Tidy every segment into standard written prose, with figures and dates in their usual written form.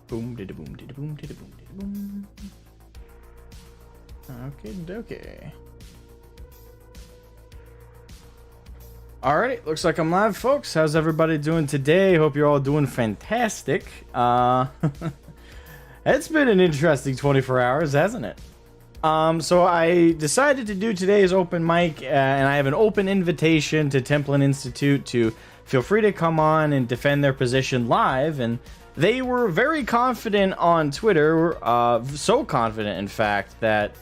Boom, diddy boom, diddy boom, diddy boom, diddy boom. Okay. Alright, looks like I'm live, folks. How's everybody doing today? Hope you're all doing fantastic. It's been an interesting 24 hours, hasn't it? So I decided to do today's open mic, and I have an open invitation to Templin Institute to feel free to come on and defend their position live, and they were very confident on Twitter, so confident, in fact, that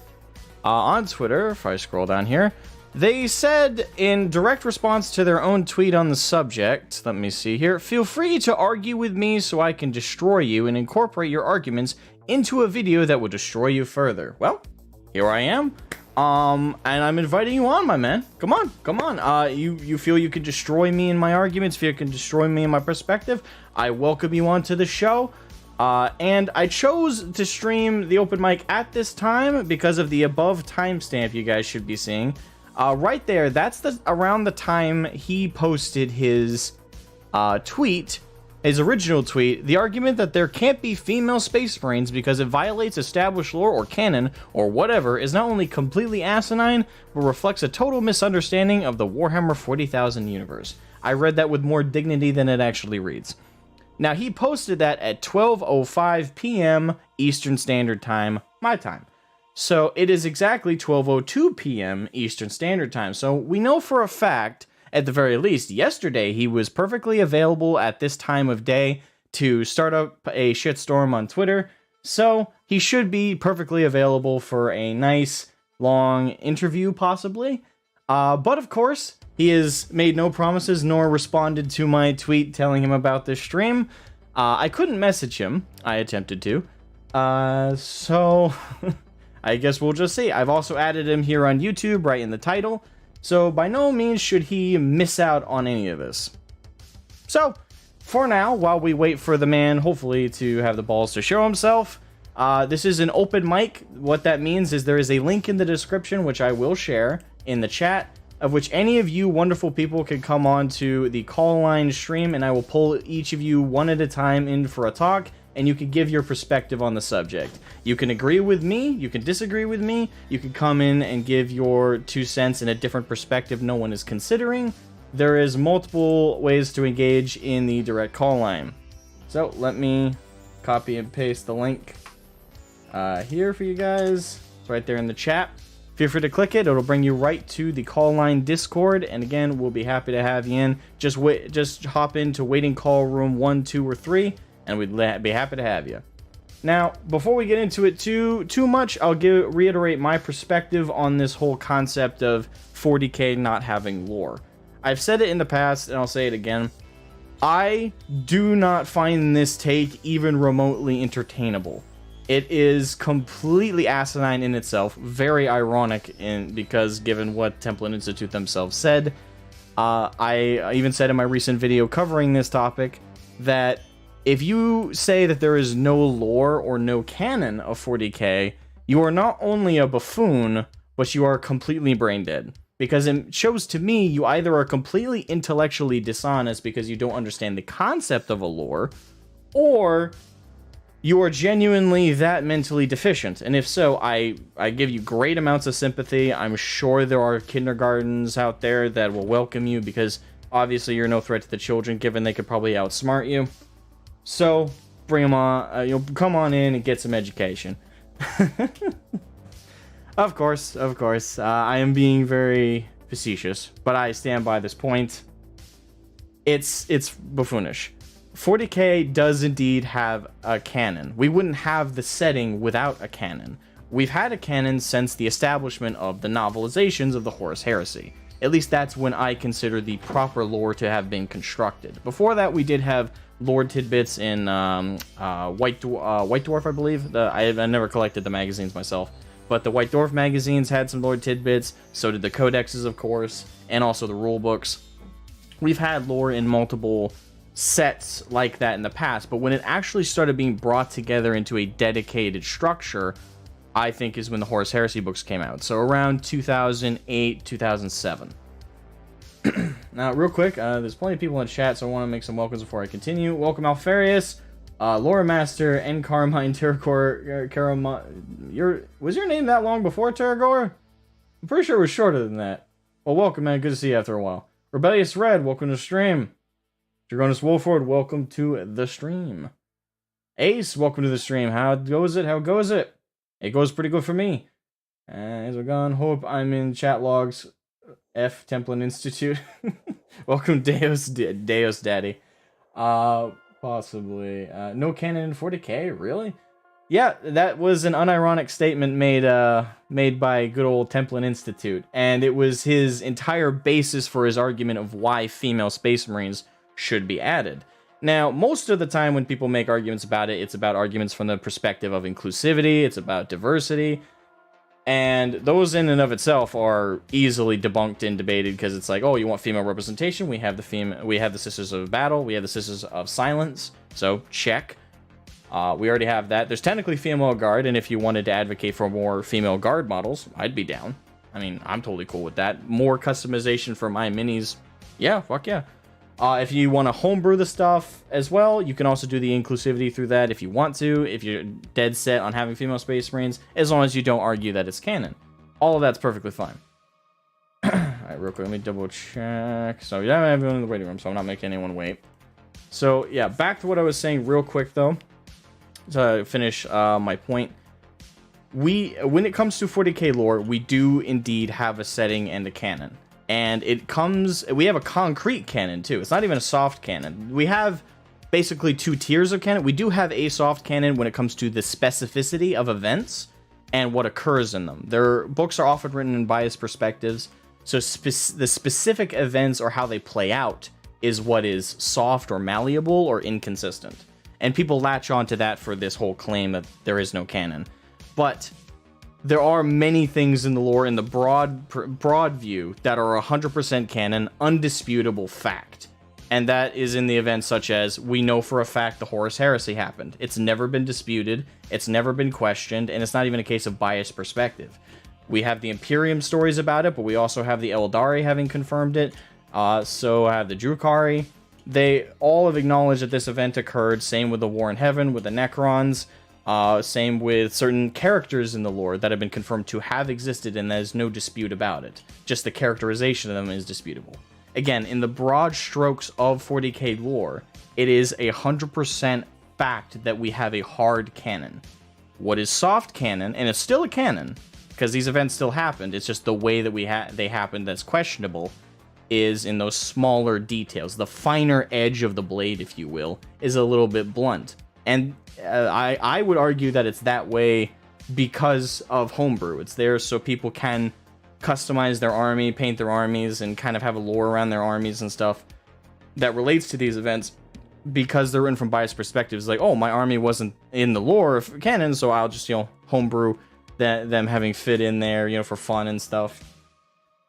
on Twitter, if I scroll down here, they said in direct response to their own tweet on the subject, let me see here, feel free to argue with me so I can destroy you and incorporate your arguments into a video that will destroy you further. Well, here I am, and I'm inviting you on, my man. Come on. You feel you can destroy me in my arguments, feel you can destroy me in my perspective, I welcome you onto the show. And I chose to stream the open mic at this time because of the above timestamp you guys should be seeing. Right there, that's around the time he posted his tweet, his original tweet, the argument that there can't be female Space Marines because it violates established lore or canon or whatever is not only completely asinine, but reflects a total misunderstanding of the Warhammer 40,000 universe. I read that with more dignity than it actually reads. Now, he posted that at 12:05 p.m. Eastern Standard Time, my time. So it is exactly 12:02 p.m. Eastern Standard Time. So we know for a fact, at the very least, yesterday he was perfectly available at this time of day to start up a shitstorm on Twitter. So he should be perfectly available for a nice, long interview, possibly. But of course, he has made no promises nor responded to my tweet telling him about this stream. I couldn't message him. I attempted to. So I guess we'll just see. I've also added him here on YouTube right in the title. So by no means should he miss out on any of this. So for now, while we wait for the man, hopefully, to have the balls to show himself, this is an open mic. What that means is there is a link in the description, which I will share in the chat, of which any of you wonderful people can come on to the call line stream, and I will pull each of you one at a time in for a talk, and you can give your perspective on the subject. You can agree with me, you can disagree with me, you can come in and give your 2 cents in a different perspective no one is considering. There is multiple ways to engage in the direct call line. So let me copy and paste the link here for you guys. It's right there in the chat. Feel free to click it. It'll bring you right to the call line Discord, and again, we'll be happy to have you in. Just hop into waiting call room 1, 2, or 3, and we'd be happy to have you. Now, before we get into it too much, I'll reiterate my perspective on this whole concept of 40k not having lore. I've said it in the past, and I'll say it again. I do not find this take even remotely entertainable. It is completely asinine in itself, very ironic because given what Templin Institute themselves said. I even said in my recent video covering this topic that if you say that there is no lore or no canon of 40k, you are not only a buffoon, but you are completely brain dead. Because it shows to me you either are completely intellectually dishonest because you don't understand the concept of a lore, or you are genuinely that mentally deficient. And if so, I give you great amounts of sympathy. I'm sure there are kindergartens out there that will welcome you because obviously you're no threat to the children, given they could probably outsmart you. So bring them on. You'll come on in and get some education. Of course. I am being very facetious, but I stand by this point. It's buffoonish. 40k does indeed have a canon. We wouldn't have the setting without a canon. We've had a canon since the establishment of the novelizations of the Horus Heresy. At least that's when I consider the proper lore to have been constructed. Before that, we did have lore tidbits in White Dwarf, I believe. I never collected the magazines myself, but the White Dwarf magazines had some lore tidbits. So did the codexes, of course, and also the rule books. We've had lore in multiple sets like that in the past, but when it actually started being brought together into a dedicated structure, I think is when the Horus Heresy books came out. So around 2008, 2007. Now, real quick, there's plenty of people in chat, so I want to make some welcomes before I continue. Welcome, Alfarius. Lore Master and Carmine Terragor. Was your name that long before Terragor? I'm pretty sure it was shorter than that. Well, welcome, man. Good to see you after a while. Rebellious Red, welcome to the stream. Dragonus Wolford, welcome to the stream. Ace, welcome to the stream. How goes it? How goes it? It goes pretty good for me. Asmogan, hope I'm in chat logs. F Templin Institute. Welcome, Deus Daddy. Possibly. No canon in 40k, really? Yeah, that was an unironic statement made by good old Templin Institute, and it was his entire basis for his argument of why female Space Marines should be added. Now, most of the time when people make arguments about it, it's about arguments from the perspective of inclusivity, it's about diversity, and those in and of itself are easily debunked and debated because it's like, oh, you want female representation? We have the Sisters of Battle, we have the Sisters of Silence, so check. We already have that. There's technically female guard, and if you wanted to advocate for more female guard models, I'd be down. I mean, I'm totally cool with that. More customization for my minis, yeah, fuck yeah. If you want to homebrew the stuff as well, you can also do the inclusivity through that if you want to, if you're dead set on having female Space Marines, as long as you don't argue that it's canon. All of that's perfectly fine. Alright, real quick, let me double check. So, yeah, I have everyone in the waiting room, so I'm not making anyone wait. So, yeah, back to what I was saying real quick, though. To finish my point, when it comes to 40k lore, we do indeed have a setting and a canon, and we have a concrete canon too. It's not even a soft canon. We have basically two tiers of canon. We do have a soft canon when it comes to the specificity of events and what occurs in them. Their books are often written in biased perspectives, so the specific events or how they play out is what is soft or malleable or inconsistent. And people latch on to that for this whole claim that there is no canon. But there are many things in the lore in the broad view that are 100% canon, undisputable fact. And that is in the events such as, we know for a fact the Horus Heresy happened. It's never been disputed, it's never been questioned, and it's not even a case of biased perspective. We have the Imperium stories about it, but we also have the Eldari having confirmed it. So I have the Drukhari. They all have acknowledged that this event occurred. Same with the War in Heaven, with the Necrons. Same with certain characters in the lore that have been confirmed to have existed, and there's no dispute about it. Just the characterization of them is disputable. Again, in the broad strokes of 40k lore, it is 100% fact that we have a hard canon. What is soft canon, and it's still a canon, because these events still happened, it's just the way that they happened that's questionable, is in those smaller details. The finer edge of the blade, if you will, is a little bit blunt. And I would argue that it's that way because of homebrew. It's there so people can customize their army, paint their armies, and kind of have a lore around their armies and stuff that relates to these events because they're written from biased perspectives. Like, oh, my army wasn't in the lore of canon, so I'll just, homebrew them having fit in there, for fun and stuff.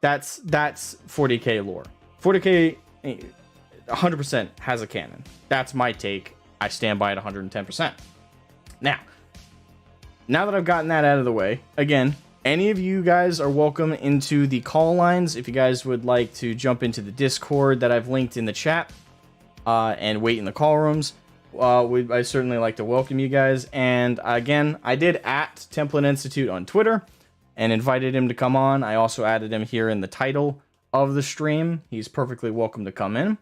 That's 40k lore. 40k 100% has a canon. That's my take. I stand by it 110%. Now that I've gotten that out of the way, again, any of you guys are welcome into the call lines. If you guys would like to jump into the Discord that I've linked in the chat and wait in the call rooms, I certainly like to welcome you guys. And again, I did at Templin Institute on Twitter and invited him to come on. I also added him here in the title of the stream. He's perfectly welcome to come in.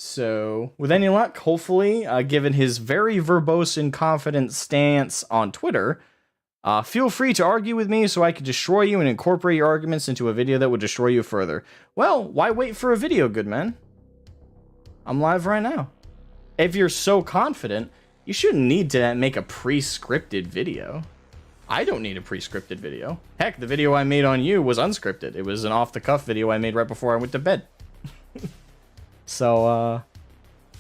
So, with any luck, hopefully, given his very verbose and confident stance on Twitter, feel free to argue with me so I can destroy you and incorporate your arguments into a video that would destroy you further. Well, why wait for a video, good man? I'm live right now. If you're so confident, you shouldn't need to make a pre-scripted video. I don't need a pre-scripted video. Heck, the video I made on you was unscripted. It was an off-the-cuff video I made right before I went to bed. So,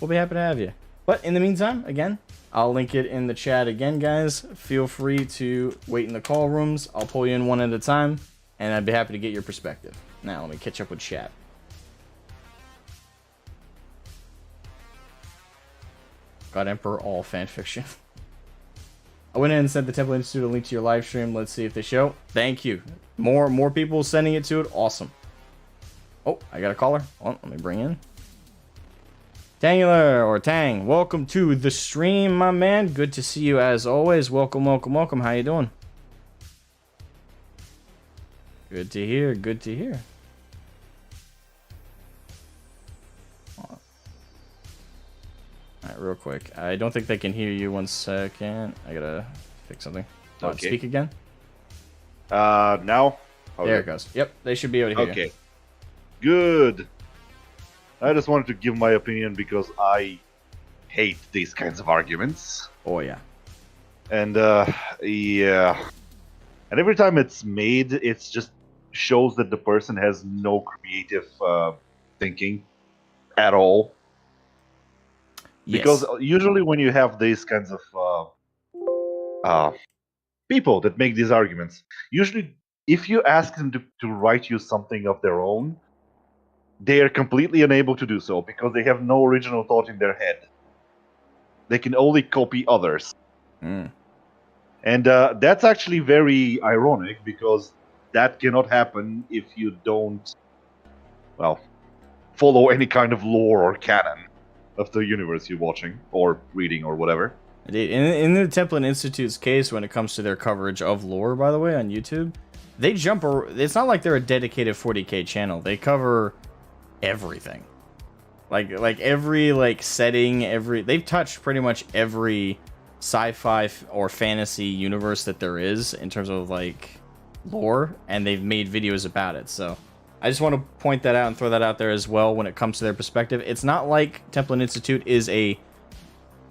we'll be happy to have you. But in the meantime, again, I'll link it in the chat again, guys. Feel free to wait in the call rooms. I'll pull you in one at a time, and I'd be happy to get your perspective. Now, let me catch up with chat. God Emperor, all fanfiction. I went in and sent the Templin Institute a link to your live stream. Let's see if they show. Thank you. More people sending it to it. Awesome. Oh, I got a caller. Oh, let me bring in. Tangular or Tang, welcome to the stream, my man. Good to see you as always. Welcome, welcome, welcome. How you doing? Good to hear. Good to hear. All right, real quick. I don't think they can hear you. 1 second. I gotta fix something. Okay. Speak again. Now? Okay. There it goes. Yep, they should be able to hear you. Okay. Good. I just wanted to give my opinion because I hate these kinds of arguments. Oh, yeah. And, yeah. And every time it's made, it just shows that the person has no creative thinking at all. Yes. Because usually when you have these kinds of people that make these arguments, usually if you ask them to write you something of their own, they are completely unable to do so because they have no original thought in their head. They can only copy others. Mm. And that's actually very ironic because that cannot happen if you don't, well, follow any kind of lore or canon of the universe you're watching or reading or whatever. In the Templin Institute's case, when it comes to their coverage of lore, by the way, on YouTube, they jump. It's not like they're a dedicated 40K channel. They cover everything, like every setting. They've touched pretty much every sci-fi or fantasy universe that there is in terms of lore, and they've made videos about it. So I just want to point that out and throw that out there as well when it comes to their perspective. It's not like Templin Institute is a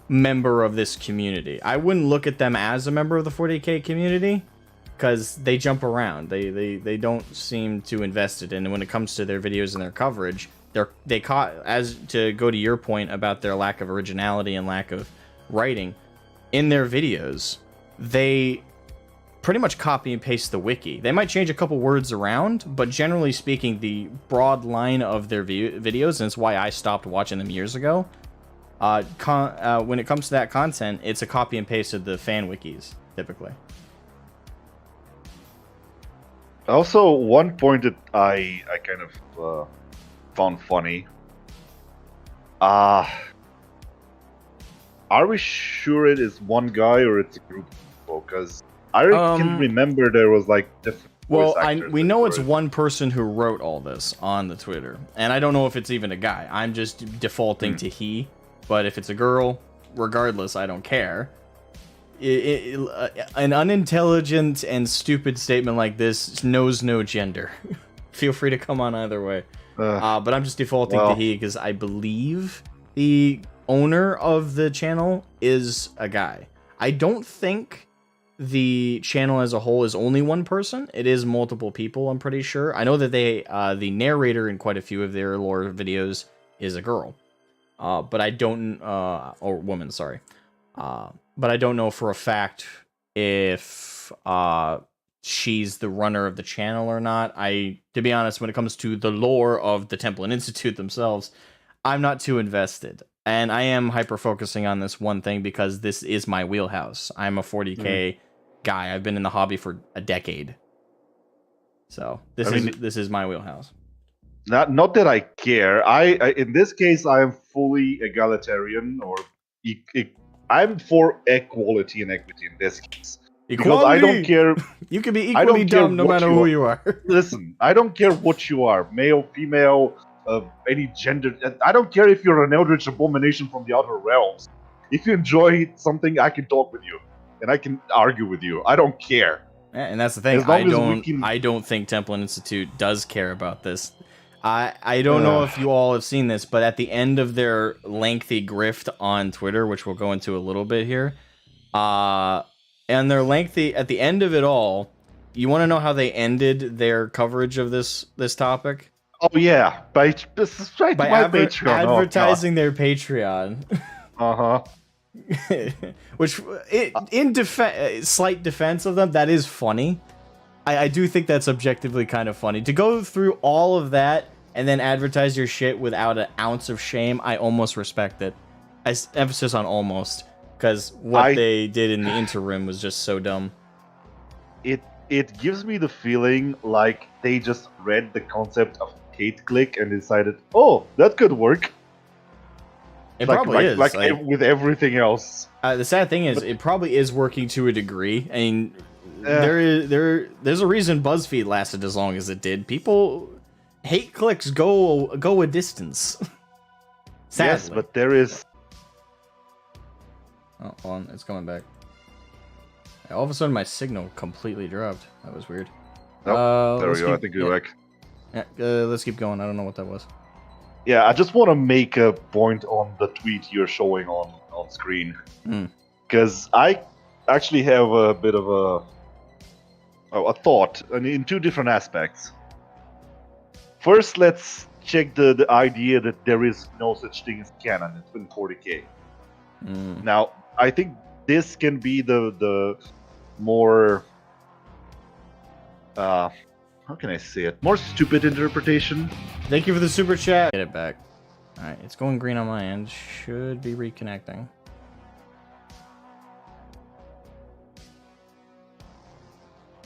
member of this community. I wouldn't look at them as a member of the 40K community because they jump around. They don't seem too invested. And when it comes to their videos and their coverage, they caught, as to go to your point about their lack of originality and lack of writing in their videos, they pretty much copy and paste the wiki. They might change a couple words around, but generally speaking, the broad line of their videos, and it's why I stopped watching them years ago, when it comes to that content, it's a copy and paste of the fan wikis, typically. Also, one point that I kind of found funny. Are we sure it is one guy or it's a group of people? Because I can remember there was different. Well, we know it's one person who wrote all this on the Twitter, and I don't know if it's even a guy. I'm just defaulting to he. But if it's a girl, regardless, I don't care. An unintelligent and stupid statement like this knows no gender. Feel free to come on either way. But I'm just defaulting to he because I believe the owner of the channel is a guy. I don't think the channel as a whole is only one person. It is multiple people, I'm pretty sure. I know that the narrator in quite a few of their lore videos is a girl. But I don't, or woman, sorry. But I don't know for a fact if she's the runner of the channel or not. To be honest, when it comes to the lore of the Templin Institute themselves, I'm not too invested. And I am hyper-focusing on this one thing because this is my wheelhouse. I'm a 40K guy. I've been in the hobby for a decade. So this is my wheelhouse. Not that I care. I in this case I am fully egalitarian, or I'm for equality and equity in this case. Equality. Because I don't care. You can be equally dumb no matter who you are. Listen, I don't care what you are, male, female, any gender. I don't care if you're an eldritch abomination from the outer realms. If you enjoy something, I can talk with you and I can argue with you. I don't care. Yeah, and that's the thing. I don't think Templin Institute does care about this. I don't know if you all have seen this, but at the end of their lengthy grift on Twitter, which we'll go into a little bit here, and at the end of it all, you want to know how they ended their coverage of this topic? Oh yeah, by Patreon. Advertising their Patreon. Which, in slight defense of them, that is funny. I do think that's objectively kind of funny. To go through all of that and then advertise your shit without an ounce of shame, I almost respect it. Emphasis on almost, because what they did in the interim was just so dumb. It gives me the feeling like they just read the concept of hate click and decided, oh, that could work. It probably is. Like with everything else. The sad thing is, it probably is working to a degree. I mean, there's a reason BuzzFeed lasted as long as it did. People hate clicks go a distance. Sadly. Yes, but there is. Oh, hold on, it's coming back. All of a sudden, my signal completely dropped. That was weird. Oh, there we go. I think you're back. Yeah, let's keep going. I don't know what that was. Yeah, I just want to make a point on the tweet you're showing on screen. Because I actually have a bit of a thought in two different aspects. First, let's check the idea that there is no such thing as canon in 40K. Now, I think this can be the more how can I say it? More stupid interpretation. Thank you for the super chat. Get it back. All right, it's going green on my end. Should be reconnecting.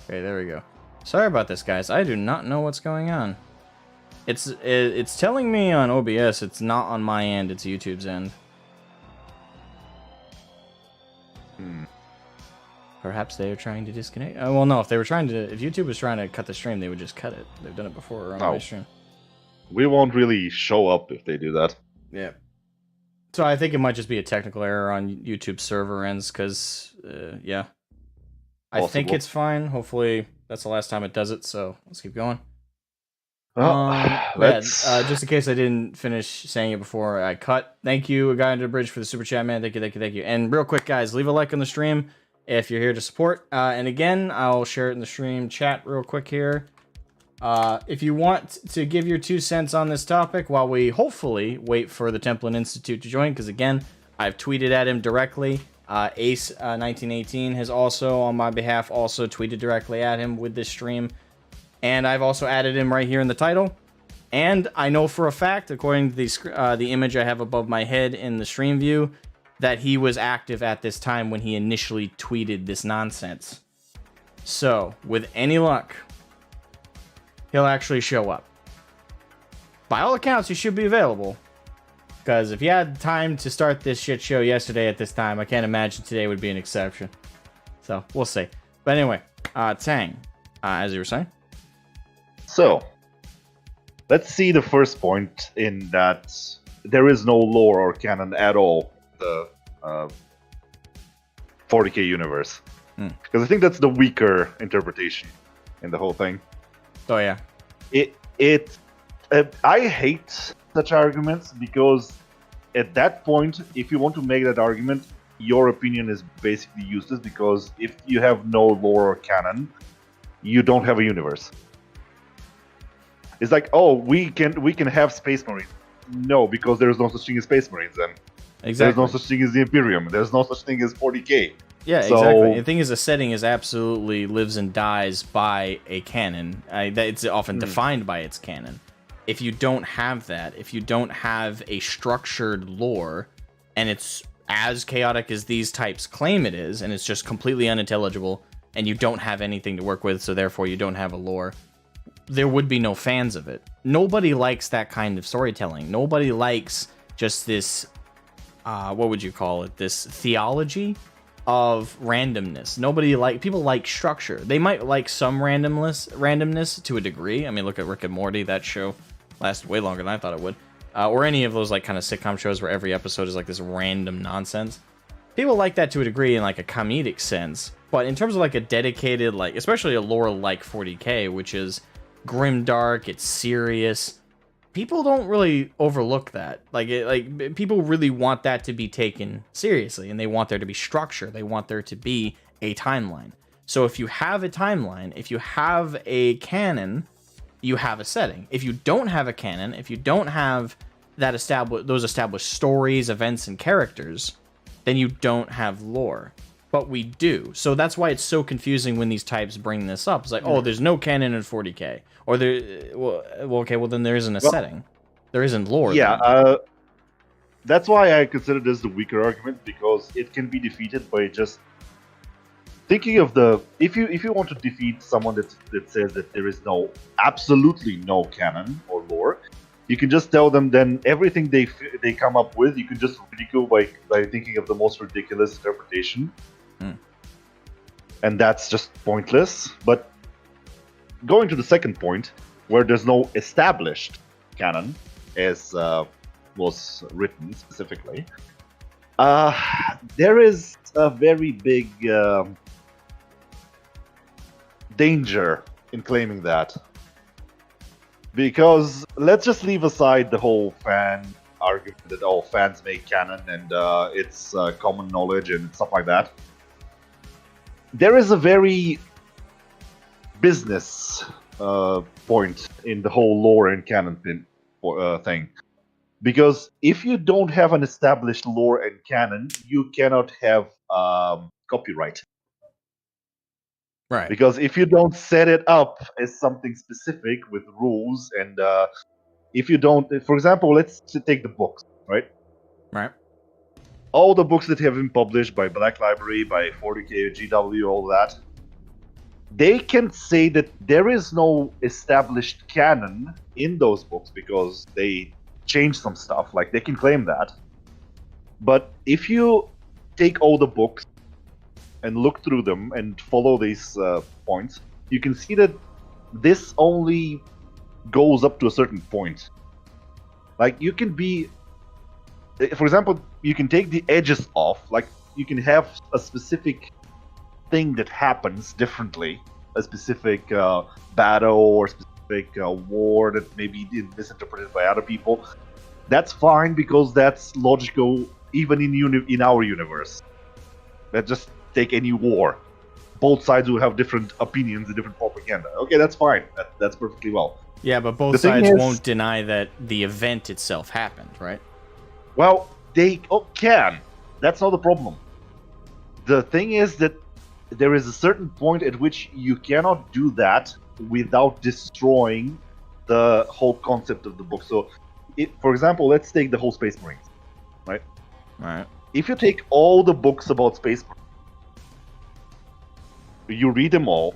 Okay, there we go. Sorry about this, guys. I do not know what's going on. It's telling me on OBS. It's not on my end. It's YouTube's end. Perhaps they are trying to disconnect. Well, no. If YouTube was trying to cut the stream, they would just cut it. They've done it before on my stream. We won't really show up if they do that. Yeah. So I think it might just be a technical error on YouTube's server ends, because yeah. I think it's fine. Hopefully that's the last time it does it. So let's keep going. Just in case I didn't finish saying it before I cut. Thank you, a guy under the bridge, for the super chat, man. Thank you. And real quick, guys, leave a like on the stream if you're here to support. And again, I'll share it in the stream chat real quick here. If you want to give your 2 cents on this topic while we hopefully wait for the Templin Institute to join, because again, I've tweeted at him directly. Ace1918 has also, on my behalf, also tweeted directly at him with this stream. And I've also added him right here in the title. And I know for a fact, according to the image I have above my head in the stream view, that he was active at this time when he initially tweeted this nonsense. So, with any luck, he'll actually show up. By all accounts, he should be available. Because if you had time to start this shit show yesterday at this time, I can't imagine today would be an exception. So, we'll see. But anyway, Tang, as you were saying. So, let's see the first point in that there is no lore or canon at all in the 40K universe. Because I think that's the weaker interpretation in the whole thing. Oh, yeah. I hate such arguments because at that point, if you want to make that argument, your opinion is basically useless, because if you have no lore or canon, you don't have a universe. It's like, oh, we can have Space Marines. No, because there's no such thing as Space Marines then. Exactly. There's no such thing as the Imperium. There's no such thing as 40K. Yeah, exactly. The thing is, a setting is absolutely lives and dies by a canon. It's often defined by its canon. If you don't have that, if you don't have a structured lore, and it's as chaotic as these types claim it is, and it's just completely unintelligible, and you don't have anything to work with, so therefore you don't have a lore, there would be no fans of it. Nobody likes that kind of storytelling. Nobody likes just this, what would you call it? This theology of randomness. People like structure. They might like some randomness to a degree. I mean, look at Rick and Morty. That show lasted way longer than I thought it would. Or any of those like kind of sitcom shows where every episode is like this random nonsense. People like that to a degree in like a comedic sense. But in terms of like a dedicated, like, especially a lore like 40K, which is grim dark, it's serious, people don't really overlook that. Like people really want that to be taken seriously, and they want there to be structure. They want there to be a timeline. So if you have a timeline, if you have a canon, you have a setting. If you don't have a canon, if you don't have that those established stories, events, and characters, then you don't have lore. But we do. So that's why it's so confusing when these types bring this up. It's like, oh, there's no canon in 40K. Or well, then there isn't a setting. There isn't lore. Yeah, that's why I consider this the weaker argument, because it can be defeated by just thinking of if you want to defeat someone that says that there is absolutely no canon or lore, you can just tell them then everything they come up with, you can just ridicule by thinking of the most ridiculous interpretation. And that's just pointless. But going to the second point, where there's no established canon, as was written specifically, there is a very big danger in claiming that. Because let's just leave aside the whole fan argument that all fans make canon and it's common knowledge and stuff like that. There is a very business point in the whole lore and canon thing. Because if you don't have an established lore and canon, you cannot have copyright. Right. Because if you don't set it up as something specific with rules, and if you don't, for example, let's take the books, right? Right. All the books that have been published by Black Library, by 40K, GW, all that, they can say that there is no established canon in those books because they changed some stuff. Like, they can claim that. But if you take all the books and look through them and follow these points, you can see that this only goes up to a certain point. Like, you can be, for example, you can take the edges off. Like, you can have a specific thing that happens differently, a specific battle or specific war that maybe is misinterpreted by other people. That's fine because that's logical even in our universe. Let's just take any war. Both sides will have different opinions and different propaganda. Okay, that's fine. That's perfectly well. Yeah, but both sides won't deny that the event itself happened, right? Well, they can. That's not the problem. The thing is that there is a certain point at which you cannot do that without destroying the whole concept of the book. So, for example, let's take the whole Space Marines, right? Right. If you take all the books about Space Marines, you read them all,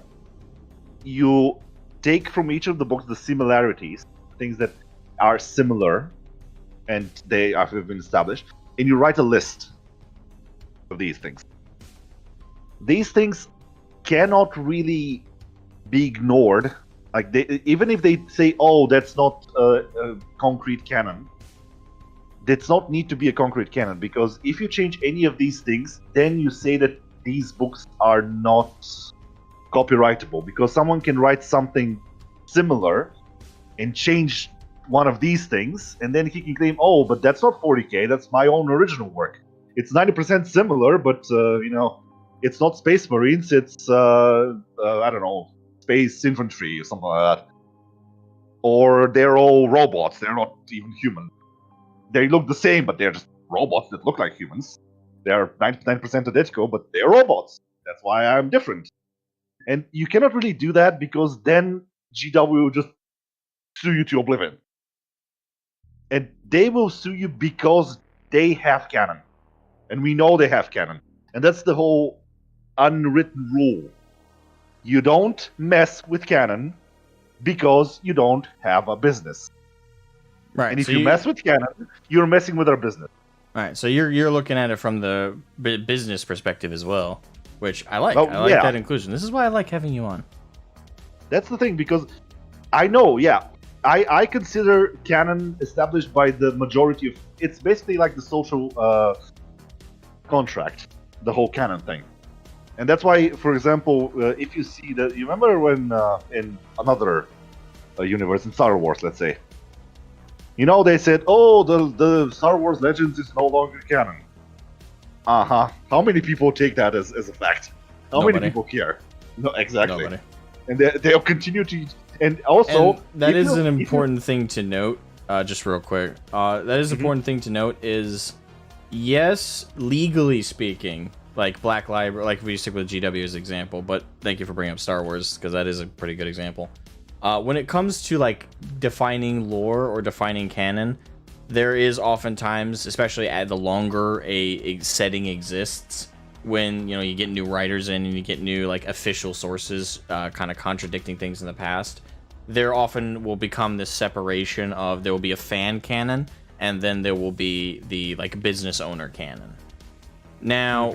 you take from each of the books the similarities, things that are similar, and they have been established, and you write a list of these things. These things cannot really be ignored. Like, even if they say, "Oh, that's not a concrete canon," that's not need to be a concrete canon, because if you change any of these things, then you say that these books are not copyrightable, because someone can write something similar and change one of these things, and then he can claim, "Oh, but that's not 40K, that's my own original work. It's 90% similar, but it's not Space Marines, it's I don't know, Space Infantry or something like that. Or they're all robots, they're not even human. They look the same, but they're just robots that look like humans. They're 99% identical, but they're robots. That's why I'm different." And you cannot really do that, because then GW will just sue you to oblivion. And they will sue you because they have canon. And we know they have canon. And that's the whole unwritten rule. You don't mess with canon because you don't have a business. Right. And if you mess with canon, you're messing with our business. Right. So you're looking at it from the business perspective as well, which I like. I like that inclusion. This is why I like having you on. That's the thing, because I know, I consider canon established by the majority of... It's basically like the social contract, the whole canon thing. And that's why, for example, if you see that... You remember when in another universe, in Star Wars, let's say, they said, "Oh, the Star Wars Legends is no longer canon." How many people take that as a fact? How many people care? No, exactly. Nobody. And they'll continue to... And also... And that is an important thing to note, just real quick. That is an important thing to note is, yes, legally speaking, like Black Library, like we stick with GW as an example, but thank you for bringing up Star Wars, because that is a pretty good example. When it comes to like defining lore or defining canon, there is oftentimes, especially at the longer a setting exists, when you get new writers in and you get new like official sources kind of contradicting things in the past, there often will become this separation of there will be a fan canon, and then there will be the like business owner canon. Now,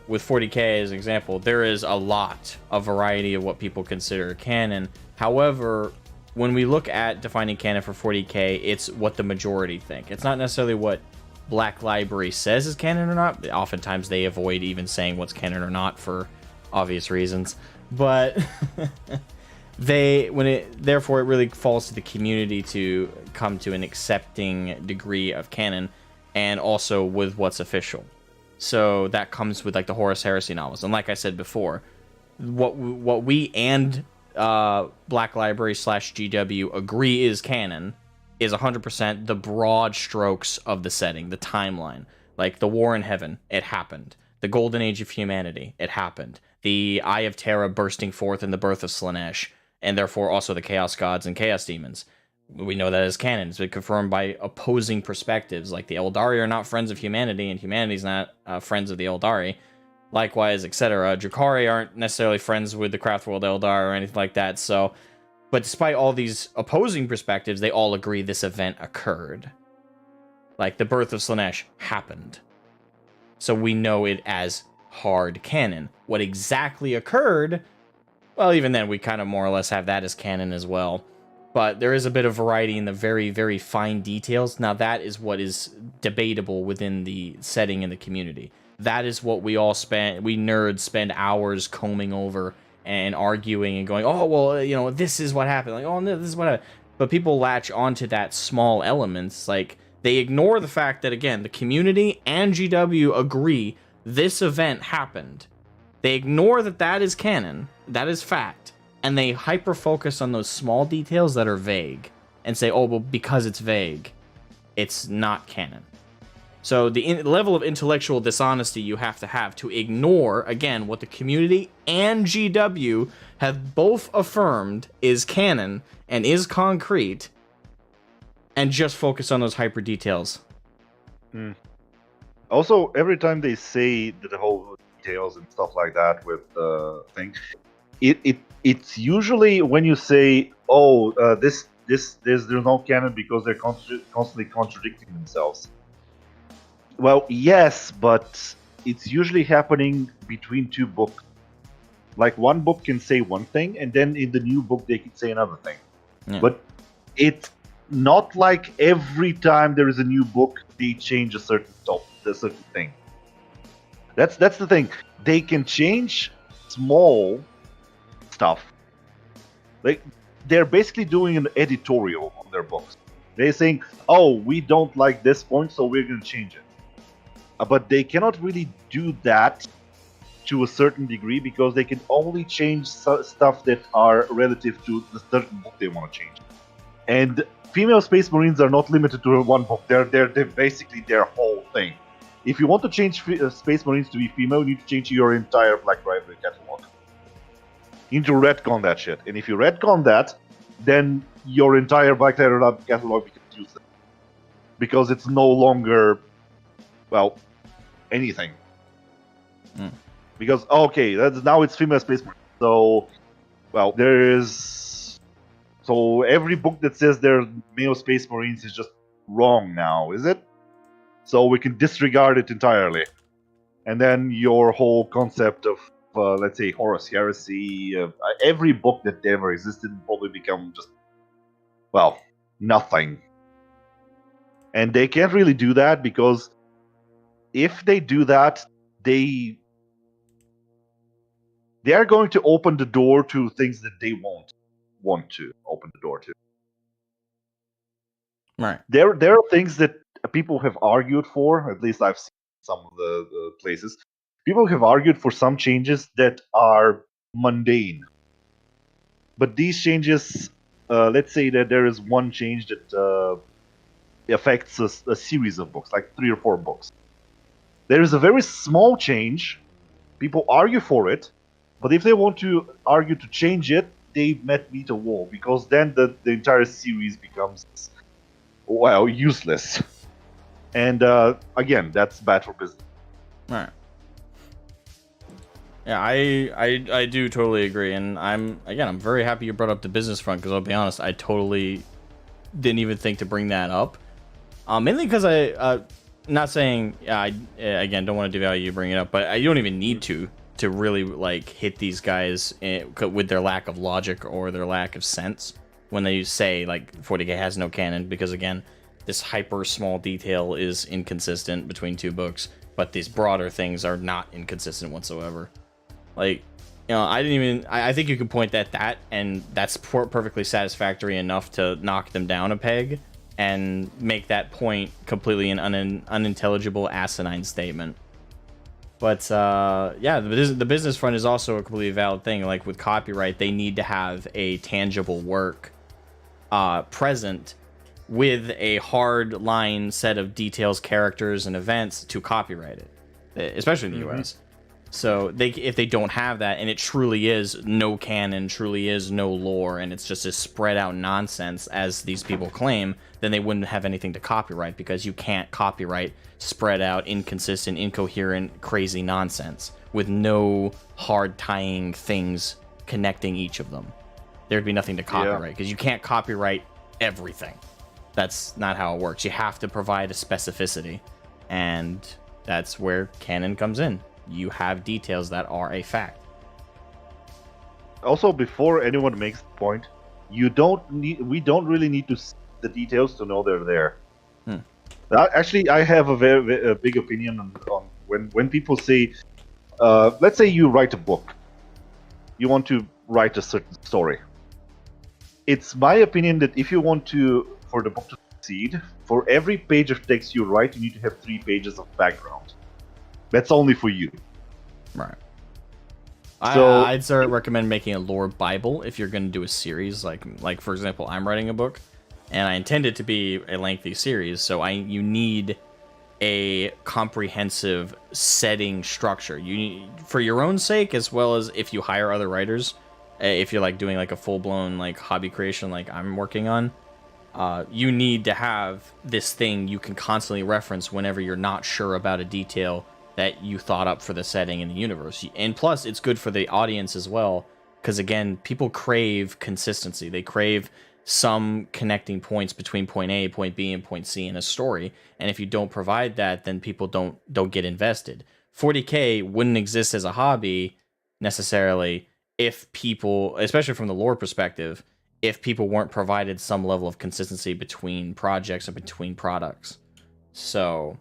with 40K as an example, there is a variety of what people consider canon. However, when we look at defining canon for 40K, it's what the majority think. It's not necessarily what Black Library says is canon or not. Oftentimes they avoid even saying what's canon or not for obvious reasons. But therefore it really falls to the community to come to an accepting degree of canon, and also with what's official. So that comes with like the Horus Heresy novels, and like I said before, what we and Black Library / GW agree is canon is 100% the broad strokes of the setting, the timeline. Like the War in Heaven, it happened. The Golden Age of Humanity, it happened. The Eye of Terra bursting forth in the birth of Slanesh, and therefore also the Chaos Gods and Chaos Demons. We know that as canon. It's been confirmed by opposing perspectives, like the Eldari are not friends of humanity, and humanity's not friends of the Eldari. Likewise, etc. Drukhari aren't necessarily friends with the Craftworld Eldar or anything like that. So, but despite all these opposing perspectives, they all agree this event occurred. Like the birth of Slanesh happened. So we know it as hard canon. What exactly occurred? Well, even then, we kind of more or less have that as canon as well. But there is a bit of variety in the very, very fine details. Now, that is what is debatable within the setting and the community. That is what we nerds spend hours combing over and arguing and going, oh, well, this is what happened. Like, oh, no, this is what happened. But people latch onto that small elements. Like, they ignore the fact that, again, the community and GW agree this event happened. They ignore that is canon. That is fact. And they hyper-focus on those small details that are vague. And say, oh, well, because it's vague, it's not canon. So the level of intellectual dishonesty you have to ignore, again, what the community and GW have both affirmed is canon and is concrete, and just focus on those hyper details. Also, every time they say the whole details and stuff like that with things, it's usually when you say, oh, there's no canon because they're constantly contradicting themselves. Well, yes, but it's usually happening between two books. Like one book can say one thing, and then in the new book they can say another thing. Yeah. But it's not like every time there is a new book they change a certain thing. That's the thing. They can change small stuff. Like they're basically doing an editorial on their books. They're saying, "Oh, we don't like this point, so we're going to change it." But they cannot really do that to a certain degree because they can only change stuff that are relative to the certain book they want to change. And female Space Marines are not limited to one book. They're basically their whole thing. If you want to change Space Marines to be female, you need to change your entire Black Library catalog. You need to retcon that shit. And if you retcon that, then your entire Black Library catalog becomes useless. Because it's no longer, well, anything. Because, okay, now it's female Space Marines. So, well, so every book that says they're male Space Marines is just wrong now, is it? So we can disregard it entirely. And then your whole concept of, let's say, Horus Heresy, every book that ever existed will probably become just, well, nothing. And they can't really do that because if they do that, they are going to open the door to things that they won't want to open the door to. Right. There are things that people have argued for, at least I've seen some of the places. People have argued for some changes that are mundane. But these changes, let's say that there is one change that affects a series of books, like 3 or 4 books. There is a very small change. People argue for it. But if they want to argue to change it, they meet a wall. Because then the entire series becomes, well, useless. And again, that's bad for business. Right. Yeah, I do totally agree, and I'm very happy you brought up the business front, because I'll be honest, I totally didn't even think to bring that up. Mainly because not saying I again don't want to devalue you bring it up, but you don't even need to really like hit these guys with their lack of logic or their lack of sense when they say like 40K has no canon, because again, this hyper small detail is inconsistent between two books, but these broader things are not inconsistent whatsoever. Like, I think you can point at that, and that's perfectly satisfactory enough to knock them down a peg and make that point completely an unintelligible, asinine statement. But yeah, the business front is also a completely valid thing. Like with copyright, they need to have a tangible work present with a hard line set of details, characters, and events to copyright it, especially in the US. So if they don't have that, and it truly is no canon, truly is no lore, and it's just this spread out nonsense as these people claim, then they wouldn't have anything to copyright, because you can't copyright spread out, inconsistent, incoherent, crazy nonsense with no hard tying things connecting each of them. There'd be nothing to copyright, because you can't copyright everything. That's not how it works. You have to provide a specificity, and that's where canon comes in. You have details that are a fact. Also, before anyone makes the point, we don't really need to see the details to know they're there. Actually, I have a very big opinion on when people say, let's say you write a book, you want to write a certain story. It's my opinion that if you want for the book to succeed, for every page of text you write, you need to have 3 pages of background. That's only for you. Right. So I'd recommend making a lore Bible if you're going to do a series. Like for example, I'm writing a book, and I intend it to be a lengthy series. So you need a comprehensive setting structure. You need, for your own sake, as well as if you hire other writers. If you're like doing like a full blown like hobby creation, like I'm working on, you need to have this thing you can constantly reference whenever you're not sure about a detail that you thought up for the setting in the universe. And plus, it's good for the audience as well, because again, people crave consistency. They crave some connecting points between point A, point B, and point C in a story. And if you don't provide that, then people don't get invested. 40K wouldn't exist as a hobby necessarily if people, especially from the lore perspective, if people weren't provided some level of consistency between projects and between products. So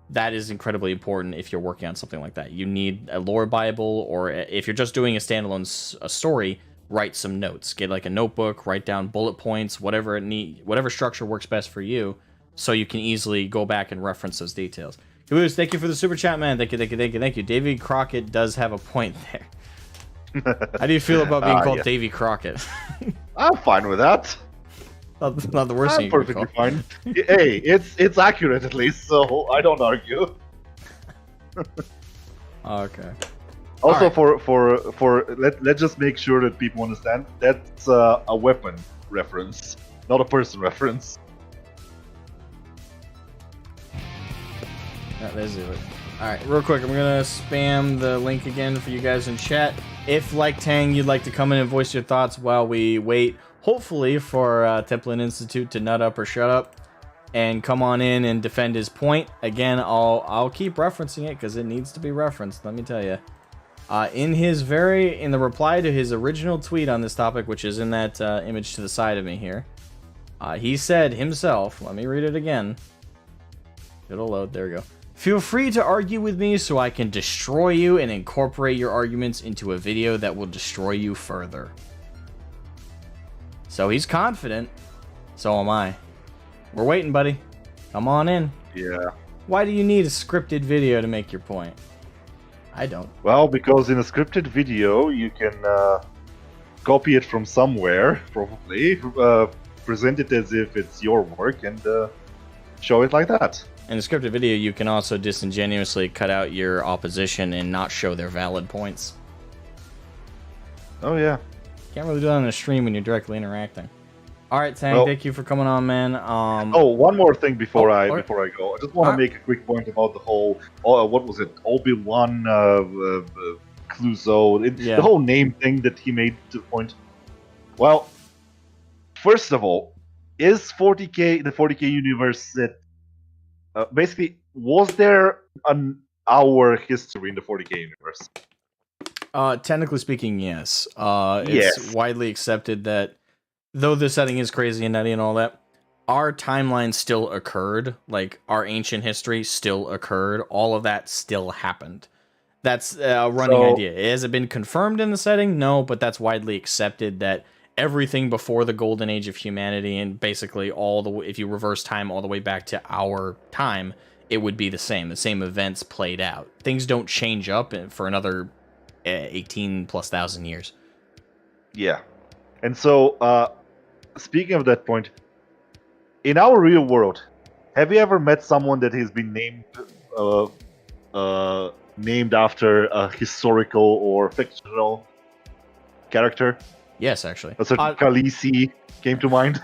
that is incredibly important if you're working on something like that. You need a lore Bible, or if you're just doing a standalone story, write some notes. Get like a notebook, write down bullet points, whatever structure works best for you, so you can easily go back and reference those details. Caboose, thank you for the super chat, man. Thank you. Davy Crockett does have a point there. How do you feel about being called Davy Crockett? I'm fine with that. Not the worst thing. I'm perfectly fine. Hey, it's accurate at least, so I don't argue. Okay. Also, right. Let's just make sure that people understand that's a weapon reference, not a person reference. That is it. Alright, real quick, I'm gonna spam the link again for you guys in chat. If, like Tang, you'd like to come in and voice your thoughts while we wait, hopefully, for Templin Institute to nut up or shut up, and come on in and defend his point. Again, I'll keep referencing it because it needs to be referenced, let me tell you. In the reply to his original tweet on this topic, which is in that image to the side of me here, he said himself, let me read it again. It'll load, there we go. Feel free to argue with me so I can destroy you and incorporate your arguments into a video that will destroy you further. So he's confident. So am I. We're waiting, buddy. Come on in. Yeah. Why do you need a scripted video to make your point? I don't. Well, because in a scripted video, you can copy it from somewhere, probably, present it as if it's your work, and show it like that. In a scripted video, you can also disingenuously cut out your opposition and not show their valid points. Oh, yeah. Can't really do that on a stream when you're directly interacting. All right, Tang, thank you for coming on, man. One more thing before I go. I just want to make a quick point about the whole, what was it, Obi-Wan Clouseau, the whole name thing that he made to the point. Well, first of all, is 40K the 40K universe that basically was there an hour history in the 40K universe? Technically speaking, yes. Yes. It's widely accepted that though the setting is crazy and nutty and all that, our timeline still occurred. Like, our ancient history still occurred. All of that still happened. That's a running idea. Has it been confirmed in the setting? No, but that's widely accepted that everything before the golden age of humanity and basically if you reverse time all the way back to our time, it would be the same. The same events played out. Things don't change up for another 18 plus thousand years. Yeah. And so, speaking of that point, in our real world, have you ever met someone that has been named after a historical or fictional character? Yes, actually. A certain Khaleesi came to mind.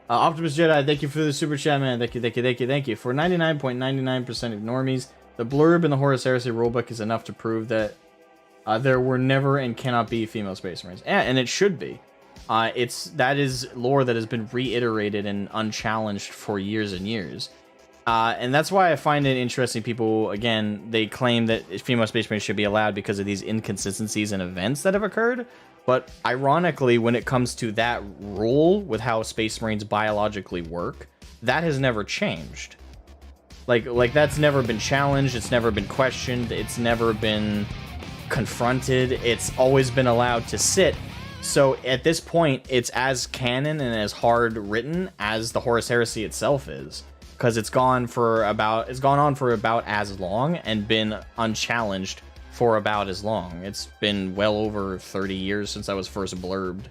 Optimus Jedi, thank you for the super chat, man. Thank you. For 99.99% of normies, the blurb in the Horus Heresy rulebook is enough to prove that there were never and cannot be female Space Marines. And it should be. That is lore that has been reiterated and unchallenged for years and years. And that's why I find it interesting. People, again, they claim that female Space Marines should be allowed because of these inconsistencies in events that have occurred. But ironically, when it comes to that rule with how Space Marines biologically work, that has never changed. Like that's never been challenged. It's never been questioned. It's never been confronted. It's always been allowed to sit. So at this point, it's as canon and as hard written as the Horus Heresy itself is, because it's gone on for about as long and been unchallenged for about as long. It's been well over 30 years since I was first blurbed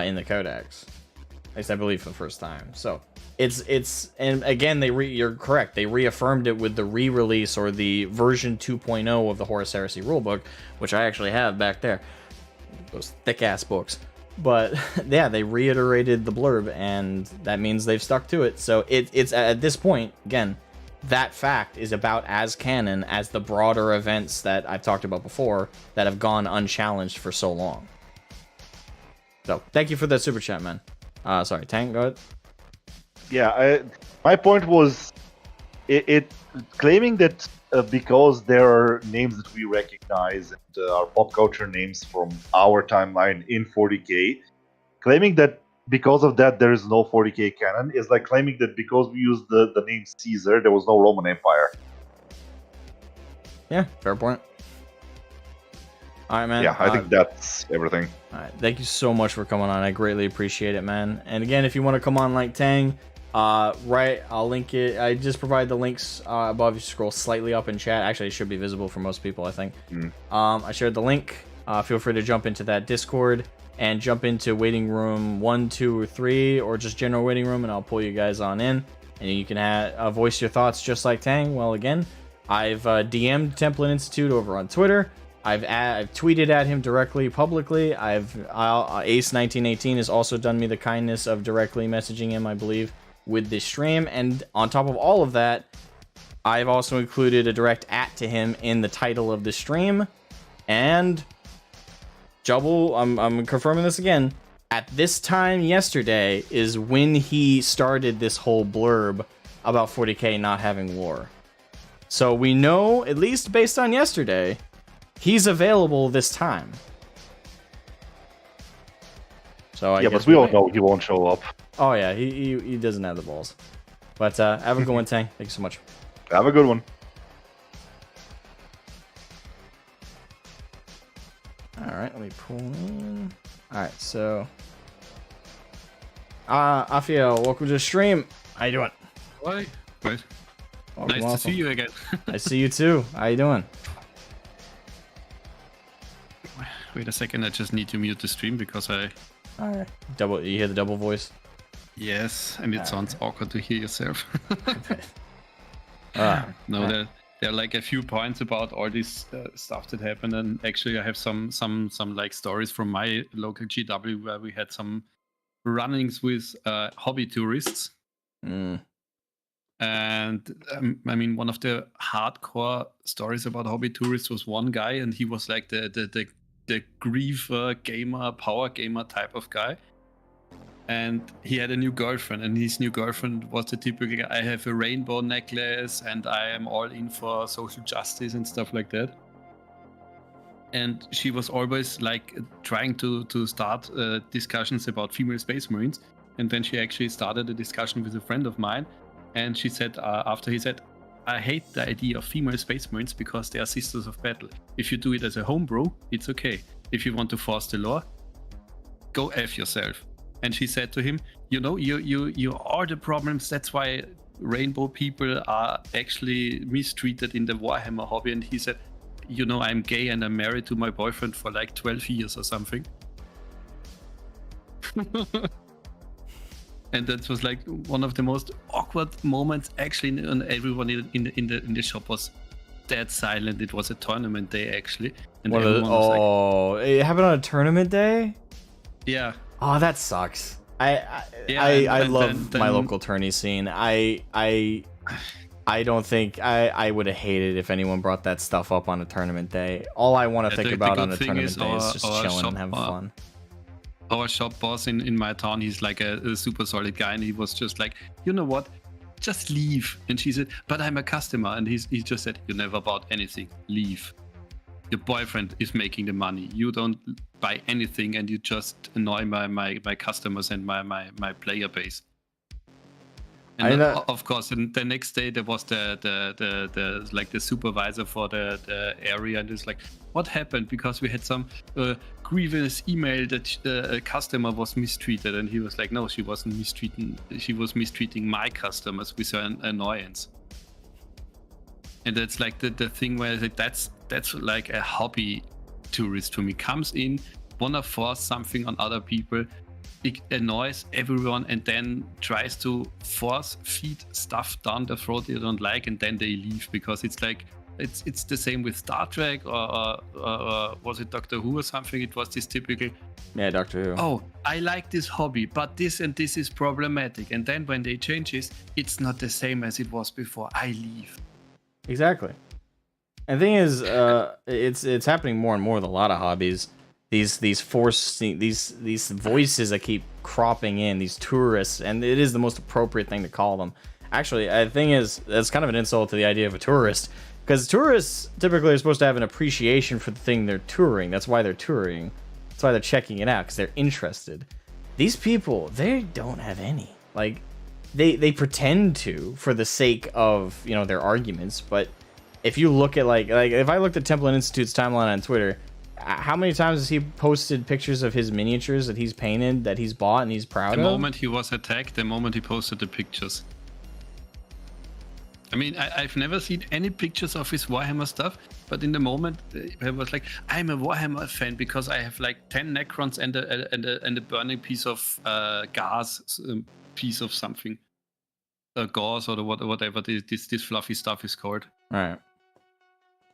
in the Codex. At least I believe for the first time. So it's and again, you're correct. They reaffirmed it with the re-release or the version 2.0 of the Horus Heresy rulebook, which I actually have back there. Those thick-ass books. But yeah, they reiterated the blurb, and that means they've stuck to it. So it's at this point, again, that fact is about as canon as the broader events that I've talked about before that have gone unchallenged for so long. So thank you for that super chat, man. Sorry, Tank, go ahead. Yeah, my point was it claiming that because there are names that we recognize and are pop culture names from our timeline in 40K, claiming that because of that there is no 40K canon is like claiming that because we used the name Caesar, there was no Roman Empire. Yeah, fair point. All right, man. Yeah, I think that's everything. All right, thank you so much for coming on. I greatly appreciate it, man. And again, if you want to come on like Tang, right, I'll link it. I just provide the links above. You scroll slightly up in chat. Actually, it should be visible for most people, I think. I shared the link. Feel free to jump into that Discord and jump into waiting room 1, 2, or 3, or just general waiting room, and I'll pull you guys on in, and you can voice your thoughts just like Tang. Well, again, I've DM'd Templin Institute over on Twitter. I've tweeted at him directly, publicly. Ace1918 has also done me the kindness of directly messaging him, I believe, with this stream. And on top of all of that, I've also included a direct @ to him in the title of the stream. And Jubble, I'm confirming this again. At this time yesterday is when he started this whole blurb about 40K not having lore. So we know, at least based on yesterday, he's available this time. So I guess but we all know he won't show up. Oh yeah, he doesn't have the balls. But have a good one, Tang. Thank you so much. Have a good one. All right, let me pull in. All right, so Afiel, welcome to the stream. How you doing? Hi. Great. Welcome, Nice to see you again. I see you too. How you doing? Wait a second, I just need to mute the stream because I... All right. You hear the double voice? Yes, and it sounds awkward to hear yourself. No, right. there are like a few points about all this stuff that happened, and actually I have some like stories from my local GW where we had some run-ins with hobby tourists. And I mean, one of the hardcore stories about hobby tourists was one guy, and he was like the griever gamer, power gamer type of guy. And he had a new girlfriend, and his new girlfriend was the typical guy, I have a rainbow necklace, and I am all in for social justice and stuff like that. And she was always like trying to start discussions about female space marines. And then she actually started a discussion with a friend of mine. And she said, after he said, I hate the idea of female space marines because they are sisters of battle. If you do it as a homebrew, it's okay. If you want to force the law, go F yourself. And she said to him, you know, you are the problems. That's why rainbow people are actually mistreated in the Warhammer hobby. And he said, you know, I'm gay and I'm married to my boyfriend for like 12 years or something. And that was like one of the most awkward moments actually, and everyone in the shop was dead silent. It was a tournament day actually. And everyone was like, it happened on a tournament day? Yeah. Oh, that sucks. I love my local tourney scene. I don't think I would have hated if anyone brought that stuff up on a tournament day. All I want to think about on a tournament day is just chilling and having fun. Our shop boss in my town, he's like a super solid guy, and he was just like, you know what, just leave. And she said, but I'm a customer. And he just said, you never bought anything, leave. Your boyfriend is making the money. You don't buy anything, and you just annoy my customers and my player base. And of course, and the next day there was the like the supervisor for the area, and it's like, what happened? Because we had some grievous email that a customer was mistreated, and he was like, no, she wasn't mistreating. She was mistreating my customers with her annoyance. And that's like the thing where like, that's like a hobby tourist for me. Comes in, wanna force something on other people. It annoys everyone, and then tries to force feed stuff down the throat they don't like, and then they leave, because it's like it's the same with Star Trek or was it Doctor Who or something? It was this typical, yeah, Doctor Who. Oh, I like this hobby, but this and this is problematic, and then when they change it, it's not the same as it was before. I leave. Exactly. And the thing is, it's happening more and more with a lot of hobbies. These voices that keep cropping in, these tourists, and it is the most appropriate thing to call them. Actually, the thing is, that's kind of an insult to the idea of a tourist, because tourists typically are supposed to have an appreciation for the thing they're touring. That's why they're touring. That's why they're checking it out, because they're interested. These people, they don't have any. Like, they pretend to for the sake of, you know, their arguments. But if you look at like if I looked at Templin Institute's timeline on Twitter, how many times has he posted pictures of his miniatures that he's painted, that he's bought, and he's proud of? The moment he was attacked, the moment he posted the pictures. I mean, I've never seen any pictures of his Warhammer stuff, but in the moment, I was like, I'm a Warhammer fan because I have like 10 Necrons and a burning piece of gas, piece of something, gauze or whatever this fluffy stuff is called. Right.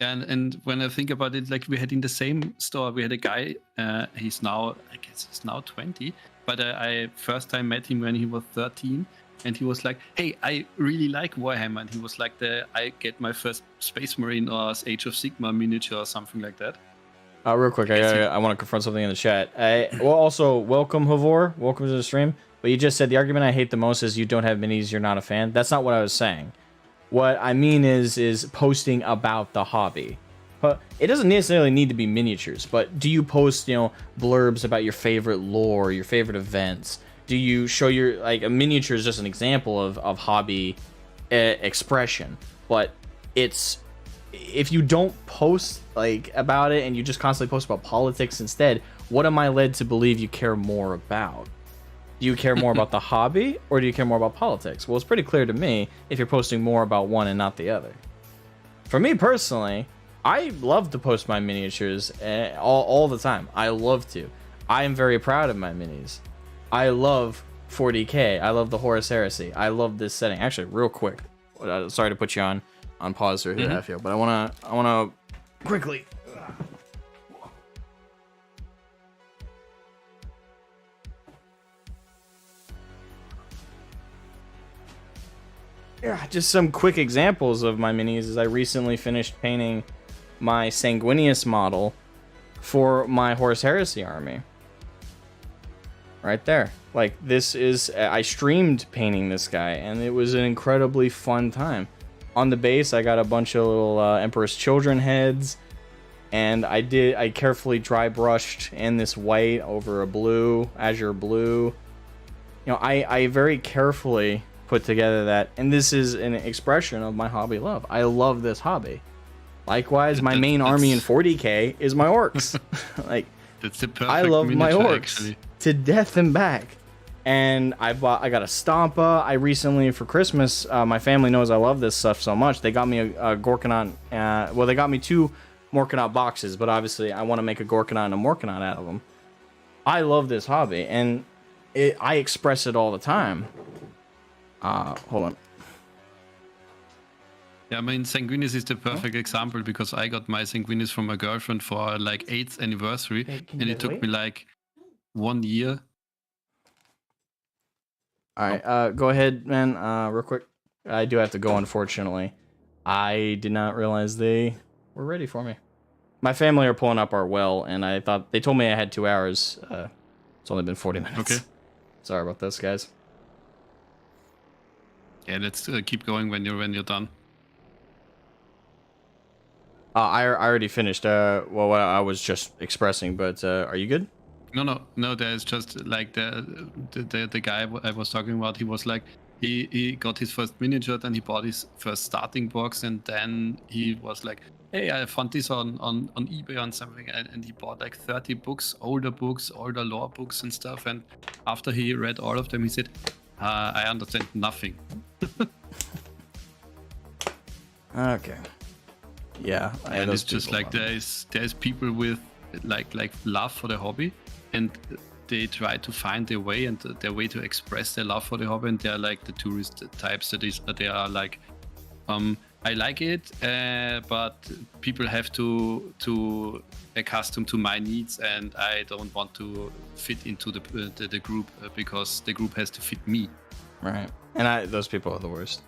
And when I think about it, like we had in the same store, we had a guy, he's now, I guess he's now 20, but I first time met him when he was 13, and he was like, hey, I really like Warhammer, and he was like, I get my first Space Marine or Age of Sigmar miniature or something like that. Real quick, I want to confront something in the chat. Well, also, welcome, Havor, welcome to the stream, but you just said the argument I hate the most is you don't have minis, you're not a fan. That's not what I was saying. What I mean is posting about the hobby. But it doesn't necessarily need to be miniatures, but do you post, you know, blurbs about your favorite lore, your favorite events? Do you show your, like, a miniature is just an example of hobby expression, but it's, if you don't post like about it and you just constantly post about politics instead, what am I led to believe you care more about? Do you care more about the hobby, or do you care more about politics? Well, it's pretty clear to me if you're posting more about one and not the other. For me personally, I love to post my miniatures all the time. I love to. I am very proud of my minis. I love 40K. I love the Horus Heresy. I love this setting. Actually, real quick, sorry to put you on pause here, Afio, but I wanna quickly. Yeah, just some quick examples of my minis is I recently finished painting my Sanguinius model for my Horus Heresy army. Right there. Like, this is... I streamed painting this guy, and it was an incredibly fun time. On the base, I got a bunch of little Emperor's Children heads, and I carefully dry brushed in this white over a blue, azure blue. You know, I very carefully put together that, and this is an expression of my hobby love. I love this hobby. Likewise, my main army in 40k is my orcs. Like, that's the perfect I love my miniature, orcs actually. to death and back. And I got a Stampa. I recently, for Christmas, my family knows I love this stuff so much. They got me a Gorkanaut. Well, they got me 2 Morkanaut boxes, but obviously I want to make a Gorkanaut and a Morkanaut out of them. I love this hobby, and I express it all the time. Hold on. Yeah, I mean, Sanguinius is the perfect example because I got my Sanguinius from my girlfriend for like 8th anniversary, Hey, can and you it took wait? me like 1 year. All right, go ahead, man. Real quick. I do have to go, unfortunately. I did not realize they were ready for me. My family are pulling up our well, and I thought they told me I had 2 hours. It's only been 40 minutes. Okay. Sorry about this, guys. Yeah, let's keep going when you're done. I already finished. Well, I was just expressing, but are you good? No. There's just like the guy I was talking about. He was like, he got his first miniature, then he bought his first starting box, and then he was like, hey, I found this on eBay on something, and he bought like 30 books, older lore books and stuff. And after he read all of them, he said, I understand nothing. Okay. Yeah, And it's just like there's people with like love for the hobby, and they try to find their way and their way to express their love for the hobby, and they're like the tourist types they are like, I like it, but people have to accustom to my needs, and I don't want to fit into the group because the group has to fit me. Right. And those people are the worst.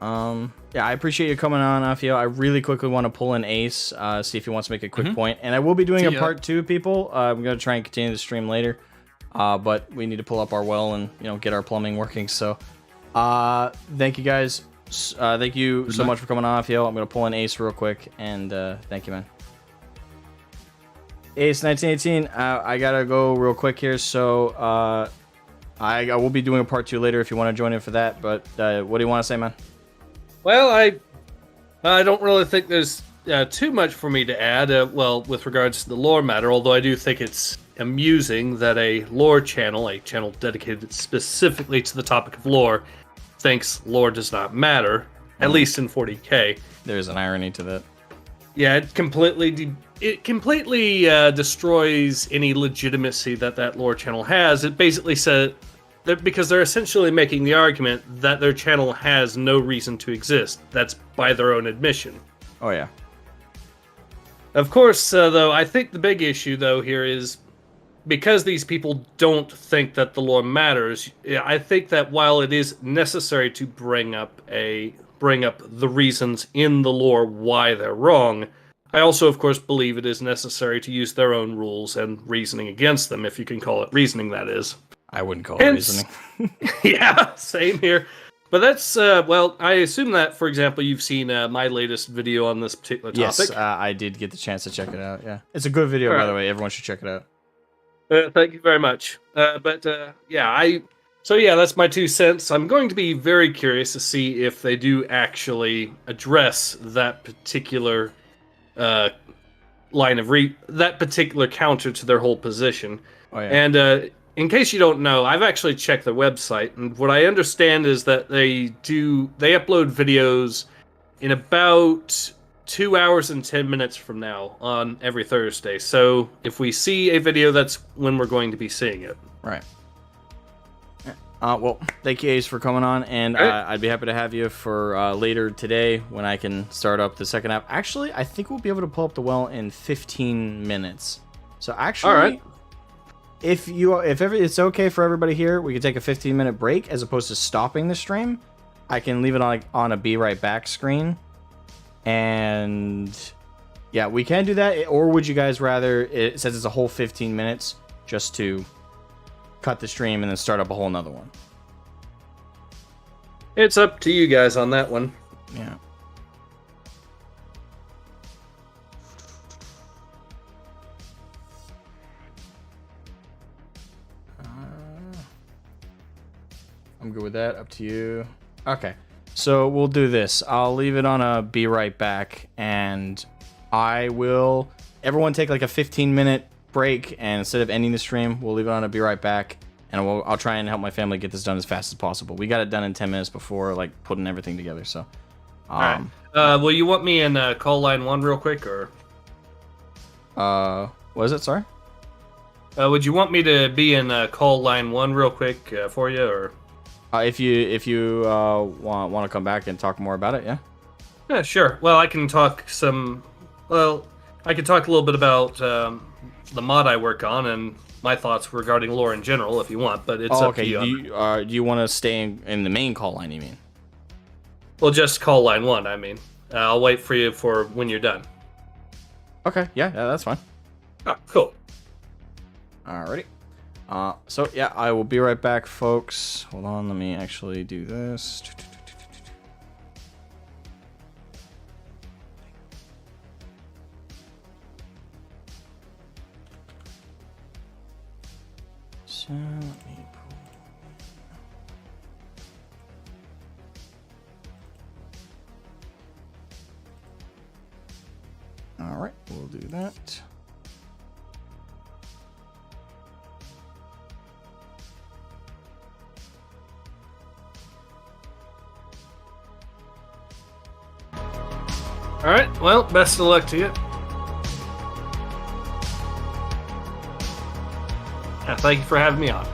Yeah, I appreciate you coming on, Afio. I really quickly want to pull in Ace, see if he wants to make a quick point. And I will be doing a part 2, people. I'm going to try and continue the stream later. But we need to pull up our well and, get our plumbing working. So, thank you guys. Thank you so much for coming on, Afio. I'm going to pull in Ace real quick. And, thank you, man. Ace 1918, I got to go real quick here. So, I will be doing a part 2 later if you want to join in for that. But, what do you want to say, man? Well, I don't really think there's too much for me to add, well, with regards to the lore matter, although I do think it's amusing that a lore channel, a channel dedicated specifically to the topic of lore, thinks lore does not matter, at least in 40k. There's an irony to that. Yeah, it completely destroys any legitimacy that lore channel has. It basically said... because they're essentially making the argument that their channel has no reason to exist. That's by their own admission. Oh, yeah. Of course, though, I think the big issue, though, here is because these people don't think that the lore matters, I think that while it is necessary to bring up the reasons in the lore why they're wrong, I also, of course, believe it is necessary to use their own rules and reasoning against them, if you can call it reasoning, that is. I wouldn't call it reasoning. Yeah, same here. But that's, well, I assume that, for example, you've seen my latest video on this particular topic. Yes, I did get the chance to check it out, yeah. It's a good video, by the way. Everyone should check it out. Thank you very much. Yeah, so yeah, that's my 2 cents. I'm going to be very curious to see if they do actually address that particular that particular counter to their whole position. Oh, yeah. And, in case you don't know, I've actually checked their website, and what I understand is that they upload videos in about 2 hours and 10 minutes from now on every Thursday. So if we see a video, that's when we're going to be seeing it. Right. Well, thank you, Ace, for coming on, and I'd be happy to have you for later today when I can start up the second half. Actually, I think we'll be able to pull up the well in 15 minutes. So actually... All right. If it's okay for everybody here, we can take a 15-minute break as opposed to stopping the stream. I can leave it on a be right back screen. And yeah, we can do that. Or would you guys rather, it says it's a whole 15 minutes just to cut the stream and then start up a whole nother one? It's up to you guys on that one. Yeah. I'm good with that. Up to you. Okay. So we'll do this. I'll leave it on a be right back, and I will. Everyone take like a 15-minute break, and instead of ending the stream, we'll leave it on a be right back, and I'll try and help my family get this done as fast as possible. We got it done in 10 minutes before like putting everything together. So, All right. Will you want me in call line 1 real quick, or? What is it? Sorry. Would you want me to be in call line 1 real quick for you, or? If you want to come back and talk more about it, yeah. Yeah, sure. Well, I can talk I could talk a little bit about the mod I work on and my thoughts regarding lore in general, if you want. But it's up to you. Do you want to stay in the main call line? You mean? Well, just call line 1. I mean, I'll wait for you for when you're done. Okay. Yeah, that's fine. Oh, cool. Alrighty. So yeah, I will be right back, folks. Hold on, let me actually do this. So let me pull. All right, we'll do that. All right. Well, best of luck to you. Yeah, thank you for having me on.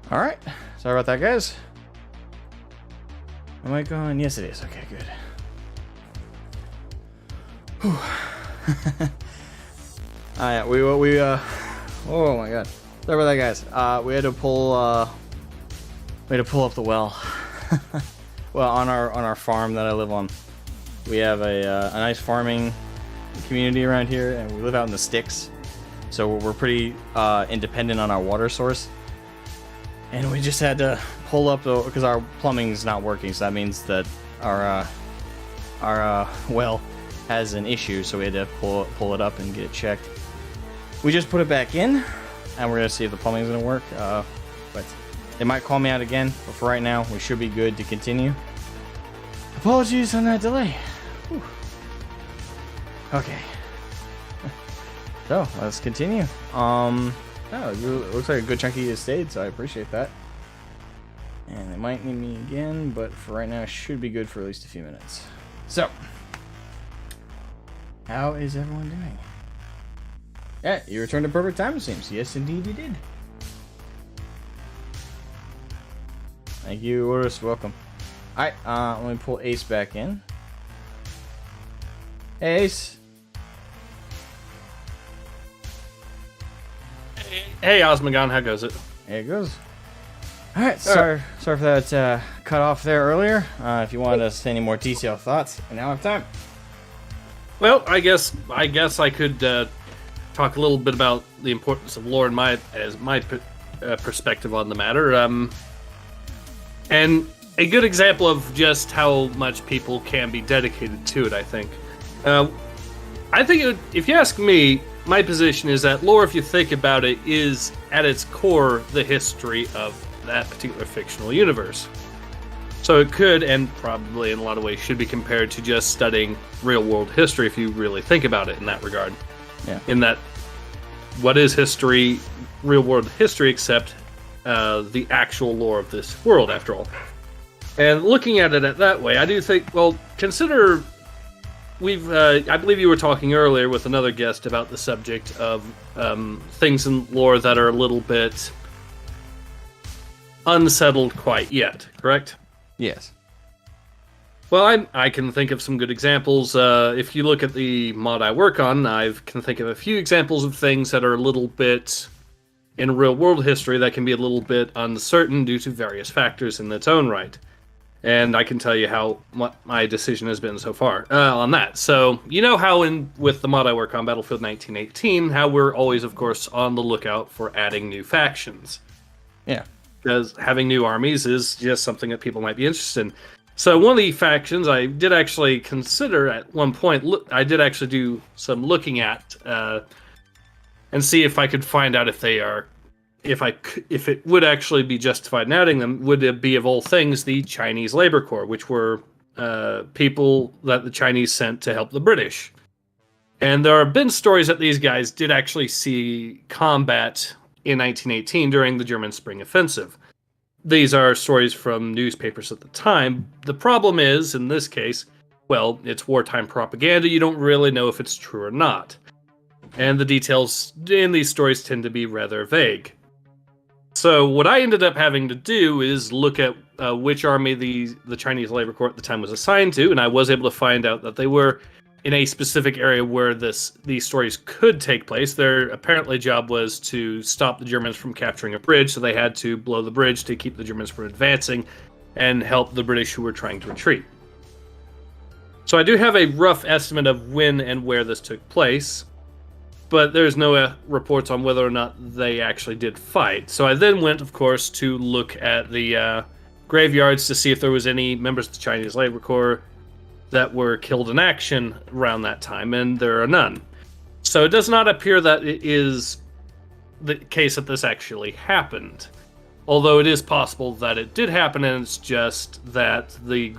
All right. Sorry about that, guys. Am I going? Yes, it is. Okay, good. Whew. Yeah, oh my god. Sorry about that, guys. We had to pull up the well. Well, on our farm that I live on. We have a nice farming community around here, and we live out in the sticks. So we're pretty independent on our water source. And we just had to pull up because our plumbing's not working, so that means that our well has an issue, so we had to pull it up and get it checked. We just put it back in, and we're gonna see if the plumbing's gonna work. But they might call me out again, but for right now, we should be good to continue. Apologies on that delay. Whew. Okay. So let's continue. Oh, it looks like a good chunk of you stayed, so I appreciate that. And they might need me again, but for right now, it should be good for at least a few minutes. So, how is everyone doing? Yeah, you returned to perfect time, it seems. Yes, indeed, you did. Thank you, Urus. Welcome. Alright, let me pull Ace back in. Hey, Ace. Hey, Asmogan, how goes it? There it goes. Alright, sorry for that cut off there earlier. If you wanted to say any more detailed thoughts, and now I have time. Well, I guess I could talk a little bit about the importance of lore in my perspective on the matter. And a good example of just how much people can be dedicated to it, I think. If you ask me, my position is that lore, if you think about it, is at its core the history of that particular fictional universe. So it could, and probably in a lot of ways should be compared to just studying real-world history if you really think about it in that regard. Yeah. In that, what is history, real-world history, except the actual lore of this world, after all? And looking at it that way, I do think, well, consider... I believe you were talking earlier with another guest about the subject of things in lore that are a little bit unsettled quite yet, correct? Yes. Well, I can think of some good examples. If you look at the mod I work on, I can think of a few examples of things that are a little bit in real-world history that can be a little bit uncertain due to various factors in its own right. And I can tell you what my decision has been so far on that. So, you know how with the mod I work on, Battlefield 1918, how we're always, of course, on the lookout for adding new factions. Yeah. Because having new armies is just something that people might be interested in. So one of the factions I did actually consider at one point, I did actually do some looking at and see if I could find out if they are... If it would actually be justified in adding them, would it be of all things the Chinese Labor Corps, which were people that the Chinese sent to help the British. And there have been stories that these guys did actually see combat in 1918 during the German Spring Offensive. These are stories from newspapers at the time. The problem is, in this case, well, it's wartime propaganda. You don't really know if it's true or not. And the details in these stories tend to be rather vague. So what I ended up having to do is look at which army the Chinese Labor Corps at the time was assigned to, and I was able to find out that they were in a specific area where these stories could take place. Their apparently job was to stop the Germans from capturing a bridge, so they had to blow the bridge to keep the Germans from advancing and help the British who were trying to retreat. So I do have a rough estimate of when and where this took place, but there's no reports on whether or not they actually did fight. So I then went, of course, to look at the graveyards to see if there was any members of the Chinese Labor Corps that were killed in action around that time, and there are none. So it does not appear that it is the case that this actually happened. Although it is possible that it did happen, and it's just that they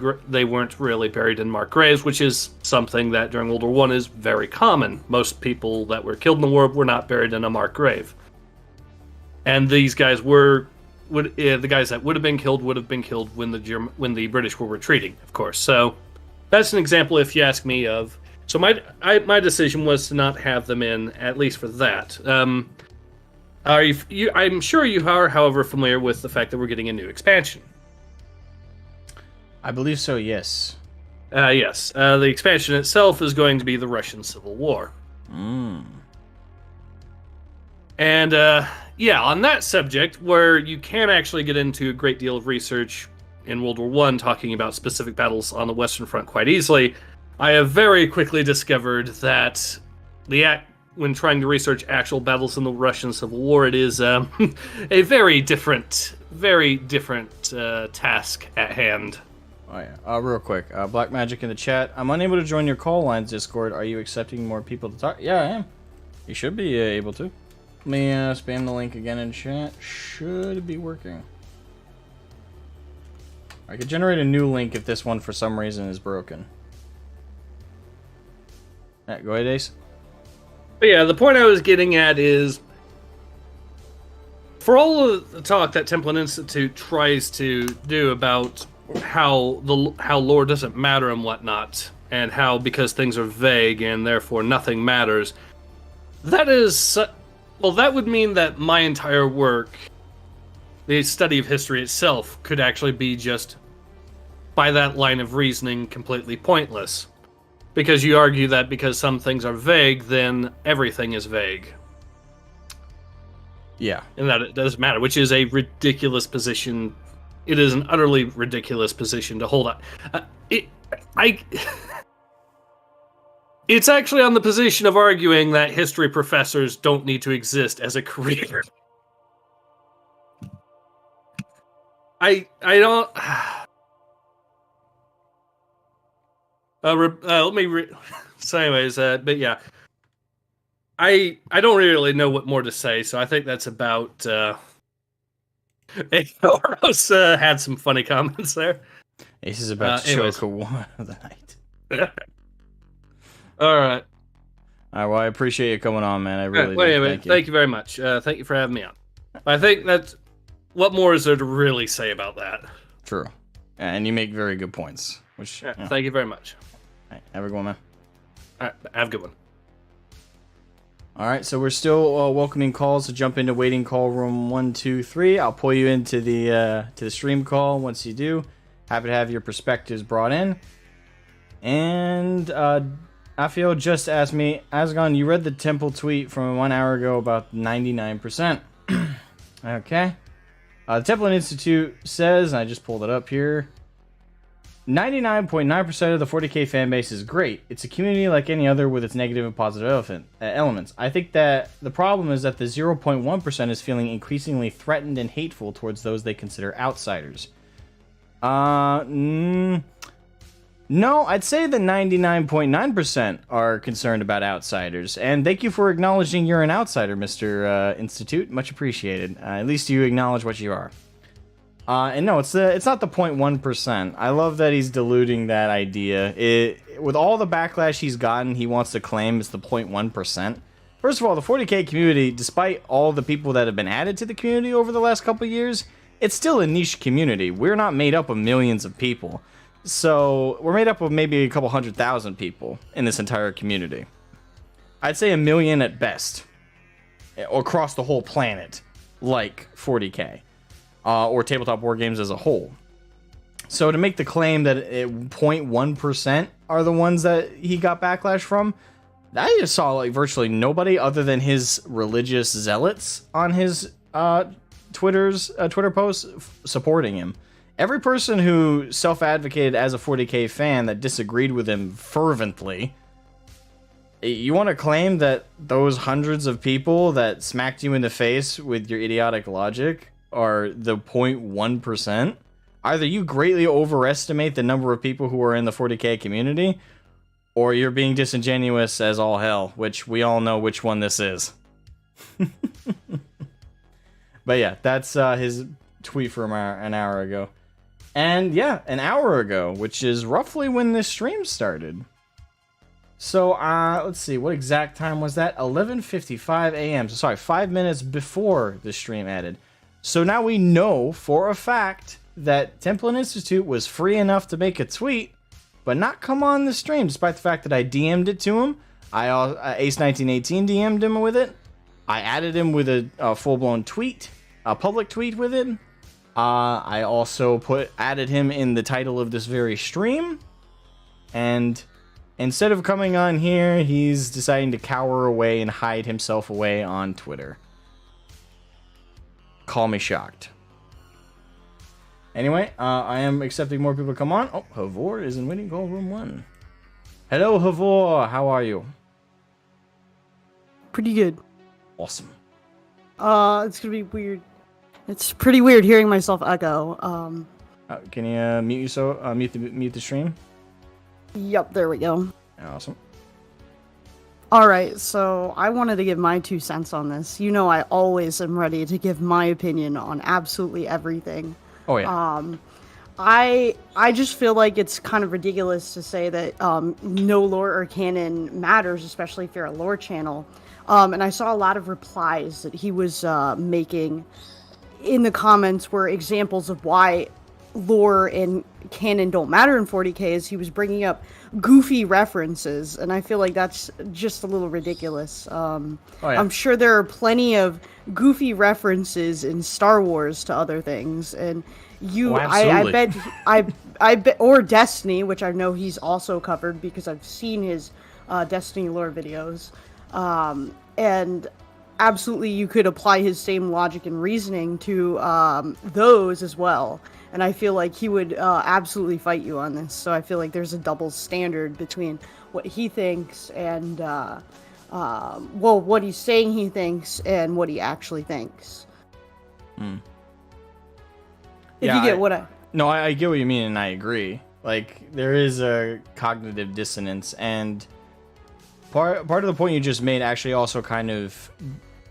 weren't really buried in marked graves, which is something that during World War I is very common. Most people that were killed in the war were not buried in a marked grave. And these guys the guys that would have been killed when the British were retreating, of course. So that's an example, if you ask me, of So my decision was to not have them in, at least for that. I'm sure you are, however, familiar with the fact that we're getting a new expansion. I believe so, yes. Yes. The expansion itself is going to be the Russian Civil War. And, on that subject, where you can actually get into a great deal of research in World War I, talking about specific battles on the Western Front quite easily, I have very quickly discovered that when trying to research actual battles in the Russian Civil War, it is a very different task at hand. Oh yeah. Real quick, Black Magic in the chat. I'm unable to join your call lines Discord. Are you accepting more people to talk? Yeah, I am. You should be able to. Let me spam the link again in chat. Should be working. I could generate a new link if this one for some reason is broken. Alright, go ahead, Ace. But yeah, the point I was getting at is, for all of the talk that Templin Institute tries to do about how lore doesn't matter and whatnot, and how because things are vague and therefore nothing matters, that would mean that my entire work, the study of history itself, could actually be just, by that line of reasoning, completely pointless. Because you argue that because some things are vague, then everything is vague. Yeah. And that it doesn't matter, which is a ridiculous position. It is an utterly ridiculous position to hold on. It's actually on the position of arguing that history professors don't need to exist as a career. I don't... So anyways, but yeah. I don't really know what more to say, so I think that's about... Oros had some funny comments there. Ace is about to choke a woman of the night. Alright. Alright, well, I appreciate you coming on, man. I really do. Thank you very much. Thank you for having me on. I think that's... What more is there to really say about that? True. And you make very good points. Which, Thank you very much. All right, have a good one, man. All right, have a good one. All right, so we're still welcoming calls to jump into waiting call room 123. I'll pull you into the stream call once you do. Happy to have your perspectives brought in. And Afio just asked me, Asmogan, you read the Temple tweet from 1 hour ago about 99%. Okay. The Templin Institute says, and I just pulled it up here, 99.9% of the 40k fan base is great. It's a community like any other with its negative and positive elements. I think that the problem is that the 0.1% is feeling increasingly threatened and hateful towards those they consider outsiders. No, I'd say the 99.9% are concerned about outsiders. And thank you for acknowledging you're an outsider, Mr. Institute. Much appreciated. At least you acknowledge what you are. And no, it's not the 0.1%. I love that he's diluting that idea. With all the backlash he's gotten, he wants to claim it's the 0.1%. First of all, the 40k community, despite all the people that have been added to the community over the last couple of years, it's still a niche community. We're not made up of millions of people. So we're made up of maybe a couple 100,000 people in this entire community. I'd say 1 million at best. Across the whole planet, like 40k. Or tabletop war games as a whole. So to make the claim that 0.1% are the ones that he got backlash from, I just saw like virtually nobody other than his religious zealots on his Twitter posts supporting him. Every person who self-advocated as a 40k fan that disagreed with him fervently, you want to claim that those hundreds of people that smacked you in the face with your idiotic logic are the 0.1%? Either you greatly overestimate the number of people who are in the 40k community, or you're being disingenuous as all hell, which we all know which one this is. But yeah, that's his tweet from an hour ago. And yeah, an hour ago, which is roughly when this stream started. So, let's see, what exact time was that? 11:55 a.m. So sorry, 5 minutes before the stream ended. So now we know for a fact that Templin Institute was free enough to make a tweet but not come on the stream, despite the fact that I DM'd it to him. I Ace1918 DM'd him with it. I added him with a full-blown tweet, a public tweet with it. I also added him in the title of this very stream. And instead of coming on here, he's deciding to cower away and hide himself away on Twitter. Call me shocked. Anyway, I am accepting more people to come on. Oh, Havor is in waiting call room 1. Hello, Havor. How are you? Pretty good. Awesome. It's gonna be weird. It's pretty weird hearing myself echo. Can you mute the stream? Yep, there we go. Awesome. Alright, so I wanted to give my 2 cents on this. You know I always am ready to give my opinion on absolutely everything. Oh, yeah. I just feel like it's kind of ridiculous to say that no lore or canon matters, especially if you're a lore channel. And I saw a lot of replies that he was making in the comments were examples of why lore and canon don't matter in 40k, as he was bringing up goofy references, and I feel like that's just a little ridiculous. Yeah. I'm sure there are plenty of goofy references in Star Wars to other things, and I bet, or Destiny, which I know he's also covered because I've seen his Destiny lore videos, and absolutely you could apply his same logic and reasoning to those as well. And I feel like he would absolutely fight you on this. So I feel like there's a double standard between what he thinks and, what he's saying he thinks and what he actually thinks. If you get what I... No, I get what you mean, and I agree. Like, there is a cognitive dissonance, and part of the point you just made actually also kind of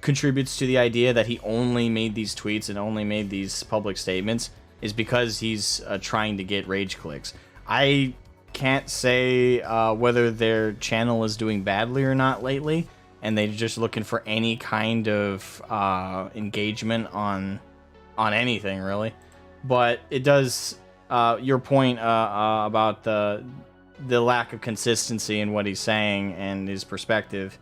contributes to the idea that he only made these tweets and only made these public statements is because he's trying to get rage clicks. I can't say whether their channel is doing badly or not lately, and they're just looking for any kind of engagement on anything, really. But it does, your point about the lack of consistency in what he's saying and his perspective,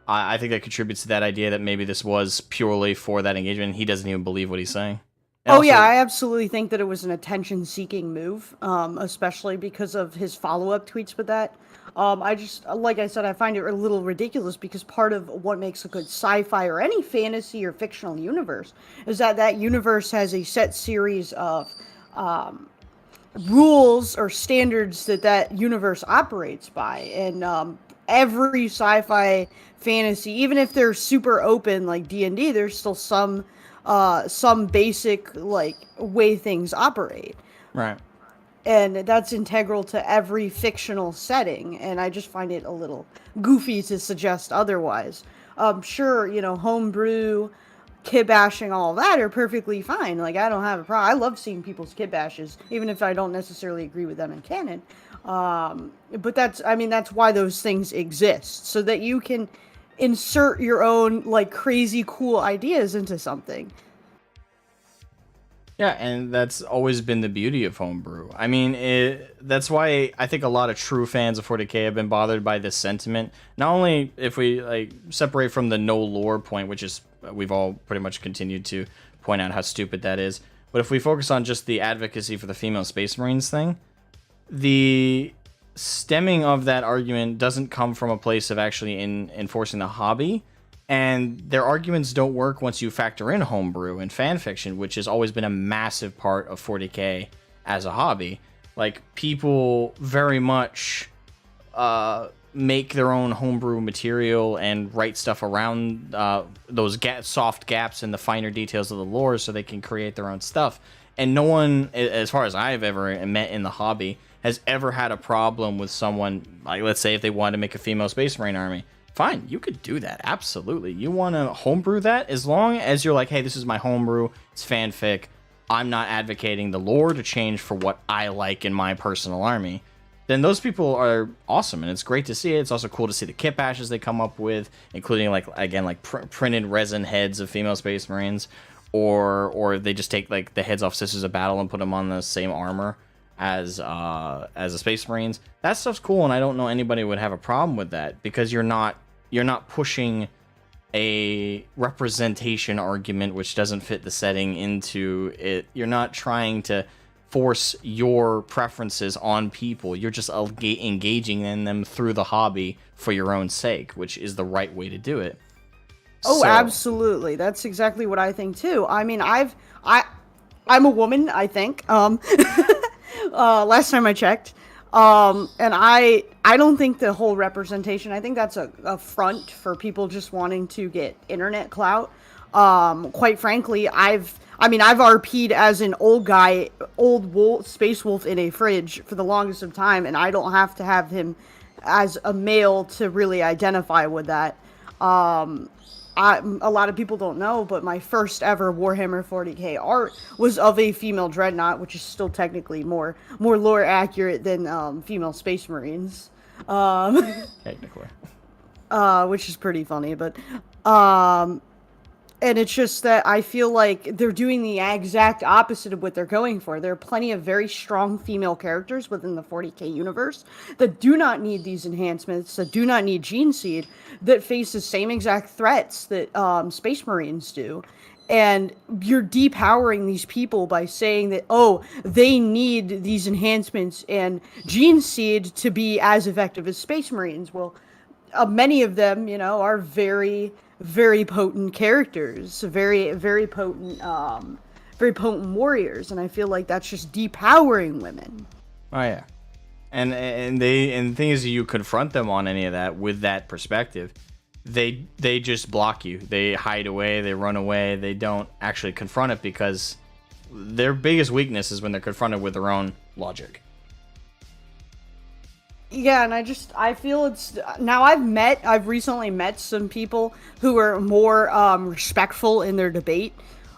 I think that contributes to that idea that maybe this was purely for that engagement, and he doesn't even believe what he's saying. Oh, yeah, I absolutely think that it was an attention-seeking move, especially because of his follow-up tweets with that. I just, like I said, I find it a little ridiculous because part of what makes a good sci-fi or any fantasy or fictional universe is that that universe has a set series of rules or standards that universe operates by. And every sci-fi fantasy, even if they're super open like D&D, there's still some basic like way things operate, right? And that's integral to every fictional setting, and I just find it a little goofy to suggest otherwise. Sure, you know, homebrew, kid bashing, all that are perfectly fine. Like, I don't have a problem. I love seeing people's kid bashes, even if I don't necessarily agree with them in canon. But that's why those things exist, so that you can insert your own like crazy cool ideas into something. Yeah, and that's always been the beauty of homebrew. I mean, that's why I think a lot of true fans of 40k have been bothered by this sentiment. Not only if we like separate from the no lore point, which is we've all pretty much continued to point out how stupid that is, but if we focus on just the advocacy for the female Space Marines thing, the stemming of that argument doesn't come from a place of actually enforcing the hobby, and their arguments don't work once you factor in homebrew and fanfiction, which has always been a massive part of 40k as a hobby. Like, people very much make their own homebrew material and write stuff around those soft gaps in the finer details of the lore so they can create their own stuff. And no one, as far as I've ever met in the hobby, has ever had a problem with someone, like, let's say if they wanted to make a female Space Marine army. Fine, you could do that, absolutely. You want to homebrew that, as long as you're like, hey, this is my homebrew, it's fanfic, I'm not advocating the lore to change for what I like in my personal army, then those people are awesome, and it's great to see it. It's also cool to see the kit bashes they come up with, including, like, again, like printed resin heads of female Space Marines, or they just take, like, the heads off Sisters of Battle and put them on the same armor. as a Space Marines. That stuff's cool, and I don't know anybody would have a problem with that, because you're not pushing a representation argument which doesn't fit the setting into it. You're not trying to force your preferences on people. You're just engaging in them through the hobby for your own sake, which is the right way to do it. Oh, So- absolutely. That's exactly what I think too. I mean, I'm a woman, I think. Last time I checked. And I don't think the whole representation, I think that's a front for people just wanting to get internet clout. Quite frankly, I've RP'd as an old guy, space wolf in a fridge for the longest of time, and I don't have to have him as a male to really identify with that. A lot of people don't know, but my first ever Warhammer 40k art was of a female dreadnought, which is still technically more lore accurate than female Space Marines. Technically. Which is pretty funny, but and it's just that I feel like they're doing the exact opposite of what they're going for. There are plenty of very strong female characters within the 40k universe that do not need these enhancements, that do not need Gene Seed, that face the same exact threats that Space Marines do. And you're depowering these people by saying that, oh, they need these enhancements and Gene Seed to be as effective as Space Marines. Well, many of them, are very, very potent characters, very potent warriors, and I feel like that's just depowering women. Oh yeah, and the thing is, you confront them on any of that with that perspective, they just block you. They hide away. They run away. They don't actually confront it, because their biggest weakness is when they're confronted with their own logic. Yeah, and I feel it's now I've recently met some people who are more respectful in their debate,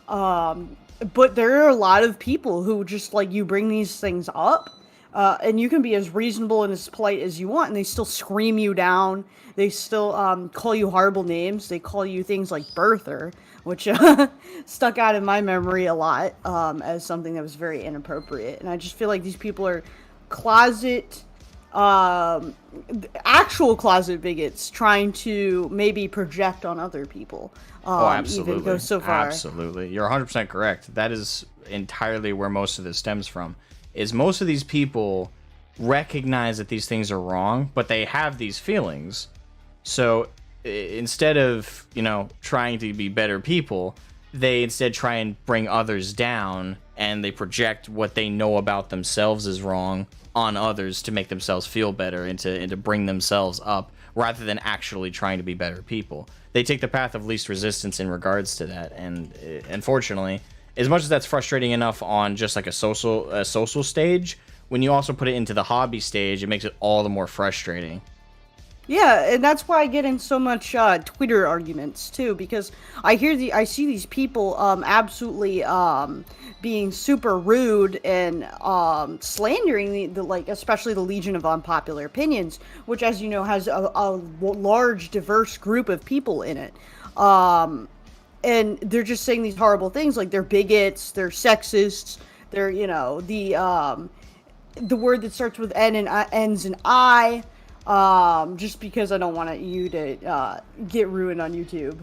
but there are a lot of people who just, like, you bring these things up, and you can be as reasonable and as polite as you want, and they still scream you down. They still call you horrible names. They call you things like birther, which stuck out in my memory a lot as something that was very inappropriate. And I just feel like these people are actual closet bigots trying to maybe project on other people. Absolutely. Even go so far. Absolutely. You're 100% correct. That is entirely where most of this stems from. Is most of these people recognize that these things are wrong, but they have these feelings. So instead of, trying to be better people, they instead try and bring others down, and they project what they know about themselves is wrong on others to make themselves feel better and to bring themselves up, rather than actually trying to be better people. They take the path of least resistance in regards to that, and unfortunately, as much as that's frustrating enough on just like a social stage, when you also put it into the hobby stage, it makes it all the more frustrating. Yeah, and that's why I get in so much Twitter arguments too, because I see these people absolutely being super rude and slandering the especially the Legion of Unpopular Opinions, which, as you know, has a large, diverse group of people in it. And they're just saying these horrible things, like they're bigots, they're sexists, they're the word that starts with N and ends in I. Just because I don't want you to get ruined on YouTube.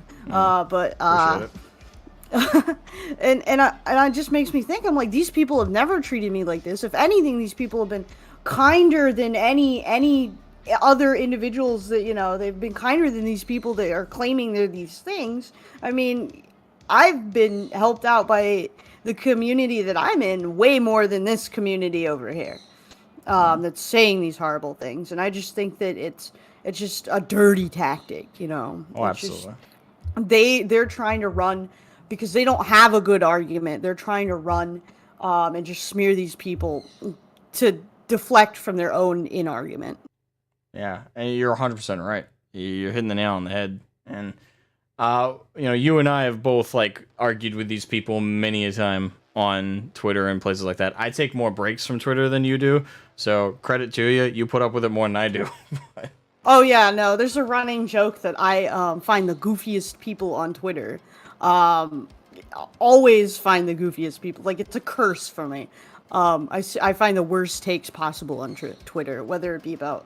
and it just makes me think, I'm like, these people have never treated me like this. If anything, these people have been kinder than any other individuals that, they've been kinder than these people that are claiming they're these things. I mean, I've been helped out by the community that I'm in way more than this community over here. That's saying these horrible things, and I just think that it's just a dirty tactic, Oh, absolutely. They're trying to run because they don't have a good argument. They're trying to run and just smear these people to deflect from their own in-argument. Yeah, and you're 100% right. You're hitting the nail on the head. And you and I have both argued with these people many a time on Twitter and places like that. I take more breaks from Twitter than you do, so credit to you. You put up with it more than I do. Oh yeah, no, there's a running joke that I find the goofiest people on Twitter. Always find the goofiest people. Like, it's a curse for me. I find the worst takes possible on Twitter, whether it be about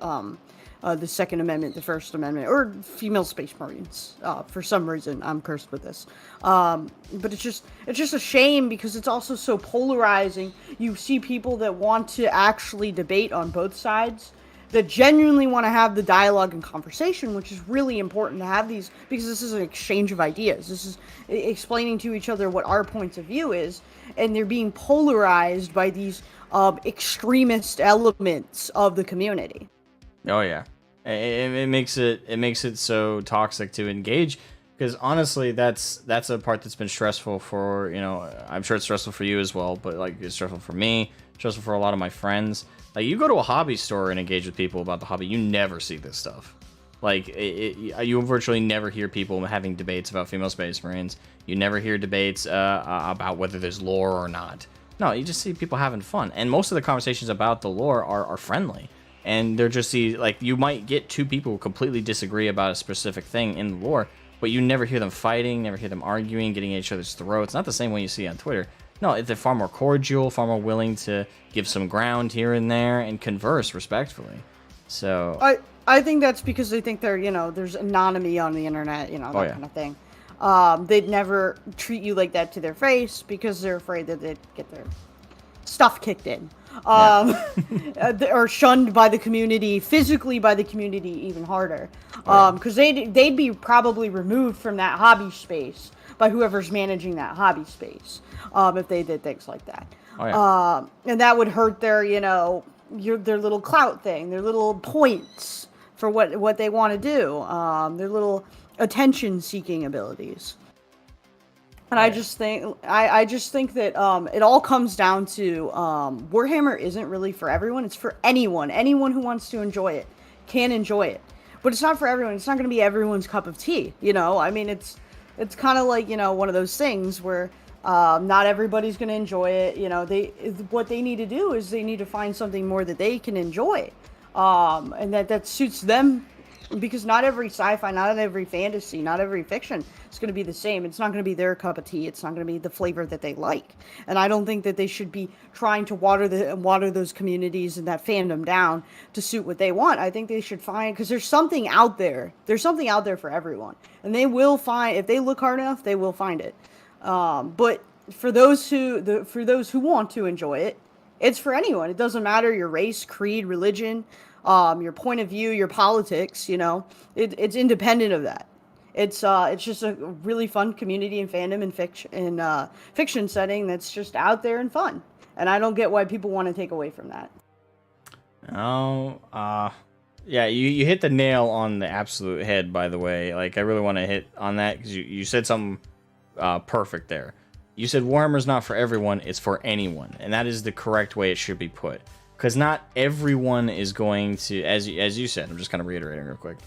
the Second Amendment, the First Amendment, or female space marines. For some reason, I'm cursed with this. But it's just a shame because it's also so polarizing. You see people that want to actually debate on both sides, that genuinely want to have the dialogue and conversation, which is really important to have these, because this is an exchange of ideas. This is explaining to each other what our points of view is, and they're being polarized by these extremist elements of the community. Oh yeah, it makes it so toxic to engage, because honestly, that's a part that's been stressful for, I'm sure it's stressful for you as well, but like it's stressful for me, stressful for a lot of my friends. Like, you go to a hobby store and engage with people about the hobby, you never see this stuff. Like, you virtually never hear people having debates about female space marines. You never hear debates about whether there's lore or not. No, you just see people having fun. And most of the conversations about the lore are friendly. And they're just, like, you might get two people who completely disagree about a specific thing in the lore, but you never hear them fighting, never hear them arguing, getting at each other's throats. Not the same way you see on Twitter. No, they're far more cordial, far more willing to give some ground here and there and converse respectfully. So I think that's because they think they're, there's anonymity on the internet, that kind of thing. They'd never treat you like that to their face because they're afraid that they'd get their stuff kicked in. Or shunned by the community, physically by the community even harder. Because they'd be probably removed from that hobby space by whoever's managing that hobby space, if they did things like that. And that would hurt their, their little clout thing, their little points for what they want to do, their little attention-seeking abilities. And I just think that it all comes down to Warhammer isn't really for everyone. It's for anyone. Anyone who wants to enjoy it can enjoy it. But it's not for everyone. It's not going to be everyone's cup of tea. I mean, it's kind of like, one of those things where not everybody's going to enjoy it. What they need to do is they need to find something more that they can enjoy, and that suits them, because not every sci-fi, not every fantasy, not every fiction is going to be the same. It's not going to be their cup of tea. It's not going to be the flavor that they like. And I don't think that they should be trying to water those communities and that fandom down to suit what they want. I think they should find, because there's something out there. There's something out there for everyone, and they will find, if they look hard enough, they will find it. But for those who want to enjoy it, it's for anyone. It doesn't matter your race, creed, religion, your point of view, your politics. It's independent of that. It's just a really fun community and fandom and fiction setting that's just out there and fun. And I don't get why people want to take away from that. Yeah, you hit the nail on the absolute head, by the way. Like, I really want to hit on that, because you said something perfect there. You said Warhammer's not for everyone, it's for anyone. And that is the correct way it should be put. Because not everyone is going to, as you said, I'm just kind of reiterating real quick.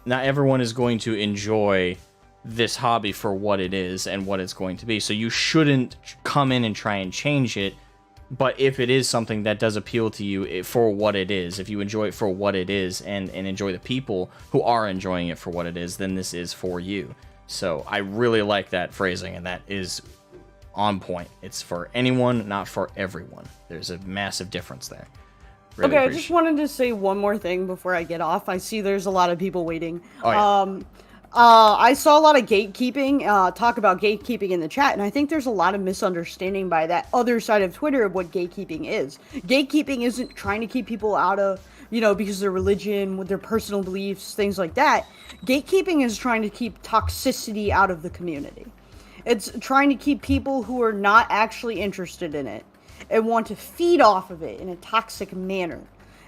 Not everyone is going to enjoy this hobby for what it is and what it's going to be. So you shouldn't come in and try and change it. But if it is something that does appeal to you for what it is, if you enjoy it for what it is and enjoy the people who are enjoying it for what it is, then this is for you. So I really like that phrasing, and that is on point. It's for anyone, not for everyone. There's a massive difference there. Really I just wanted to say one more thing before I get off. I see there's a lot of people waiting. I saw a lot of gatekeeping, talk about gatekeeping in the chat, and I think there's a lot of misunderstanding by that other side of Twitter of what gatekeeping is. Gatekeeping isn't trying to keep people out of, because of their religion, with their personal beliefs, things like that. Gatekeeping is trying to keep toxicity out of the community. It's trying to keep people who are not actually interested in it and want to feed off of it in a toxic manner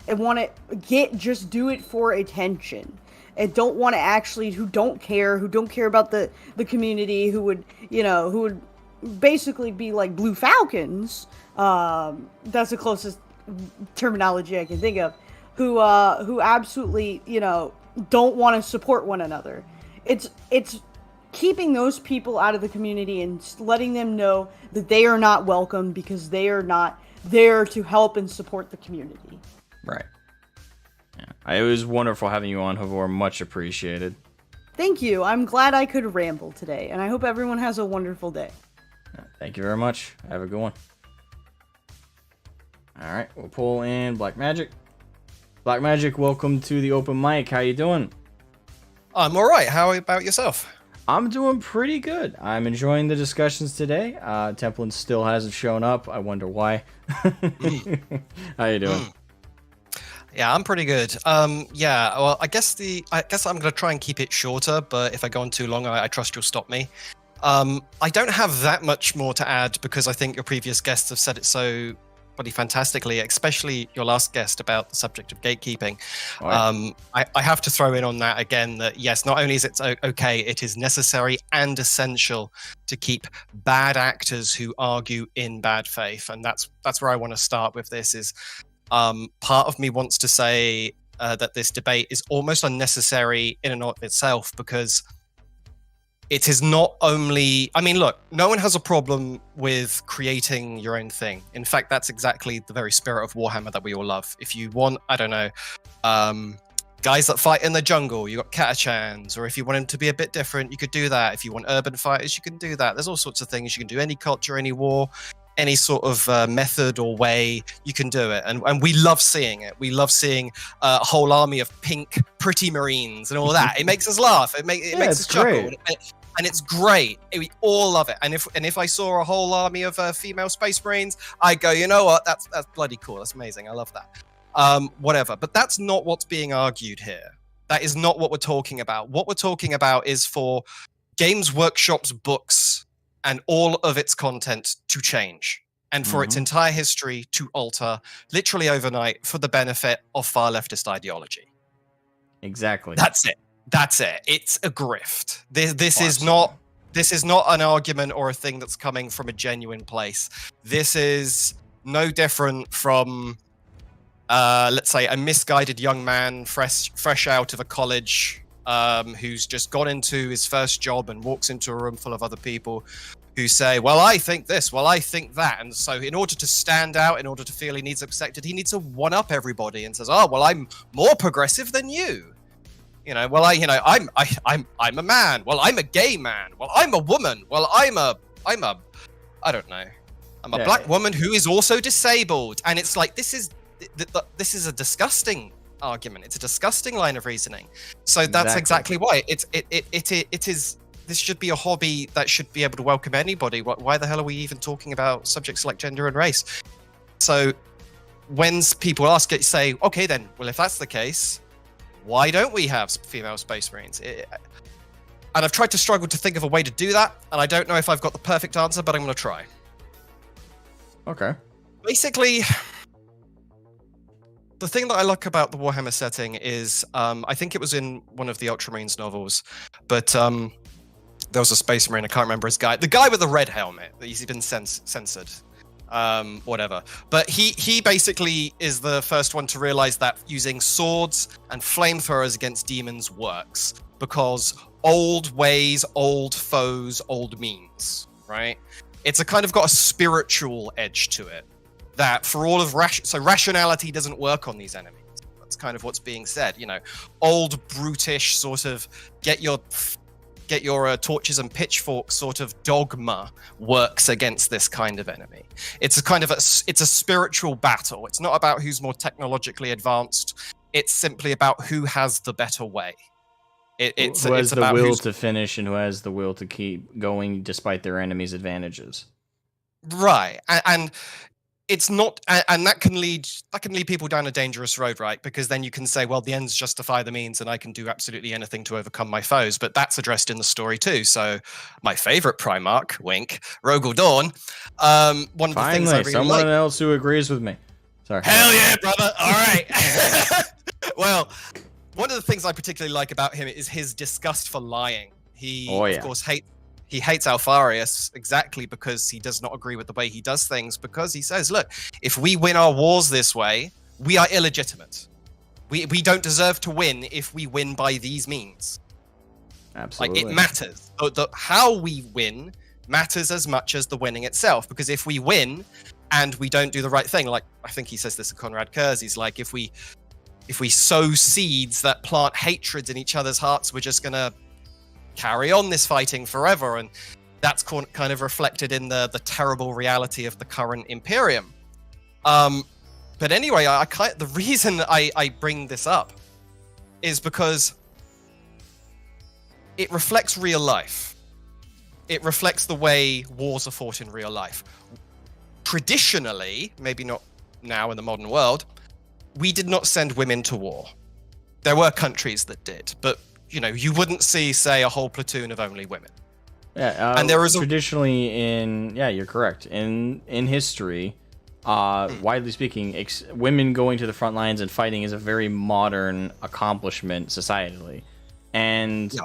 and want to just do it for attention. And don't want to actually, who don't care about the community, who would basically be like Blue Falcons. That's the closest terminology I can think of. Who absolutely, don't want to support one another. It's keeping those people out of the community and letting them know that they are not welcome because they are not there to help and support the community. Right. Yeah. It was wonderful having you on, Havor. Much appreciated. Thank you. I'm glad I could ramble today, and I hope everyone has a wonderful day. Thank you very much. Have a good one. All right, we'll pull in Black Magic. Black Magic, welcome to the open mic. How you doing? I'm all right. How about yourself? I'm doing pretty good. I'm enjoying the discussions today. Templin still hasn't shown up. I wonder why. How you doing? Yeah, I'm pretty good. Yeah, well, I guess I'm gonna try and keep it shorter, but if I go on too long, I trust you'll stop me. I don't have that much more to add because I think your previous guests have said it so bloody fantastically, especially your last guest about the subject of gatekeeping. I have to throw in on that again that yes, not only is it okay, it is necessary and essential to keep bad actors who argue in bad faith, and that's where I want to start with this. Is part of me wants to say that this debate is almost unnecessary in and of itself because it is not only, I mean, look, no one has a problem with creating your own thing. In fact, that's exactly the very spirit of Warhammer that we all love. If you want, I don't know, guys that fight in the jungle, you got Catachans, or if you want them to be a bit different, you could do that. If you want urban fighters, you can do that. There's all sorts of things. You can do any culture, any war, any sort of method or way, you can do it. And we love seeing it. We love seeing a whole army of pink, pretty Marines and all that. It makes us laugh. It makes us chuckle. And it's great. We all love it. And if I saw a whole army of female Space Marines, I go, you know what? That's bloody cool. That's amazing. I love that. Whatever. But that's not what's being argued here. That is not what we're talking about. What we're talking about is for Games Workshop's books and all of its content to change, and for its entire history to alter literally overnight for the benefit of far leftist ideology. Exactly. That's it. It's a grift. This Awesome. is not an argument or a thing that's coming from a genuine place. This is no different from, let's say, a misguided young man fresh out of a college who's just got into his first job and walks into a room full of other people who say, well, I think this, well, I think that. And so in order to stand out, in order to feel he needs accepted, he needs to one-up everybody and says, oh, well, I'm more progressive than you. Well, I'm a man. Well, I'm a gay man. Well, I'm a woman. Well, I'm a I don't know. I'm a black woman who is also disabled. And it's like, this is a disgusting argument. It's a disgusting line of reasoning. So that's exactly why it is. This should be a hobby that should be able to welcome anybody. Why the hell are we even talking about subjects like gender and race? So when people ask it, say, okay, then, well, if that's the case, why don't we have female Space Marines? And I've tried to struggle to think of a way to do that, and I don't know if I've got the perfect answer, but I'm going to try. Okay. Basically, the thing that I like about the Warhammer setting is, I think it was in one of the Ultramarines novels, but there was a Space Marine, I can't remember his guy, the guy with the red helmet, he's been censored. Whatever. But he basically is the first one to realize that using swords and flamethrowers against demons works because old ways, old foes, old means, right? It's a kind of got a spiritual edge to it that for all of rationality doesn't work on these enemies. That's kind of what's being said, old brutish sort of get your torches and pitchforks sort of dogma works against this kind of enemy. It's a kind of it's a spiritual battle. It's not about who's more technologically advanced. It's simply about who has the better way. Who has the will to finish and who has the will to keep going despite their enemy's advantages. Right, and it's not, and that can lead people down a dangerous road, right? Because then you can say, well, the ends justify the means, and I can do absolutely anything to overcome my foes. But that's addressed in the story too. So, my favorite Primarch, wink, Rogel Dawn. One of the things I really someone else who agrees with me. Sorry. Hell yeah, brother! All right. Well, one of the things I particularly like about him is his disgust for lying. Of course, he hates Alfarius exactly because he does not agree with the way he does things, because he says, look, if we win our wars this way, we are illegitimate. We don't deserve to win if we win by these means. Absolutely. Like, it matters. How we win matters as much as the winning itself, because if we win and we don't do the right thing, like I think he says this to Conrad Kurz, he's like, if we sow seeds that plant hatreds in each other's hearts, we're just going to carry on this fighting forever. And that's kind of reflected in the terrible reality of the current Imperium. But anyway, the reason I bring this up is because it reflects real life. It reflects the way wars are fought in real life. Traditionally, maybe not now in the modern world, we did not send women to war. There were countries that did, but you wouldn't see, say, a whole platoon of only women. Yeah, and there was traditionally you're correct. In history, widely speaking, women going to the front lines and fighting is a very modern accomplishment societally. And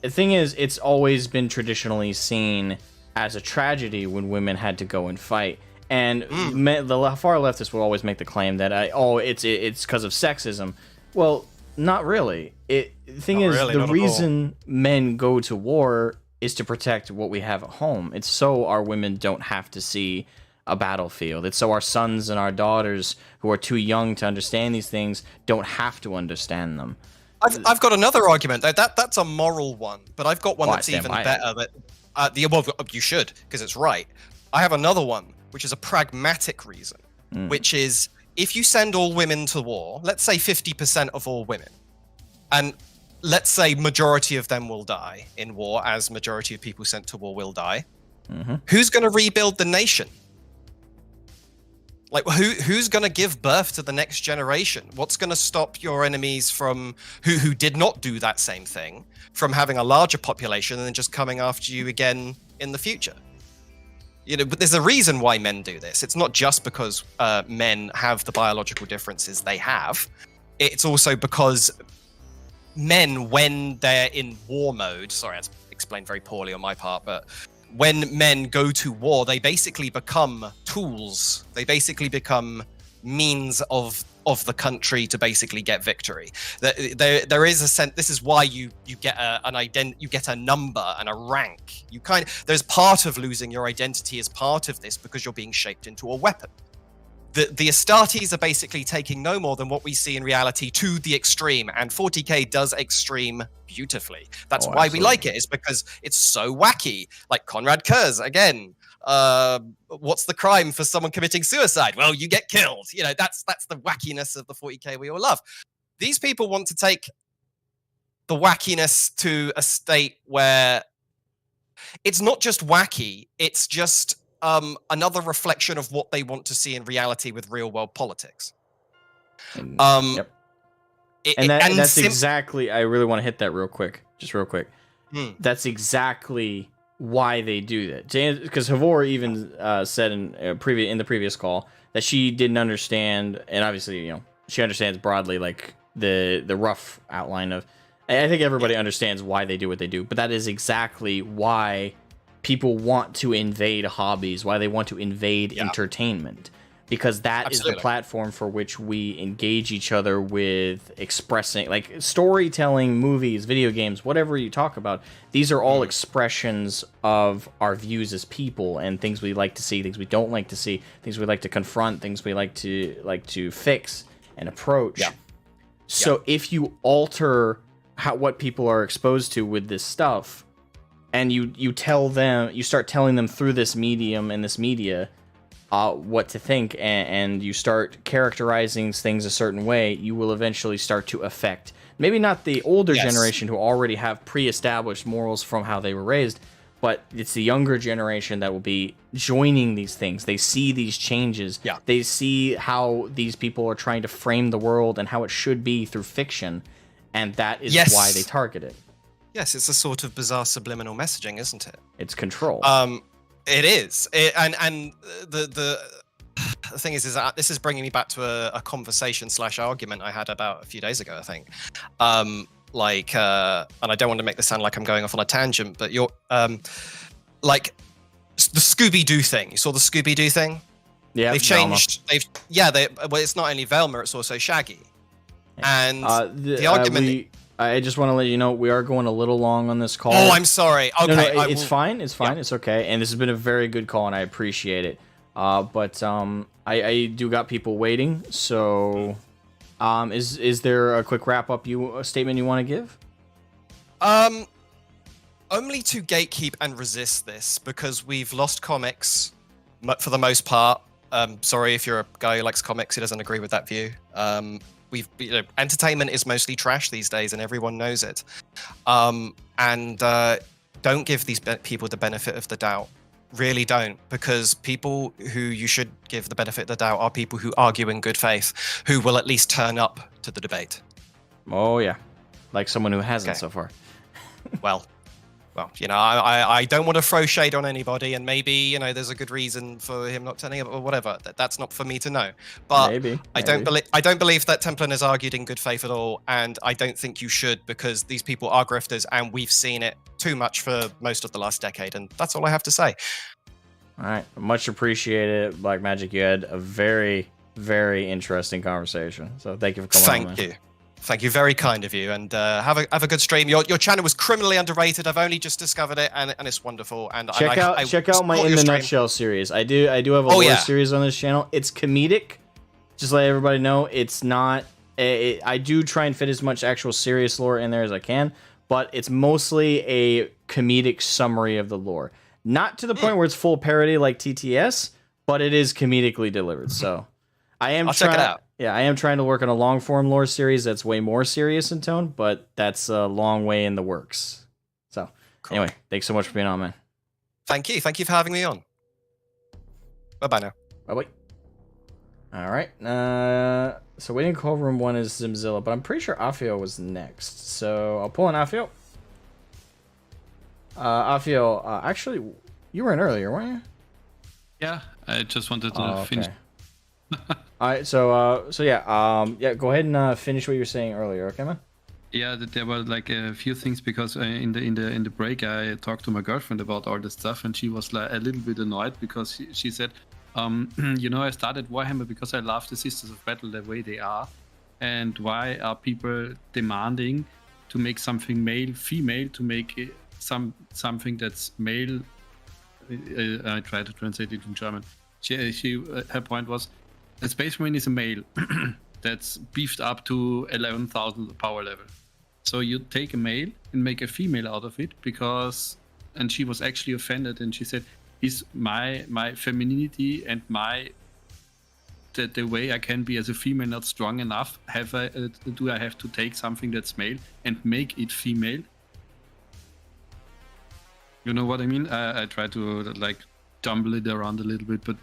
the thing is, it's always been traditionally seen as a tragedy when women had to go and fight. And the far leftists will always make the claim that it's because of sexism. Well, not really. The reason men go to war is to protect what we have at home. It's so our women don't have to see a battlefield. It's so our sons and our daughters who are too young to understand these things don't have to understand them. I've got another argument. That's a moral one, but I've got one that's even better. You should, because it's right. I have another one, which is a pragmatic reason, which is if you send all women to war, let's say 50% of all women, and let's say majority of them will die in war, as majority of people sent to war will die. Who's going to rebuild the nation? Like, who's going to give birth to the next generation? What's going to stop your enemies from who did not do that same thing from having a larger population and then just coming after you again in the future? But there's a reason why men do this. It's not just because men have the biological differences they have. It's also because men, when they're in war mode, sorry, that's explained very poorly on my part, but when men go to war, they basically become tools. They basically become means of the country to basically get victory. There is a sense. This is why you get you get a number and a rank. There's part of losing your identity as part of this because you're being shaped into a weapon. The Astartes are basically taking no more than what we see in reality to the extreme, and 40k does extreme beautifully. That's why we like it, is because it's so wacky. Like Konrad Kurz, again, what's the crime for someone committing suicide? Well, you get killed. That's the wackiness of the 40k we all love. These people want to take the wackiness to a state where it's not just wacky, it's just another reflection of what they want to see in reality with real world politics. Yep. That's exactly. I really want to hit that real quick. That's exactly why they do that. Because Havor even said in the previous call that she didn't understand, and obviously she understands broadly like the rough outline of. I think everybody understands why they do what they do, but that is exactly why people want to invade hobbies, why they want to invade entertainment, because that is the platform for which we engage each other with expressing, like storytelling, movies, video games, whatever you talk about. These are all expressions of our views as people and things we like to see, things we don't like to see, things we like to confront, things we like to fix and approach. So if you alter what people are exposed to with this stuff, and you start telling them through this medium and this media what to think, and you start characterizing things a certain way, you will eventually start to affect maybe not the older generation who already have pre-established morals from how they were raised, but it's the younger generation that will be joining these things. They see these changes. They see how these people are trying to frame the world and how it should be through fiction, and that is why they target it. Yes, it's a sort of bizarre subliminal messaging, isn't it? It's control. It is. And the thing is that this is bringing me back to a conversation / argument I had about a few days ago, I think. And I don't want to make this sound like I'm going off on a tangent, but you're like the Scooby-Doo thing. You saw the Scooby-Doo thing? Yeah. They've changed. Well, it's not only Velma, it's also Shaggy. And the argument. I just want to let you know we are going a little long on this call. Oh, I'm sorry. Okay, no, it's fine. It's fine. It's okay. And this has been a very good call, and I appreciate it. But I do got people waiting. So, is there a quick wrap up statement you want to give? Only to gatekeep and resist this, because we've lost comics for the most part. Sorry if you're a guy who likes comics who doesn't agree with that view. Entertainment is mostly trash these days, and everyone knows it. Don't give these people the benefit of the doubt. Really don't, because people who you should give the benefit of the doubt are people who argue in good faith, who will at least turn up to the debate. Oh yeah, like someone who hasn't so far. Well, I don't want to throw shade on anybody, and maybe there's a good reason for him not turning up or whatever. That's not for me to know. But maybe. I don't believe that Templin has argued in good faith at all, and I don't think you should, because these people are grifters, and we've seen it too much for most of the last decade, and that's all I have to say. All right, much appreciated, Black Magic. You had a very, very interesting conversation. So thank you for coming on. Thank you, very kind of you, and have a good stream. Your channel was criminally underrated. I've only just discovered it, and it's wonderful. And check out my In the Nutshell series. I do have a lore series on this channel. It's comedic. Just let everybody know, it's not. I do try and fit as much actual serious lore in there as I can, but it's mostly a comedic summary of the lore. Not to the point where it's full parody like TTS, but it is comedically delivered. So I'll check it out. Yeah, I am trying to work on a long form lore series that's way more serious in tone, but that's a long way in the works. So, Anyway, thanks so much for being on, man. Thank you. Thank you for having me on. Bye-bye now. Bye-bye. All right. So waiting call room 1 is Zimzilla, but I'm pretty sure Afio was next. So I'll pull in Afio. Afio, actually, you were in earlier, weren't you? Yeah, I just wanted to finish. All right, so yeah, go ahead and finish what you were saying earlier, okay, man? Yeah, there were like a few things, because in the break I talked to my girlfriend about all this stuff, and she was like a little bit annoyed because she said, I started Warhammer because I love the Sisters of Battle the way they are, and why are people demanding to make something male female, to make it something that's male? I tried to translate it in German. Her point was, a Space Marine is a male that's beefed up to 11,000 power level. So you take a male and make a female out of it, and she was actually offended, and she said, is my femininity and the way I can be as a female not strong enough? Do I have to take something that's male and make it female? You know what I mean? I try to jumble it around a little bit, but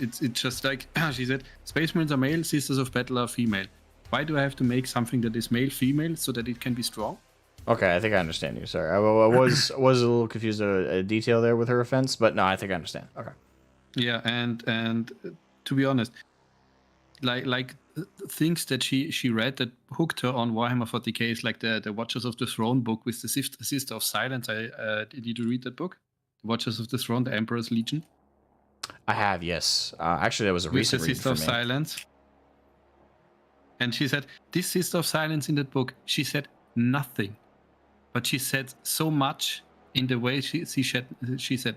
it's just like she said, Space Marines are male, Sisters of Battle are female. Why do I have to make something that is male female so that it can be strong? Okay, I think I understand you. Sorry, I was a little confused at a detail there with her offense, but no, I think I understand. Okay. Yeah, and to be honest, like things that she read that hooked her on Warhammer 40k is like the Watchers of the Throne book with the Sister of Silence. Did you read that book? Watchers of the Throne, the Emperor's Legion. I have, yes. Actually, that was a recent read for me. Sister of Silence. And she said, this Sister of Silence in that book, she said nothing. But she said so much in the way she said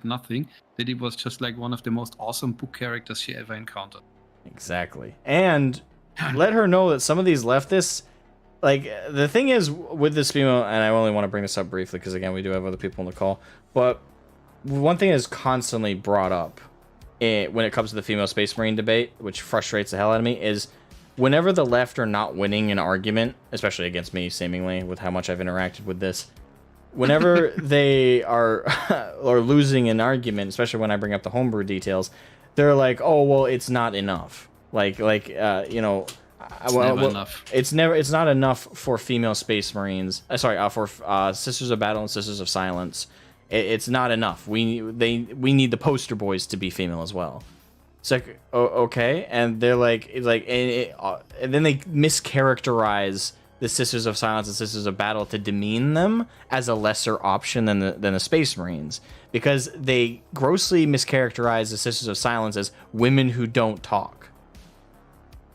nothing, that it was just like one of the most awesome book characters she ever encountered. Exactly. And let her know that some of these leftists, like, the thing is with this female, and I only want to bring this up briefly because, again, we do have other people on the call, but one thing is constantly brought up when it comes to the female Space Marine debate, which frustrates the hell out of me, is whenever the left are not winning an argument, especially against me, seemingly, with how much I've interacted with this, whenever they are losing an argument, especially when I bring up the homebrew details, they're like, "Oh, well, it's not enough." It's not enough for female Space Marines. For Sisters of Battle and Sisters of Silence. It's not enough. We need the poster boys to be female as well. It's like, okay, and they're like, and then they mischaracterize the Sisters of Silence and Sisters of Battle to demean them as a lesser option than the Space Marines, because they grossly mischaracterize the Sisters of Silence as women who don't talk,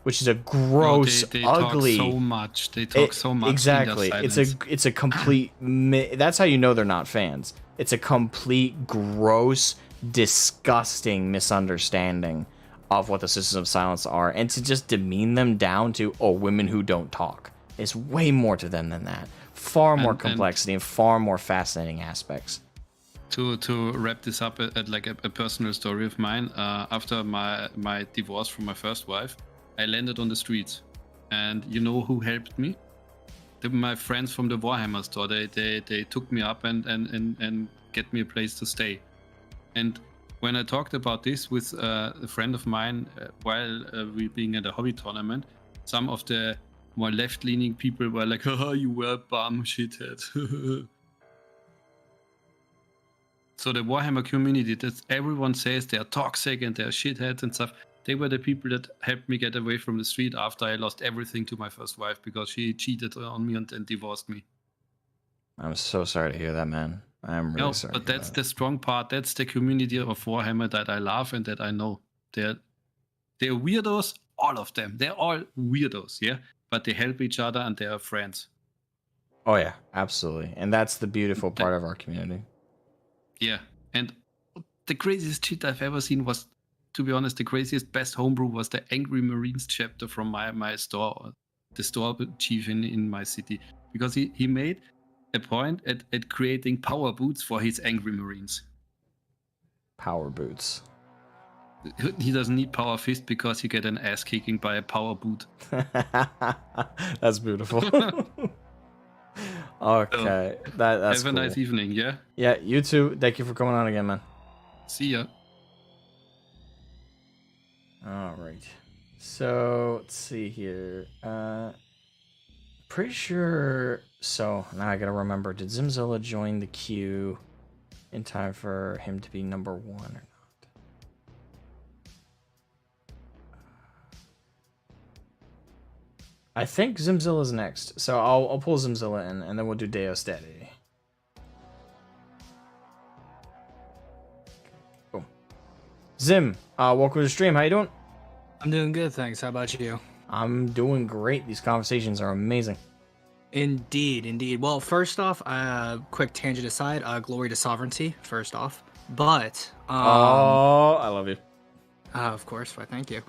which is a gross, ugly. Talk so much. They talk so much. Exactly. It's a complete. That's how you know they're not fans. It's a complete, gross, disgusting misunderstanding of what the Sisters of Silence are, and to just demean them down to women who don't talk. It's way more to them than that. Far more complexity and far more fascinating aspects. To wrap this up at like a personal story of mine, after my divorce from my first wife, I landed on the streets, and you know who helped me? My friends from the Warhammer store. They took me up and get me a place to stay. And when I talked about this with a friend of mine while we being at a hobby tournament, some of the more left-leaning people were like, "Oh, you were a bum, shithead." So the Warhammer community, that everyone says they're toxic and they're shitheads and stuff, they were the people that helped me get away from the street after I lost everything to my first wife because she cheated on me and divorced me. I'm so sorry to hear that, man. I'm really No, sorry. but that's the strong part. That's the community of Warhammer that I love and that I know. They're weirdos, all of them. They're all weirdos, yeah? But they help each other and they are friends. Oh yeah, absolutely. And that's the beautiful part of our community. Yeah, and the craziest shit I've ever seen was, to be honest, the craziest best homebrew was the Angry Marines chapter from my store, the store chief in my city, because he made a point at creating power boots for his Angry Marines. Power boots. He doesn't need power fist because you get an ass kicking by a power boot. That's beautiful. Okay, that's Have a cool. nice evening, yeah? Yeah, you too. Thank you for coming on again, man. See ya. All right. So let's see here. Pretty sure. So now I gotta remember. Did Zimzilla join the queue in time for him to be number 1 or not? I think Zimzilla's next, so I'll pull Zimzilla in, and then we'll do Deus Daddy. Boom. Zim, welcome to the stream. How you doing? I'm doing good, thanks. How about you? I'm doing great. These conversations are amazing. Indeed, indeed. Well, first off, quick tangent aside, glory to sovereignty, first off. But, oh, I love you. Of course, why thank you.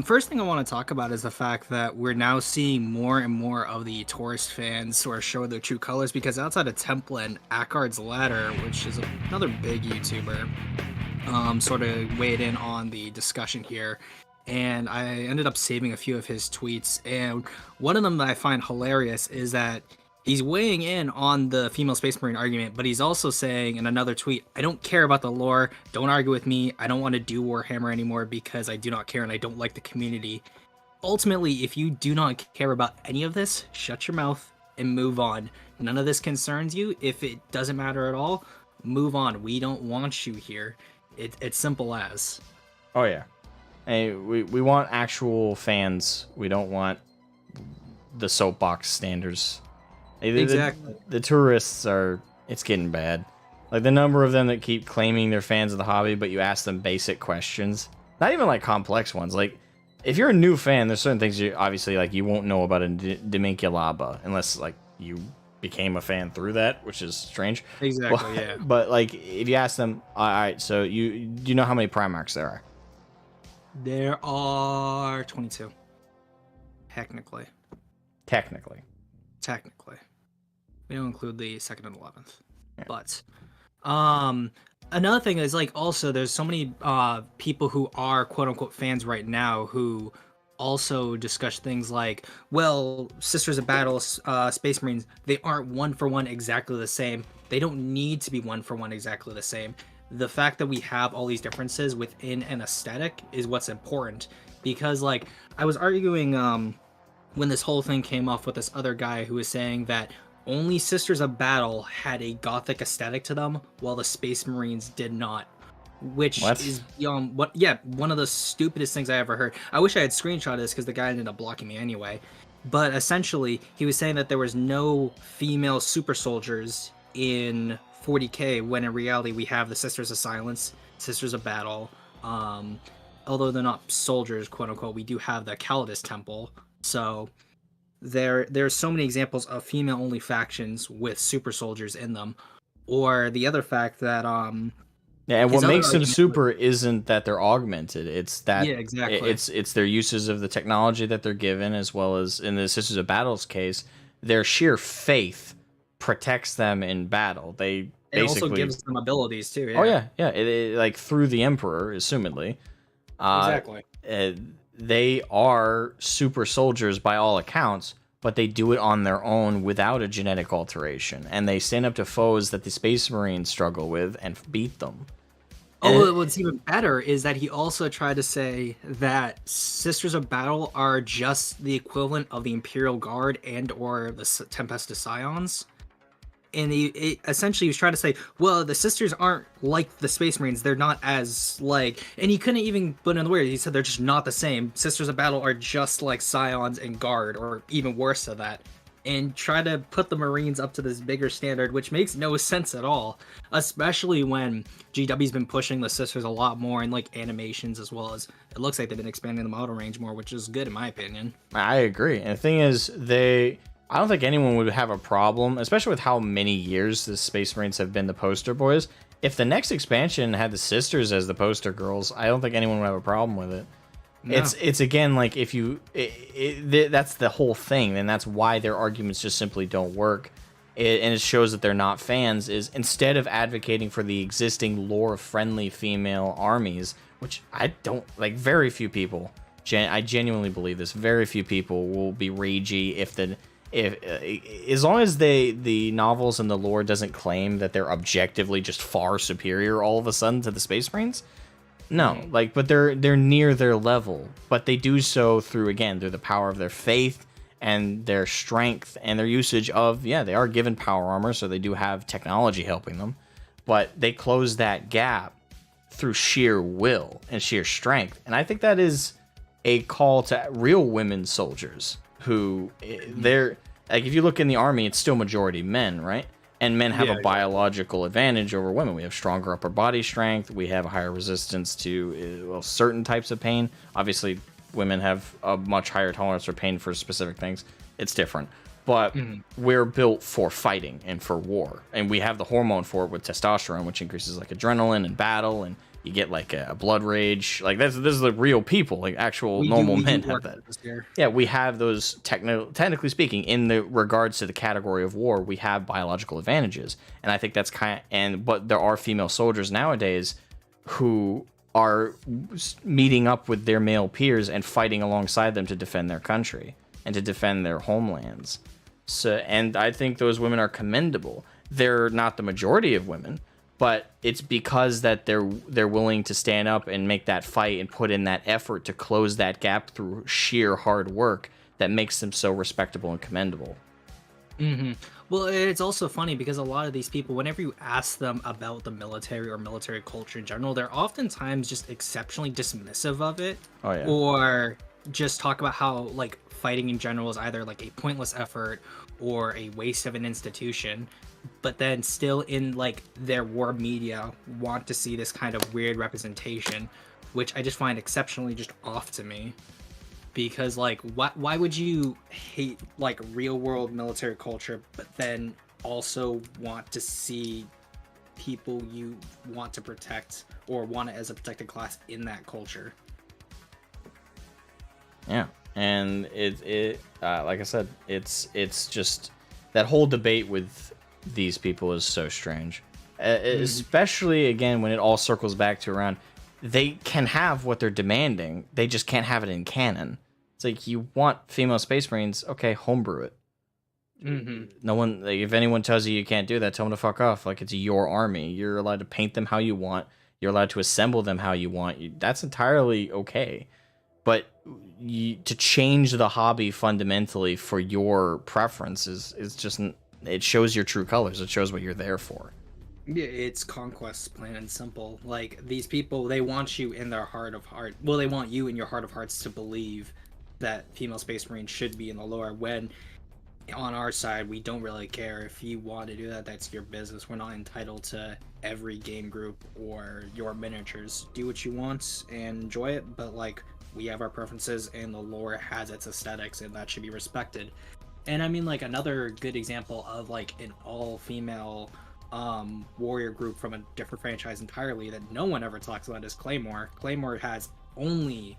First thing I want to talk about is the fact that we're now seeing more and more of the tourist fans sort of show their true colors, because outside of Templin, Akkard's Ladder, which is another big YouTuber, sort of weighed in on the discussion here, and I ended up saving a few of his tweets, and one of them that I find hilarious is that he's weighing in on the female Space Marine argument, but he's also saying in another tweet, I don't care about the lore, don't argue with me, I don't want to do Warhammer anymore because I do not care and I don't like the community. Ultimately, if you do not care about any of this, shut your mouth and move on. None of this concerns you. If it doesn't matter at all, move on. We don't want you here. It's simple as. Oh, yeah. Hey, we want actual fans. We don't want the soapbox standards. Exactly. The tourists it's getting bad. Like the number of them that keep claiming they're fans of the hobby, but you ask them basic questions. Not even like complex ones. Like if you're a new fan, there's certain things you obviously like you won't know about a Diminculaba unless like you became a fan through that, which is strange. Exactly, yeah. But like if you ask them, all right, so do you know how many Primarchs there are? There are 22. Technically. Technically. We don't include the 2nd and 11th. Yeah. But another thing is like also there's so many people who are quote unquote fans right now who also discuss things like, well, Sisters of Battle, Space Marines, they aren't one for one exactly the same. They don't need to be one for one exactly the same. The fact that we have all these differences within an aesthetic is what's important, because like I was arguing when this whole thing came off with this other guy who was saying that only Sisters of Battle had a gothic aesthetic to them, while the Space Marines did not. Which is one of the stupidest things I ever heard. I wish I had screenshotted this because the guy ended up blocking me anyway. But essentially, he was saying that there was no female super soldiers in 40k, when in reality we have the Sisters of Silence, Sisters of Battle. Although they're not soldiers, quote unquote, we do have the Calidus Temple. So there's so many examples of female-only factions with super soldiers in them. Or the other fact that yeah, and what makes them super isn't that they're augmented. It's that exactly. It's their uses of the technology that they're given, as well as in the Sisters of Battle's case, their sheer faith protects them in battle. They It also basically gives them abilities too. Oh yeah, yeah. It like through the Emperor, assumedly. Exactly. They are super soldiers by all accounts, but they do it on their own without a genetic alteration, and they stand up to foes that the Space Marines struggle with and beat them. Oh, what's even better is that he also tried to say that Sisters of Battle are just the equivalent of the Imperial Guard and or the Tempestus Scions. And essentially he was trying to say, well, the Sisters aren't like the Space Marines. They're not as like, and he couldn't even put in the word. He said they're just not the same. Sisters of Battle are just like Scions and Guard, or even worse than that. And try to put the Marines up to this bigger standard, which makes no sense at all. Especially when GW's been pushing the Sisters a lot more in like animations, as well as it looks like they've been expanding the model range more, which is good in my opinion. I agree. And the thing is, I don't think anyone would have a problem, especially with how many years the Space Marines have been the poster boys. If the next expansion had the Sisters as the poster girls, I don't think anyone would have a problem with it. No. It's again, like, if you that's the whole thing, and that's why their arguments just simply don't work. And it shows that they're not fans, is instead of advocating for the existing lore-friendly female armies, which I don't, like, very few people, I genuinely believe this, very few people will be ragey if as long as the novels and the lore doesn't claim that they're objectively just far superior all of a sudden to the Space Marines. No, like, but they're near their level, but they do so through the power of their faith and their strength and their usage of, they are given power armor, so they do have technology helping them, but they close that gap through sheer will and sheer strength. And I think that is a call to real women soldiers who they're like, if you look in the army, it's still majority men, right? And men have a biological advantage over women. We have stronger upper body strength. We have a higher resistance to certain types of pain. Obviously, women have a much higher tolerance for pain for specific things. It's different. But we're built for fighting and for war. And we have the hormone for it with testosterone, which increases like adrenaline and battle, and you get like a blood rage. Like this is the real people, like actual normal men have that. Yeah, we have those technically speaking, in the regards to the category of war, we have biological advantages. And I think that's but there are female soldiers nowadays who are meeting up with their male peers and fighting alongside them to defend their country and to defend their homelands. So, and I think those women are commendable. They're not the majority of women, but it's because that they're willing to stand up and make that fight and put in that effort to close that gap through sheer hard work that makes them so respectable and commendable. Well, it's also funny because a lot of these people, whenever you ask them about the military or military culture in general, they're oftentimes just exceptionally dismissive of it. Oh, yeah. Or just talk about how, like, fighting in general is either like a pointless effort or a waste of an institution, but then still in like their war media want to see this kind of weird representation, which I just find exceptionally just off to me. Because like, why would you hate like real world military culture, but then also want to see people you want to protect or want it as a protected class in that culture? Yeah. And it like I said, it's just that whole debate with these people is so strange, especially again when it all circles back to around they can have what they're demanding, they just can't have it in canon. It's like, you want female Space Marines, okay, homebrew it. No one, like, if anyone tells you can't do that, tell them to fuck off. Like, it's your army, you're allowed to paint them how you want, you're allowed to assemble them how you want. That's entirely okay. But to change the hobby fundamentally for your preferences is just, it shows your true colors. It shows what you're there for. Yeah, it's conquest, plain and simple. Like, these people, they want you in their heart of heart. Well, they want you in your heart of hearts to believe that female Space Marines should be in the lore, when on our side, we don't really care. If you want to do that, that's your business. We're not entitled to every game group or your miniatures. Do what you want and enjoy it, but like, we have our preferences and the lore has its aesthetics, and that should be respected. And I mean, like, another good example of like an all-female warrior group from a different franchise entirely that no one ever talks about is Claymore. Claymore has only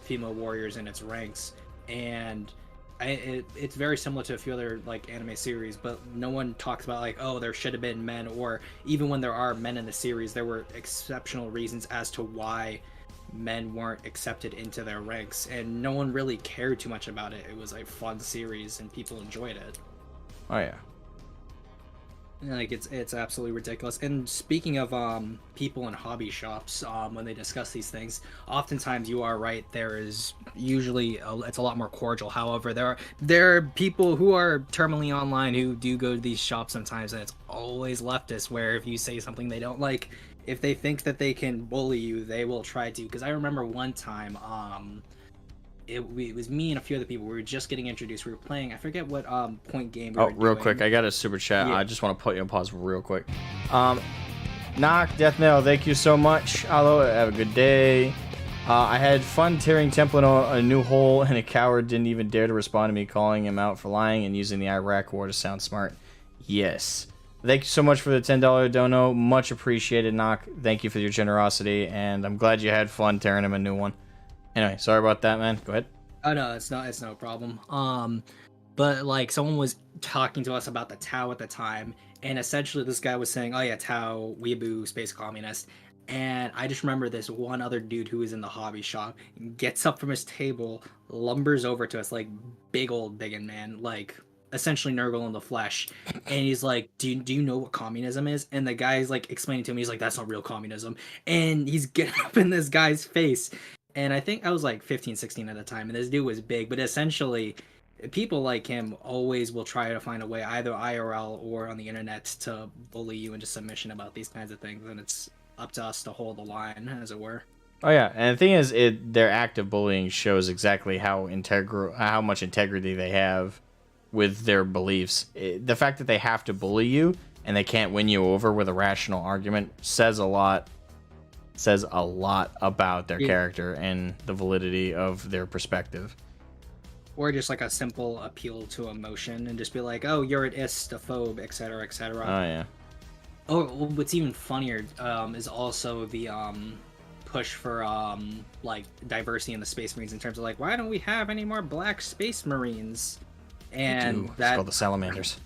female warriors in its ranks, and it's very similar to a few other like anime series, but no one talks about like, oh, there should have been men, or even when there are men in the series, there were exceptional reasons as to why men weren't accepted into their ranks, and no one really cared too much about it. It was a fun series and people enjoyed it. Oh yeah. Like it's absolutely ridiculous. And speaking of people in hobby shops, when they discuss these things, oftentimes you are right. There is usually it's a lot more cordial. However, there are people who are terminally online who do go to these shops sometimes, and it's always leftist. Where if you say something they don't like, if they think that they can bully you, they will try to. Because I remember one time, it was me and a few other people. We were just getting introduced. We were playing. I forget what point game we were real doing. quick, I got a super chat. Yeah. I just want to put you on pause real quick. Knock, Death Nail, thank you so much. Hello, have a good day. I had fun tearing Templin a new hole, and a coward didn't even dare to respond to me, calling him out for lying and using the Iraq war to sound smart. Yes. Thank you so much for the $10 dono. Much appreciated, Knock. Thank you for your generosity, and I'm glad you had fun tearing him a new one. Anyway, sorry about that, man. Go ahead. Oh no, it's no problem. But like someone was talking to us about the Tau at the time, and essentially this guy was saying, "Oh yeah, Tau, weeaboo, space communist." And I just remember this one other dude who was in the hobby shop gets up from his table, lumbers over to us like big old biggin man, like essentially Nurgle in the flesh, and he's like, do you know what communism is? And the guy's like explaining to him, he's like, that's not real communism, and he's getting up in this guy's face. And I think I was like 15, 16 at the time, and this dude was big, but essentially people like him always will try to find a way, either IRL or on the internet, to bully you into submission about these kinds of things, and it's up to us to hold the line, as it were. Oh yeah, and the thing is, their act of bullying shows exactly how much integrity they have with their beliefs. The fact that they have to bully you and they can't win you over with a rational argument says a lot about their character and the validity of their perspective. Or just like a simple appeal to emotion and just be like, oh, you're an istophobe, etc., etc. Oh yeah. Oh, what's even funnier is also the push for like diversity in the Space Marines, in terms of like, why don't we have any more black Space Marines? And It's called the Salamanders.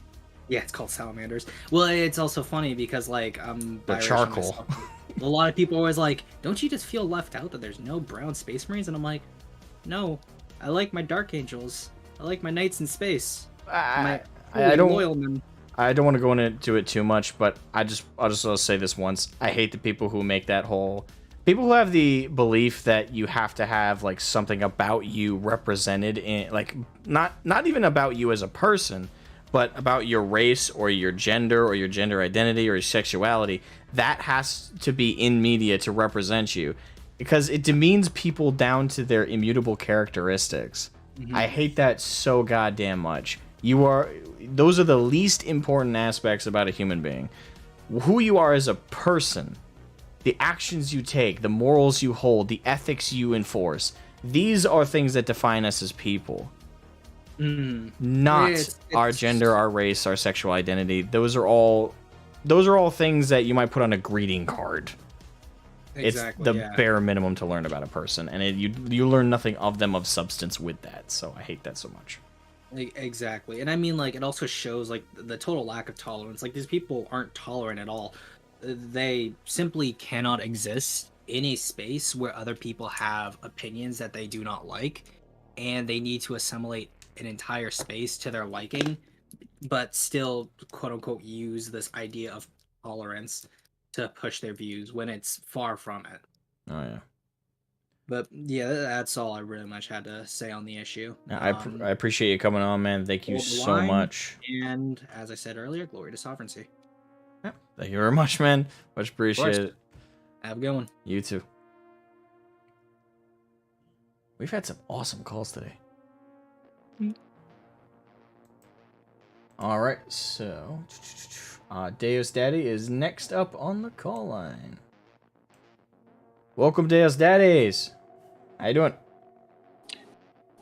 Yeah, it's called Salamanders. Well, it's also funny because like They're charcoal. A lot of people are always like, don't you just feel left out that there's no brown Space Marines? And I'm like, no, I like my Dark Angels. I like my Knights in Space. I don't loyal men. I don't want to go into it too much, but I'll just say this once. I hate the people who make that whole... People who have the belief that you have to have like something about you represented in, like, not even about you as a person, but about your race or your gender identity or your sexuality. That has to be in media to represent you, because it demeans people down to their immutable characteristics. Mm-hmm. I hate that so goddamn much. Those are the least important aspects about a human being. Who you are as a person, the actions you take, the morals you hold, the ethics you enforce. These are things that define us as people. Not our gender, our race, our sexual identity. Those are all things that you might put on a greeting card. Exactly, it's the bare minimum to learn about a person, and you learn nothing of them of substance with that. So I hate that so much. Exactly. And I mean, like, it also shows like the total lack of tolerance. Like, these people aren't tolerant at all. They simply cannot exist in a space where other people have opinions that they do not like, and they need to assimilate an entire space to their liking, but still, quote unquote, use this idea of tolerance to push their views when it's far from it. Oh yeah. But yeah, that's all I really much had to say on the issue. I appreciate you coming on, man. Thank you so much. And as I said earlier, glory to sovereignty. Yeah, thank you very much, man. Much appreciated. Have a good one. You too. We've had some awesome calls today. All right, so Deus Daddy is next up on the call line. Welcome, Deus Daddies. How you doing?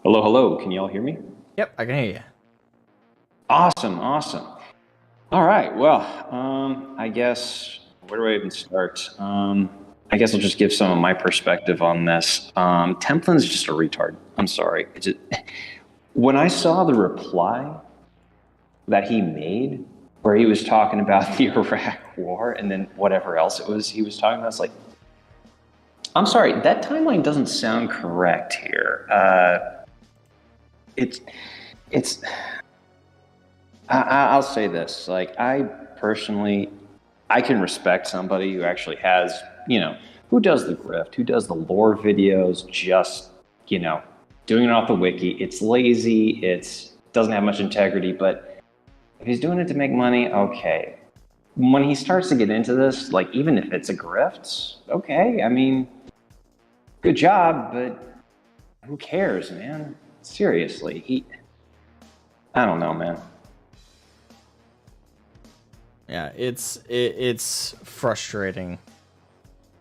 Hello, hello. Can y'all hear me? Yep, I can hear you. Awesome, awesome. All right, well, I guess, where do I even start? I guess I'll just give some of my perspective on this. Templin's just a retard. I'm sorry. when I saw the reply that he made, where he was talking about the Iraq War and then whatever else it was he was talking about, I was like, I'm sorry, that timeline doesn't sound correct here. I'll say this, like, I personally, I can respect somebody who actually has, who does the grift, who does the lore videos, just, doing it off the wiki. It's lazy, it doesn't have much integrity, but if he's doing it to make money, okay. When he starts to get into this, like, even if it's a grift, okay, I mean, good job, but who cares, man? Seriously, I don't know, man. Yeah, it's frustrating.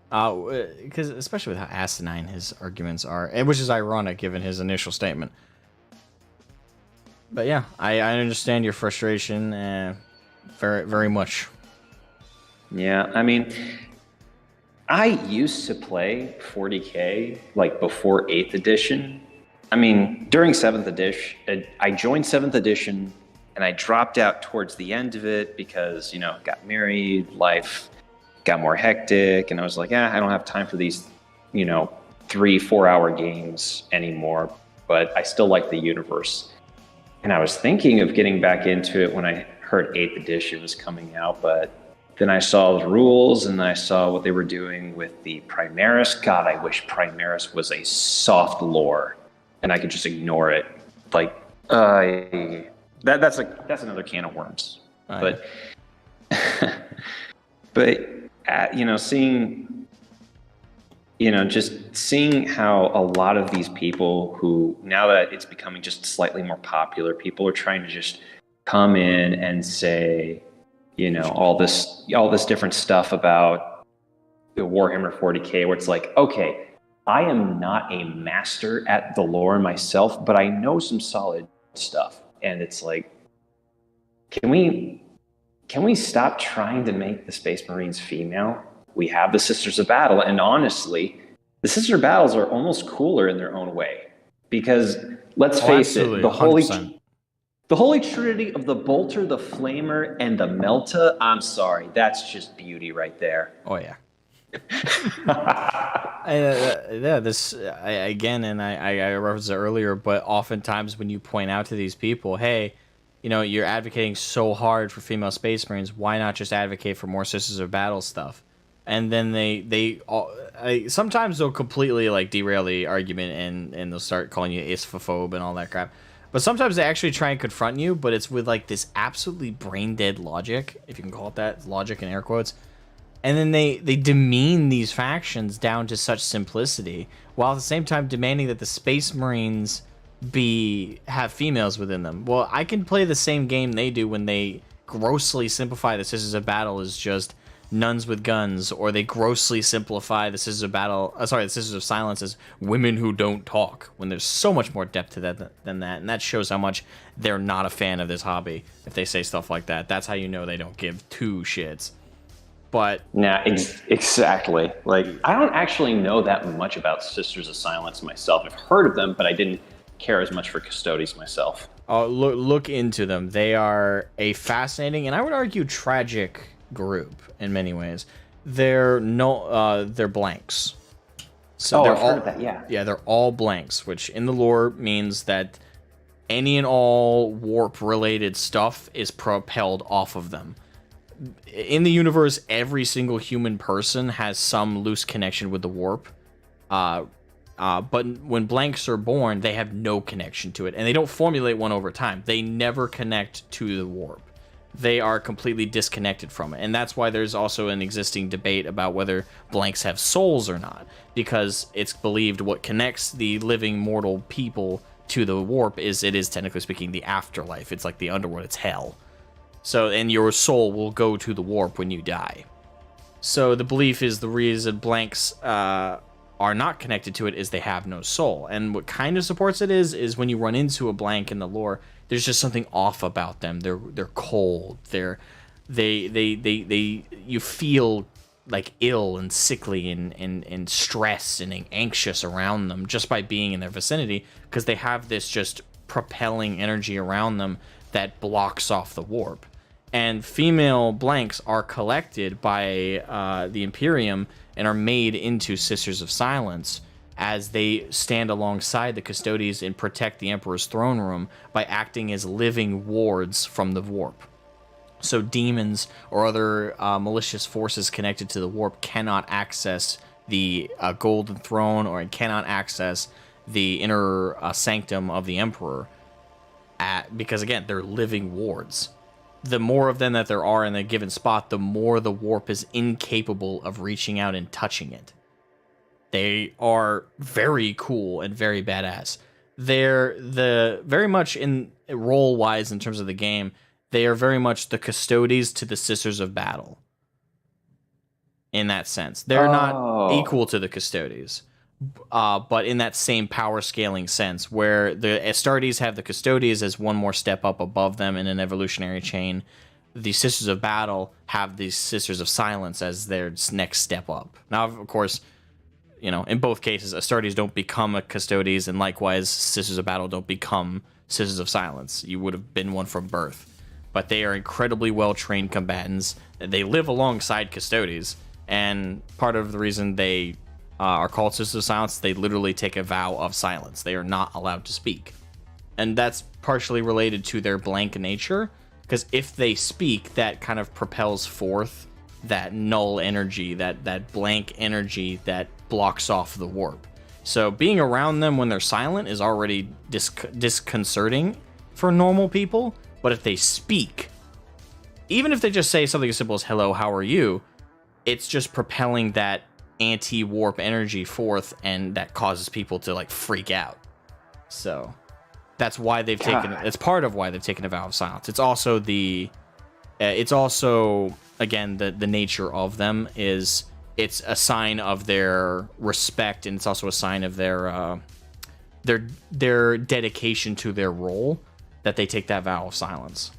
Because especially with how asinine his arguments are, and which is ironic given his initial statement. But yeah, I understand your frustration very, very much. Yeah, I mean, I used to play 40K like before 8th edition. I mean, during 7th edition, I joined 7th edition and I dropped out towards the end of it because, got married, life got more hectic, and I was like, I don't have time for these, 3-4 hour games anymore, but I still like the universe. And I was thinking of getting back into it when I heard 8th edition was coming out, but then I saw the rules and I saw what they were doing with the Primaris. God, I wish Primaris was a soft lore and I could just ignore it. Like, that's another can of worms. But, seeing how a lot of these people who, now that it's becoming just slightly more popular, people are trying to just come in and say, all this different stuff about the Warhammer 40K, where it's like, okay, I am not a master at the lore myself, but I know some solid stuff. And it's like, can we stop trying to make the Space Marines female? We have the Sisters of Battle, and honestly, the Sisters of Battles are almost cooler in their own way. Because, let's face it, the 100%. Holy Trinity of the Bolter, the Flamer, and the Melta, I'm sorry, that's just beauty right there. Oh, yeah. I referenced it earlier, but oftentimes when you point out to these people, hey, you're advocating so hard for female Space Marines, why not just advocate for more Sisters of Battle stuff? And then sometimes they'll completely like derail the argument and they'll start calling you isphophobe and all that crap. But sometimes they actually try and confront you, but it's with like this absolutely brain dead logic, if you can call it that, logic in air quotes. And then they demean these factions down to such simplicity, while at the same time demanding that the Space Marines have females within them. Well, I can play the same game they do when they grossly simplify the Sisters of Battle as just nuns with guns, or they grossly simplify the Sisters of Battle, the Sisters of Silence as women who don't talk, when there's so much more depth to that than that, and that shows how much they're not a fan of this hobby. If they say stuff like that, that's how you know they don't give two shits. But exactly. Like, I don't actually know that much about Sisters of Silence myself. I've heard of them, but I didn't care as much for Custodes myself. Look into them. They are a fascinating, and I would argue tragic group in many ways. They're blanks. So I've heard of that, yeah. Yeah, they're all blanks, which in the lore means that any and all warp related stuff is propelled off of them. In the universe, every single human person has some loose connection with the warp. But when blanks are born, they have no connection to it, and they don't formulate one over time. They never connect to the warp. They are completely disconnected from it, and that's why there's also an existing debate about whether blanks have souls or not, because it's believed what connects the living mortal people to the warp is technically speaking the afterlife. It's like the underworld. It's hell. So, and your soul will go to the warp when you die. So the belief is the reason blanks are not connected to it is they have no soul. And what kind of supports it is when you run into a blank in the lore, there's just something off about them. They're cold. You feel like ill and sickly and stressed and anxious around them just by being in their vicinity, because they have this just propelling energy around them that blocks off the warp. And female blanks are collected by the Imperium and are made into Sisters of Silence as they stand alongside the Custodians and protect the Emperor's throne room by acting as living wards from the warp. So demons or other malicious forces connected to the warp cannot access the Golden Throne, or cannot access the inner sanctum of the Emperor, because again, they're living wards. The more of them that there are in a given spot, the more the warp is incapable of reaching out and touching it. They are very cool and very badass. They're very much in role-wise in terms of the game, they are very much the Custodians to the Sisters of Battle. In that sense. They're not equal to the Custodians, but in that same power scaling sense, where the Astartes have the Custodians as one more step up above them in an evolutionary chain. The Sisters of Battle have the Sisters of Silence as their next step up. Now, of course, you know, in both cases, Astartes don't become a Custodians, and likewise, Sisters of Battle don't become Sisters of Silence. You would have been one from birth. But they are incredibly well-trained combatants. They live alongside Custodians, and part of the reason they are called Sisters of Silence, they literally take a vow of silence. They are not allowed to speak. And that's partially related to their blank nature, because if they speak, that kind of propels forth that null energy, that blank energy that blocks off the warp. So being around them when they're silent is already disconcerting for normal people, but if they speak, even if they just say something as simple as hello, how are you, it's just propelling that anti-warp energy forth, and that causes people to like freak out. So that's why they've taken, it's part of why they've taken a vow of silence. It's also again, the nature of them is it's a sign of their respect, and it's also a sign of their dedication to their role that they take that vow of silence.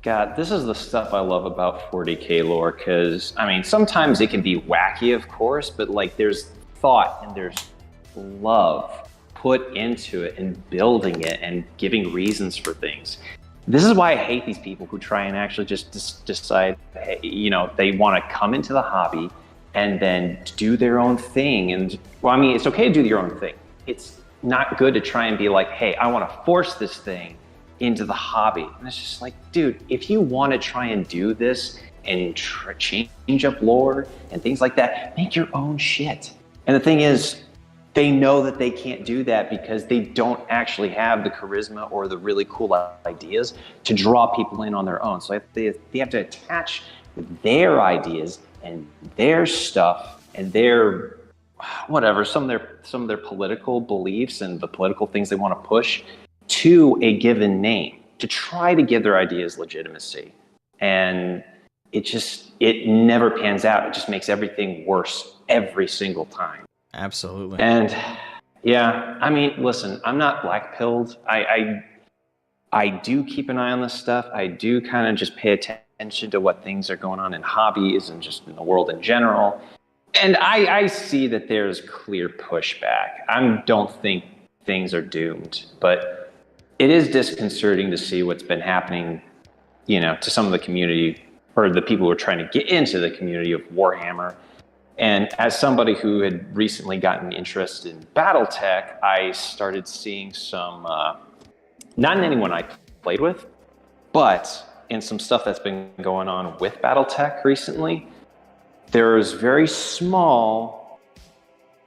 God, this is the stuff I love about 40K lore, because, I mean, sometimes it can be wacky, of course, but, like, there's thought and there's love put into it and building it and giving reasons for things. This is why I hate these people who try and actually just decide, hey, you know, they want to come into the hobby and then do their own thing. And, well, I mean, it's okay to do your own thing. It's not good to try and be like, hey, I want to force this thing into the hobby. And it's just like, dude, if you want to try and do this and change up lore and things like that, make your own shit. And the thing is, they know that they can't do that because they don't actually have the charisma or the really cool ideas to draw people in on their own. So they have to attach their ideas and their stuff and their whatever, some of their political beliefs and the political things they want to push to a given name to try to give their ideas legitimacy. And it never pans out. It just makes everything worse every single time. Absolutely. And yeah, I mean, listen, I'm not black-pilled. I do keep an eye on this stuff. I do kind of just pay attention to what things are going on in hobbies and just in the world in general. And I see that there's clear pushback. I don't think things are doomed, but it is disconcerting to see what's been happening, you know, to some of the community or the people who are trying to get into the community of Warhammer. And as somebody who had recently gotten interested in BattleTech, I started seeing some, not in anyone I played with, but in some stuff that's been going on with BattleTech recently. There's very small,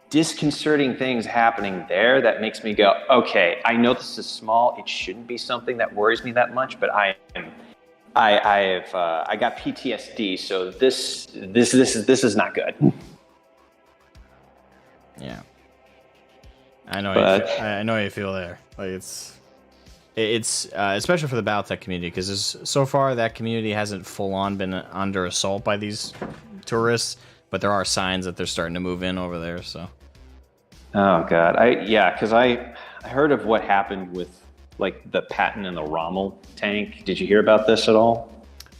disconcerting things happening there that makes me go, okay, I know this is small. It shouldn't be something that worries me that much, but I got PTSD, so this is not good. Yeah, I know. I know how you feel there. Like it's especially for the BattleTech community, because so far that community hasn't full on been under assault by these tourists, but there are signs that they're starting to move in over there. So. Oh God, because I heard of what happened with like the Patton and the Rommel tank. Did you hear about this at all?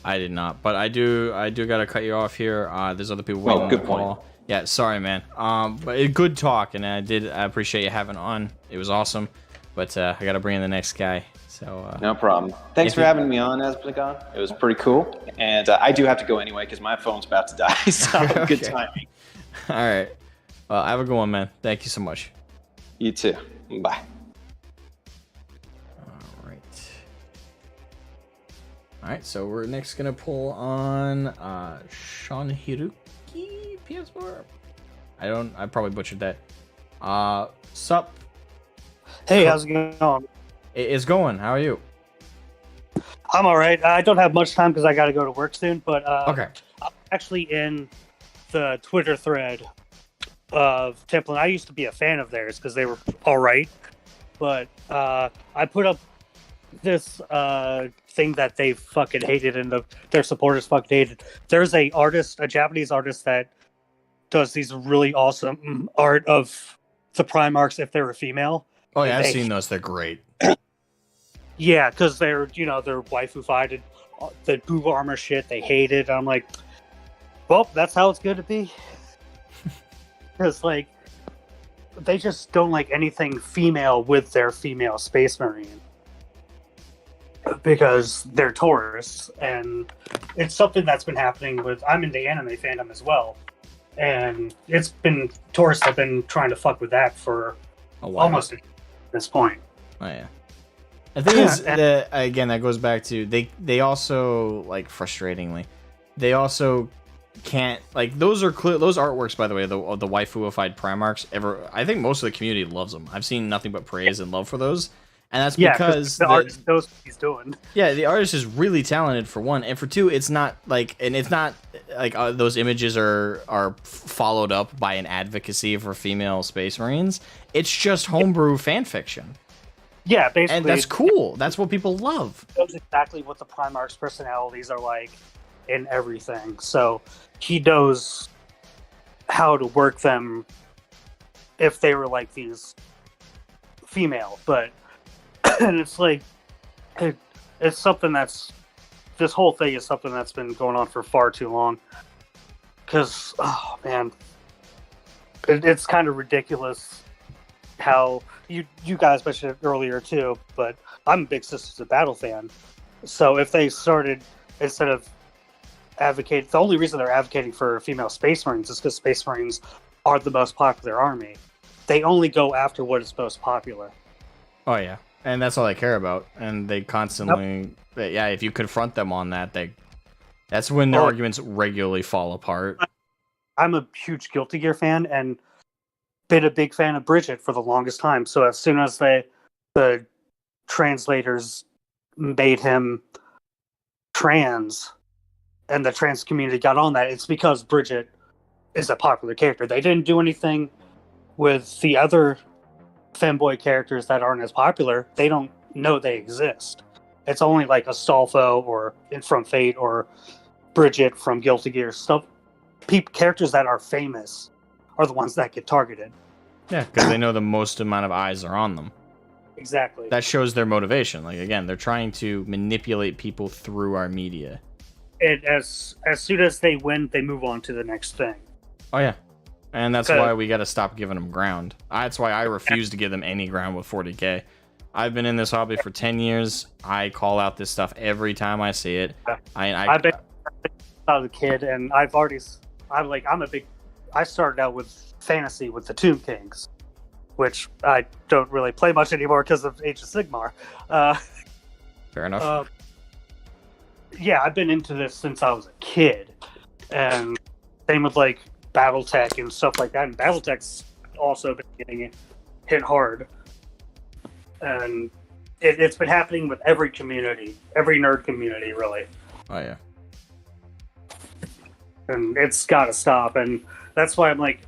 I did not, but I do gotta cut you off here. There's other people waiting on the call. Point. Yeah, sorry, man. But good talk, and I appreciate you having on. It was awesome. but I got to bring in the next guy. So No problem. Thanks if for you- having me on, Asmogan. It was pretty cool. And I do have to go anyway because my phone's about to die. So good Okay. timing. All right. Well, have a good one, man. Thank you so much. You too. Bye. All right. All right. So we're next gonna pull on Sean Hiruki PS4. I probably butchered that. Sup? Hey, how's it going? It's going. How are you? I'm all right. I don't have much time because I got to go to work soon, but Okay. I'm actually in the Twitter thread of Templin. I used to be a fan of theirs because they were all right, but I put up this thing that they fucking hated and their supporters fucking hated. There's a Japanese artist that does these really awesome art of the Primarchs if they were female. Oh yeah, I've They- seen those. They're great. Yeah, because they're waifu-fied and the boo armor shit. They hate it. I'm like, well, that's how it's going to be. Because like, they just don't like anything female with their female space marine because they're tourists, and it's something that's been happening with. I'm in the anime fandom as well, and it's been tourists have been trying to fuck with that for A while. almost at this point. Oh yeah. The thing is, that again, that goes back to they also like frustratingly, they also can't like those are clear those artworks, by the way, the waifuified Primarchs. I think most of the community loves them. I've seen nothing but praise and love for those, and that's because the artist knows what he's doing. yeah, the artist is really talented for one, and for two, it's not like those images are followed up by an advocacy for female space marines. It's just homebrew fan fiction. Yeah, basically, And that's cool. That's what people love. knows exactly what the Primarch's personalities are like in everything. So he knows how to work them if they were like these female. But and it's like it's something that's this whole thing is something that's been going on for far too long. Because oh man, it's kind of ridiculous how you guys mentioned it earlier too, but I'm a big Sisters of Battle fan. So if they started instead of advocating, the only reason they're advocating for female Space Marines is because Space Marines are the most popular army. They only go after what is most popular. Oh yeah, and that's all they care about. And they constantly, yeah. If you confront them on that, that's when their arguments regularly fall apart. I'm a huge Guilty Gear fan and been a big fan of Bridget for the longest time. So as soon as the translators made him trans and the trans community got on that, it's because Bridget is a popular character. They didn't do anything with the other femboy characters that aren't as popular. They don't know they exist. It's only like Astolfo or from Fate or Bridget from Guilty Gear. Stuff. Characters that are famous are the ones that get targeted. Yeah, because they know the most amount of eyes are on them. Exactly. That shows their motivation. Like again, they're trying to manipulate people through our media. And as soon as they win, they move on to the next thing. Oh yeah, and that's why we got to stop giving them ground. That's why I refuse to give them any ground with 40k. I've been in this hobby for 10 years. I call out this stuff every time I see it. I've been I was a kid, and I started out with fantasy with the Tomb Kings, which I don't really play much anymore because of Age of Sigmar. Fair enough. Yeah, I've been into this since I was a kid, and same with like BattleTech and stuff like that. And BattleTech's also been getting hit hard, and it's been happening with every community, every nerd community, really. Oh yeah. And it's got to stop. And that's why I'm like,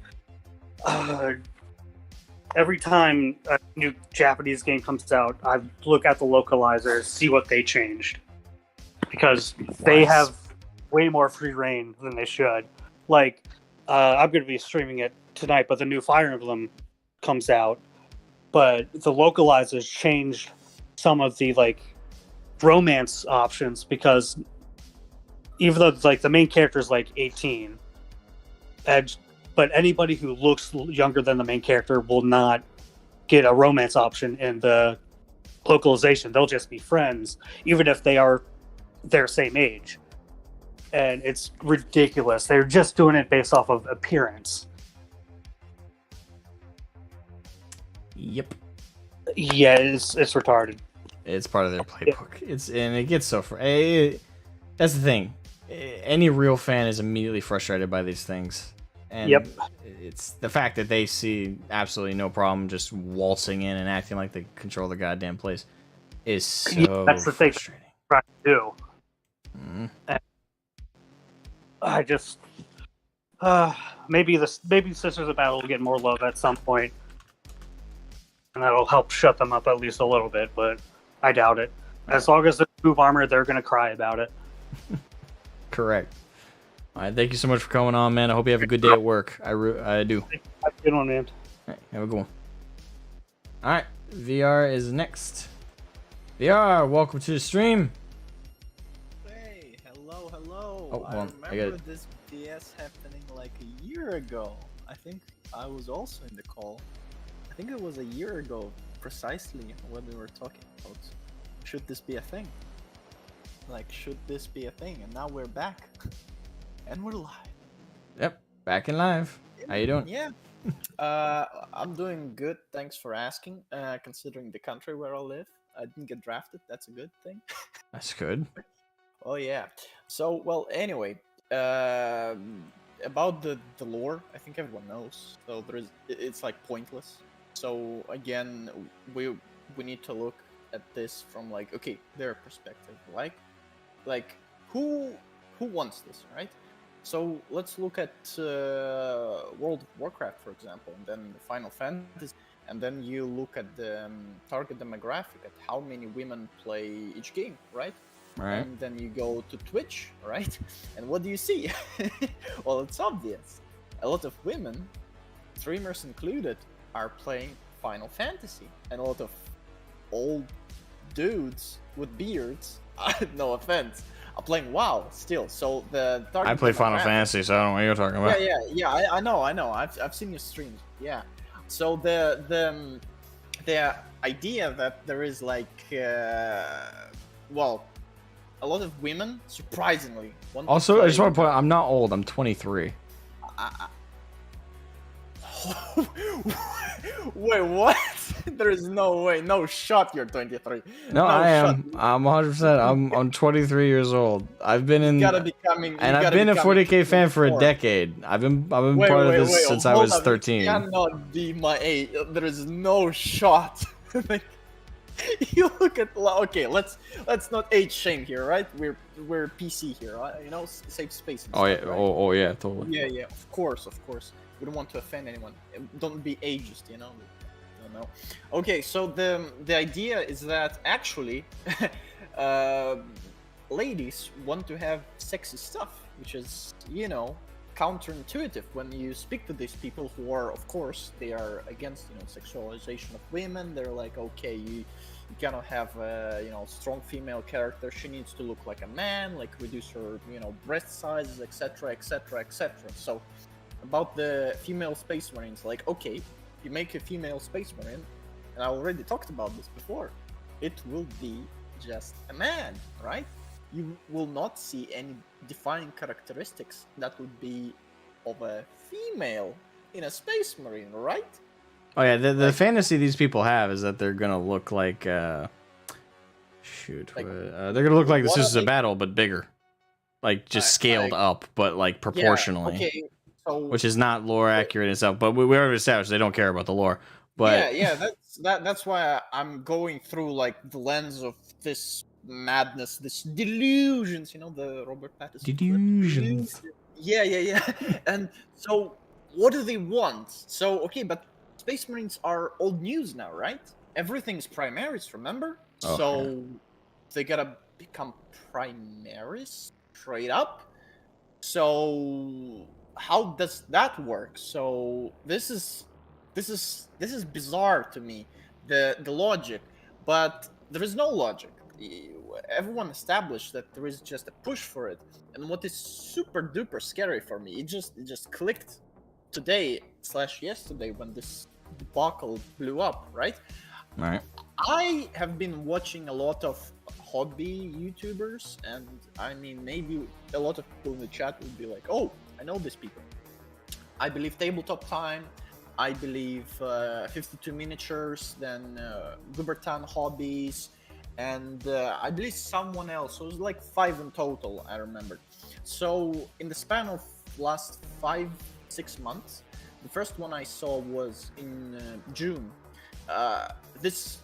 every time a new Japanese game comes out, I look at the localizers, see what they changed, because they have way more free reign than they should. Like, I'm going to be streaming it tonight, but the new Fire Emblem comes out, but the localizers changed some of the like romance options, because even though like the main character is like 18, but anybody who looks younger than the main character will not get a romance option in the localization. They'll just be friends, even if they are their same age. And it's ridiculous. They're just doing it based off of appearance. Yep. Yeah, it's retarded. It's part of their playbook. It gets so that's the thing. Any real fan is immediately frustrated by these things. And Yep. It's the fact that they see absolutely no problem just waltzing in and acting like they control the goddamn place is so That's the thing. frustrating. Trying to do. Mhm. And I just maybe Sisters of Battle will get more love at some point, and that'll help shut them up at least a little bit. But I doubt it. As long as they move armor, they're gonna cry about it. Correct. All right, thank you so much for coming on, man. I hope you have a good day at work. I do. Have a good one, man. All right, have a good one. All right, VR is next. VR, welcome to the stream. Hey, hello. Oh, hold on, I remember got it. this BS happening like a year ago. I think I was also in the call. I think it was a year ago, precisely, when we were talking about should this be a thing? Like, should this be a thing? And now we're back. And we're live. Yep, back in live. How you doing? Yeah. I'm doing good, thanks for asking. Considering the country where I live, I didn't get drafted, that's a good thing. That's good. Oh yeah. So well, anyway, about the lore, I think everyone knows. So it's like pointless. So again, we need to look at this from like, okay, their perspective. Like who wants this, right? So let's look at World of Warcraft, for example, and then Final Fantasy, and then you look at the target demographic, at how many women play each game, right? Right. And then you go to Twitch, right? And what do you see? Well, it's obvious. A lot of women, streamers included, are playing Final Fantasy, and a lot of old dudes with beards, no offense, are playing WoW still. So the target I play Final demographic- Fantasy, so I don't know what you're talking about. Yeah. I know. I've seen your streams. Yeah. So the idea that there is like, well, a lot of women surprisingly want. Also, I just want to point out, I'm not old. I'm 23. Wait, what? There is no way, no shot. You're 23. No, I am. shot. I'm 100%. I'm 23 years old. I've been in, You gotta be coming. and I've been a 40K fan for a decade. I've been part of this since I was 13. You cannot be my age. There is no shot. Like, you look at. Okay, let's not age shame here, right? We're PC here, right? You know, safe space. And Oh yeah. stuff, right? Oh yeah. Totally. Yeah. Of course. We don't want to offend anyone. Don't be ageist, you know. No. Okay, so the idea is that actually, ladies want to have sexy stuff, which is, you know, counterintuitive when you speak to these people who are, of course, they are against, you know, sexualization of women. They're like, okay, you cannot have a, you know, strong female character. She needs to look like a man, like reduce her, you know, breast sizes, etc., etc., etc. So about the female space marines, like, okay, you make a female space marine, and I already talked about this before, it will be just a man, right? You will not see any defining characteristics that would be of a female in a space marine, right? Oh yeah. The fantasy these people have is that they're gonna look like they're gonna look like the Sisters of Battle, but bigger, like just scaled up, but like proportionally. Yeah, okay. So, which is not lore accurate itself, but we already established they don't care about the lore. But that's why I'm going through like the lens of this madness, this delusions, you know, the Robert Pattinson delusions. Yeah. And so, what do they want? So, okay, but Space Marines are old news now, right? Everything's Primaris, remember? Oh, so yeah. they gotta become Primaris straight up. So how does that work? So this is bizarre to me, the logic, but there is no logic. Everyone established that there is just a push for it, and what is super duper scary for me, it just clicked today / yesterday when this debacle blew up, right? All right. I have been watching a lot of hobby YouTubers, and I mean, maybe a lot of people in the chat would be like, "Oh, I know these people." I believe Tabletop Time, I believe 52 Miniatures, then Gubertan Hobbies, and I believe someone else. So it was like 5 in total, I remember. So in the span of last 5-6 months, the first one I saw was in June. This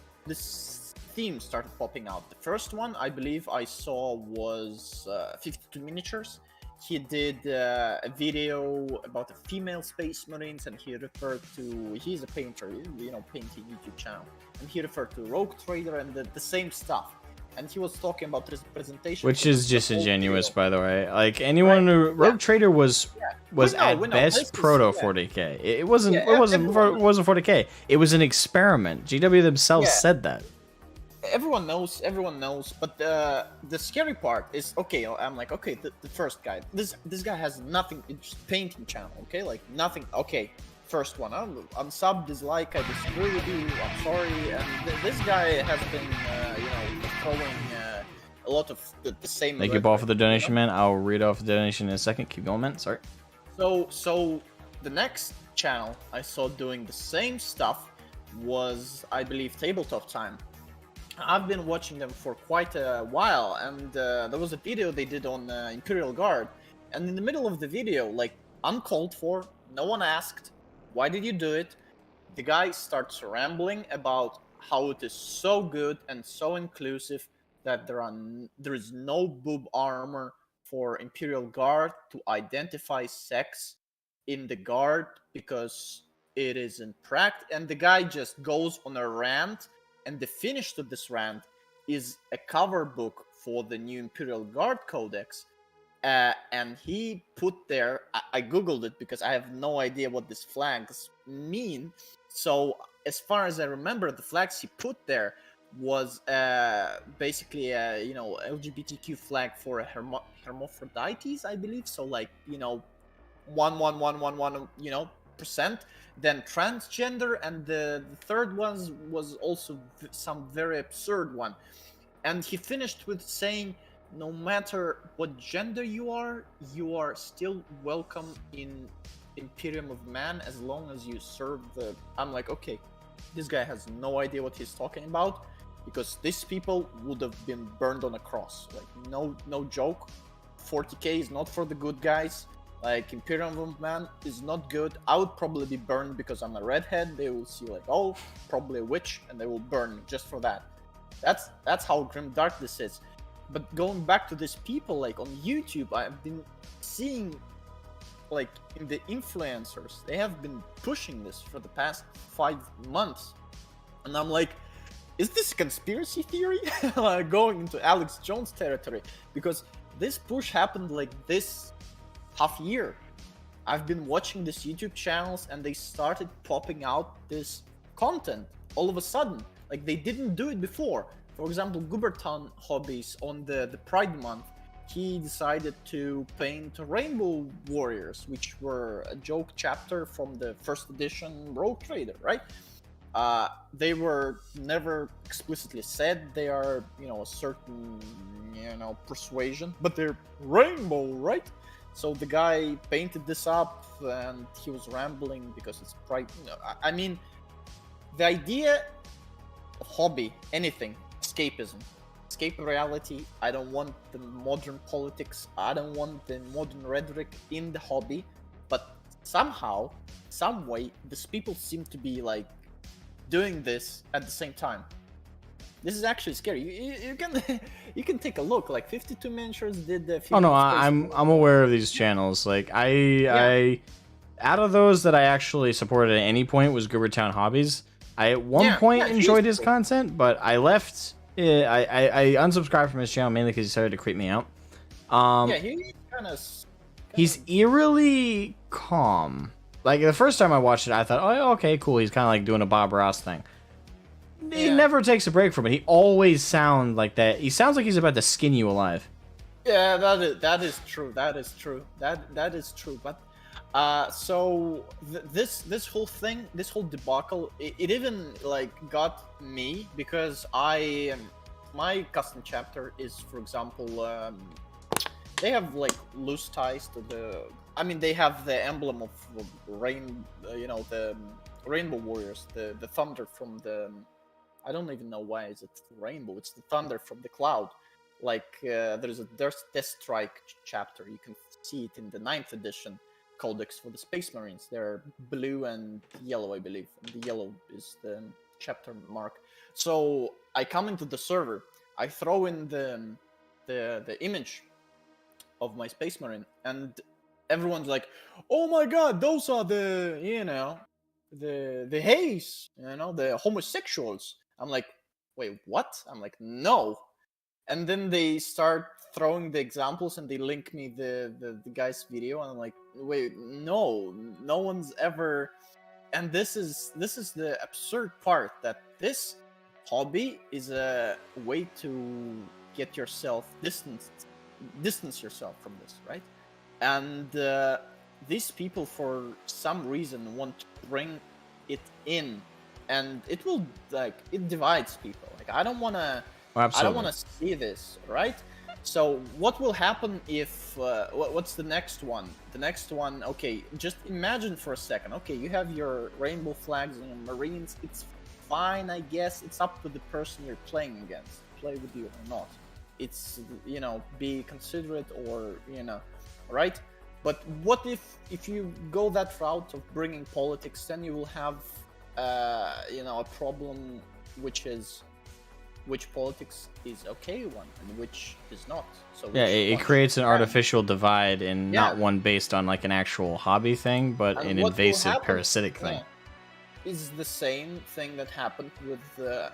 theme started popping out. The first one I believe I saw was 52 Miniatures. He did a video about the female space marines, and he referred to, he's a painter, you know, painting YouTube channel, and he referred to Rogue Trader and the same stuff. And he was talking about representation, which is disingenuous, by the way. Like anyone who Rogue Trader was at best proto 40k. It wasn't 40k. It was an experiment. GW themselves said that. Everyone knows, but the scary part is, okay, I'm like, okay, the first guy, this guy has nothing, it's painting channel, okay, like nothing, okay, first one, I'm sub, dislike, I disagree with you, I'm sorry, and this guy has been, you know, throwing a lot of the same. Thank you, Ball, for the donation, man. I'll read off the donation in a second. Keep going, man. Sorry. So the next channel I saw doing the same stuff was, I believe, Tabletop Time. I've been watching them for quite a while, and there was a video they did on Imperial Guard, and in the middle of the video, like uncalled for, no one asked, why did you do it? The guy starts rambling about how it is so good and so inclusive that there is no boob armor for Imperial Guard to identify sex in the Guard because it is in practice, and the guy just goes on a rant. And the finish to this rant is a cover book for the new Imperial Guard Codex. And he put there, I googled it because I have no idea what these flags mean. So as far as I remember, the flags he put there was basically a, you know, LGBTQ flag for a hermaphrodites, I believe. So like, you know, 1, you know, %. Then transgender, and the third one was also some very absurd one. And he finished with saying, no matter what gender you are still welcome in Imperium of Man as long as you serve the... I'm like, okay, this guy has no idea what he's talking about, because these people would have been burned on a cross. Like, no joke. 40k is not for the good guys. Like, Imperium of Man is not good. I would probably be burned because I'm a redhead. They will see like, oh, probably a witch, and they will burn me just for that. That's how grim dark this is. But going back to these people, like on YouTube, I've been seeing, like, in the influencers, they have been pushing this for the past 5 months. And I'm like, is this a conspiracy theory? Like, going into Alex Jones territory, because this push happened like this half year. I've been watching these YouTube channels and they started popping out this content all of a sudden. Like, they didn't do it before. For example, Gubertan Hobbies on the Pride Month, he decided to paint Rainbow Warriors, which were a joke chapter from the first edition Rogue Trader, right? They were never explicitly said they are, you know, a certain, you know, persuasion, but they're rainbow, right? So the guy painted this up and he was rambling because it's pride. You know, I mean, the idea of hobby, anything, escapism, escape reality. I don't want the modern politics. I don't want the modern rhetoric in the hobby. But somehow, some way, these people seem to be like doing this at the same time. This is actually scary. You can you can take a look. Like 52 Miniatures did the. Oh no, I'm aware of these channels. Like I out of those that I actually supported at any point was Goobertown Hobbies. I at one point enjoyed his content, but I left. I unsubscribed from his channel mainly because he started to creep me out. He's kind of. He's eerily calm. Like the first time I watched it, I thought, oh, okay, cool. He's kind of like doing a Bob Ross thing. He never takes a break from it. He always sounds like that. He sounds like he's about to skin you alive. Yeah, that is true. That is true. But So this whole thing, this whole debacle, it even like got me because my custom chapter is, for example, they have like loose ties to the. I mean, they have the emblem of the Rainbow Warriors, the thunder from the. I don't even know why is it the rainbow. It's the thunder from the cloud. Like there's Death Strike chapter. You can see it in the 9th edition codex for the Space Marines. They're blue and yellow, I believe. And the yellow is the chapter mark. So I come into the server. I throw in the image of my Space Marine, and everyone's like, "Oh my God, those are the the Hays, the homosexuals." I'm like, "Wait, what?" I'm like, "No." And then they start throwing the examples and they link me the guy's video, and I'm like, "Wait, no one's ever." And this is the absurd part, that this hobby is a way to get yourself distance yourself from this, right? And these people for some reason want to bring it in, and it will it divides people. Like I don't want to see this, right? So what will happen if what's the next one? The next one, okay, just imagine for a second. Okay, you have your rainbow flags and your Marines. It's fine, I guess. It's up to the person you're playing against, play with you or not. It's be considerate or right? But what if you go that route of bringing politics, then you will have a problem, which is which politics is okay one and which is not. So yeah, it creates an artificial divide, and not one based on like an actual hobby thing, but an invasive parasitic thing. Is the same thing that happened with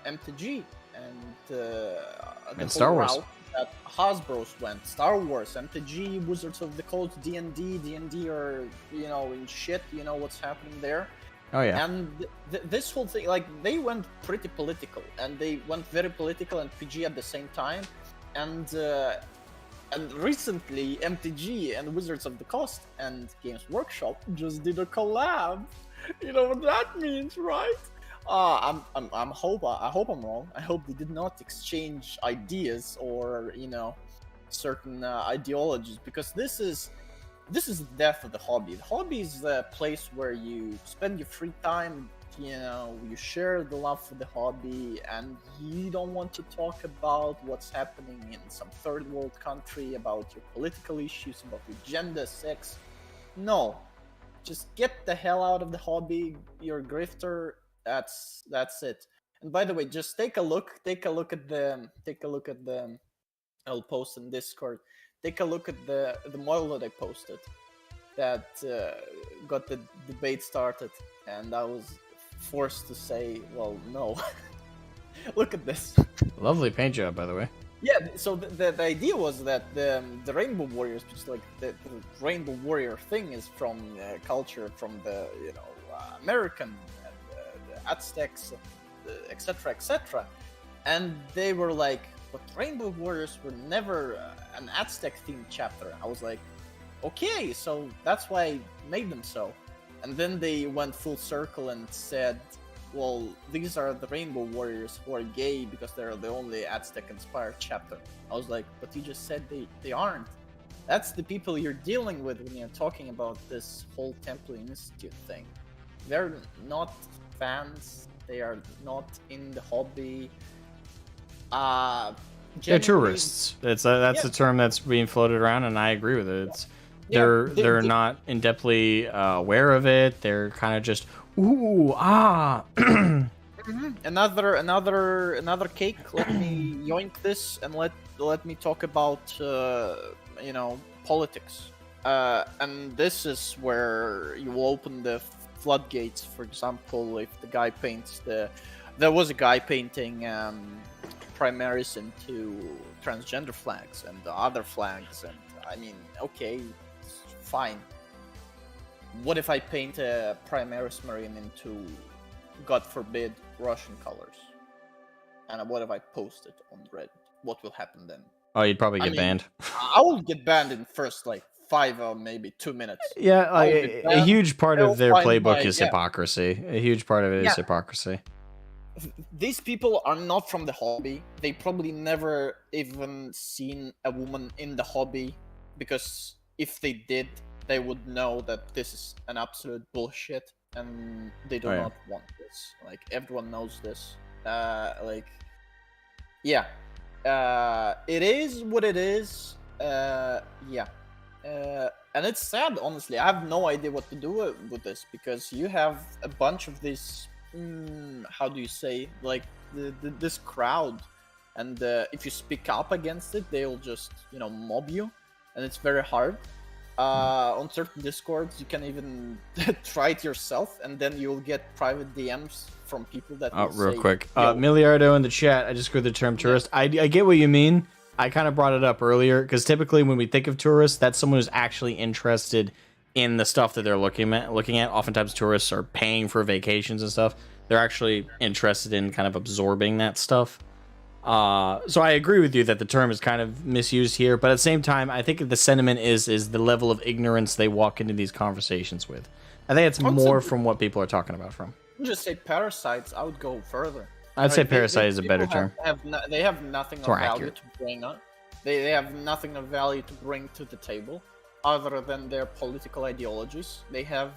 MTG and Star Wars. That Hasbro's went. Star Wars, MTG, Wizards of the Coast, D&D are in shit. You know what's happening there. Oh yeah. And this whole thing, like, they went pretty political, and they went very political and PG at the same time. And recently, MTG and Wizards of the Coast and Games Workshop just did a collab. You know what that means, right? I hope I'm wrong. I hope they did not exchange ideas or certain ideologies, because this is the death of the hobby. The hobby is a place where you spend your free time, you share the love for the hobby, and you don't want to talk about what's happening in some third world country, about your political issues, about your gender, sex. No, just get the hell out of the hobby. You're a grifter. That's it. And by the way, just take a look at the I'll post in Discord. Take a look at the model that I posted that got the debate started, and I was forced to say, well, no. Look at this. Lovely paint job, by the way. Yeah, so the idea was that the Rainbow Warriors, just like the Rainbow Warrior thing, is from culture from the American and the Aztecs, etc., etc. And they were like, but Rainbow Warriors were never an Aztec-themed chapter. I was like, okay, so that's why I made them so. And then they went full circle and said, well, these are the Rainbow Warriors who are gay because they're the only Aztec-inspired chapter. I was like, but you just said they aren't. That's the people you're dealing with when you're talking about this whole Templin Institute thing. They're not fans. They are not in the hobby. They're tourists. That's a term that's being floated around, and I agree with it. They're not in-depthly aware of it. They're kind of just Another cake. Let me yoink this and let me talk about politics. And this is where you will open the floodgates. For example, if the guy paints there was a guy painting Primaris into transgender flags and other flags, and I mean, okay, fine. What if I paint a Primaris Marine into, God forbid, Russian colors? And what if I post it on Reddit? What will happen then? Oh, you'd probably get banned. I will get banned in first 5 or maybe 2 minutes. Yeah, like I'll be a banned. huge part They'll of their find playbook my- is yeah. hypocrisy. A huge part of it is Yeah. hypocrisy. These people are not from the hobby. They probably never even seen a woman in the hobby, because if they did, they would know that this is an absolute bullshit, and they do Oh, yeah. not want this. Like, everyone knows this. Yeah. It is what it is. Yeah. And it's sad, honestly. I have no idea what to do with this, because you have a bunch of these, how do you say, like this crowd, and if you speak up against it, they'll just mob you, and it's very hard. On certain discords, you can even try it yourself, and then you'll get private DMs from people that will Real say, quick. "Yo, Miliardo in the chat, I just screwed the term tourist. I get what you mean. I kind of brought it up earlier, because typically when we think of tourists, that's someone who's actually interested in the stuff that they're looking at. Oftentimes tourists are paying for vacations and stuff. They're actually interested in kind of absorbing that stuff. So I agree with you that the term is kind of misused here, but at the same time, I think the sentiment is the level of ignorance they walk into these conversations with. I think it's more from what people are talking about from. just say parasites." I would go further. I'd say Like, parasite is a better term. They have nothing of more value accurate. to bring up. They have nothing of value to bring to the table, other than their political ideologies. They have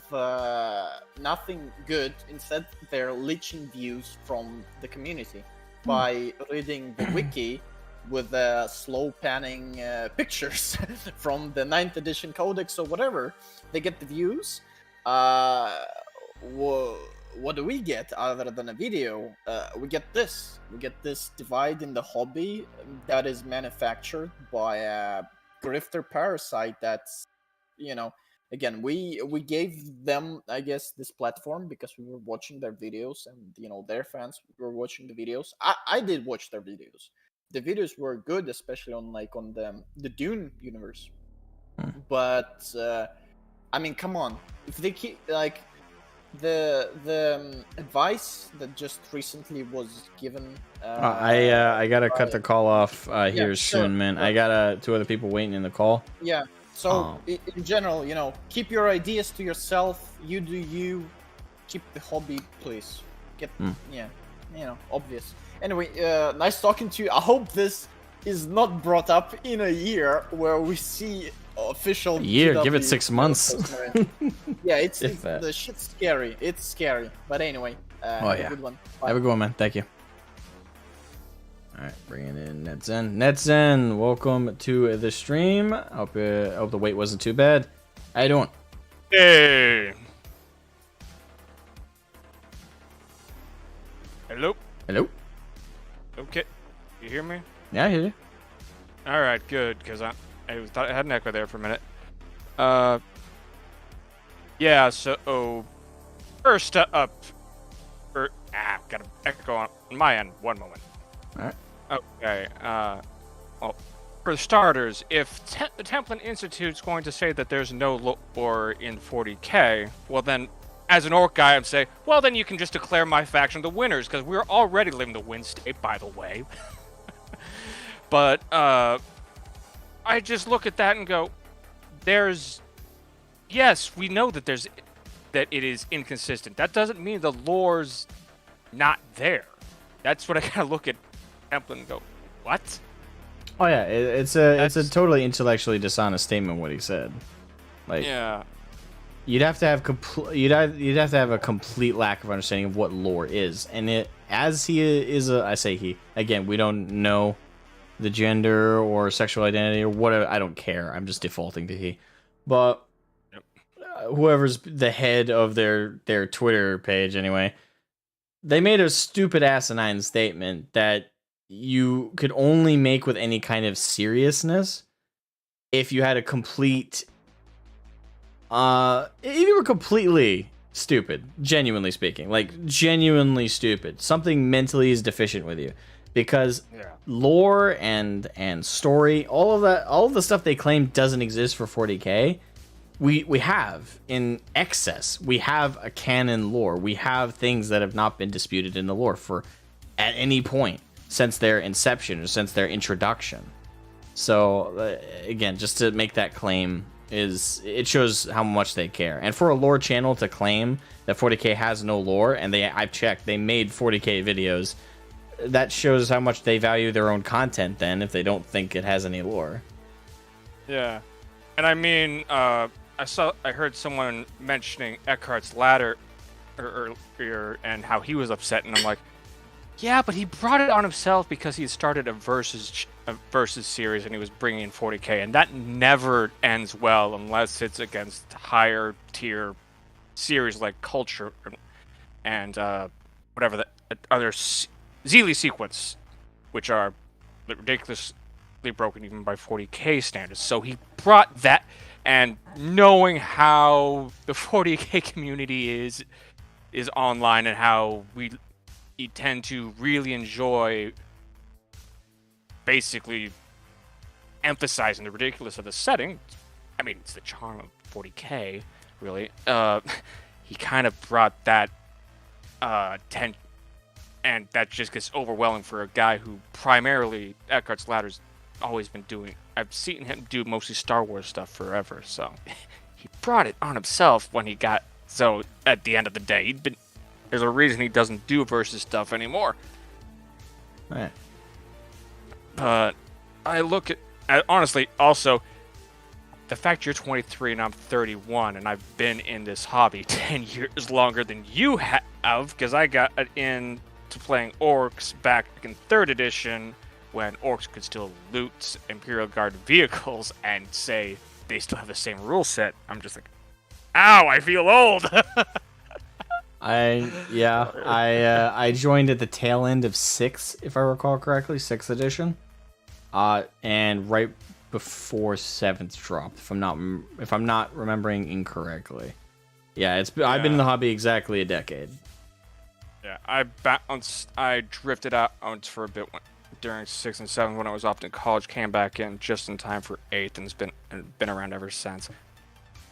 nothing good. Instead, they're leeching views from the community by reading the wiki with slow panning pictures from the 9th edition codex or whatever. They get the views. What do we get other than a video? We get this. We get this divide in the hobby that is manufactured by a grifter parasite that's, again, we gave them, I guess, this platform because we were watching their videos, and their fans were watching the videos. I did watch their videos. The videos were good, especially on the Dune universe. But I mean, come on, if they keep the advice that just recently was given. I gotta cut the call off here sure, soon, man. sure. I got 2 other people waiting in the call. Yeah. So in general, keep your ideas to yourself. You do you. Keep the hobby, please. Obvious. Anyway, nice talking to you. I hope this is not brought up in a year where we see official. Year, give it GW 6 months. Yeah, If that. the shit's scary. It's scary. But anyway, have a good one. Bye. Have a good one, man. Thank you. All right, bringing in Netzen. Netzen, welcome to the stream. I hope the wait wasn't too bad. How you doing? Hey. Hello. Hello. Okay. You hear me? Yeah, I hear you. All right. Good. Because I thought I had an echo there for a minute. Yeah. So first up. Got an echo on my end. One moment. All right. Okay. Well, for starters, if the Templin Institute's going to say that there's no lore in 40k, well then, as an orc guy, I'd say, well then you can just declare my faction the winners, because we're already living the win state, by the way. But I just look at that and go, yes, we know that that it is inconsistent. That doesn't mean the lore's not there. That's what I kind of look at Templin and go, what? Oh yeah, it's a totally intellectually dishonest statement what he said. Like, yeah, you'd have to have you'd have to have a complete lack of understanding of what lore is, and I say he again. We don't know the gender or sexual identity or whatever. I don't care. I'm just defaulting to he. But whoever's the head of their Twitter page anyway, they made a stupid asinine statement that you could only make with any kind of seriousness if you had a complete if you were completely stupid, genuinely speaking, like genuinely stupid, something mentally is deficient with you, because lore and story, all of the stuff they claim doesn't exist for 40k, we have in excess. We have a canon lore. We have things that have not been disputed in the lore for at any point since their inception or since their introduction. So again, just to make that claim it shows how much they care. And for a lore channel to claim that 40k has no lore, and I've checked, they made 40k videos, that shows how much they value their own content then, if they don't think it has any lore. Yeah. And I mean, I heard someone mentioning Eckhart's Ladder earlier and how he was upset, and I'm like, yeah, but he brought it on himself because he started a versus series and he was bringing in 40k, and that never ends well unless it's against higher tier series like Culture and whatever the other Zeely Sequence, which are ridiculously broken even by 40k standards. So he brought that, and knowing how the 40k community is online and how we tend to really enjoy basically emphasizing the ridiculous of the setting. I mean, it's the charm of 40k, really. He kind of brought that tension, and that just gets overwhelming for a guy who primarily Eckhart's Ladder's always been doing. I've seen him do mostly Star Wars stuff forever, so he brought it on himself when he got. So at the end of the day, there's a reason he doesn't do versus stuff anymore. Right. But I look at honestly, also, the fact you're 23 and I'm 31, and I've been in this hobby 10 years longer than you have, because I got into playing Orcs back in 3rd edition, when Orcs could still loot Imperial Guard vehicles and say they still have the same rule set. I'm just like, ow, I feel old! I joined at the tail end of 6, if I recall correctly, 6th edition, and right before 7th dropped, if I'm not remembering incorrectly. Yeah, I've been in the hobby exactly a decade. Yeah, I drifted out for a bit during 6th and 7th when I was off in college, came back in just in time for 8th, and it's been around ever since.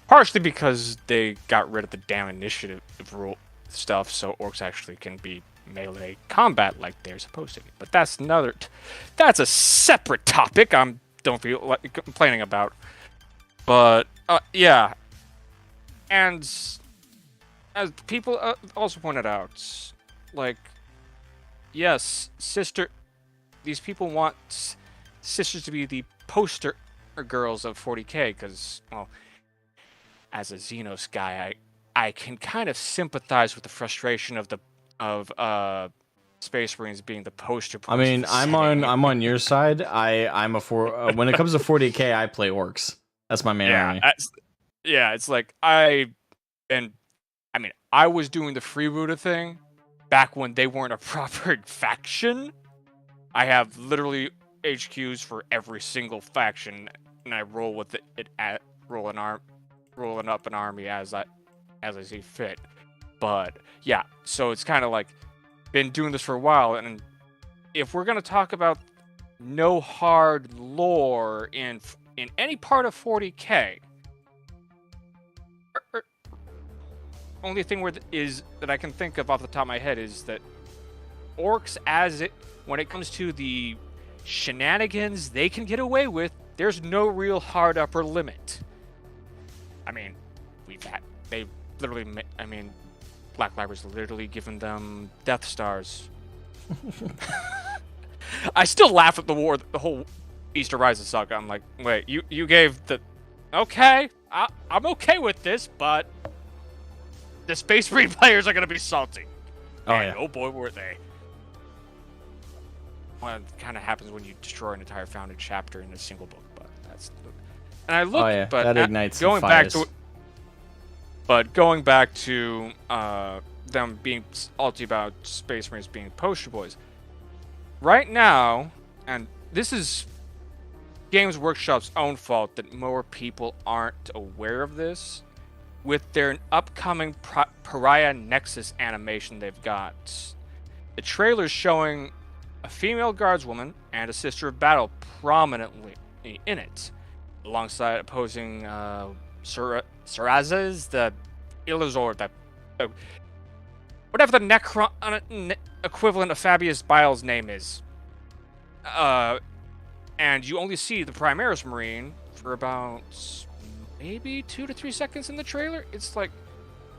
Partially because they got rid of the damn initiative rule stuff, so Orcs actually can be melee combat like they're supposed to be. But that's a separate topic. Don't feel like complaining about. But yeah, and as people also pointed out, like, yes, these people want sisters to be the poster girls of 40k, because, well, as a Xenos guy, I can kind of sympathize with the frustration of Space Marines being the poster boys. I mean, I'm on your side. I'm when it comes to 40k, I play Orcs. That's my main army. It's like I was doing the freebooter thing back when they weren't a proper faction. I have literally HQs for every single faction, and I roll with it at rolling up an army as I see fit. But yeah, so it's kind of like been doing this for a while, and if we're gonna talk about no hard lore in any part of 40k, only thing that I can think of off the top of my head is that Orcs, when it comes to the shenanigans they can get away with, there's no real hard upper limit. I mean, Black Library's literally given them Death Stars. I still laugh at the whole Easter Rising saga. I'm like, wait, you gave the... Okay, I'm okay with this, but the Space Marine players are going to be salty. Oh, and yeah. Oh boy, were they. Well, it kind of happens when you destroy an entire founded chapter in a single book, but that's... And I look, but that ignites going some back fires. to... But going back to them being salty about Space Marines being poster boys, right now, and this is Games Workshop's own fault that more people aren't aware of this, with their upcoming Pariah Nexus animation they've got. The trailer's showing a female guardswoman and a Sister of Battle prominently in it, alongside opposing Sarazas, the Illazor, whatever the Necron equivalent of Fabius Bile's name is. And you only see the Primaris Marine for about maybe 2 to 3 seconds in the trailer. It's like,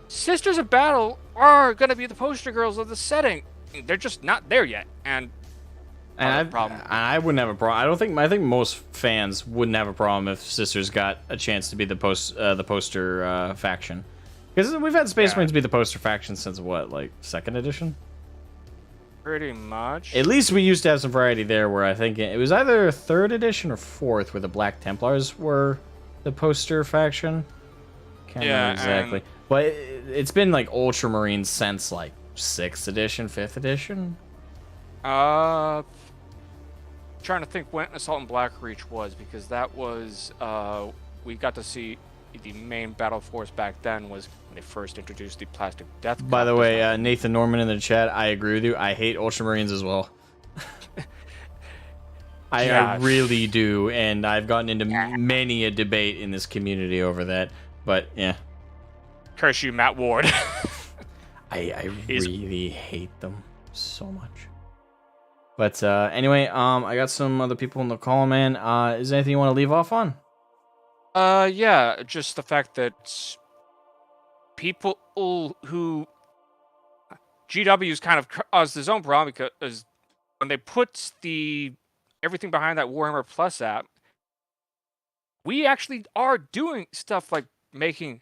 Sisters of Battle are gonna be the poster girls of the setting. They're just not there yet, and I wouldn't have a problem. I think most fans wouldn't have a problem if Sisters got a chance to be the poster faction, because we've had Space Marines be the poster faction since what, like 2nd edition? pretty much. At least we used to have some variety there, where I think it was either 3rd edition or 4th, where the Black Templars were the poster faction. Can't remember exactly, but it's been like Ultramarines since like 6th edition, 5th edition. Trying to think when Assault and Blackreach was, because that was we got to see the main battle force back then was when they first introduced the plastic death. By the way, Nathan Norman in the chat, I agree with you. I hate Ultramarines as well. I really do, and I've gotten into many a debate in this community over that. But yeah, curse you, Matt Ward. I really hate them so much. But anyway, I got some other people in the call, man. Is there anything you want to leave off on? Yeah, just the fact that people who GW's kind of caused his own problem, because when they put everything behind that Warhammer Plus app, we actually are doing stuff like making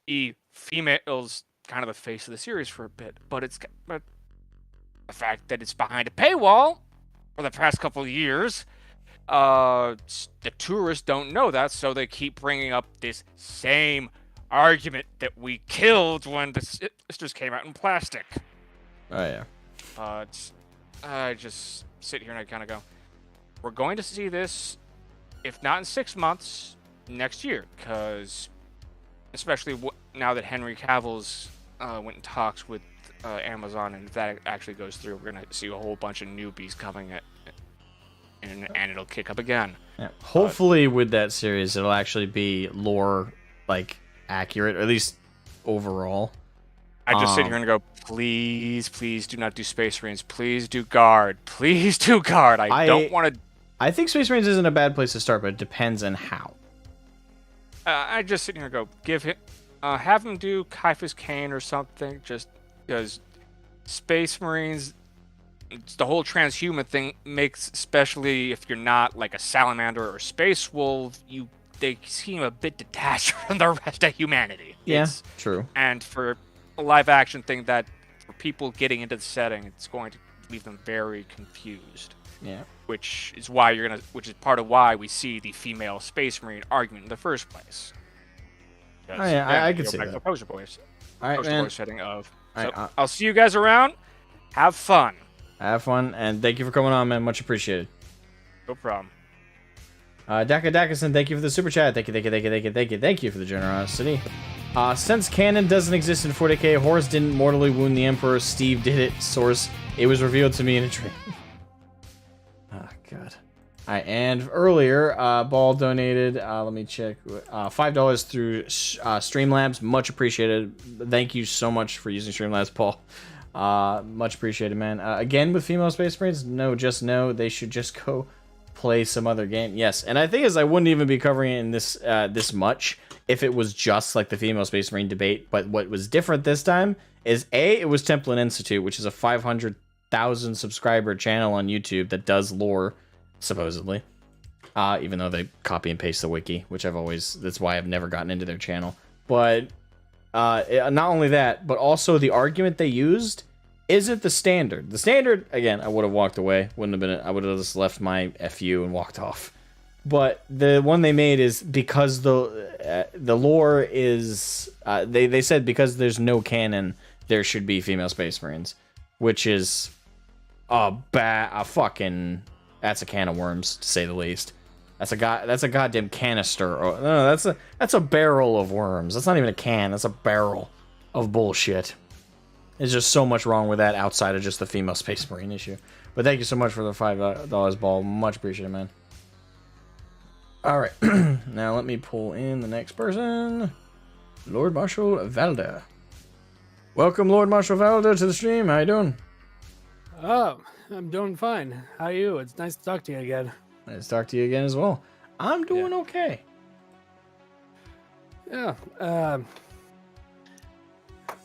the females kind of the face of the series for a bit, but the fact that it's behind a paywall for the past couple of years, the tourists don't know that, so they keep bringing up this same argument that we killed when the Sisters came out in plastic. Oh yeah. But I just sit here and I kind of go, we're going to see this, if not in 6 months, next year, because especially now that Henry Cavill's went in talks with Amazon, and if that actually goes through, we're gonna see a whole bunch of newbies coming and it'll kick up again. Yeah. Hopefully, with that series, it'll actually be lore like accurate, or at least overall. I just sit here and go, please do not do Space Marines. Please do Guard. Please do Guard. I don't want to. I think Space Marines isn't a bad place to start, but it depends on how. I just sit here and go, have him do Caiaphas Cain or something, just because Space Marines, the whole transhuman thing makes, especially if you're not like a salamander or space wolf, they seem a bit detached from the rest of humanity. Yeah, true. And for a live action thing, that for people getting into the setting, it's going to leave them very confused. Yeah. Which is part of why we see the female Space Marine argument in the first place. Oh yeah, I could see that. Poster boys. All right, man. Setting of. So I'll see you guys around. Have fun. Have fun, and thank you for coming on, man. Much appreciated. No problem. Daka Dakason, thank you for the super chat. Thank you for the generosity. Since Canon doesn't exist in 40k, Horus didn't mortally wound the Emperor. Steve did it. Source. It was revealed to me in a dream. Oh, God. And earlier, Ball donated, let me check, $5 through Streamlabs. Much appreciated. Thank you so much for using Streamlabs, Paul. Much appreciated, man. Again, with female Space Marines, just know they should just go play some other game. Yes, and I think I wouldn't even be covering it in this much if it was just like the female Space Marine debate. But what was different this time is it was Templin Institute, which is a 500,000 subscriber channel on YouTube that does lore, supposedly. Even though they copy and paste the wiki, which that's why I've never gotten into their channel. But not only that, but also the argument they used isn't the standard. The standard, again, I would have walked away. Wouldn't have been. I would have just left my FU and walked off. But the one they made is because the lore is. They said because there's no canon, there should be female Space Marines, which is a fucking. That's a can of worms, to say the least. That's a goddamn canister. No, that's a barrel of worms. That's not even a can. That's a barrel of bullshit. There's just so much wrong with that outside of just the female Space Marine issue. But thank you so much for the $5 Ball. Much appreciated, man. All right, now let me pull in the next person, Lord Marshal Valda. Welcome, Lord Marshal Valda, to the stream. How you doing? Oh, I'm doing fine. How are you? It's nice to talk to you again. Nice to talk to you again as well. I'm doing okay. Yeah.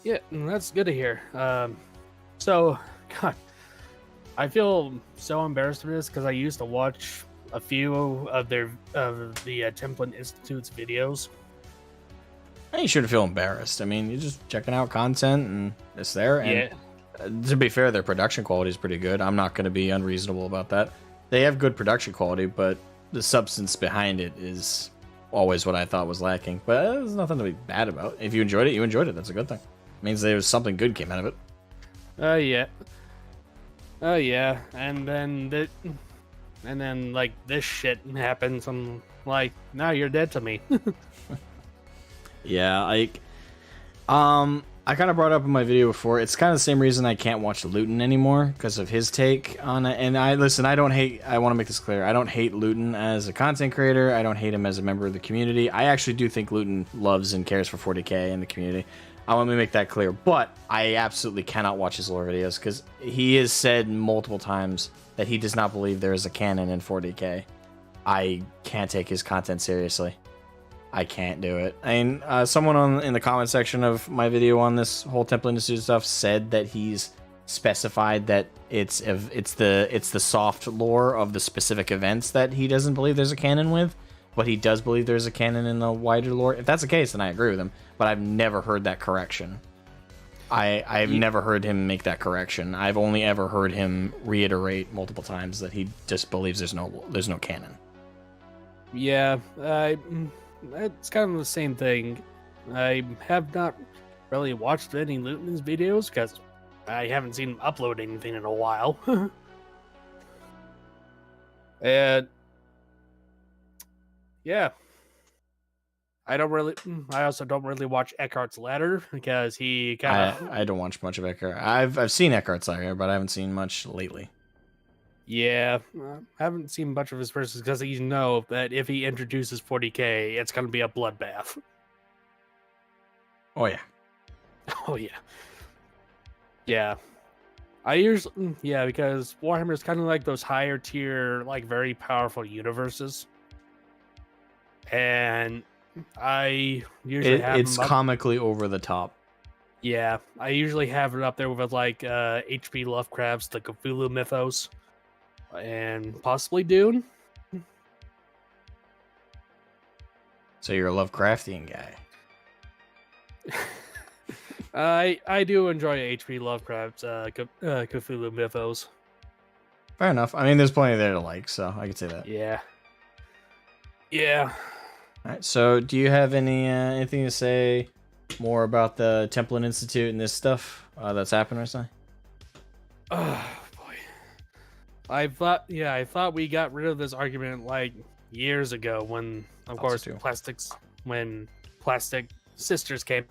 Yeah, that's good to hear. So, God, I feel so embarrassed for this because I used to watch a few of the Templin Institute's videos. You shouldn't feel embarrassed. I mean, you're just checking out content and it's there. And Yeah. to be fair, their production quality is pretty good. I'm not going to be unreasonable about that. They have good production quality, but the substance behind it is always what I thought was lacking. But there's nothing to be bad about. If you enjoyed it, you enjoyed it. That's a good thing. It means there was something good came out of it. Yeah. Oh yeah, and then like this shit happens. I'm like, now you're dead to me. Yeah, like, I kind of brought up in my video before. It's kind of the same reason I can't watch Luton anymore because of his take on it. And I don't hate. I want to make this clear. I don't hate Luton as a content creator. I don't hate him as a member of the community. I actually do think Luton loves and cares for 40k in the community. I want to make that clear. But I absolutely cannot watch his lore videos because he has said multiple times that he does not believe there is a canon in 40k. I can't take his content seriously. I can't do it. I mean, someone in the comment section of my video on this whole Templin Institute stuff said that he's specified that it's the soft lore of the specific events that he doesn't believe there's a canon with, but he does believe there's a canon in the wider lore. If that's the case, then I agree with him. But I've never heard that correction. I've never heard him make that correction. I've only ever heard him reiterate multiple times that he just believes there's no canon. Yeah, it's kind of the same thing. I have not really watched any Luton's videos because I haven't seen him upload anything in a while. And yeah, I also don't really watch Eckhart's Ladder because he kind of. I don't watch much of Eckhart. I've seen Eckhart's Ladder, but I haven't seen much lately. Yeah, I haven't seen much of his verses because you know that if he introduces 40k, it's going to be a bloodbath. Oh, yeah. Oh, yeah. Yeah. Because Warhammer is kind of like those higher tier, like very powerful universes. And I usually have it's comically over the top. Yeah, I usually have it up there with like H.P. Lovecraft's The Cthulhu Mythos. And possibly Dune. So you're a Lovecraftian guy. I do enjoy H.P. Lovecraft's Cthulhu Mythos. Fair enough. I mean, there's plenty there to like, so I could say that. Yeah. Yeah. All right. So, do you have anything to say more about the Templin Institute and this stuff that's happened recently? I thought we got rid of this argument like years ago when, of course, when Plastic Sisters came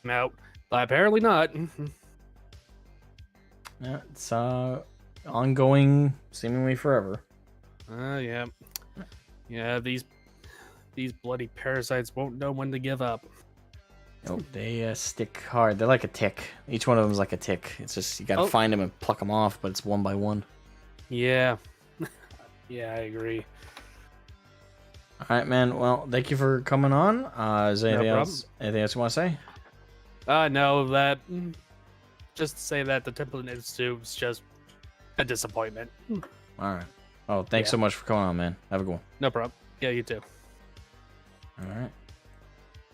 out, but apparently not. Yeah, it's ongoing, seemingly forever. Yeah. These bloody parasites won't know when to give up. Nope, they stick hard. They're like a tick. Each one of them is like a tick. It's just you gotta find them and pluck them off, but it's one by one. Yeah. Yeah, I agree. All right, man. Well, thank you for coming on. Is there anything else you want to say? No, that just to say that the Templin Institute was just a disappointment. All right. Oh, thanks so much for coming on, man. Have a good one. No problem. Yeah, you too. All right.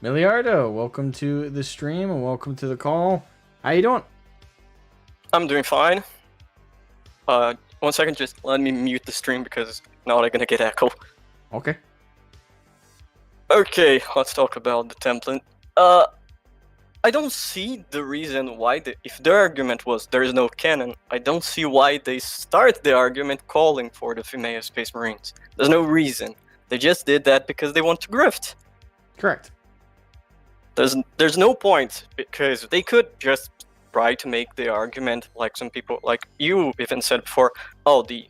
Miliardo, welcome to the stream and welcome to the call. How you doing? I'm doing fine. 1 second, just let me mute the stream because now they're gonna get echo. Okay. Okay, let's talk about the Templin. I don't see the reason why, if their argument was there is no canon, I don't see why they start the argument calling for the female Space Marines. There's no reason. They just did that because they want to grift. Correct. There's no point, because they could just try to make the argument like some people, like you even said before,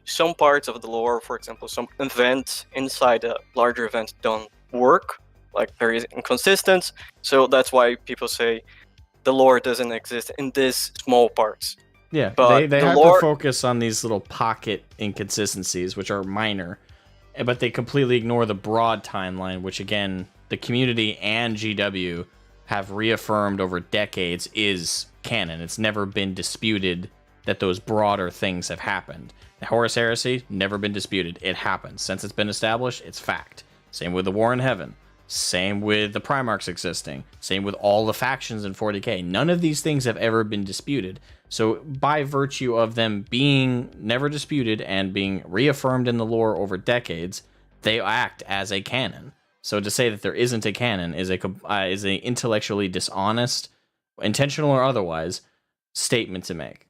some parts of the lore, for example, some events inside a larger event don't work, like very inconsistent, so that's why people say the lore doesn't exist in these small parts. Yeah, but they have to focus on these little pocket inconsistencies, which are minor, but they completely ignore the broad timeline, which again the community and GW have reaffirmed over decades is canon. It's never been disputed that those broader things have happened. The Horus Heresy, never been disputed. It happens. Since it's been established, it's fact. Same with the War in Heaven. Same with the Primarchs existing. Same with all the factions in 40k. None of these things have ever been disputed. So by virtue of them being never disputed and being reaffirmed in the lore over decades, they act as a canon. So to say that there isn't a canon is a intellectually dishonest, intentional or otherwise, statement to make.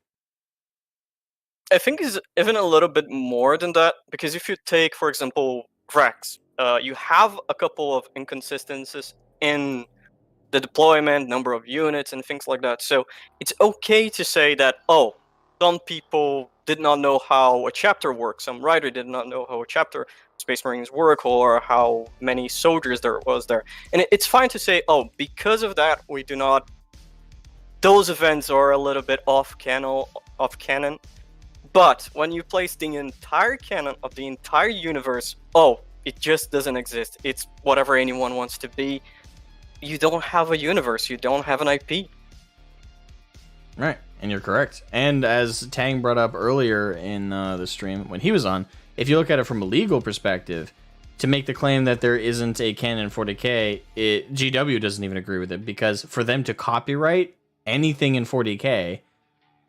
I think it's even a little bit more than that, because if you take, for example, Vrax, you have a couple of inconsistencies in the deployment, number of units, and things like that. So it's okay to say that, oh, some people did not know how a chapter works, some writer did not know how a chapter Space Marines work, or how many soldiers there was there. And it's fine to say, oh, because of that, we do not... Those events are a little bit off canon. But when you place the entire canon of the entire universe, oh, it just doesn't exist. It's whatever anyone wants to be. You don't have a universe. You don't have an IP. Right, and you're correct. And as Tang brought up earlier in the stream when he was on, if you look at it from a legal perspective, to make the claim that there isn't a canon in 40k, GW doesn't even agree with it, because for them to copyright anything in 40k,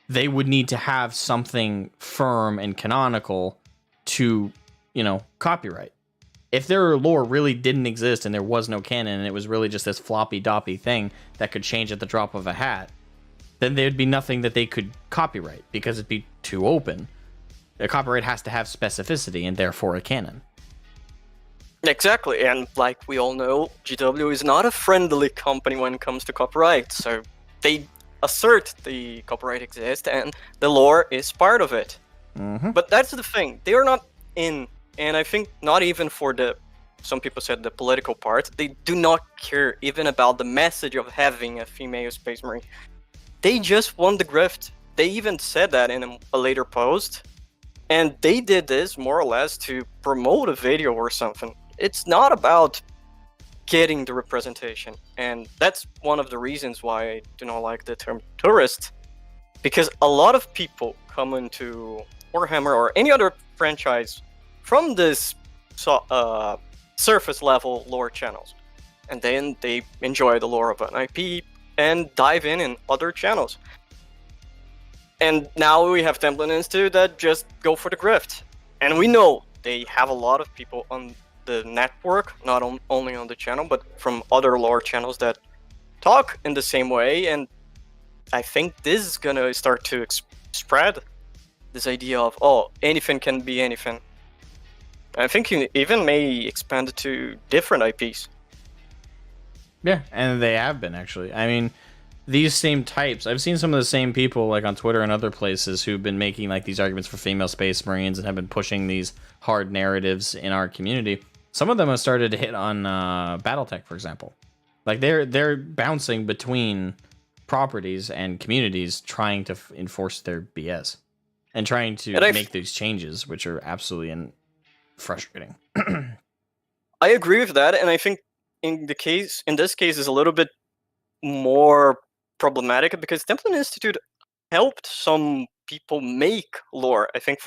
they would need to have something firm and canonical to, copyright. If their lore really didn't exist and there was no canon and it was really just this floppy-doppy thing that could change at the drop of a hat, then there'd be nothing that they could copyright because it'd be too open. A copyright has to have specificity and therefore a canon. Exactly, and like we all know, GW is not a friendly company when it comes to copyright, so they assert the copyright exists and the lore is part of it. Mm-hmm. But that's the thing, they are not in, and I think not even for some people said the political part, they do not care even about the message of having a female Space Marine. They just want the grift. They even said that in a later post, and they did this more or less to promote a video or something. It's not about getting the representation, and that's one of the reasons why I do not like the term tourist, because a lot of people come into Warhammer or any other franchise from this surface level lore channels, and then they enjoy the lore of an IP and dive in other channels. And now we have Templin Institute that just go for the grift, and we know they have a lot of people on the network, not only on the channel, but from other lore channels that talk in the same way. And I think this is gonna start to spread this idea of, oh, anything can be anything. I think you even may expand it to different IPs. Yeah, and they have been, actually. I mean, these same types, I've seen some of the same people like on Twitter and other places who've been making like these arguments for female Space Marines and have been pushing these hard narratives in our community. Some of them have started to hit on BattleTech, for example. Like they're bouncing between properties and communities trying to enforce their BS and trying to make these changes, which are absolutely frustrating. I agree with that, and I think in this case is a little bit more problematic because Templin Institute helped some people make lore. I think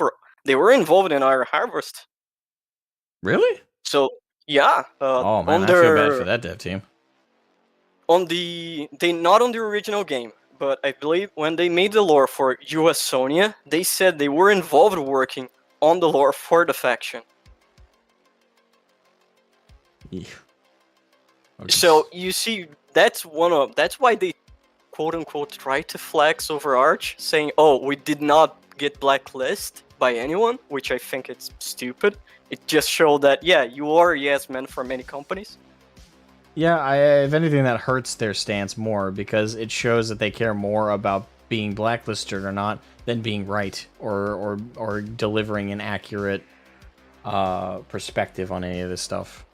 they were involved in our Harvest. Really? So yeah. Oh man, I feel bad for that dev team. Not on the original game, but I believe when they made the lore for US Sonia, they said they were involved working on the lore for the faction. Yeah. Okay. So you see, that's why they quote unquote try to flex over Arch, saying, "Oh, we did not get blacklisted by anyone," which I think it's stupid. It just showed that you are a yes man for many companies. Yeah, if anything, that hurts their stance more because it shows that they care more about being blacklisted or not than being right or delivering an accurate perspective on any of this stuff.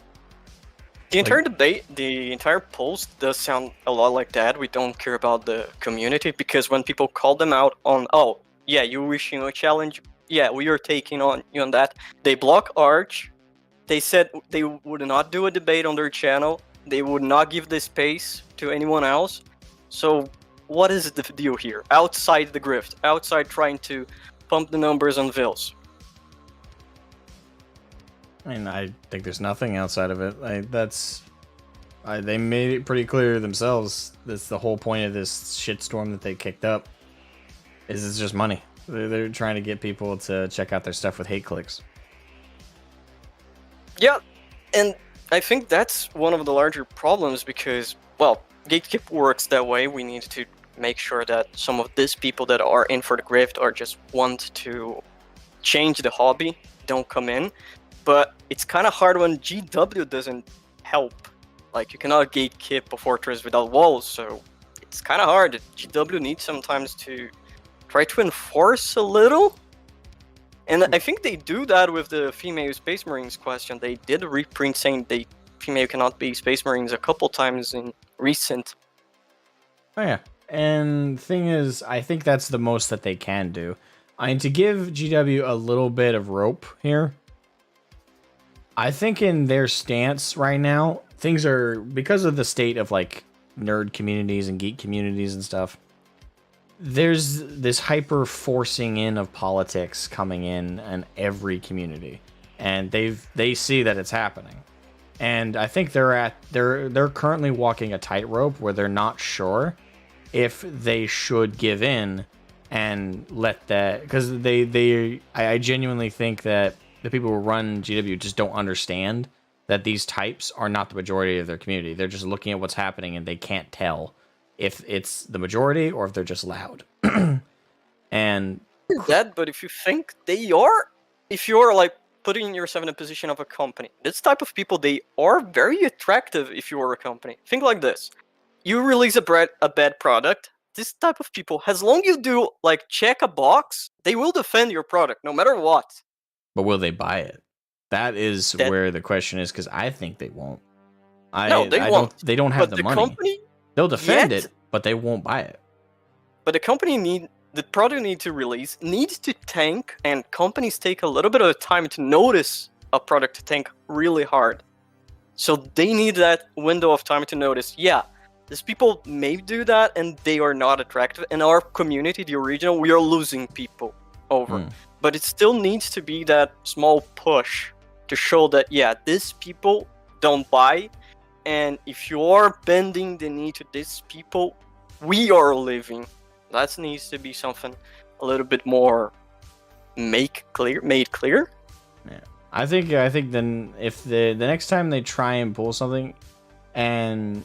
The entire debate, the entire post does sound a lot like that. We don't care about the community because when people call them out on, oh, yeah, you're wishing a challenge, yeah, we are taking on you on that. They block Arch. They said they would not do a debate on their channel. They would not give the space to anyone else. So what is the deal here? Outside the grift, outside trying to pump the numbers on Vils. I mean, I think there's nothing outside of it. They made it pretty clear themselves. That's the whole point of this shitstorm that they kicked up. Is it's just money. They're trying to get people to check out their stuff with hate clicks. Yeah, and I think that's one of the larger problems because, well, Gatekeep works that way. We need to make sure that some of these people that are in for the grift or just want to change the hobby don't come in. But it's kind of hard when GW doesn't help. Like, you cannot gatekeep a fortress without walls, so it's kind of hard. GW needs sometimes to try to enforce a little. And I think they do that with the female Space Marines question. They did a reprint saying female cannot be Space Marines a couple times in recent. Oh yeah, and thing is, I think that's the most that they can do. To give GW a little bit of rope here, I think in their stance right now, things are, because of the state of like nerd communities and geek communities and stuff, there's this hyper forcing in of politics coming in every community, and they see that it's happening, and I think they're currently walking a tightrope where they're not sure if they should give in and let that, because I genuinely think that the people who run GW just don't understand that these types are not the majority of their community. They're just looking at what's happening and they can't tell if it's the majority or if they're just loud. And that, but if you think they are, if you're like putting yourself in a position of a company, this type of people, they are very attractive if you are a company. Think like this. You release a bad product, this type of people, as long as you do like check a box, they will defend your product no matter what. But will they buy it? That is where the question is, because I think they won't. No, they won't. They don't have but the money. They'll defend it, but they won't buy it. But the product needs to release, needs to tank, and companies take a little bit of time to notice a product to tank really hard. So they need that window of time to notice, yeah, these people may do that and they are not attractive. In our community, the original, we are losing people over. But it still needs to be that small push to show that, yeah, these people don't buy. And if you are bending the knee to these people, we are living. That needs to be something a little bit more made clear. Yeah, I think then if the next time they try and pull something, and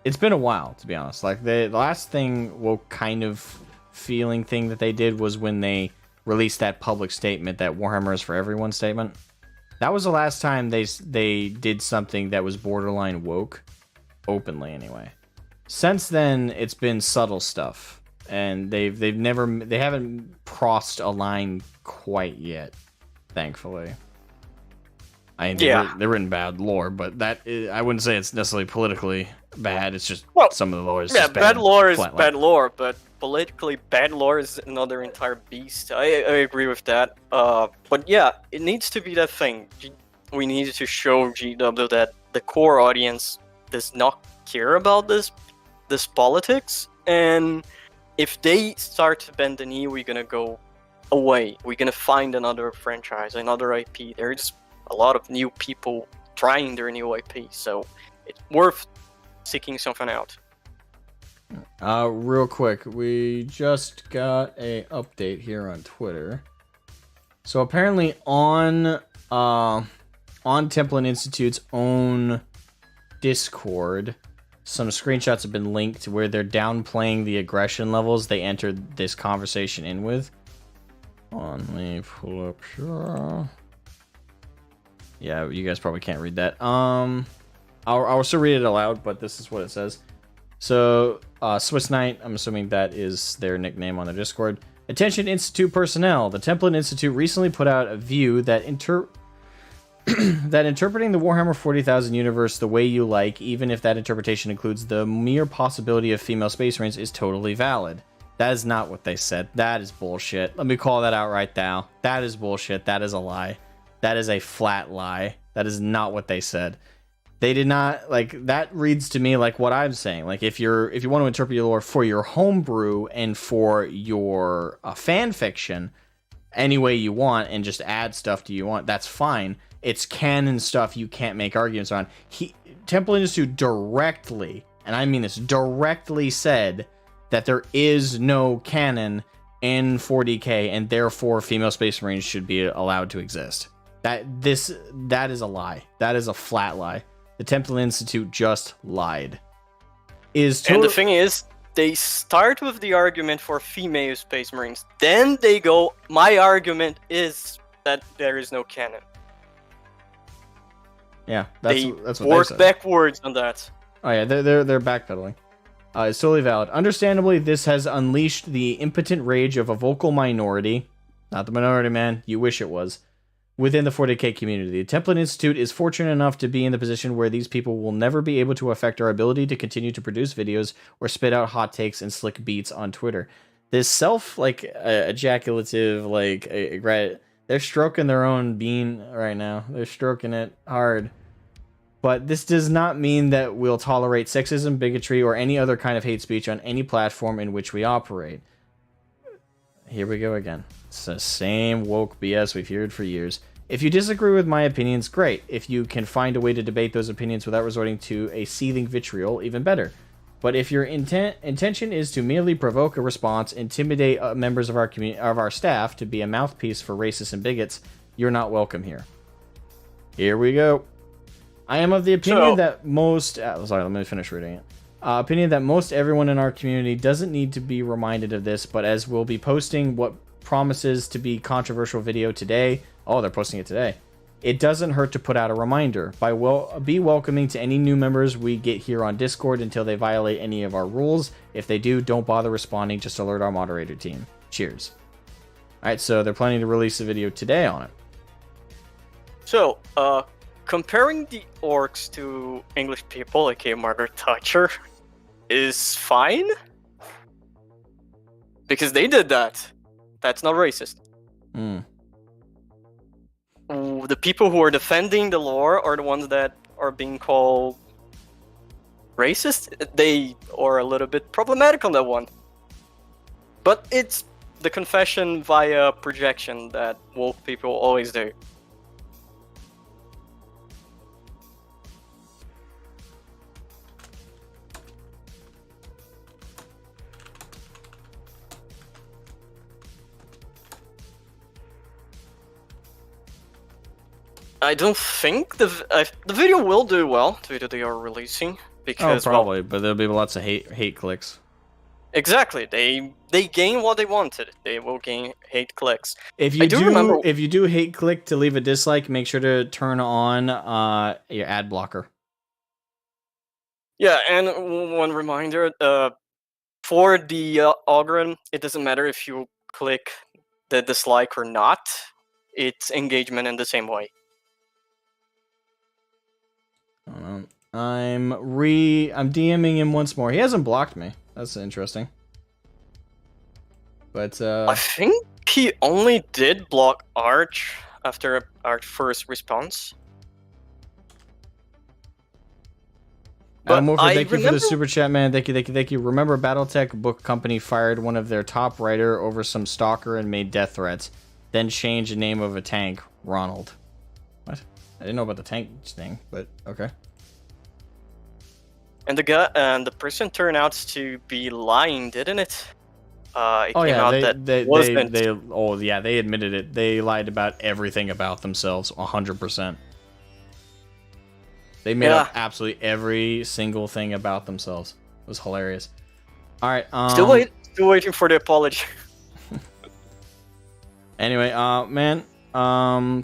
it's been a while to be honest. Like the last thing, kind of feeling thing that they did was when they released that public statement, that Warhammer is for everyone statement. That was the last time they did something that was borderline woke, openly anyway. Since then, it's been subtle stuff, and they haven't crossed a line quite yet, thankfully. They're written bad lore, but I wouldn't say it's necessarily politically bad. It's just some of the lore is just bad. Bad lore is bad lore, but politically bad lore is another entire beast. I agree with that. But yeah, it needs to be that thing. We need to show GW that the core audience does not care about this politics, and if they start to bend the knee, we're gonna go away. We're gonna find another franchise, another IP. There's a lot of new people trying their new IP, so it's worth seeking something out. Real quick, we just got a update here on Twitter. So apparently on Templin Institute's own Discord, some screenshots have been linked where they're downplaying the aggression levels they entered this conversation in with. Hold on, let me pull up here. Yeah, you guys probably can't read that. I'll also read it aloud, but this is what it says. So, Swiss Knight, I'm assuming that is their nickname on their Discord. Attention Institute personnel. The Templin Institute recently put out a view that that interpreting the Warhammer 40,000 universe the way you like, even if that interpretation includes the mere possibility of female Space Marines, is totally valid. That is not what they said. That is bullshit. Let me call that out right now. That is bullshit. That is a lie. That is a flat lie. That is not what they said. They did not, like, that reads to me like what I'm saying. Like, if you want to interpret your lore for your homebrew and for your fan fiction any way you want and just add stuff to you want, that's fine. It's canon stuff you can't make arguments on. Templin Institute directly, and I mean this, directly said that there is no canon in 40K, and therefore female Space Marines should be allowed to exist. That is a lie. That is a flat lie. The Templin Institute just lied. And the thing is, they start with the argument for female Space Marines. Then they go, my argument is that there is no canon. Yeah, that's what work they said. Backwards on that. Oh yeah, they're backpedaling. It's totally valid. Understandably, this has unleashed the impotent rage of a vocal minority. Not the minority, man. You wish it was. Within the 40K community. The Templin Institute is fortunate enough to be in the position where these people will never be able to affect our ability to continue to produce videos or spit out hot takes and slick beats on Twitter. This ejaculative, they're stroking their own bean right now. They're stroking it hard. But this does not mean that we'll tolerate sexism, bigotry, or any other kind of hate speech on any platform in which we operate. Here we go again. It's the same woke BS we've heard for years. If you disagree with my opinions, great. If you can find a way to debate those opinions without resorting to a seething vitriol, even better. But if your intention is to merely provoke a response, intimidate members of our staff to be a mouthpiece for racists and bigots, you're not welcome here. Here we go. I am of the opinion that most... sorry, let me finish reading it. Opinion that most everyone in our community doesn't need to be reminded of this, but as we'll be posting what promises to be controversial video today... Oh, they're posting it today. It doesn't hurt to put out a reminder. Be welcoming to any new members we get here on Discord until they violate any of our rules. If they do, don't bother responding. Just alert our moderator team. Cheers. Alright, so they're planning to release a video today on it. So, comparing the orcs to English people, aka Margaret Thatcher, is fine. Because they did that. That's not racist. The people who are defending the lore are the ones that are being called racist. They are a little bit problematic on that one. But it's the confession via projection that woke people always do. I don't think the video will do well, the video they are releasing, because probably, but there'll be lots of hate clicks. Exactly, they gain what they wanted. They will gain hate clicks. If you do hate click to leave a dislike, make sure to turn on your ad blocker. Yeah, and one reminder, for the algorithm, it doesn't matter if you click the dislike or not. It's engagement in the same way. I'm DMing him once more. He hasn't blocked me. That's interesting. But I think he only did block Arch after our first response. Adam Wolford, thank you for the super chat, man. Thank you. Remember Battletech Book Company fired one of their top writer over some stalker and made death threats, then changed the name of a tank, Ronald. What? I didn't know about the tank thing, but okay. And the person turned out to be lying, didn't it? They admitted it. They lied about everything about themselves, 100%. They made up absolutely every single thing about themselves. It was hilarious. All right. Still waiting for the apology. Anyway, man.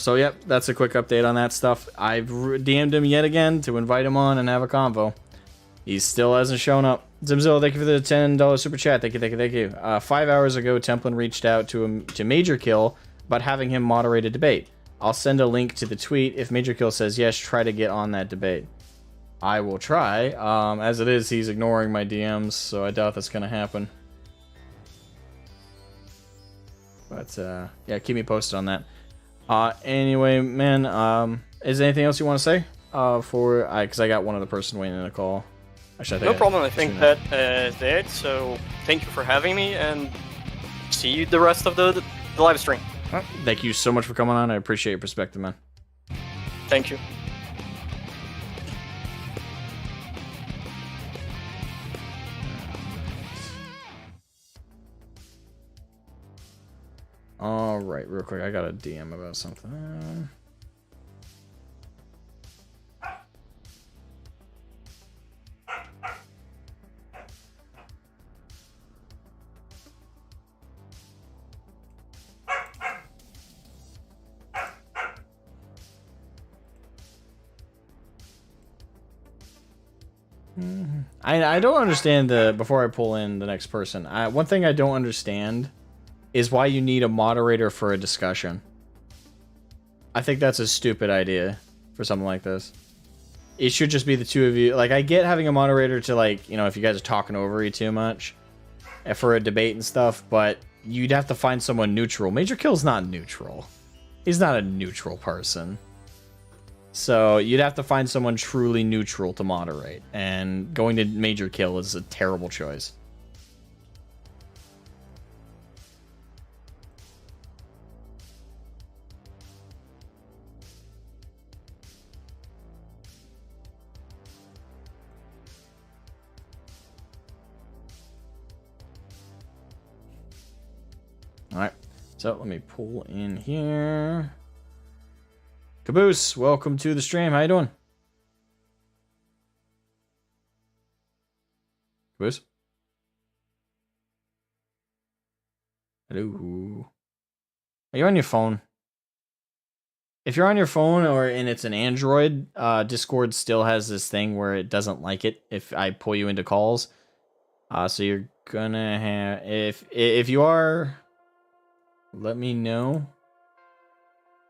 So yep, that's a quick update on that stuff. I've DM'd him yet again to invite him on and have a convo. He still hasn't shown up. Zimzilla, thank you for the $10 super chat. Thank you. 5 hours ago, Templin reached out to Major Kill about having him moderate a debate. I'll send a link to the tweet. If Major Kill says yes, try to get on that debate. I will try. As it is, he's ignoring my DMs, so I doubt that's going to happen. But, yeah, keep me posted on that. Anyway, man, is there anything else you want to say? because I got one other person waiting in a call. Actually, No problem. I think that is it. So thank you for having me, and see you the rest of the live stream. Thank you so much for coming on. I appreciate your perspective, man. Thank you. All right, real quick, I got a DM about something. I don't understand before I pull in the next person. One thing I don't understand is why you need a moderator for a discussion. I think that's a stupid idea for something like this. It should just be the two of you. Like, I get having a moderator to, like, you know, if you guys are talking over you too much for a debate and stuff, but you'd have to find someone neutral. Major Kill's not neutral. He's not a neutral person. So you'd have to find someone truly neutral to moderate, and going to Major Kill is a terrible choice. Alright, so let me pull in here. Caboose, welcome to the stream. How you doing? Caboose? Hello? Are you on your phone? If you're on your phone and it's an Android, Discord still has this thing where it doesn't like it if I pull you into calls. So you're gonna have... If you are... Let me know.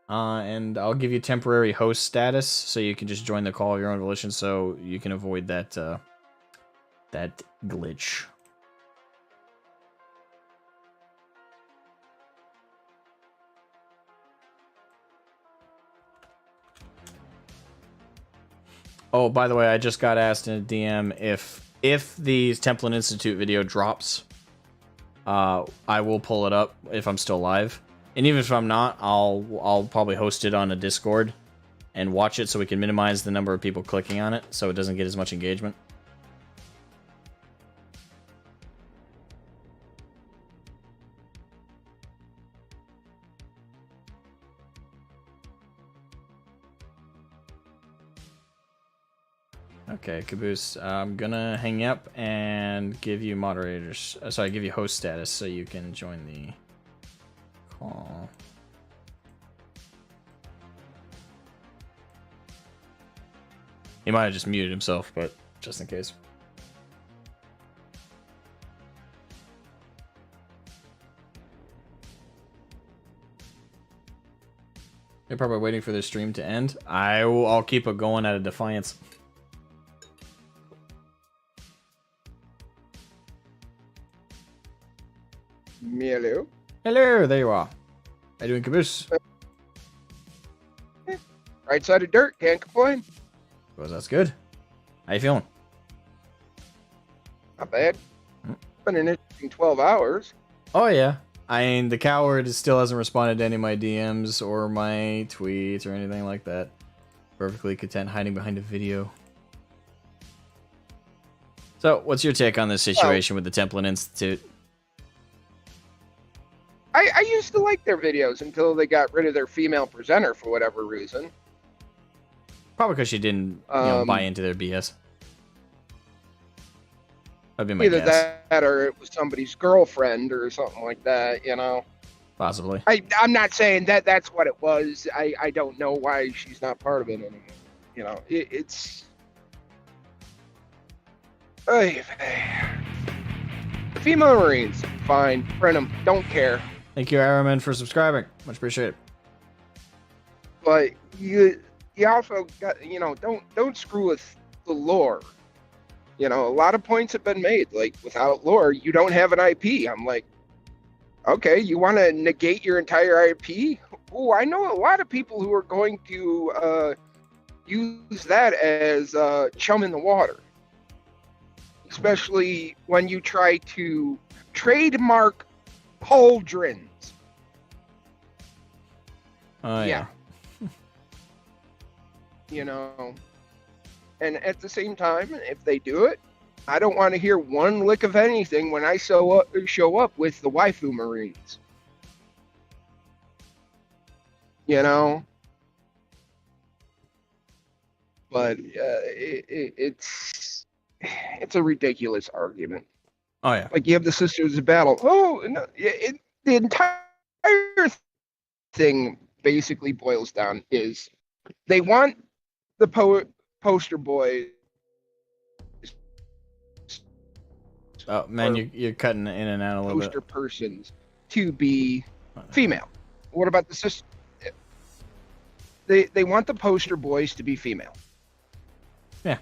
And I'll give you temporary host status, so you can just join the call of your own volition, so you can avoid that that glitch. Oh, by the way, I just got asked in a DM if the Templin Institute video drops, I will pull it up if I'm still live. And even if I'm not, I'll probably host it on a Discord and watch it so we can minimize the number of people clicking on it so it doesn't get as much engagement. Okay, Caboose, I'm gonna hang up and give you moderators. Sorry, give you host status so you can join the call. He might have just muted himself, but just in case. You're probably waiting for the stream to end. I'll keep it going at a defiance. Hello. Hello, there you are. How you doing, Caboose? Right side of dirt, can't complain. Well, that's good. How you feeling? Not bad. Been an interesting 12 hours. Oh, yeah. I mean, the coward still hasn't responded to any of my DMs or my tweets or anything like that. Perfectly content hiding behind a video. So, what's your take on this situation with the Templin Institute? I used to like their videos until they got rid of their female presenter for whatever reason. Probably because she didn't buy into their BS. That'd be my Either guess. that or it was somebody's girlfriend or something like that, you know. Possibly. I'm not saying that's what it was. I don't know why she's not part of it anymore. You know, it's... The female Marines, fine. Print them. Don't care. Thank you, Araman, for subscribing. Much appreciated. But you also got, you know, don't screw with the lore. You know, a lot of points have been made. Like, without lore, you don't have an IP. I'm like, okay, you want to negate your entire IP? Oh, I know a lot of people who are going to use that as chum in the water. Especially when you try to trademark pauldrons. Oh, yeah. You know, and at the same time, if they do it, I don't want to hear one lick of anything when I show up with the waifu marines. You know? But it's a ridiculous argument. Oh, yeah. Like, you have the Sisters of Battle. Oh, no, the entire thing basically boils down is they want the poster boys. Oh, man, you're cutting in and out a little Poster bit. persons to be female. What about the sister? They want the poster boys to be female. Yeah.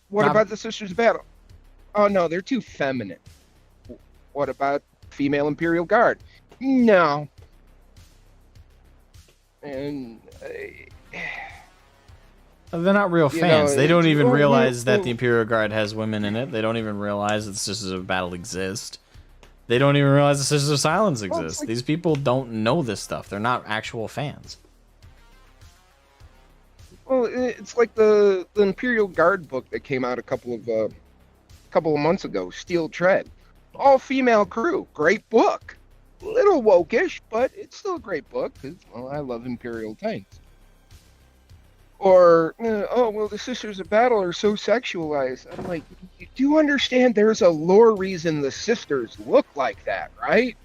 What about the Sisters of Battle? Oh no, they're too feminine. What about female Imperial Guard? No. And they're not real you fans. know, They don't even oh, realize well, that the Imperial Guard has women in it. They don't even realize that the Sisters of Battle exist. They don't even realize the Sisters of Silence exist. like- These people don't know this stuff. They're not actual fans. well, it's like the Imperial Guard book that came out a couple of months ago, Steel Tread. All female crew. Great book. Little wokish, but it's still a great book because, well, I love Imperial tanks. Or, oh, well, the Sisters of Battle are so sexualized. I'm like, you do understand there's a lore reason the sisters look like that, right?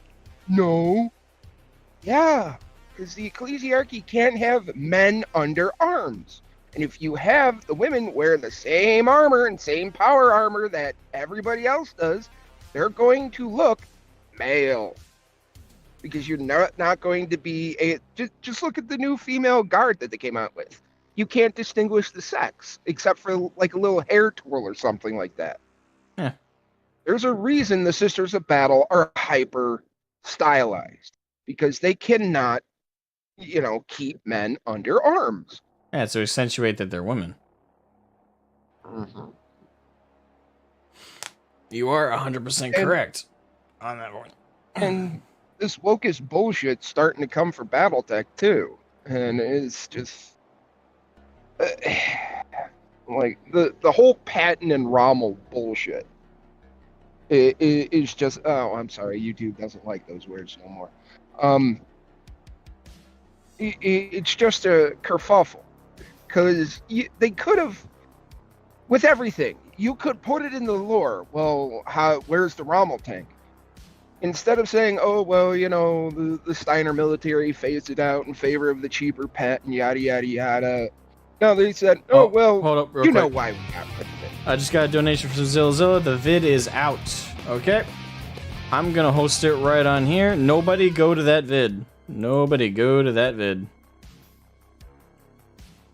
No. Yeah, because the ecclesiarchy can't have men under arms. And if you have the women wear the same armor and same power armor that everybody else does, they're going to look male. Because you're not going to be just look at the new female guard that they came out with. You can't distinguish the sex except for like a little hair twirl or something like that. Yeah. There's a reason the Sisters of Battle are hyper stylized because they cannot, keep men under arms. Yeah, to accentuate that they're women. Mm-hmm. You are 100% correct on that one. And this wokest bullshit's starting to come for BattleTech too. And it's just like the whole Patton and Rommel bullshit is just, oh, I'm sorry, YouTube doesn't like those words no more. It's just a kerfuffle because they could have, with everything, you could put it in the lore. Well, where's the Rommel tank? Instead of saying, oh, well, the Steiner military phased it out in favor of the cheaper pet and yada, yada, yada. No, they said, oh, well, hold up real you know quick. why we got rid of it. I just got a donation from Zilla. The vid is out. Okay. I'm going to host it right on here. Nobody go to that vid. Nobody go to that vid.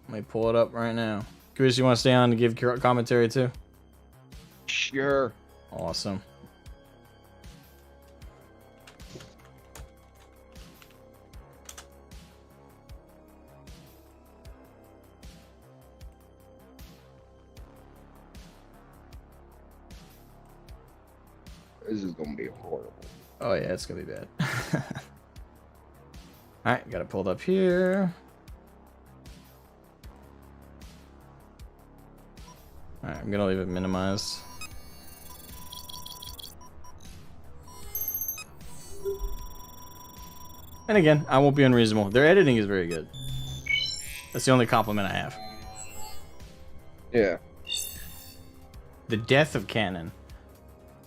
Let me pull it up right now. Chris, you want to stay on to give commentary too? Sure. Awesome. This is going to be horrible. Oh, yeah, it's going to be bad. Alright, got it pulled up here. Alright, I'm going to leave it minimized. And again, I won't be unreasonable. Their editing is very good. That's the only compliment I have. Yeah. The death of Canon.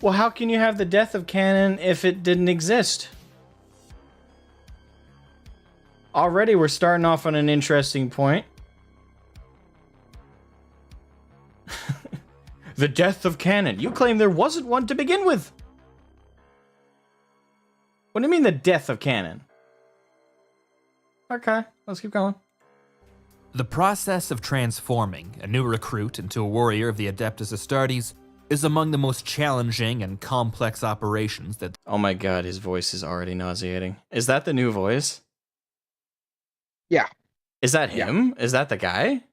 Well, how can you have the death of Canon if it didn't exist? Already we're starting off on an interesting point. The death of Canon. You claim there wasn't one to begin with. What do you mean the death of Canon? Okay, let's keep going. The process of transforming a new recruit into a warrior of the Adeptus Astartes is among the most challenging and complex operations that... Oh my god, his voice is already nauseating. Is that the new voice? Yeah. Is that him? Is that the guy?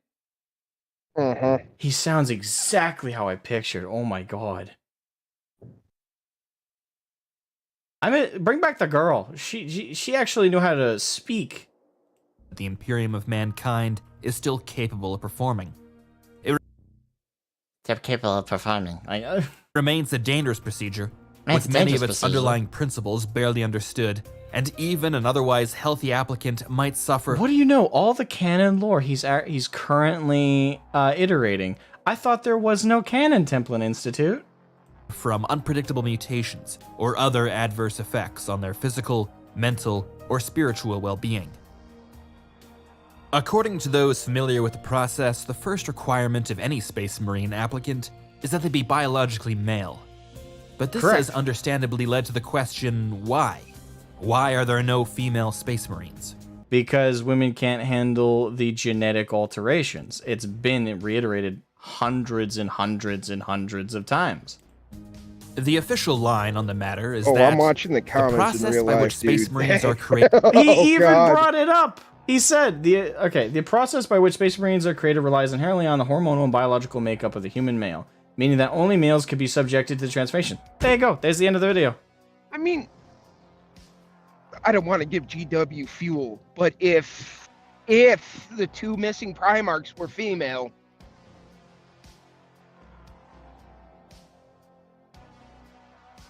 Uh-huh. He sounds exactly how I pictured. Oh my god. I mean, bring back the girl. She actually knew how to speak. The Imperium of Mankind is still capable of performing. They're capable of performing. Remains a dangerous procedure, It's with many dangerous of its procedure. underlying principles barely understood, and even an otherwise healthy applicant might suffer. What do you know? All the canon lore he's currently iterating. I thought there was no canon Templin Institute. From unpredictable mutations or other adverse effects on their physical, mental, or spiritual well-being. According to those familiar with the process, the first requirement of any Space Marine applicant is that they be biologically male. But this Correct. has understandably led to the question, why? Why are there no female Space Marines? Because women can't handle the genetic alterations. It's been reiterated hundreds and hundreds and hundreds of times. The official line on the matter is Oh, that I'm watching the comments in process real by life, which Space dude. Marines are created. He even God. brought it up. He said the process by which Space Marines are created relies inherently on the hormonal and biological makeup of the human male, meaning that only males could be subjected to the transformation. There you go. There's the end of the video. I mean, I don't want to give GW fuel, but if the two missing Primarchs were female,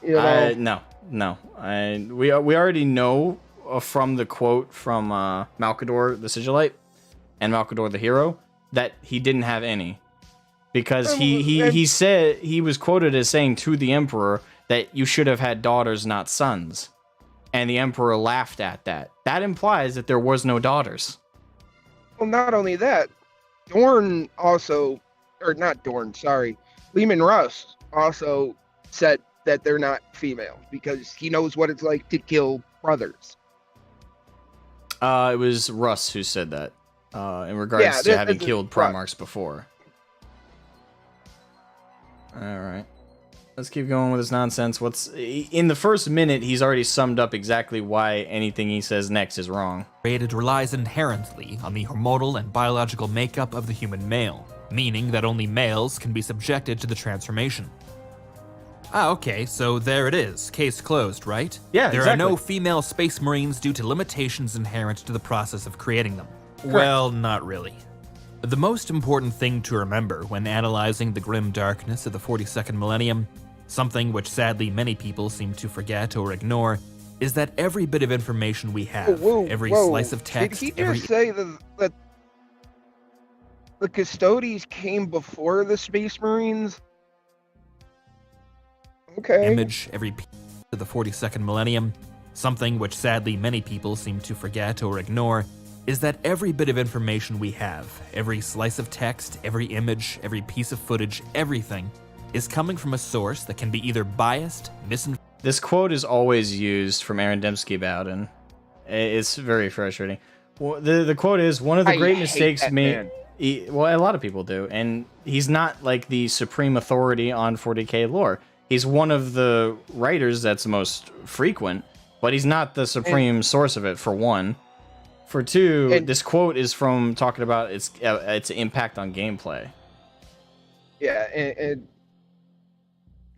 you know, No. We already know from the quote from Malkador the Sigillite and Malkador the Hero that he didn't have any, because he said, he was quoted as saying to the Emperor that you should have had daughters, not sons, and the Emperor laughed at that. That implies that there was no daughters. well, not only that, Dorn also, or not Dorn, sorry, Lehman Russ also said that they're not female because he knows what it's like to kill brothers. It was Russ who said that in regards to having killed Primarchs before. All right. Let's keep going with this nonsense. What's in the first minute, he's already summed up exactly why anything he says next is wrong. Created relies inherently on the hormonal and biological makeup of the human male, meaning that only males can be subjected to the transformation. Ah, okay, so there it is. Case closed, right? Yeah, There exactly. are no female Space Marines due to limitations inherent to the process of creating them. Well, not really. The most important thing to remember when analyzing the grim darkness of the 42nd millennium, something which sadly many people seem to forget or ignore, is that every bit of information we have, every slice of text, Did he just say that the Custodes came before the Space Marines? Okay. image, every piece of the 42nd millennium, something which sadly many people seem to forget or ignore, is that every bit of information we have, every slice of text, every image, every piece of footage, everything, is coming from a source that can be either biased, misinformed. This quote is always used from Aaron Dembski Bowden. It's very frustrating. Well, the quote is, one of the I great hate mistakes that made. man. Well, a lot of people do, and he's not like the supreme authority on 40k lore. He's one of the writers that's most frequent, but he's not the supreme source of it, for one. For two, this quote is from talking about its impact on gameplay. Yeah, and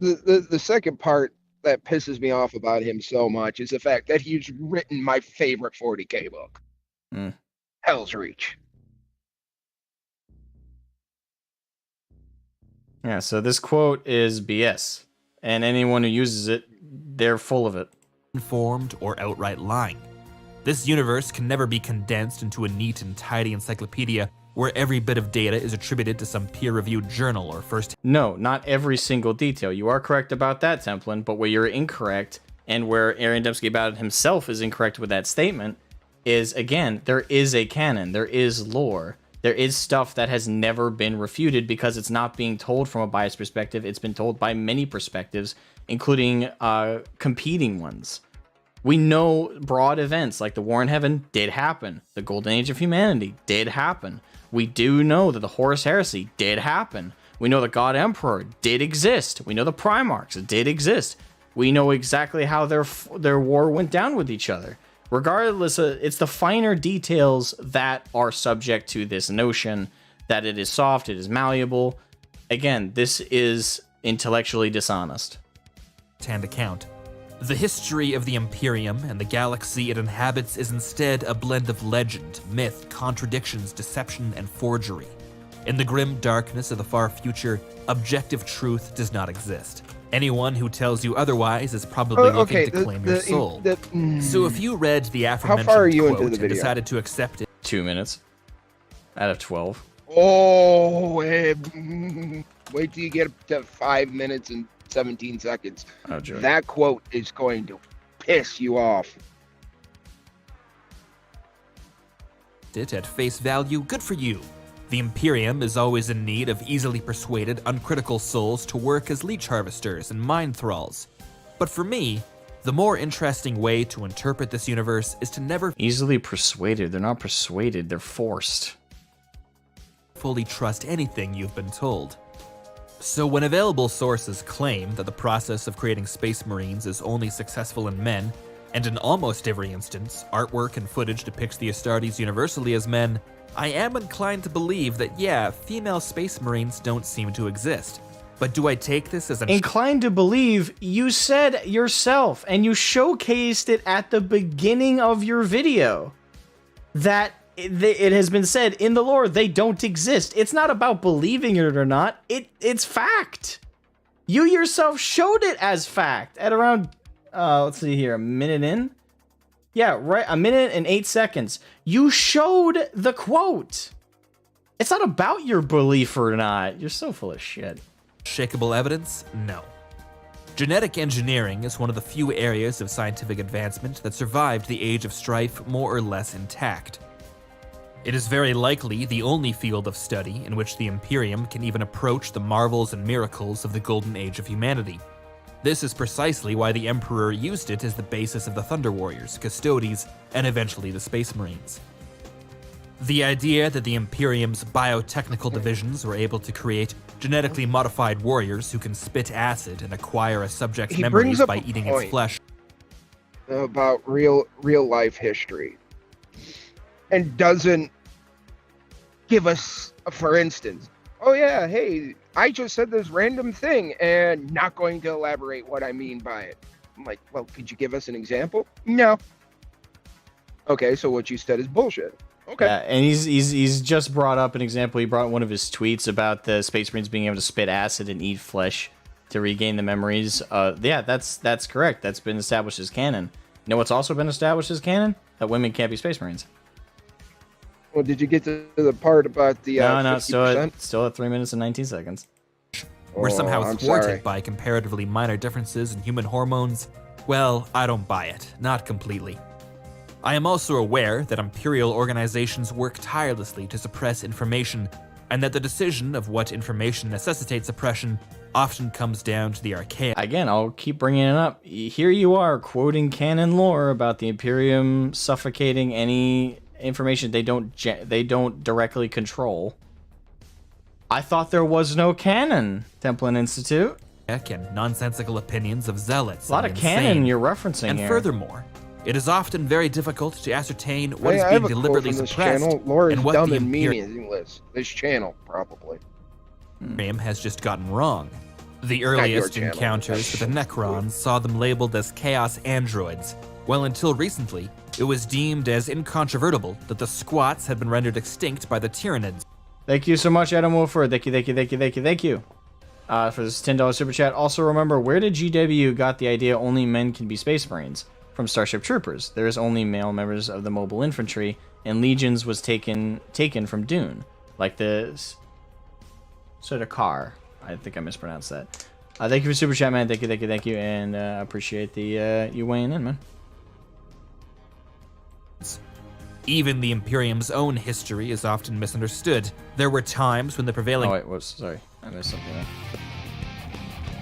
the second part that pisses me off about him so much is the fact that he's written my favorite 40k book, Hell's Reach. Yeah, so this quote is BS, and anyone who uses it, they're full of it. Informed or outright lying. This universe can never be condensed into a neat and tidy encyclopedia where every bit of data is attributed to some peer-reviewed journal or first. No, not every single detail. You are correct about that, Templin, but where you're incorrect, and where Aaron Dembski about it himself is incorrect with that statement, is, again, there is a canon, there is lore, there is stuff that has never been refuted because it's not being told from a biased perspective. It's been told by many perspectives, including competing ones. We know broad events like the War in Heaven did happen. The Golden Age of Humanity did happen. We do know that the Horus Heresy did happen. We know the God Emperor did exist. We know the Primarchs did exist. We know exactly how their war went down with each other. Regardless, it's the finer details that are subject to this notion that it is soft, it is malleable. Again, this is intellectually dishonest. Hand account. The history of the Imperium and the galaxy it inhabits is instead a blend of legend, myth, contradictions, deception, and forgery. In the grim darkness of the far future, objective truth does not exist. Anyone who tells you otherwise is probably looking to claim your soul. So if you read the aforementioned quote and decided to accept it... 2 minutes out of 12. Oh, wait till you get to 5 minutes and 17 seconds. Oh, joy. That quote is going to piss you off. It at face value, good for you. The Imperium is always in need of easily persuaded, uncritical souls to work as leech harvesters and mind thralls. But for me, the more interesting way to interpret this universe is to never easily persuaded. They're not persuaded, they're forced. Fully trust anything you've been told. So when available sources claim that the process of creating Space Marines is only successful in men, and in almost every instance, artwork and footage depicts the Astartes universally as men, I am inclined to believe that, yeah, female Space Marines don't seem to exist. But do I take this as an... Inclined to believe, you said yourself, and you showcased it at the beginning of your video, that it has been said in the lore they don't exist. It's not about believing it or not. It's fact. You yourself showed it as fact at around, let's see here, a minute in? Yeah, right, 1 minute and 8 seconds. You showed the quote. It's not about your belief or not. You're so full of shit. Shakeable evidence? No. Genetic engineering is one of the few areas of scientific advancement that survived the Age of Strife more or less intact. It is very likely the only field of study in which the Imperium can even approach the marvels and miracles of the Golden Age of humanity. This is precisely why the Emperor used it as the basis of the Thunder Warriors, Custodes, and eventually the Space Marines. The idea that the Imperium's biotechnical divisions were able to create genetically modified warriors who can spit acid and acquire a subject's memories by eating its flesh about real life history, and doesn't give us, for instance, oh yeah, hey, I just said this random thing and not going to elaborate what I mean by it. I'm like, well, could you give us an example? No. Okay, so what you said is bullshit. Okay. Yeah, and he's just brought up an example. He brought one of his tweets about the Space Marines being able to spit acid and eat flesh to regain the memories. Yeah, that's correct. That's been established as canon. You know what's also been established as canon? That women can't be Space Marines. Well, did you get to the part about the no, still at 3 minutes and 19 seconds. Were somehow thwarted by comparatively minor differences in human hormones? Well, I don't buy it. Not completely. I am also aware that Imperial organizations work tirelessly to suppress information, and that the decision of what information necessitates suppression often comes down to the archaic. Again, I'll keep bringing it up. Here you are quoting canon lore about the Imperium suffocating any information they don't directly control. I thought there was no canon, Templin Institute. And nonsensical opinions of zealots. A lot of canon you're referencing and here. Furthermore, it is often very difficult to ascertain what is being deliberately suppressed Lore is and what dumb the and meaningless. This channel, probably. Imperium has just gotten wrong. The earliest encounters with the Necrons saw them labeled as Chaos Androids, while until recently, it was deemed as incontrovertible that the Squats had been rendered extinct by the Tyranids. Thank you so much, Adam Wolford. Thank you. For this $10 super chat. Also remember, where did GW got the idea only men can be Space Marines? From Starship Troopers. There is only male members of the mobile infantry, and Legions was taken from Dune. Like the sort of car. I think I mispronounced that. Thank you for super chat, man. Thank you, and appreciate the you weighing in, man. Even the Imperium's own history is often misunderstood. There were times when the prevailing... Oh, wait, whoops, sorry. I missed something there.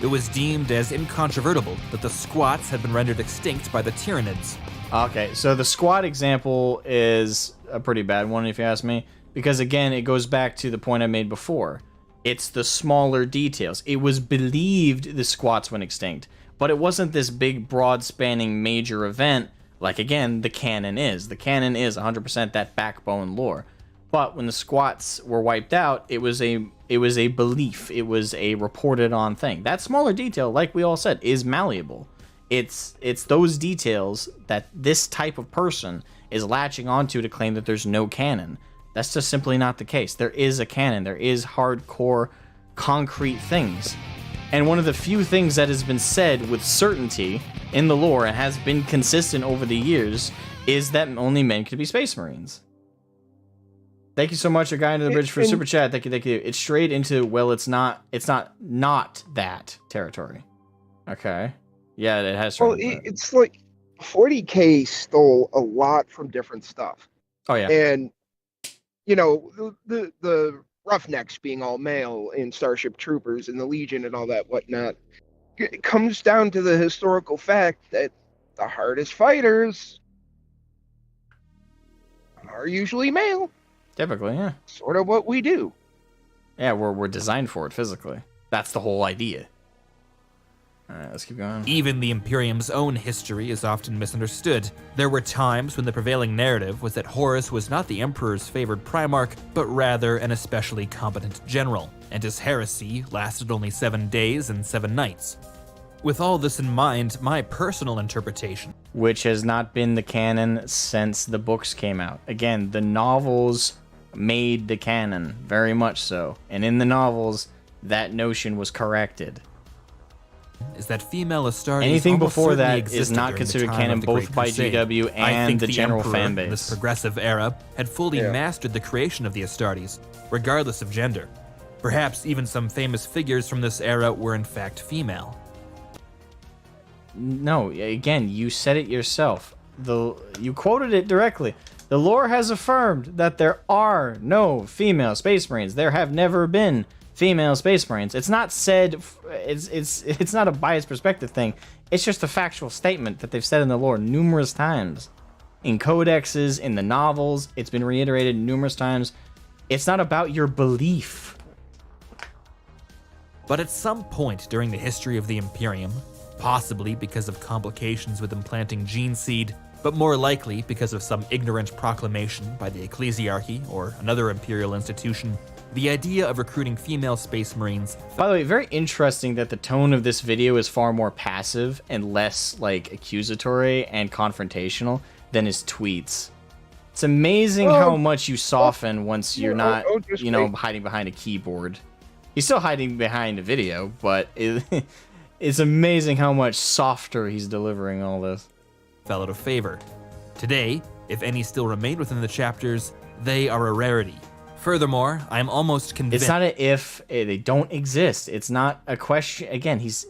It was deemed as incontrovertible that the Squats had been rendered extinct by the Tyranids. Okay, so the Squat example is a pretty bad one, if you ask me. Because, again, it goes back to the point I made before. It's the smaller details. It was believed the Squats went extinct. But it wasn't this big, broad-spanning major event Like, again, the canon is. The canon is 100% that backbone lore. But when the squats were wiped out, it was a belief. It was a reported on thing. That smaller detail, like we all said, is malleable. It's those details that this type of person is latching onto to claim that there's no canon. That's just simply not the case. There is a canon. There is hardcore, concrete things. And one of the few things that has been said with certainty in the lore and has been consistent over the years is that only men could be Space Marines. Thank you so much, a guy under the bridge, for super chat. Thank you. It's straight into, well, it's not that territory. Okay. Yeah, it has. Well, it's like 40K stole a lot from different stuff. Oh yeah. And you know, the Roughnecks being all male in Starship Troopers and the Legion and all that whatnot, it comes down to the historical fact that the hardest fighters are usually male. Typically, yeah. Sort of what we do. Yeah, we're designed for it physically. That's the whole idea. Alright, let's keep going. Even the Imperium's own history is often misunderstood. There were times when the prevailing narrative was that Horus was not the Emperor's favored Primarch, but rather an especially competent general, and his heresy lasted only 7 days and 7 nights. With all this in mind, my personal interpretation, which has not been the canon since the books came out. Again, the novels made the canon, very much so. And in the novels, that notion was corrected. Is that female Astartes anything before that existed is not during considered the time canon of the both Great by Crusade. GW I and think the general Emperor, fan in base. this progressive era, had fully mastered the creation of the Astartes, regardless of gender. Perhaps even some famous figures from this era were in fact female. No, again, you said it yourself. You quoted it directly. The lore has affirmed that there are no female Space Marines. There have never been female Space Marines. It's not said. It's not a biased perspective thing. It's just a factual statement that they've said in the lore numerous times, in codexes, in the novels. It's been reiterated numerous times. It's not about your belief. But at some point during the history of the Imperium, possibly because of complications with implanting gene seed, but more likely because of some ignorant proclamation by the Ecclesiarchy or another imperial institution, the idea of recruiting female Space Marines. By the way, very interesting that the tone of this video is far more passive and less like accusatory and confrontational than his tweets. It's amazing how much you soften once you're not, hiding behind a keyboard. He's still hiding behind a video, but it's amazing how much softer he's delivering all this. Fell out of favor. Today, if any still remain within the chapters, they are a rarity. Furthermore, I'm almost convinced. It's not a if, they don't exist. It's not a question. Again, he's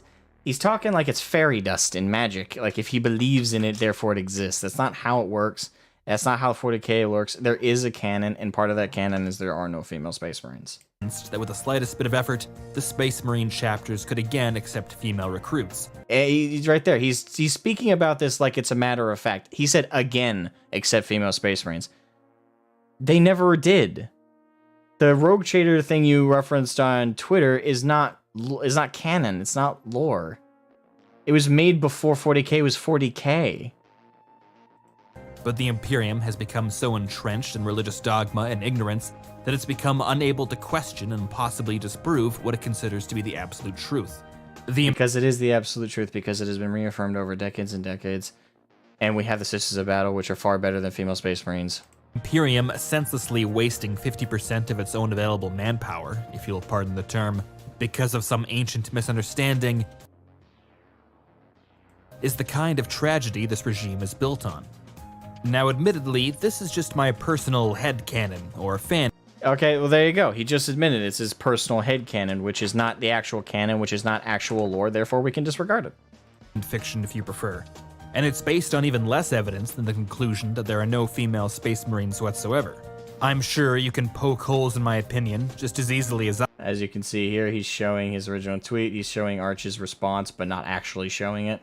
talking like it's fairy dust in Magic. Like if he believes in it, therefore it exists. That's not how it works. That's not how 40K works. There is a canon, and part of that canon is there are no female Space Marines. That with the slightest bit of effort, the Space Marine chapters could again accept female recruits. He's right there. He's speaking about this like it's a matter of fact. He said again accept female Space Marines. They never did. The Rogue Trader thing you referenced on Twitter is not canon. It's not lore. It was made before 40K was 40K. But the Imperium has become so entrenched in religious dogma and ignorance that it's become unable to question and possibly disprove what it considers to be the absolute truth. Because it is the absolute truth, because it has been reaffirmed over decades and decades, and we have the Sisters of Battle, which are far better than female Space Marines. Imperium senselessly wasting 50% of its own available manpower, if you'll pardon the term, because of some ancient misunderstanding, is the kind of tragedy this regime is built on. Now, admittedly, this is just my personal headcanon, or fan. Okay, well, there you go. He just admitted it's his personal headcanon, which is not the actual canon, which is not actual lore, therefore we can disregard it. Fiction, if you prefer. And it's based on even less evidence than the conclusion that there are no female Space Marines whatsoever. I'm sure you can poke holes in my opinion just as easily as I. As you can see here, he's showing his original tweet. He's showing Arch's response, but not actually showing it.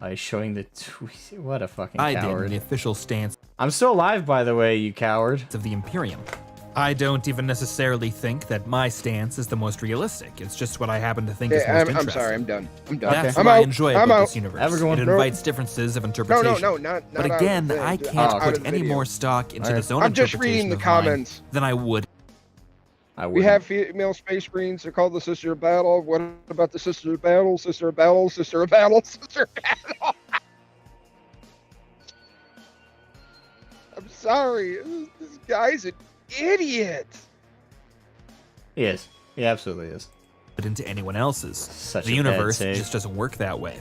He's showing the tweet. What a fucking coward. I did in the official stance. I'm still alive, by the way, you coward. Of the Imperium. I don't even necessarily think that my stance is the most realistic. It's just what I happen to think is most interesting. I'm sorry, I'm done. I'm done. That's I'm what I out. enjoy I'm about out. this universe. Have a good one. It Nope. invites differences of interpretation. No, not But out of again, the thing, I just can't out put of the any video. more stock into Alright. the zone I'm just interpretation reading the of mine comments. than I would. We have female space marines. They're called the Sister of Battle. What about the Sister of Battle? Sister of Battle? Sister of Battle? Sister of Battle? I'm sorry. This guy's an idiot. He is. He absolutely is. Into anyone else's. Such The a universe bad take. just doesn't work that way.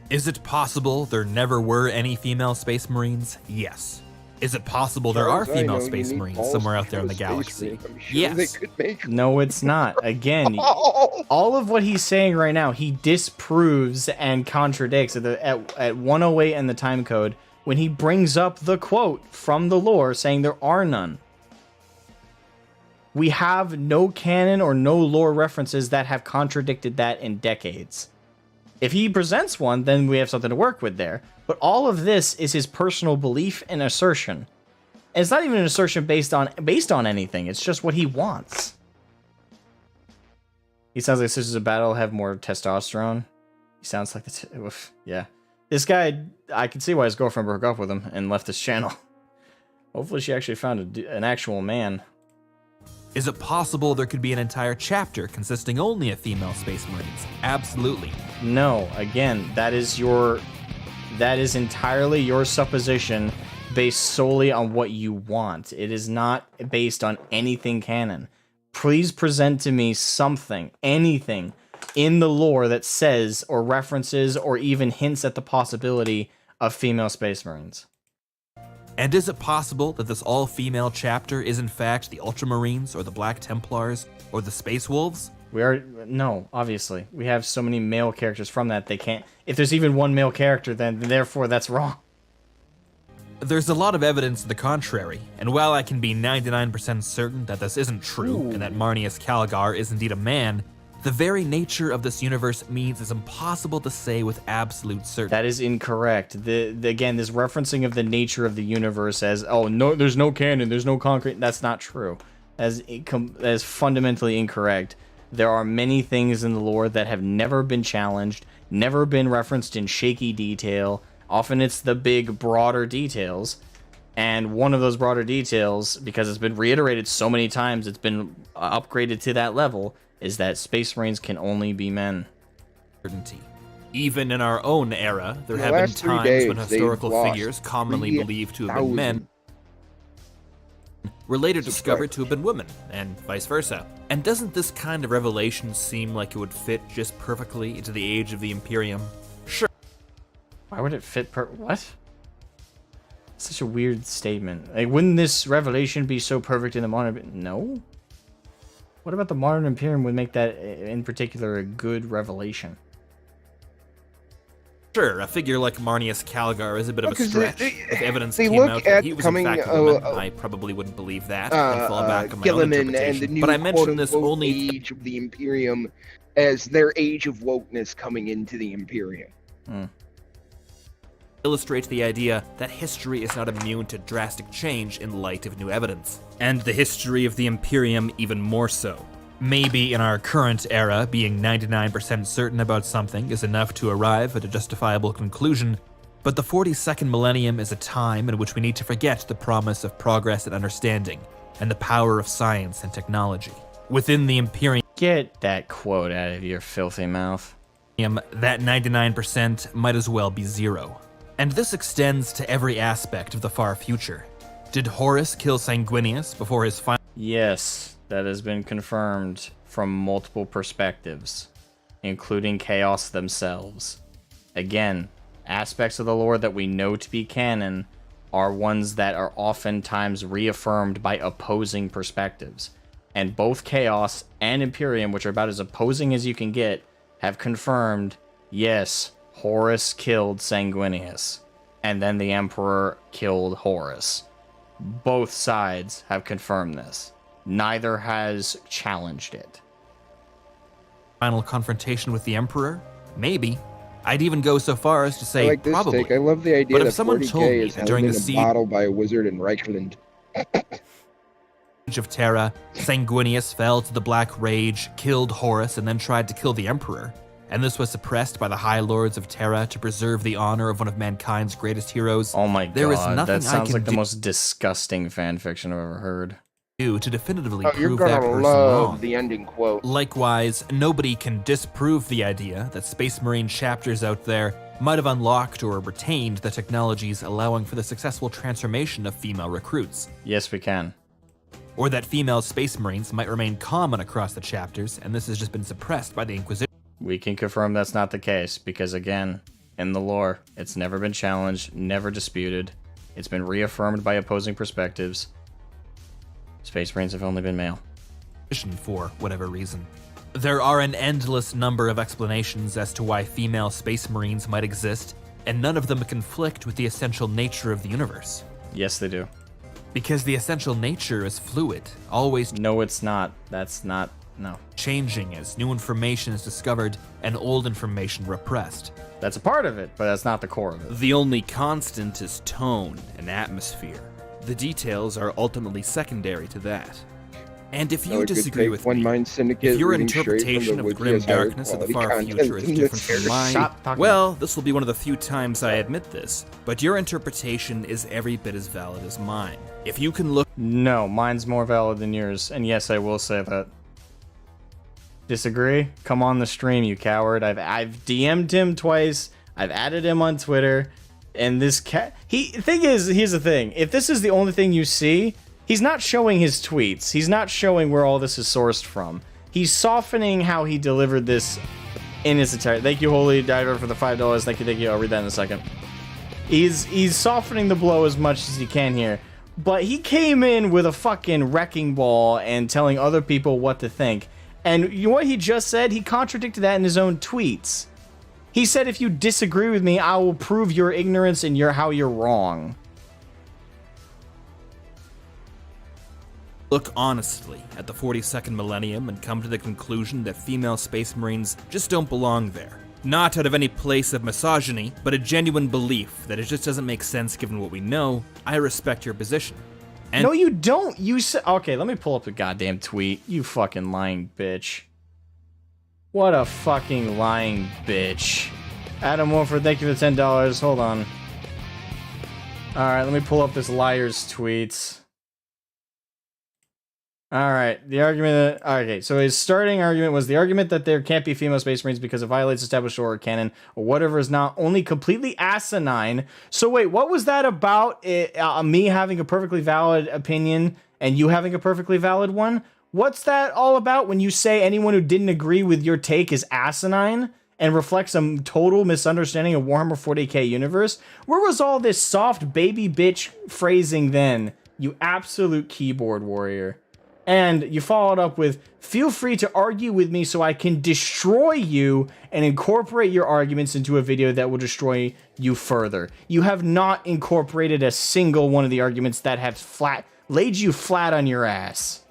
Is it possible there never were any female space marines? Yes. Is it possible there are As far as I female know, you space need marines balls somewhere to out there in the kill a space galaxy? marine. I'm sure Yes. they could make. No, it's not. Again, Oh! all of what he's saying right now, he disproves and contradicts at 108 in the time code when he brings up the quote from the lore saying there are none. We have no canon or no lore references that have contradicted that in decades. If he presents one, then we have something to work with there. But all of this is his personal belief and assertion. And it's not even an assertion based on anything. It's just what he wants. He sounds like Sisters of Battle have more testosterone. He sounds like yeah. This guy, I can see why his girlfriend broke up with him and left his channel. Hopefully she actually found an actual man. Is it possible there could be an entire chapter consisting only of female space marines? Absolutely. No, again, that is entirely your supposition based solely on what you want. It is not based on anything canon. Please present to me something, anything in the lore that says or references or even hints at the possibility of female space marines. And is it possible that this all-female chapter is in fact the Ultramarines or the Black Templars or the Space Wolves? No, obviously. We have so many male characters from that they can't. If there's even one male character, then therefore that's wrong. There's a lot of evidence to the contrary, and while I can be 99% certain that this isn't true and that Marnius Calgar is indeed a man, the very nature of this universe means it's impossible to say with absolute certainty. That is incorrect. Again, this referencing of the nature of the universe as, oh, no, there's no canon, there's no concrete, that's not true. That is fundamentally incorrect. There are many things in the lore that have never been challenged, never been referenced in shaky detail. Often it's the big, broader details. And one of those broader details, because it's been reiterated so many times, it's been upgraded to that level, is that Space Marines can only be men. Certainty. Even in our own era, there In the have been last 3 times days, when historical they've lost figures commonly believed to have been men 3,000. were later discovered to have been women, and vice versa. And doesn't this kind of revelation seem like it would fit just perfectly into the age of the Imperium? Sure. Why would it fit what? Such a weird statement. Like, wouldn't this revelation be so perfect in the modern... No? What about the modern Imperium would make that, in particular, a good revelation? Sure, a figure like Marnius Calgar is a bit of a Because stretch. If evidence they came look out at that he was in coming, fact a woman, I probably wouldn't believe that and fall back on my own Gilliman and the interpretation. new But I mentioned this quote-unquote only age of the Imperium as their age of wokeness coming into the Imperium. illustrates the idea that history is not immune to drastic change in light of new evidence. And the history of the Imperium even more so. Maybe in our current era, being 99% certain about something is enough to arrive at a justifiable conclusion, but the 42nd millennium is a time in which we need to forget the promise of progress and understanding, and the power of science and technology. Within the Imperium... Get that quote out of your filthy mouth. That 99% might as well be zero. And this extends to every aspect of the far future. Did Horus kill Sanguinius before his final... Yes, that has been confirmed from multiple perspectives, including Chaos themselves. Again, aspects of the lore that we know to be canon are ones that are oftentimes reaffirmed by opposing perspectives. And both Chaos and Imperium, which are about as opposing as you can get, have confirmed, yes, Horus killed Sanguinius, and then the Emperor killed Horus. Both sides have confirmed this. Neither has challenged it. Final confrontation with the Emperor? Maybe. I'd even go so far as to say I like this probably. take. I love the idea But that if someone 40K told me is that held during in the a siege... bottle by a wizard in Reichland. of Terra, Sanguinius fell to the Black Rage, killed Horus, and then tried to kill the Emperor. And this was suppressed by the High Lords of Terra to preserve the honor of one of mankind's greatest heroes. Oh my There is god, nothing that sounds I can like the do most disgusting fanfiction I've ever heard. to definitively Oh, you're prove that gonna person love wrong. the ending quote. Likewise, nobody can disprove the idea that Space Marine chapters out there might have unlocked or retained the technologies allowing for the successful transformation of female recruits. Yes, we can. Or that female Space Marines might remain common across the chapters, and this has just been suppressed by the Inquisition. We can confirm that's not the case, because again, in the lore, it's never been challenged, never disputed. It's been reaffirmed by opposing perspectives. Space Marines have only been male. For whatever reason. There are an endless number of explanations as to why female Space Marines might exist, and none of them conflict with the essential nature of the universe. Yes, they do. Because the essential nature is fluid, always. No, it's not. That's not. No. Changing as new information is discovered and old information repressed. That's a part of it, but that's not the core of it. The only constant is tone and atmosphere. The details are ultimately secondary to that. And if That you would disagree take with One me, Mind Syndicate if your reading straight from interpretation the of the wiki grim has higher darkness of the quality far content future is than different this from mine, Stop talking. well, this will be one of the few times I admit this, but your interpretation is every bit as valid as mine. If you can look... No, mine's more valid than yours, and yes, I will say that. Disagree? Come on the stream, you coward. I've DM'd him twice. I've added him on Twitter, and this cat. Thing is, here's the thing. If this is the only thing you see, he's not showing his tweets. He's not showing where all this is sourced from. He's softening how he delivered this in his entirety. Thank you, Holy Diver, for the $5. Thank you. I'll read that in a second. He's softening the blow as much as he can here. But he came in with a fucking wrecking ball and telling other people what to think. And you know what he just said? He contradicted that in his own tweets. He said, if you disagree with me, I will prove your ignorance and how you're wrong. Look honestly at the 42nd millennium and come to the conclusion that female Space Marines just don't belong there. Not out of any place of misogyny, but a genuine belief that it just doesn't make sense given what we know. I respect your position. And no, you don't. You said... Okay, let me pull up the goddamn tweet. You fucking lying bitch. What a fucking lying bitch. Adam Wolford, thank you for the $10. Hold on. Alright, let me pull up this liar's tweets. Alright, the argument that... Okay, so his starting argument was the argument that there can't be female Space Marines because it violates established lore or canon or whatever is not only completely asinine. So wait, what was that about me having a perfectly valid opinion and you having a perfectly valid one? What's that all about when you say anyone who didn't agree with your take is asinine and reflects a total misunderstanding of Warhammer 40k universe? Where was all this soft baby bitch phrasing then, you absolute keyboard warrior? And you followed up with, feel free to argue with me so I can destroy you and incorporate your arguments into a video that will destroy you further. You have not incorporated a single one of the arguments that have laid you flat on your ass.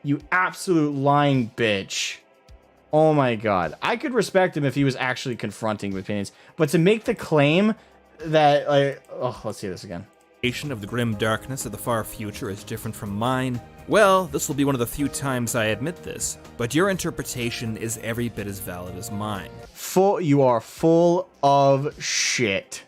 You absolute lying bitch. Oh my god. I could respect him if he was actually confronting with opinions, but to make the claim that, like, oh, let's see this again. Of the grim darkness of the far future is different from mine. Well, this will be one of the few times I admit this, but your interpretation is every bit as valid as mine. You are full of shit.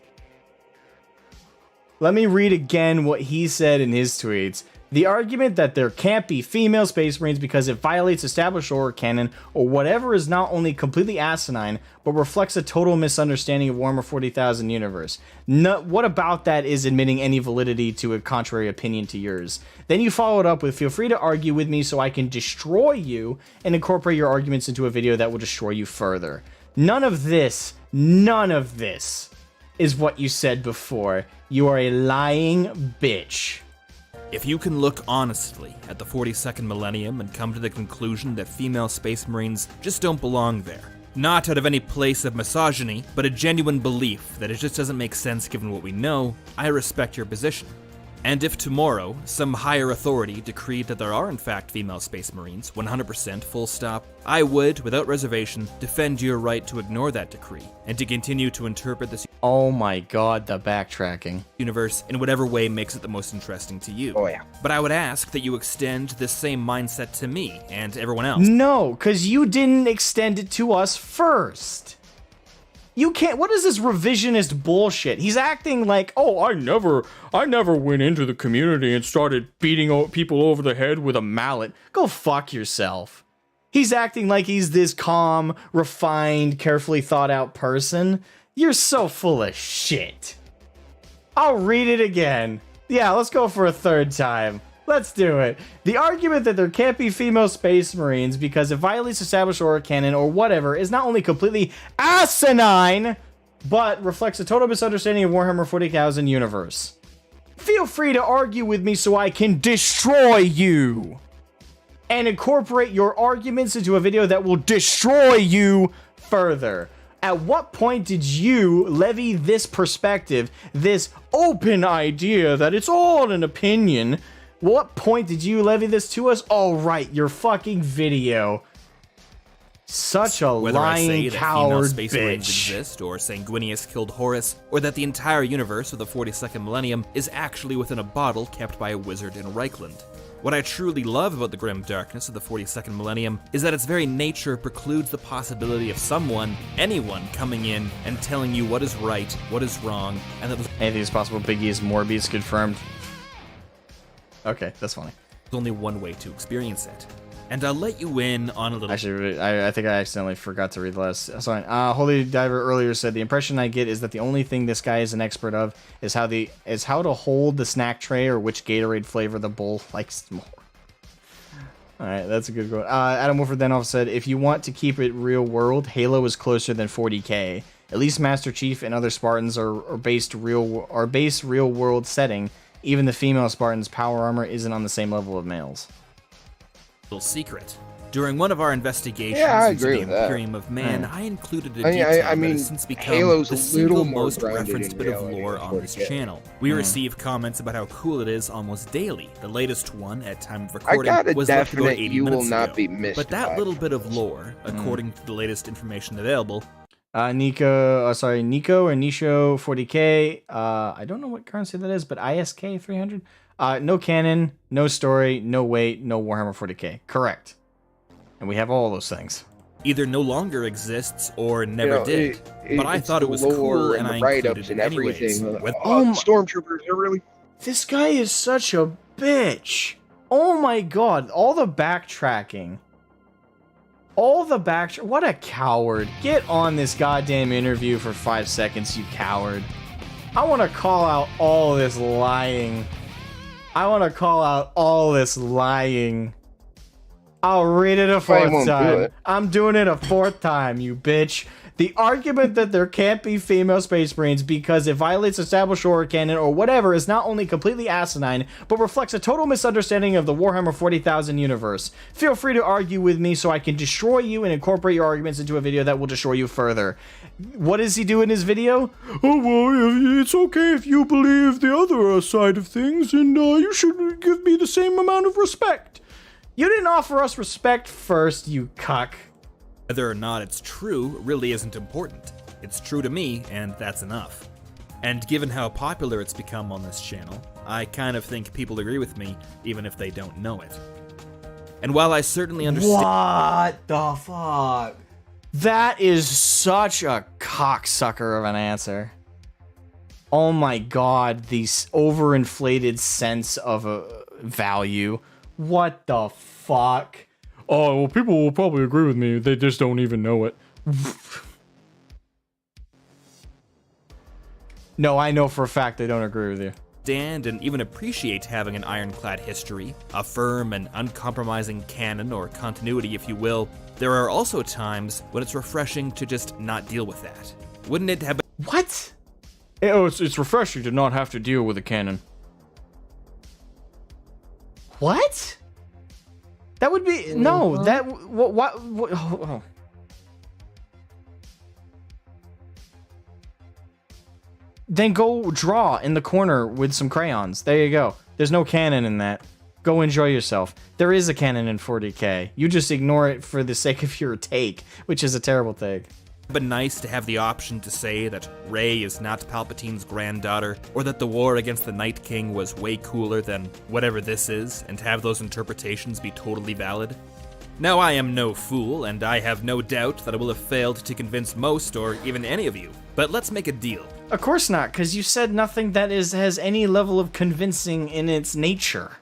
Let me read again what he said in his tweets. The argument that there can't be female Space Marines because it violates established lore or canon or whatever is not only completely asinine, but reflects a total misunderstanding of Warhammer 40,000 universe. What about that is admitting any validity to a contrary opinion to yours? Then you followed up with, feel free to argue with me so I can destroy you and incorporate your arguments into a video that will destroy you further. None of this is what you said before. You are a lying bitch. If you can look honestly at the 42nd millennium and come to the conclusion that female Space Marines just don't belong there, not out of any place of misogyny, but a genuine belief that it just doesn't make sense given what we know, I respect your position. And if tomorrow, some higher authority decreed that there are in fact female Space Marines, 100% full stop, I would, without reservation, defend your right to ignore that decree, and to continue to interpret this Oh my god, the backtracking. Universe in whatever way makes it the most interesting to you. Oh, yeah. But I would ask that you extend this same mindset to me and everyone else. No, because you didn't extend it to us first. You can't. What is this revisionist bullshit? He's acting like, oh, I never went into the community and started beating people over the head with a mallet. Go fuck yourself. He's acting like he's this calm, refined, carefully thought out person. You're so full of shit. I'll read it again. Yeah, let's go for a third time. Let's do it. The argument that there can't be female space marines because it violates established lore canon or whatever is not only completely asinine, but reflects a total misunderstanding of Warhammer 40,000 universe. Feel free to argue with me so I can destroy you and incorporate your arguments into a video that will destroy you further. At what point did you levy this perspective, this open idea that it's all an opinion? What point did you levy this to us? Oh, right, your fucking video. Such a Whether lying I say that coward female space marines bitch. exist, or Sanguinius killed Horus, or that the entire universe of the 42nd millennium is actually within a bottle kept by a wizard in Reichland. What I truly love about the grim darkness of the 42nd millennium is that its very nature precludes the possibility of someone, anyone, coming in and telling you what is right, what is wrong, and that anything is possible. Biggie is Morbius confirmed. Okay, that's funny. There's only one way to experience it. And I'll let you in on a little... Actually, I think I accidentally forgot to read the last. Sorry. Holy Diver earlier said, the impression I get is that the only thing this guy is an expert of is how to hold the snack tray or which Gatorade flavor the bull likes more. Alright, that's a good one. Adam Wolford then also said, if you want to keep it real world, Halo is closer than 40k. At least Master Chief and other Spartans are based real world setting. Even the female Spartans' power armor isn't on the same level of males. Secret. During one of our investigations I into agree the with that. Imperium of Man, I included a I detail that mean, has since become Halo's the a single little more most grounded referenced in bit of reality lore than on this 40K. channel. We receive comments about how cool it is almost daily. The latest one, at time of recording, got a was left to go definite 80 you will minutes not ago. be But mystified. that little bit of lore, according to the latest information available, Nico or Nisho 40k. I don't know what currency that is, but ISK 300. No canon, no story, no weight, no Warhammer 40k. Correct. And we have all those things. either no longer exists or never did. But I it's thought the it was lore cool, and and the I write-ups included and it anyways. everything. With- Stormtroopers are really. This guy is such a bitch. Oh my god, all the backtracking. What a coward. Get on this goddamn interview for 5 seconds, you coward. I want to call out all this lying. I'll read it a fourth time. I'm doing it a fourth time, you bitch. The argument that there can't be female space marines because it violates established lore canon or whatever is not only completely asinine, but reflects a total misunderstanding of the Warhammer 40,000 universe. Feel free to argue with me so I can destroy you and incorporate your arguments into a video that will destroy you further. What does he do in his video? Oh, well, it's okay if you believe the other side of things, and you should give me the same amount of respect. You didn't offer us respect first, you cuck. Whether or not it's true really isn't important. It's true to me, and that's enough. And given how popular it's become on this channel, I kind of think people agree with me, even if they don't know it. And while I certainly understand— What the fuck? That is such a cocksucker of an answer. Oh my god, the overinflated sense of value. What the fuck? Oh, well, people will probably agree with me. They just don't even know it. No, I know for a fact they don't agree with you. And even appreciate having an ironclad history, a firm and uncompromising canon or continuity, if you will. There are also times when it's refreshing to just not deal with that. Wouldn't it have been— What? Oh, it's refreshing to not have to deal with a canon. What? That would be no. That what? Oh. Then go draw in the corner with some crayons. There you go. There's no canon in that. Go enjoy yourself. There is a canon in 40k. You just ignore it for the sake of your take, which is a terrible take. been nice to have the option to say that Rey is not Palpatine's granddaughter, or that the war against the Night King was way cooler than whatever this is, and have those interpretations be totally valid? Now, I am no fool, and I have no doubt that I will have failed to convince most or even any of you, but let's make a deal. Of course not, because you said nothing that has any level of convincing in its nature.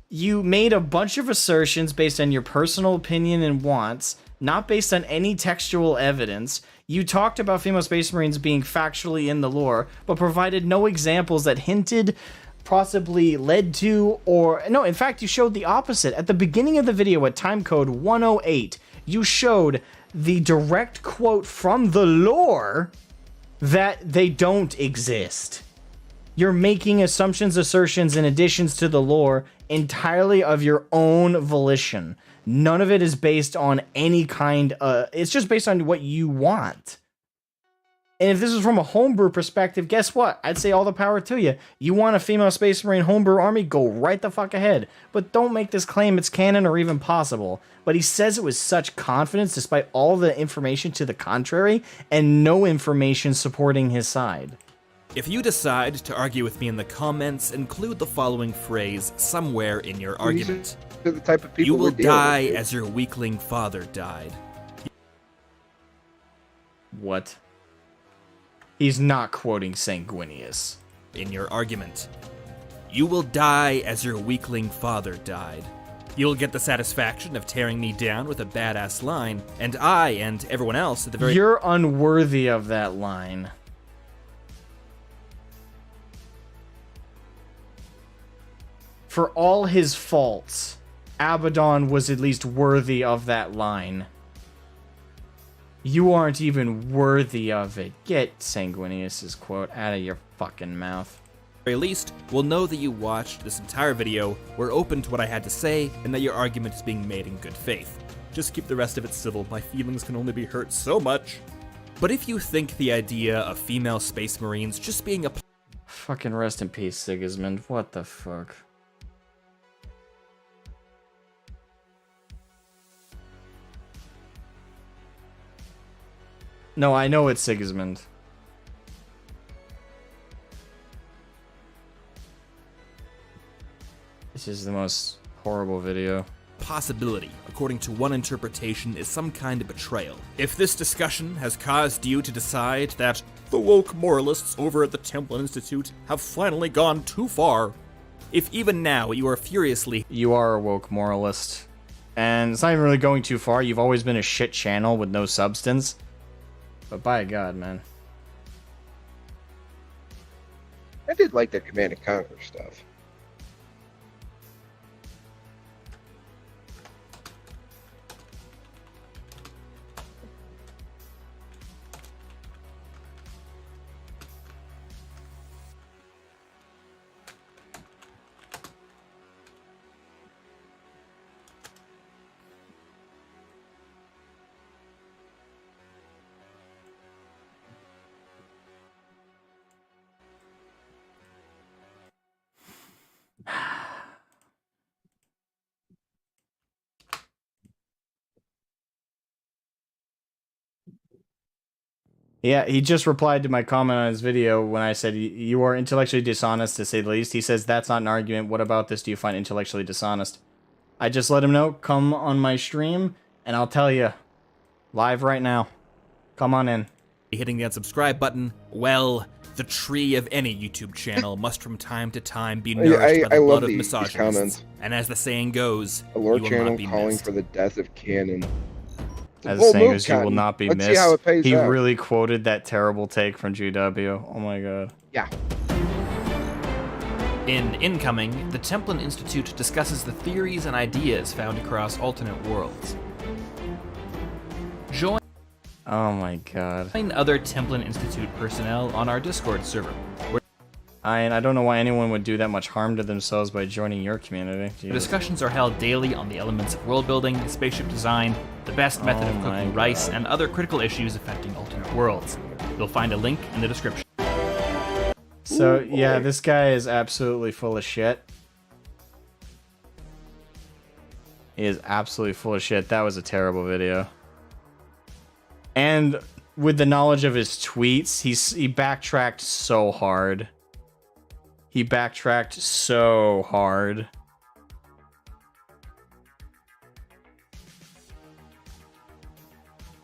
You made a bunch of assertions based on your personal opinion and wants, not based on any textual evidence. You talked about female Space Marines being factually in the lore, but provided no examples that hinted, possibly led to, or... No, in fact, you showed the opposite. At the beginning of the video at timecode 108, you showed the direct quote from the lore that they don't exist. You're making assumptions, assertions, and additions to the lore entirely of your own volition. None of it is based on any kind of... It's just based on what you want. And if this is from a homebrew perspective, guess what? I'd say all the power to you. You want a female Space Marine homebrew army? Go right the fuck ahead. But don't make this claim it's canon or even possible. But he says it with such confidence despite all the information to the contrary and no information supporting his side. If you decide to argue with me in the comments, include the following phrase somewhere in your argument. They're the type of people You will we're dealing die with. as your weakling father died. What? He's not quoting Sanguinius. In your argument. You will die as your weakling father died. You'll get the satisfaction of tearing me down with a badass line, and I and everyone else at the very... You're unworthy of that line. For all his faults, Abaddon was at least worthy of that line. You aren't even worthy of it. Get Sanguinius's quote out of your fucking mouth. At the very least, we'll know that you watched this entire video, were open to what I had to say, and that your argument is being made in good faith. Just keep the rest of it civil. My feelings can only be hurt so much. But if you think the idea of female Space Marines just being a... Fucking rest in peace, Sigismund. What the fuck? No, I know it's Sigismund. This is the most horrible video. Possibility, according to one interpretation, is some kind of betrayal. If this discussion has caused you to decide that the woke moralists over at the Templin Institute have finally gone too far, if even now you are furiously... You are a woke moralist. And it's not even really going too far. You've always been a shit channel with no substance. But by God, man. I did like the Command and Conquer stuff. Yeah, he just replied to my comment on his video when I said, you are intellectually dishonest, to say the least. He says, that's not an argument. What about this do you find intellectually dishonest? I just let him know, come on my stream, and I'll tell you. Live right now. Come on in. Hitting the unsubscribe button, well, the tree of any YouTube channel must from time to time be nourished by the blood of misogynists. Comments. And as the saying goes, A lore you will channel not be calling missed. for the death of Canon. As the saying goes, you will not be Let's see how it missed. pays He out. really quoted that terrible take from GW. Oh my god. Yeah. In Incoming, the Templin Institute discusses the theories and ideas found across alternate worlds. Join Oh my god. other Templin Institute personnel on our Discord server. I don't know why anyone would do that much harm to themselves by joining your community. The Jesus. discussions are held daily on the elements of world building, spaceship design, the best method of my cooking rice, God. and other critical issues affecting alternate worlds. You'll find a link in the description. So, yeah, this guy is absolutely full of shit. He is absolutely full of shit. That was a terrible video. And with the knowledge of his tweets, he backtracked so hard. He backtracked so hard.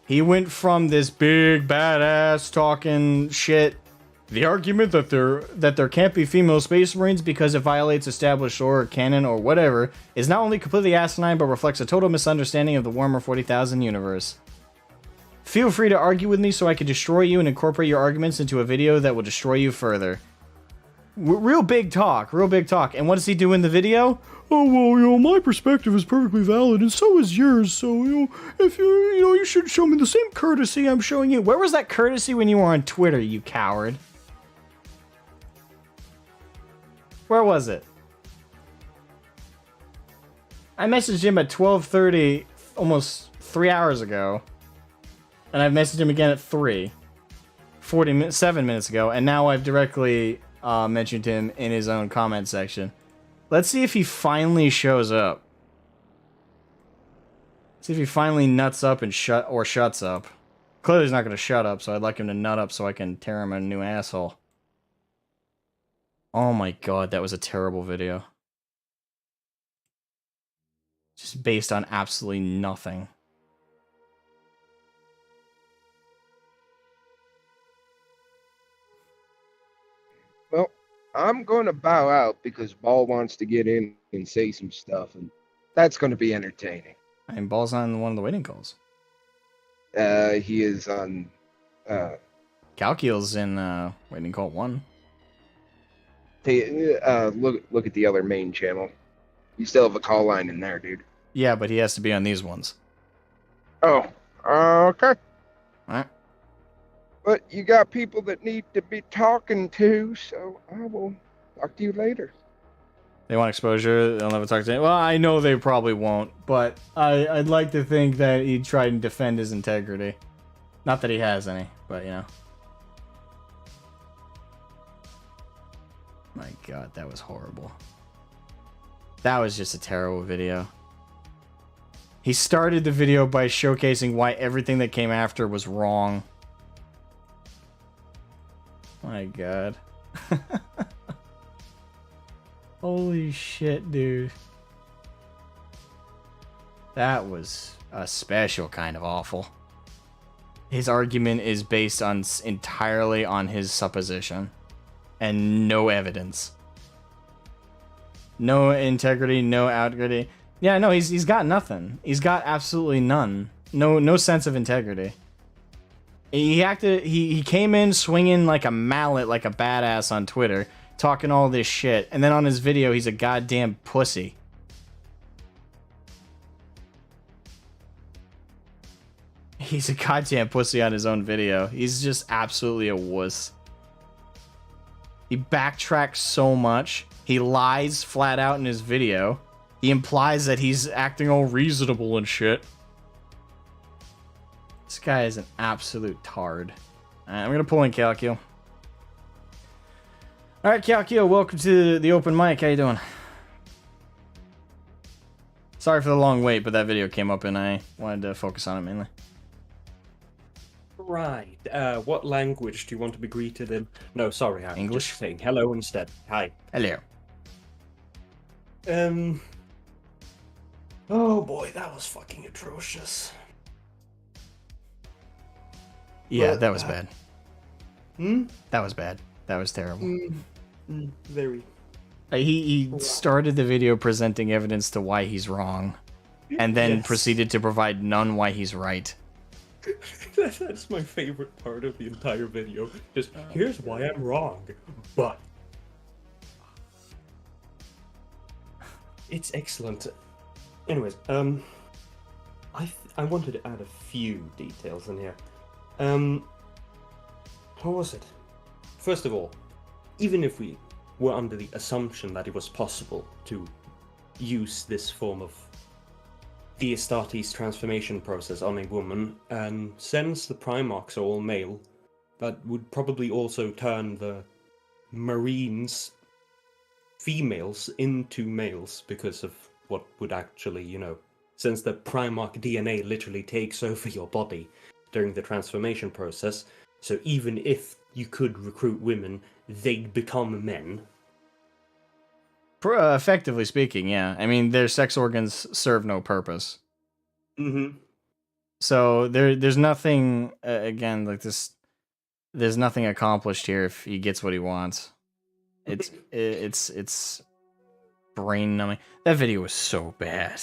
He went from this big badass talking shit. The argument that there can't be female space marines because it violates established lore or canon or whatever is not only completely asinine but reflects a total misunderstanding of the Warhammer 40,000 universe. Feel free to argue with me so I can destroy you and incorporate your arguments into a video that will destroy you further. Real big talk, real big talk. And what does he do in the video? Oh, well, my perspective is perfectly valid, and so is yours, so, if you should show me the same courtesy I'm showing you. Where was that courtesy when you were on Twitter, you coward? Where was it? I messaged him at 12:30, almost 3 hours ago, and I've messaged him again at 7 minutes ago, and now I've directly mentioned him in his own comment section. Let's see if he finally shows up. See if he finally nuts up and shuts up. Clearly he's not going to shut up, so I'd like him to nut up so I can tear him a new asshole. Oh my god, that was a terrible video. Just based on absolutely nothing. Well, I'm going to bow out because Ball wants to get in and say some stuff, and that's going to be entertaining. And Ball's on one of the waiting calls. He is on... Calcul's in waiting call 1. Look at the other main channel. You still have a call line in there, dude. Yeah, but he has to be on these ones. Oh, okay. Alright. But you got people that need to be talking to, so I will talk to you later. They want exposure, they'll never talk to me. Well, I know they probably won't, but I'd like to think that he'd try and defend his integrity. Not that he has any, but you know. My god, that was horrible. That was just a terrible video. He started the video by showcasing why everything that came after was wrong. My god. Holy shit, dude. That was a special kind of awful. His argument is based on entirely on his supposition and no evidence. No integrity, no outrity. Yeah, no, he's got nothing. He's got absolutely none. No sense of integrity. He came in swinging like a mallet, like a badass on Twitter, talking all this shit, and then on his video, he's a goddamn pussy. He's a goddamn pussy on his own video. He's just absolutely a wuss. He backtracks so much. He lies flat out in his video. He implies that he's acting all reasonable and shit. This guy is an absolute tard. Alright, I'm gonna pull in Calcio. Alright, Calcio, welcome to the open mic. How you doing? Sorry for the long wait, but that video came up and I wanted to focus on it mainly. Right. What language do you want to be greeted in? No, sorry, I'm English. just saying hello instead. Hi. Hello. Oh boy, that was fucking atrocious. Yeah, But, that was bad. Hmm? That was bad. That was terrible. Very. He started the video presenting evidence to why he's wrong, and then Yes. proceeded to provide none why he's right. That's my favorite part of the entire video. Just, here's why I'm wrong, but... It's excellent. Anyways, I wanted to add a few details in here. How was it? First of all, even if we were under the assumption that it was possible to use this form of the Astartes transformation process on a woman, and since the Primarchs are all male, that would probably also turn the Marines females into males because of what would actually, since the Primarch DNA literally takes over your body, during the transformation process. So even if you could recruit women, they'd become men. Effectively speaking, yeah. I mean, their sex organs serve no purpose. Mm-hmm. So there's nothing again like this. There's nothing accomplished here if he gets what he wants. It's brain numbing. That video was so bad.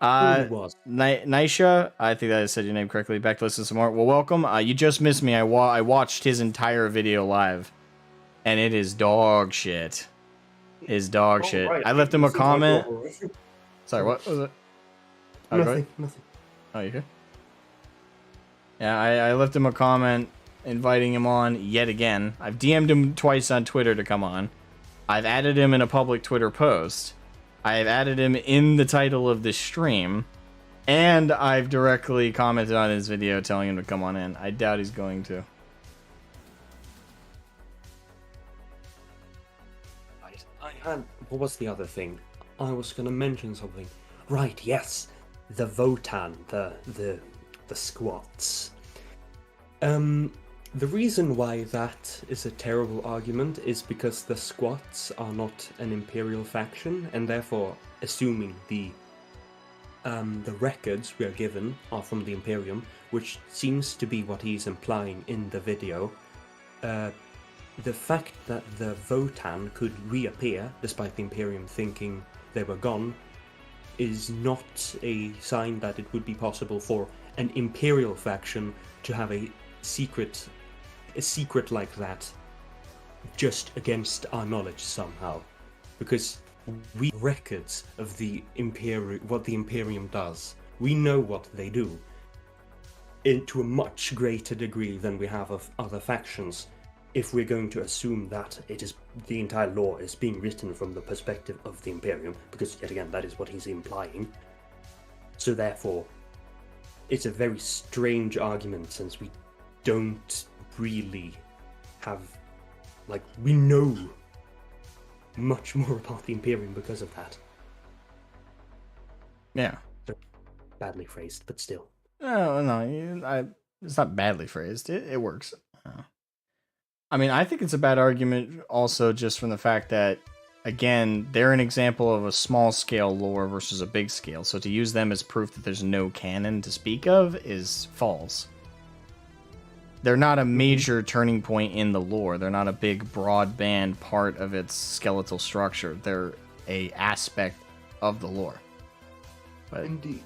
really was. Nisha, I think that I said your name correctly. Back to listen some more. Well, welcome. You just missed me. I watched his entire video live, and it is dog shit. Is dog shit. Right. I left him a comment. Like Sorry, what was it? Oh, nothing. Oh, you here? Yeah, I left him a comment inviting him on yet again. I've DM'd him twice on Twitter to come on. I've added him in a public Twitter post. I've added him in the title of this stream. And I've directly commented on his video telling him to come on in. I doubt he's going to. What was the other thing? I was going to mention something. Right, yes. The Votan, the squats. The reason why that is a terrible argument is because the squats are not an imperial faction, and therefore, assuming the records we are given are from the Imperium, which seems to be what he's implying in the video, the fact that the Votan could reappear, despite the Imperium thinking they were gone, is not a sign that it would be possible for an Imperial faction to have a secret like that just against our knowledge somehow. Because we have records of the what the Imperium does. We know what they do to a much greater degree than we have of other factions, if we're going to assume that the entire lore is being written from the perspective of the Imperium, because yet again that is what he's implying. So therefore, it's a very strange argument, since we don't really have, we know much more about the Imperium because of that. Yeah. Badly phrased, but still. No, it's not badly phrased. It works. I mean, I think it's a bad argument also just from the fact that, again, they're an example of a small scale lore versus a big scale. So to use them as proof that there's no canon to speak of is false. They're not a major turning point in the lore. They're not a big broadband part of its skeletal structure. They're a aspect of the lore. But indeed.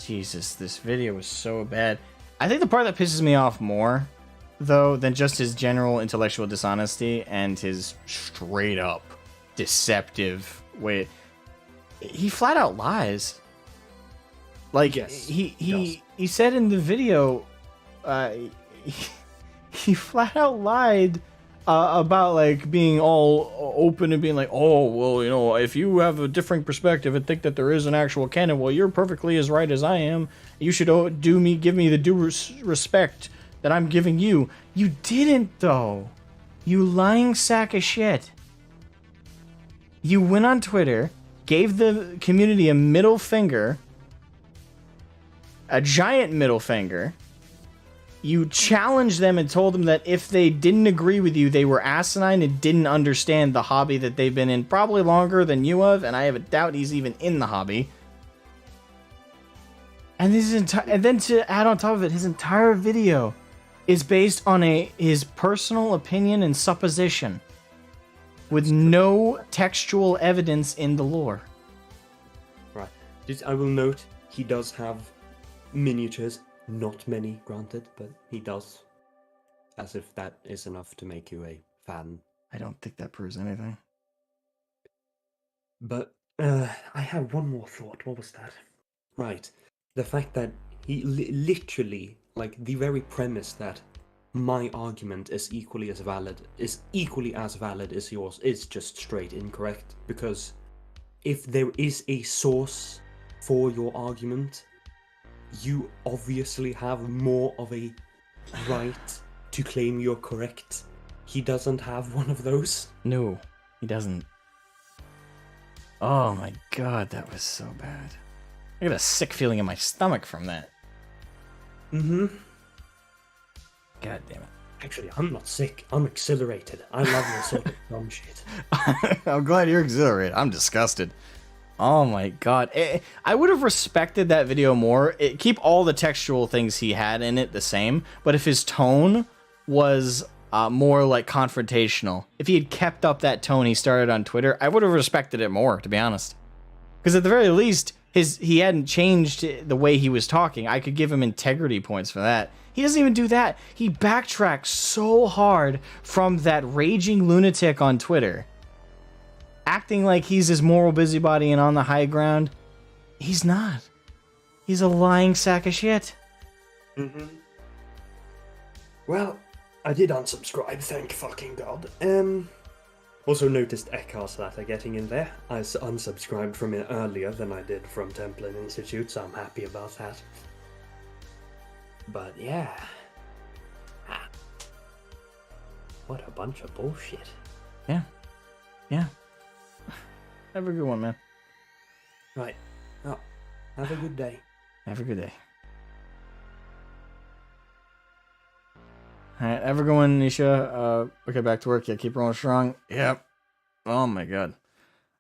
Jesus, this video was so bad. I think the part that pisses me off more, though, than just his general intellectual dishonesty and his straight up deceptive way, he flat out lies. Like, yes, he said in the video, he flat out lied about like being all open and being like, oh well, you know, if you have a different perspective and think that there is an actual canon, well, you're perfectly as right as I am. You should give me the due respect that I'm giving you. You didn't, though. You lying sack of shit. You went on Twitter, gave the community a middle finger, a giant middle finger. You challenged them and told them that if they didn't agree with you, they were asinine and didn't understand the hobby that they've been in probably longer than you have, and I have a doubt he's even in the hobby. And then to add on top of it, his entire video is based on his personal opinion and supposition, with no textual evidence in the lore. Right. I will note he does have miniatures. Not many, granted, but he does. As if that is enough to make you a fan. I don't think that proves anything. But I have one more thought. What was that? Right. The fact that he literally, like, the very premise that my argument is equally as valid as yours is just straight incorrect. Because if there is a source for your argument, you obviously have more of a right to claim you're correct. He doesn't have one of those. No, he doesn't. Oh my god, that was so bad. I got a sick feeling in my stomach from that. Mm-hmm. God damn it. Actually, I'm not sick. I'm exhilarated. I love this sort of dumb shit. I'm glad you're exhilarated. I'm disgusted. Oh my god. I would have respected that video more. Keep all the textual things he had in it the same, but if his tone was more like confrontational, if he had kept up that tone he started on Twitter, I would have respected it more, to be honest. Because at the very least, he hadn't changed the way he was talking. I could give him integrity points for that. He doesn't even do that. He backtracks so hard from that raging lunatic on Twitter, acting like he's this moral busybody and on the high ground. He's not. He's a lying sack of shit. Mm-hmm. Well, I did unsubscribe, thank fucking God. Also noticed Echoes that are getting in there. I unsubscribed from it earlier than I did from Templin Institute, so I'm happy about that. But yeah. What a bunch of bullshit. Yeah. Yeah. Have a good one, man. Right. Oh, have a good day. Have a good day. Alright, have a good one, Nisha. Okay, back to work. Yeah, keep rolling strong. Yep. Oh my god.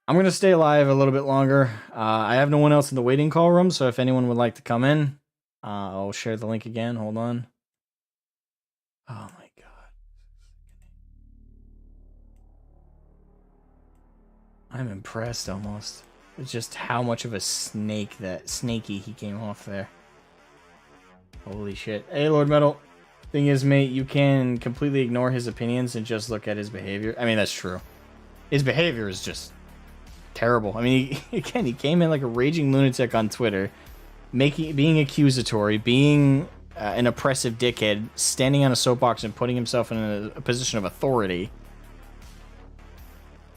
I'm gonna stay alive a little bit longer. I have no one else in the waiting call room, so if anyone would like to come in, I'll share the link again. Hold on. Oh my god. I'm impressed almost. It's just how much of a snaky he came off there. Holy shit. Hey, Lord Metal. Thing is, mate, you can completely ignore his opinions and just look at his behavior. I mean, that's true. His behavior is just terrible. I mean, he came in like a raging lunatic on Twitter, being accusatory, being an oppressive dickhead, standing on a soapbox and putting himself in a position of authority.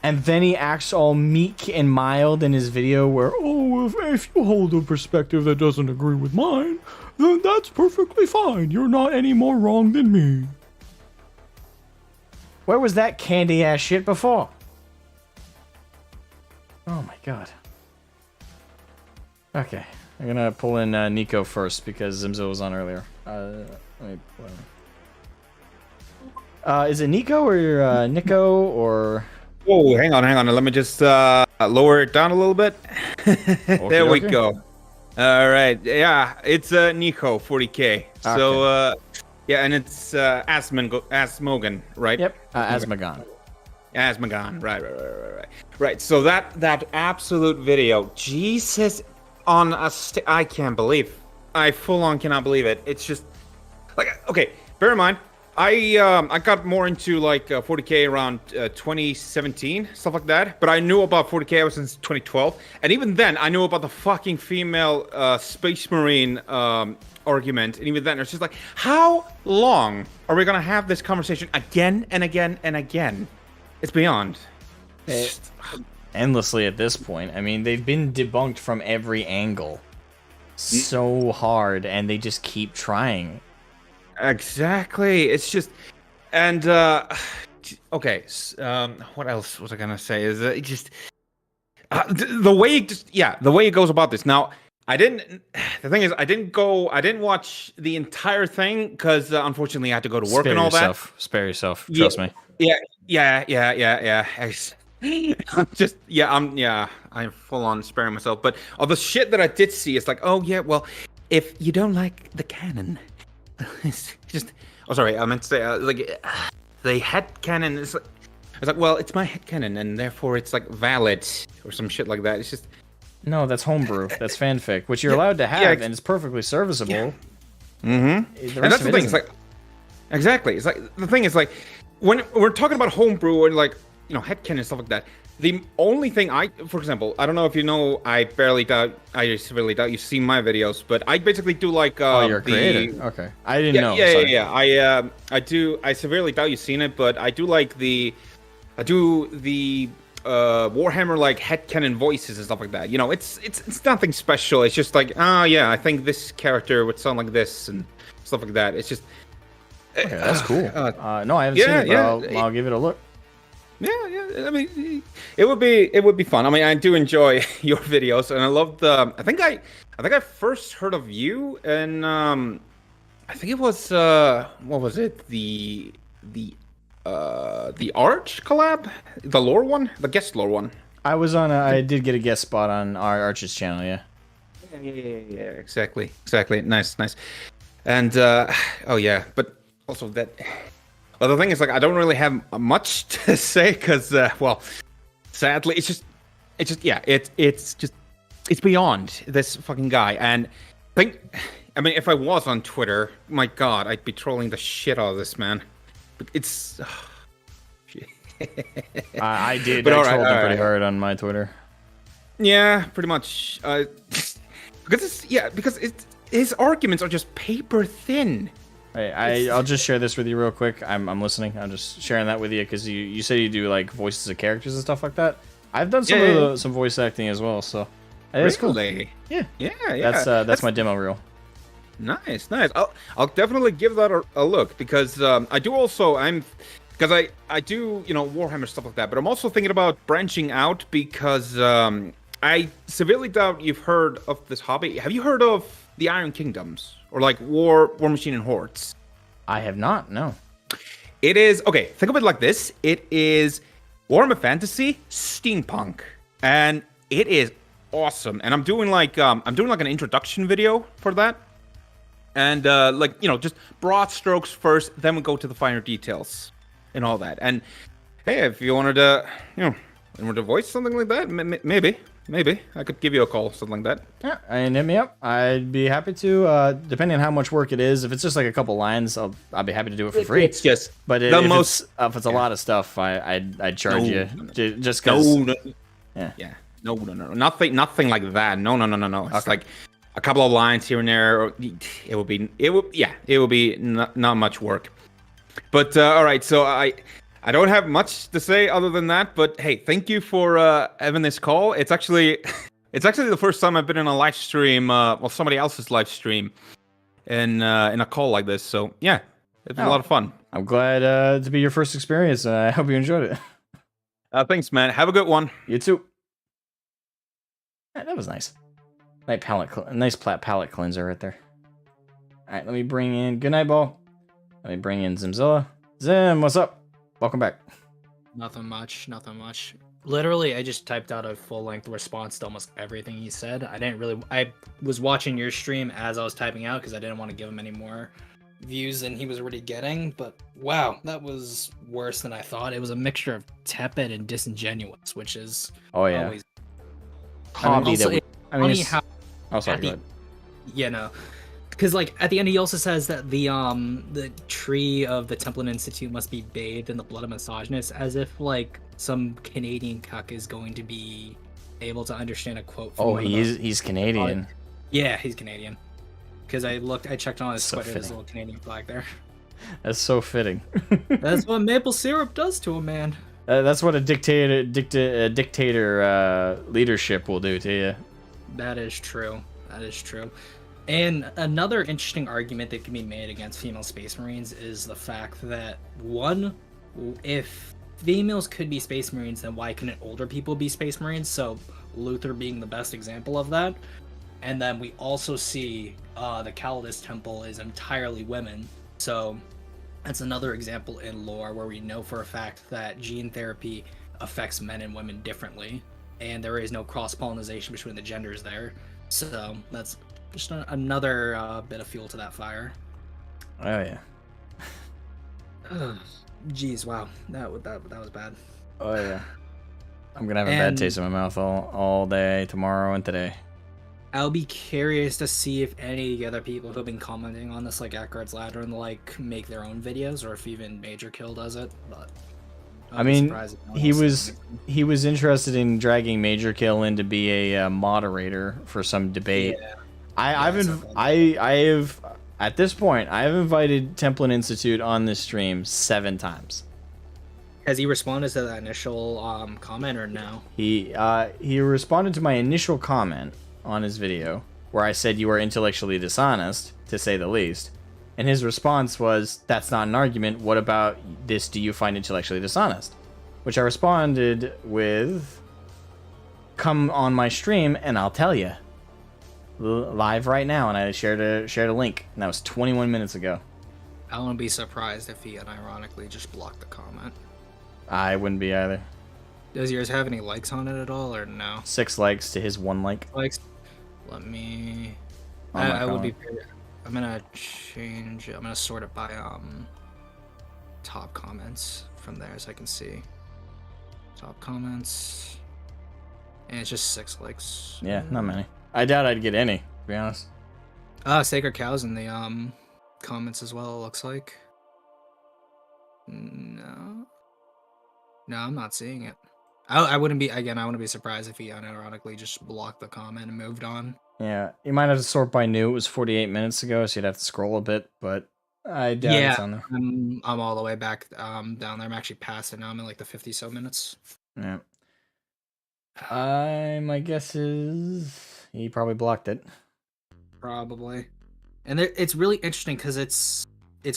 And then he acts all meek and mild in his video where, oh, if you hold a perspective that doesn't agree with mine, then that's perfectly fine. You're not any more wrong than me. Where was that candy-ass shit before? Oh my god. Okay, I'm gonna pull in Nico first because Zimzo was on earlier. Is it Nico or Nico or... Oh, hang on. Let me just lower it down a little bit. There we go. All right. Yeah, it's Nico 40K. So, yeah, and it's Asmogan, right? Yep, Asmogan. Asmogan, right. Right, so that absolute video, Jesus, on a I can't believe. I full on cannot believe it. It's just, like, okay, bear in mind, I got more into like 40K around 2017, stuff like that. But I knew about 40K ever since 2012, and even then I knew about the fucking female Space Marine argument. And even then, it's just like, how long are we gonna have this conversation again and again and again? It's beyond. Endlessly at this point. I mean, they've been debunked from every angle so hard, and they just keep trying. Exactly. It's just, and okay. What else was I gonna say? Is it just the way it goes about this. Now, the thing is, I didn't watch the entire thing because unfortunately I had to go to work and all that. Spare yourself. Trust me. Yeah. I'm full on sparing myself. But all the shit that I did see, it's like, oh yeah, well, if you don't like the canon. It's just, sorry, I meant to say, the head canon is like, well, it's my head canon, and therefore it's like valid or some shit like that. It's just, no, that's homebrew, that's fanfic, which you're allowed to have, and it's perfectly serviceable. Yeah. Mm-hmm. And that's the thing. It's like, exactly. It's like the thing is like, when we're talking about homebrew and like, you know, head canon and stuff like that. The only thing for example, I don't know if you know, I severely doubt you've seen my videos, but I basically do like you're a creator. Okay, I didn't know. Yeah. I severely doubt you've seen it, but I do like the Warhammer like headcanon voices and stuff like that. You know, it's nothing special. It's just like, I think this character would sound like this and stuff like that. It's just okay, that's cool. No, I haven't seen it, but I'll give it a look. Yeah. I mean, it would be fun. I mean, I do enjoy your videos, and I love the. I think I first heard of you and I think it was what was it? The Arch collab, the lore one, the guest lore one. I did get a guest spot on our Arch's channel. Yeah. Yeah. Exactly. Nice. And oh yeah, but also that. Well, the thing is, like, I don't really have much to say because, well, sadly, it's beyond this fucking guy. And I mean, if I was on Twitter, my God, I'd be trolling the shit out of this man. But it's. I did. But I all right, trolled him all pretty right. hard on my Twitter. Yeah, pretty much. Because his arguments are just paper thin. Hey, I'll just share this with you real quick. I'm listening. I'm just sharing that with you because you said you do like voices of characters and stuff like that. I've done some voice acting as well, so it's cool. Really? Yeah. That's my demo reel. Nice. I'll definitely give that a look because I do also I do Warhammer stuff like that, but I'm also thinking about branching out because I severely doubt you've heard of this hobby. Have you heard of the Iron Kingdoms or like War Machine and Hordes? I have not. No. It is okay. Think of it like this: it is Warhammer Fantasy steampunk, and it is awesome. And I'm doing like an introduction video for that, and just broad strokes first, then we go to the finer details and all that. And hey, if you wanted to, voice something like that, maybe I could give you a call, something like that. Yeah, and hit me up. I'd be happy to. Depending on how much work it is, if it's just like a couple lines, I'll be happy to do it for free. It's just but if it's a lot of stuff, I'd charge you just because. Yeah. No. Nothing like that. No. It's like a couple of lines here and there. It would be not much work. But all right, so I don't have much to say other than that, but hey, thank you for having this call. It's actually the first time I've been in a live stream, somebody else's live stream, in a call like this. So yeah, it's been a lot of fun. I'm glad to be your first experience. I hope you enjoyed it. Thanks, man. Have a good one. You too. Yeah, that was nice. Nice palette cleanser right there. All right, let me bring in Goodnight Ball. Let me bring in Zimzilla. Zim, what's up? Welcome back. Nothing much. Literally, I just typed out a full-length response to almost everything he said. I was watching your stream as I was typing out because I didn't want to give him any more views than he was already getting. But wow, that was worse than I thought. It was a mixture of tepid and disingenuous, which is always hobby also, sorry, go ahead. Yeah, no. Because like at the end, he also says that the tree of the Templin Institute must be bathed in the blood of misogynists, as if like some Canadian cuck is going to be able to understand a quote. From he's Canadian. Yeah, he's Canadian. Because I checked on his Twitter. There's a little Canadian flag there. That's so fitting. That's what maple syrup does to a man. That's what a dictator leadership will do to you. That is true. And another interesting argument that can be made against female Space Marines is the fact that, one, if females could be Space Marines, then why couldn't older people be Space Marines? So Luther being the best example of that. And then we also see the Calidus Temple is entirely women. So that's another example in lore where we know for a fact that gene therapy affects men and women differently. And there is no cross-pollination between the genders there. So that's just another bit of fuel to that fire. Oh yeah. Jeez, wow, that was bad. Oh yeah. I'm gonna have a bad taste in my mouth all day tomorrow and today. I'll be curious to see if any of the other people who've been commenting on this, like Akard's Ladder, and like make their own videos, or if even Major Kill does it. But I mean, he was interested in dragging Major Kill in to be a moderator for some debate. Yeah. I have at this point I have invited Templin Institute on this stream 7 times. Has he responded to that initial comment or no? He responded to my initial comment on his video where I said you are intellectually dishonest, to say the least. And his response was, that's not an argument. What about this? Do you find intellectually dishonest? Which I responded with, come on my stream and I'll tell you. live right now, and I shared a link, and that was 21 minutes ago. I wouldn't be surprised if he unironically just blocked the comment. I wouldn't be either. Does yours have any likes on it at all, or no? 6 likes to his 1 like. Likes. Let me. Oh my I would be. God. I'm gonna change. I'm gonna sort it by top comments from there, so I can see top comments. And it's just 6 likes. Yeah, not many. I doubt I'd get any, to be honest. Sacred Cows in the comments as well, it looks like. No, I'm not seeing it. I wouldn't be surprised if he unironically just blocked the comment and moved on. Yeah, you might have to sort by new. It was 48 minutes ago, so you'd have to scroll a bit, but I doubt it's on there. I'm all the way back down there. I'm actually past it now. I'm in like the 50 so minutes. Yeah. My guess is he probably blocked it. Probably. And it's really interesting because it's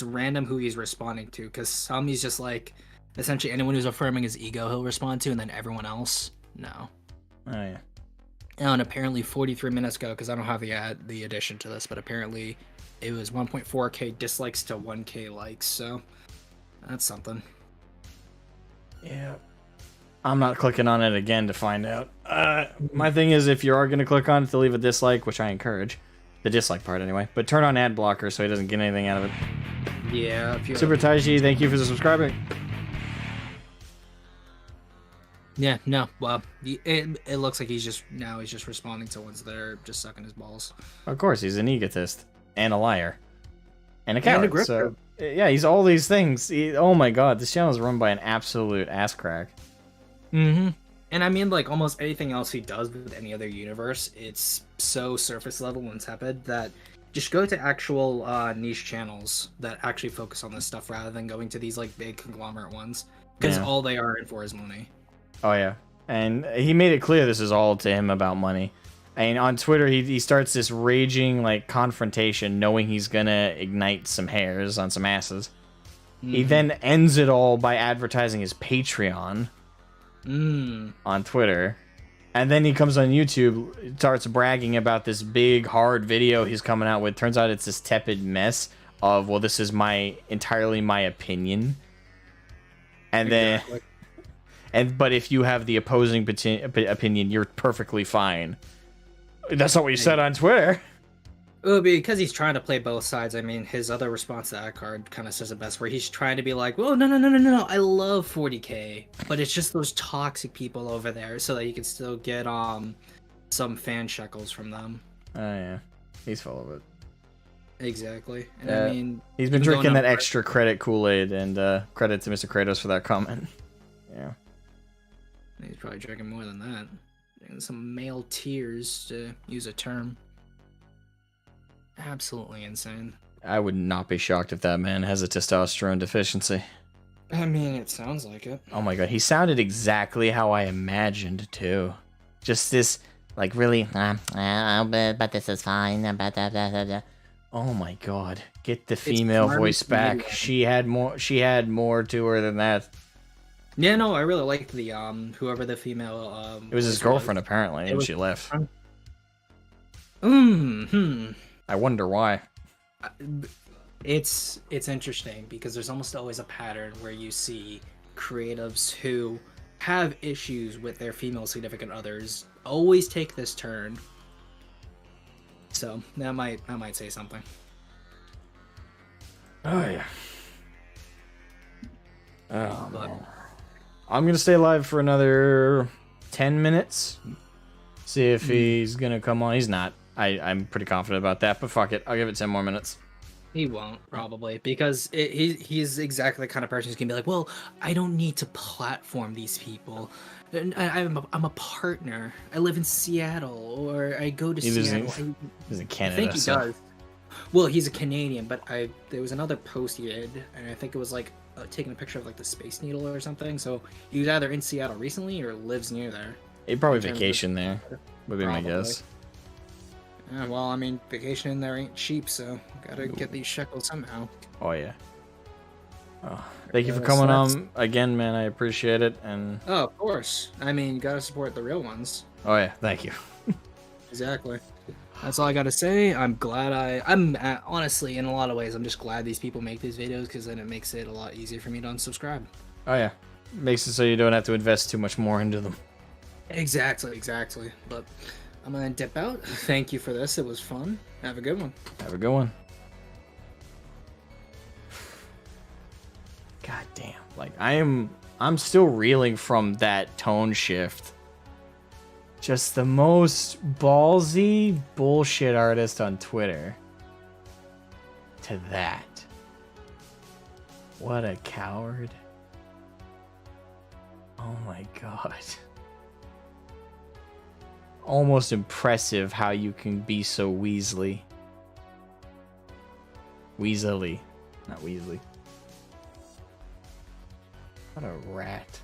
random who he's responding to, because some he's just like, essentially anyone who's affirming his ego he'll respond to, and then everyone else, no. Oh, yeah. And apparently 43 minutes ago, because I don't have the addition to this, but apparently it was 1.4k dislikes to 1k likes, so that's something. Yeah. I'm not clicking on it again to find out. My thing is, if you are going to click on it, to leave a dislike, which I encourage. The dislike part, anyway. But turn on ad blocker so he doesn't get anything out of it. Yeah. Super Taiji, thank you for subscribing. Yeah, no. Well, it looks like he's just responding to ones that are just sucking his balls. Of course, he's an egotist and a liar and a coward. And a grifter. So, yeah, he's all these things. Oh my god, this channel is run by an absolute ass crack. Mm-hmm. And I mean, like, almost anything else he does with any other universe, it's so surface level and tepid that just go to actual niche channels that actually focus on this stuff rather than going to these, like, big conglomerate ones. Because Yeah. all they are in for is money. Oh yeah, and he made it clear this is all to him about money. And on Twitter, he starts this raging like confrontation, knowing he's gonna ignite some hairs on some asses. He then ends it all by advertising his Patreon on Twitter, and then he comes on YouTube, starts bragging about this big hard video he's coming out with. Turns out it's this tepid mess of, well, this is entirely my opinion, and then. But if you have the opposing opinion, you're perfectly fine. That's not what you said on Twitter. Well, because he's trying to play both sides. I mean, his other response to that card kind of says it best, where he's trying to be like, well, no, I love 40k, but it's just those toxic people over there, so that you can still get some fan shekels from them. Oh yeah, he's full of it. Exactly. And I mean, he's been drinking that extra credit Kool-Aid, and credit to Mr. Kratos for that comment. Yeah. He's probably drinking more than that. Drinking some male tears, to use a term. Absolutely insane. I would not be shocked if that man has a testosterone deficiency. I mean, it sounds like it. Oh my god, he sounded exactly how I imagined too. Just this, like, really, but this is fine. Oh my god, get the female voice back. She had more to her than that. Yeah, no, I really liked the whoever the female it was his girlfriend apparently, and she left. I wonder why. It's interesting because there's almost always a pattern where you see creatives who have issues with their female significant others always take this turn. So that might say something. Oh yeah. Oh, man. I'm gonna stay live for another 10 minutes. See if he's gonna come on. He's not. I'm pretty confident about that, but fuck it. I'll give it 10 more minutes. He won't, probably, because he's exactly the kind of person who's gonna be like, well, I don't need to platform these people. I'm a partner. I live in Seattle, or I go to Seattle. He's in Canada. I think he does. Well, he's a Canadian, but there was another post he did, and I think it was like taking a picture of like the Space Needle or something. So he was either in Seattle recently or lives near there. He probably vacationed there, would be my guess. Yeah, well, I mean, vacation there ain't cheap, so gotta get these shekels somehow. Oh yeah. Oh, thank you for coming on again, man. I appreciate it. And oh, of course. I mean, you gotta support the real ones. oh yeah, thank you. Exactly. That's all I gotta say. I'm glad honestly, in a lot of ways, I'm just glad these people make these videos because then it makes it a lot easier for me to unsubscribe. Oh yeah, makes it so you don't have to invest too much more into them. Exactly. But I'm gonna dip out. Thank you for this. It was fun. Have a good one. Have a good one. God damn. Like I'm still reeling from that tone shift. Just the most ballsy bullshit artist on Twitter. To that. What a coward. Oh my god. Almost impressive how you can be so Weasley. Weasley. Not Weasley. What a rat.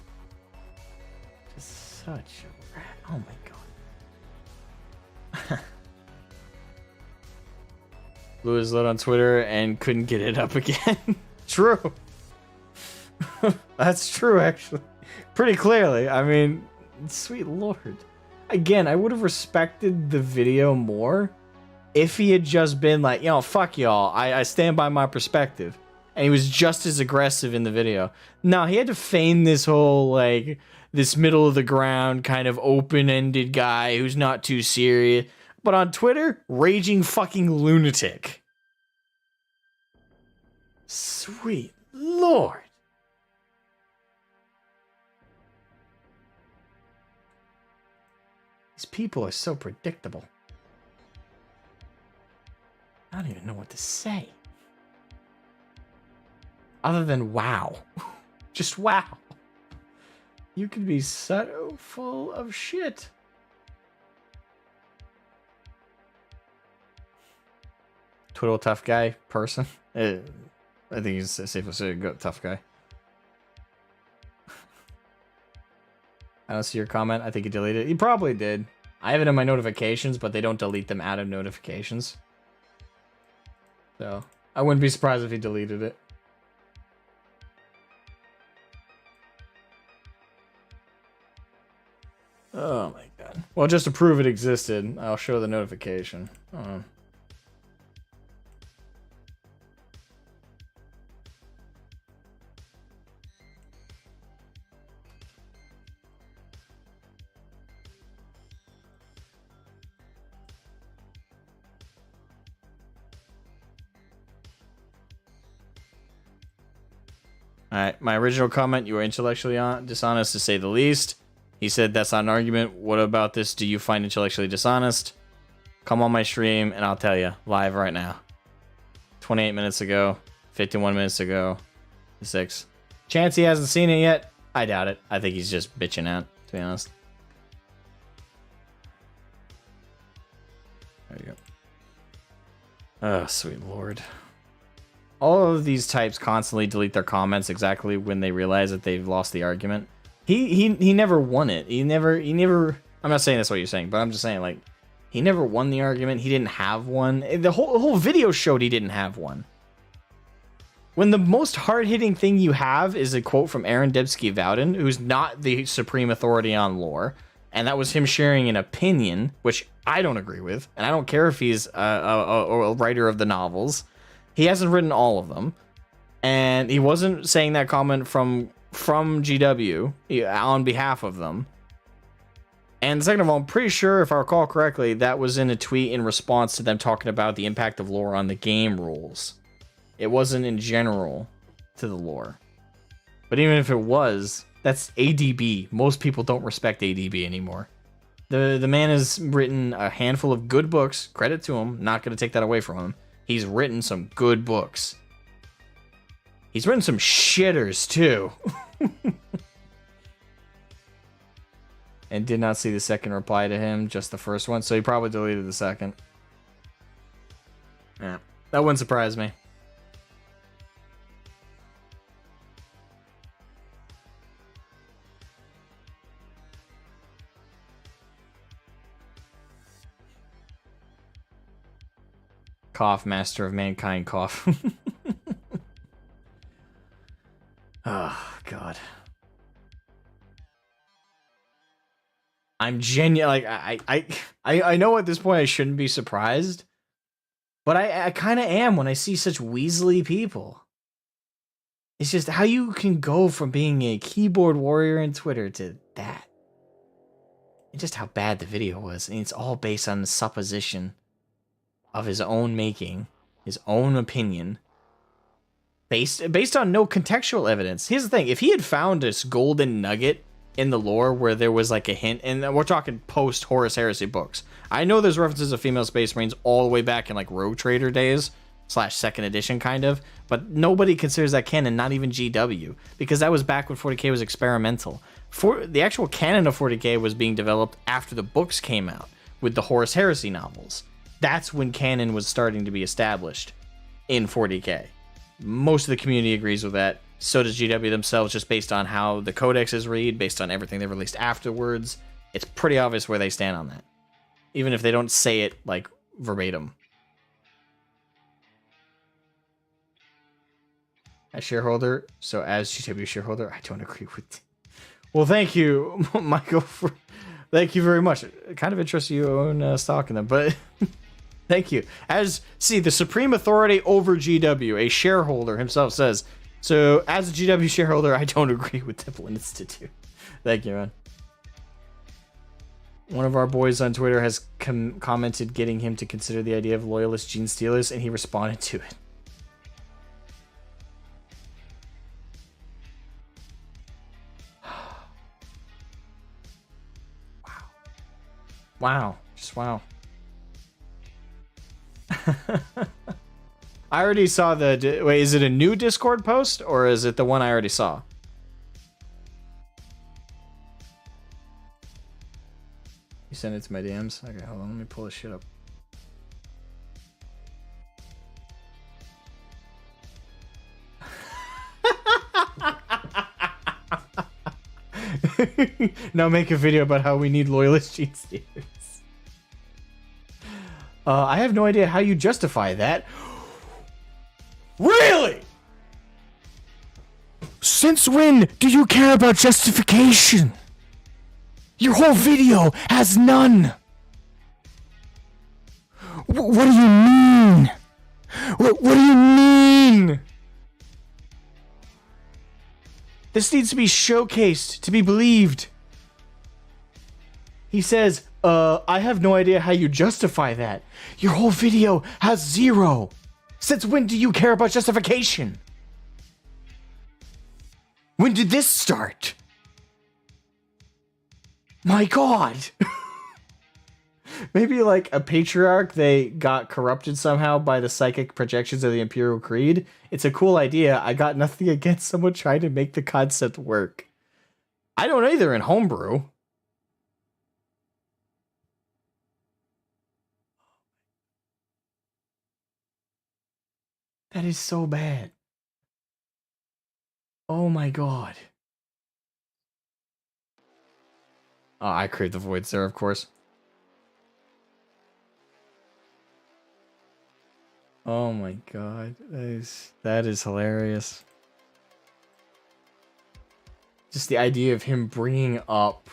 Just such a rat. Oh my god. Blew his load on Twitter and couldn't get it up again. True. That's true, actually. Pretty clearly. I mean, sweet lord. Again, I would have respected the video more if he had just been like, you know, fuck y'all. I stand by my perspective. And he was just as aggressive in the video. No, he had to feign this whole, like, this middle of the ground kind of open-ended guy who's not too serious. But on Twitter, raging fucking lunatic. Sweet lord. These people are so predictable. I don't even know what to say. Other than wow. Just wow. You can be so full of shit. Twiddle tough guy person. I think he's safe to say a good tough guy. I don't see your comment. I think he deleted it. He probably did. I have it in my notifications, but they don't delete them out of notifications. So I wouldn't be surprised if he deleted it. Oh my god. Well, just to prove it existed, I'll show the notification. Alright, my original comment, you were intellectually dishonest to say the least. He said that's not an argument. What about this? Do you find intellectually dishonest? Come on my stream and I'll tell you live right now. 28 minutes ago, 51 minutes ago, 6. Chance he hasn't seen it yet? I doubt it. I think he's just bitching out, to be honest. There you go. Oh, sweet lord. All of these types constantly delete their comments exactly when they realize that they've lost the argument. He never won it. He never I'm not saying that's what you're saying, but I'm just saying, like, he never won the argument. He didn't have one. The whole video showed he didn't have one. When the most hard-hitting thing you have is a quote from Aaron Debsky-Vowden, who's not the supreme authority on lore, and that was him sharing an opinion, which I don't agree with, and I don't care if he's a writer of the novels. He hasn't written all of them, and he wasn't saying that comment from GW on behalf of them. And second of all, I'm pretty sure, if I recall correctly, that was in a tweet in response to them talking about the impact of lore on the game rules. It wasn't in general to the lore. But even if it was, that's ADB. Most people don't respect ADB anymore. The man has written a handful of good books. Credit to him. Not going to take that away from him. He's written some good books. He's written some shitters, too. And did not see the second reply to him, just the first one. So he probably deleted the second. Yeah, that wouldn't surprise me. Cough, master of mankind, cough. Oh, God. I'm genuine. Like I know at this point I shouldn't be surprised, but I kind of am when I see such weaselly people. It's just how you can go from being a keyboard warrior in Twitter to that. And just how bad the video was. And it's all based on the supposition of his own making, his own opinion, based on no contextual evidence. Here's the thing. If he had found this golden nugget in the lore where there was like a hint, and we're talking post Horus Heresy books. I know there's references of female space marines all the way back in like Rogue Trader days / second edition kind of, but nobody considers that canon, not even GW, because that was back when 40k was experimental. The actual canon of 40k was being developed after the books came out with the Horus Heresy novels. That's when canon was starting to be established in 40k. Most of the community agrees with that. So does GW themselves, just based on how the codexes read, based on everything they released afterwards. It's pretty obvious where they stand on that, even if they don't say it like verbatim. As shareholder, so as GW shareholder, I don't agree with. Well, thank you, Michael. Thank you very much. It kind of interests you own stock in them, but thank you. The supreme authority over GW, a shareholder himself says. So, as a GW shareholder, I don't agree with Templin Institute. Thank you, man. One of our boys on Twitter has commented getting him to consider the idea of loyalist gene stealers, and he responded to it. Wow. Just wow. I already saw the... Wait, is it a new Discord post, or is it the one I already saw? You sent it to my DMs? Okay, hold on. Let me pull this shit up. Now make a video about how we need loyalist cheat stealers. I have no idea how you justify that. Really? Since when do you care about justification? Your whole video has none. What do you mean? What do you mean? This needs to be showcased to be believed. He says, I have no idea how you justify that. Your whole video has 0. Since when do you care about justification? When did this start? My God. Maybe like a patriarch, they got corrupted somehow by the psychic projections of the Imperial Creed. It's a cool idea. I got nothing against someone trying to make the concept work. I don't either in homebrew. That is so bad. Oh my God. Oh, I create the voids there, of course. Oh my God. That is hilarious. Just the idea of him bringing up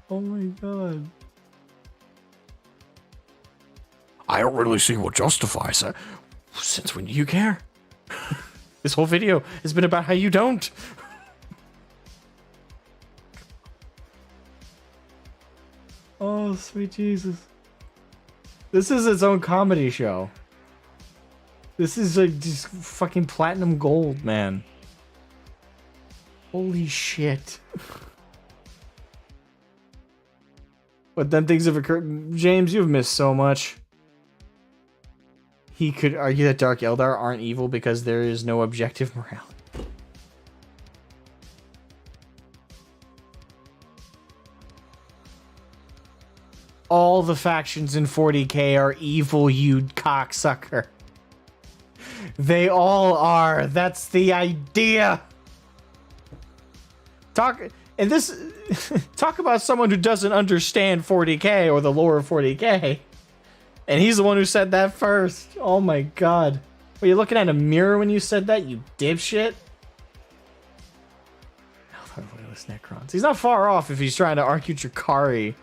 oh my God. I don't really see what justifies it. Since when do you care? This whole video has been about how you don't. Oh, sweet Jesus. This is its own comedy show. This is like just fucking platinum gold, man. Holy shit. But then things have occurred. James, you've missed so much. He could argue that Dark Eldar aren't evil because there is no objective morality. All the factions in 40k are evil, you cocksucker. They all are. That's the idea. Talk about someone who doesn't understand 40k or the lore of 40k. And he's the one who said that first. Oh my God. Were you looking at a mirror when you said that, you dipshit? Those Necrons. He's not far off if he's trying to argue Drakari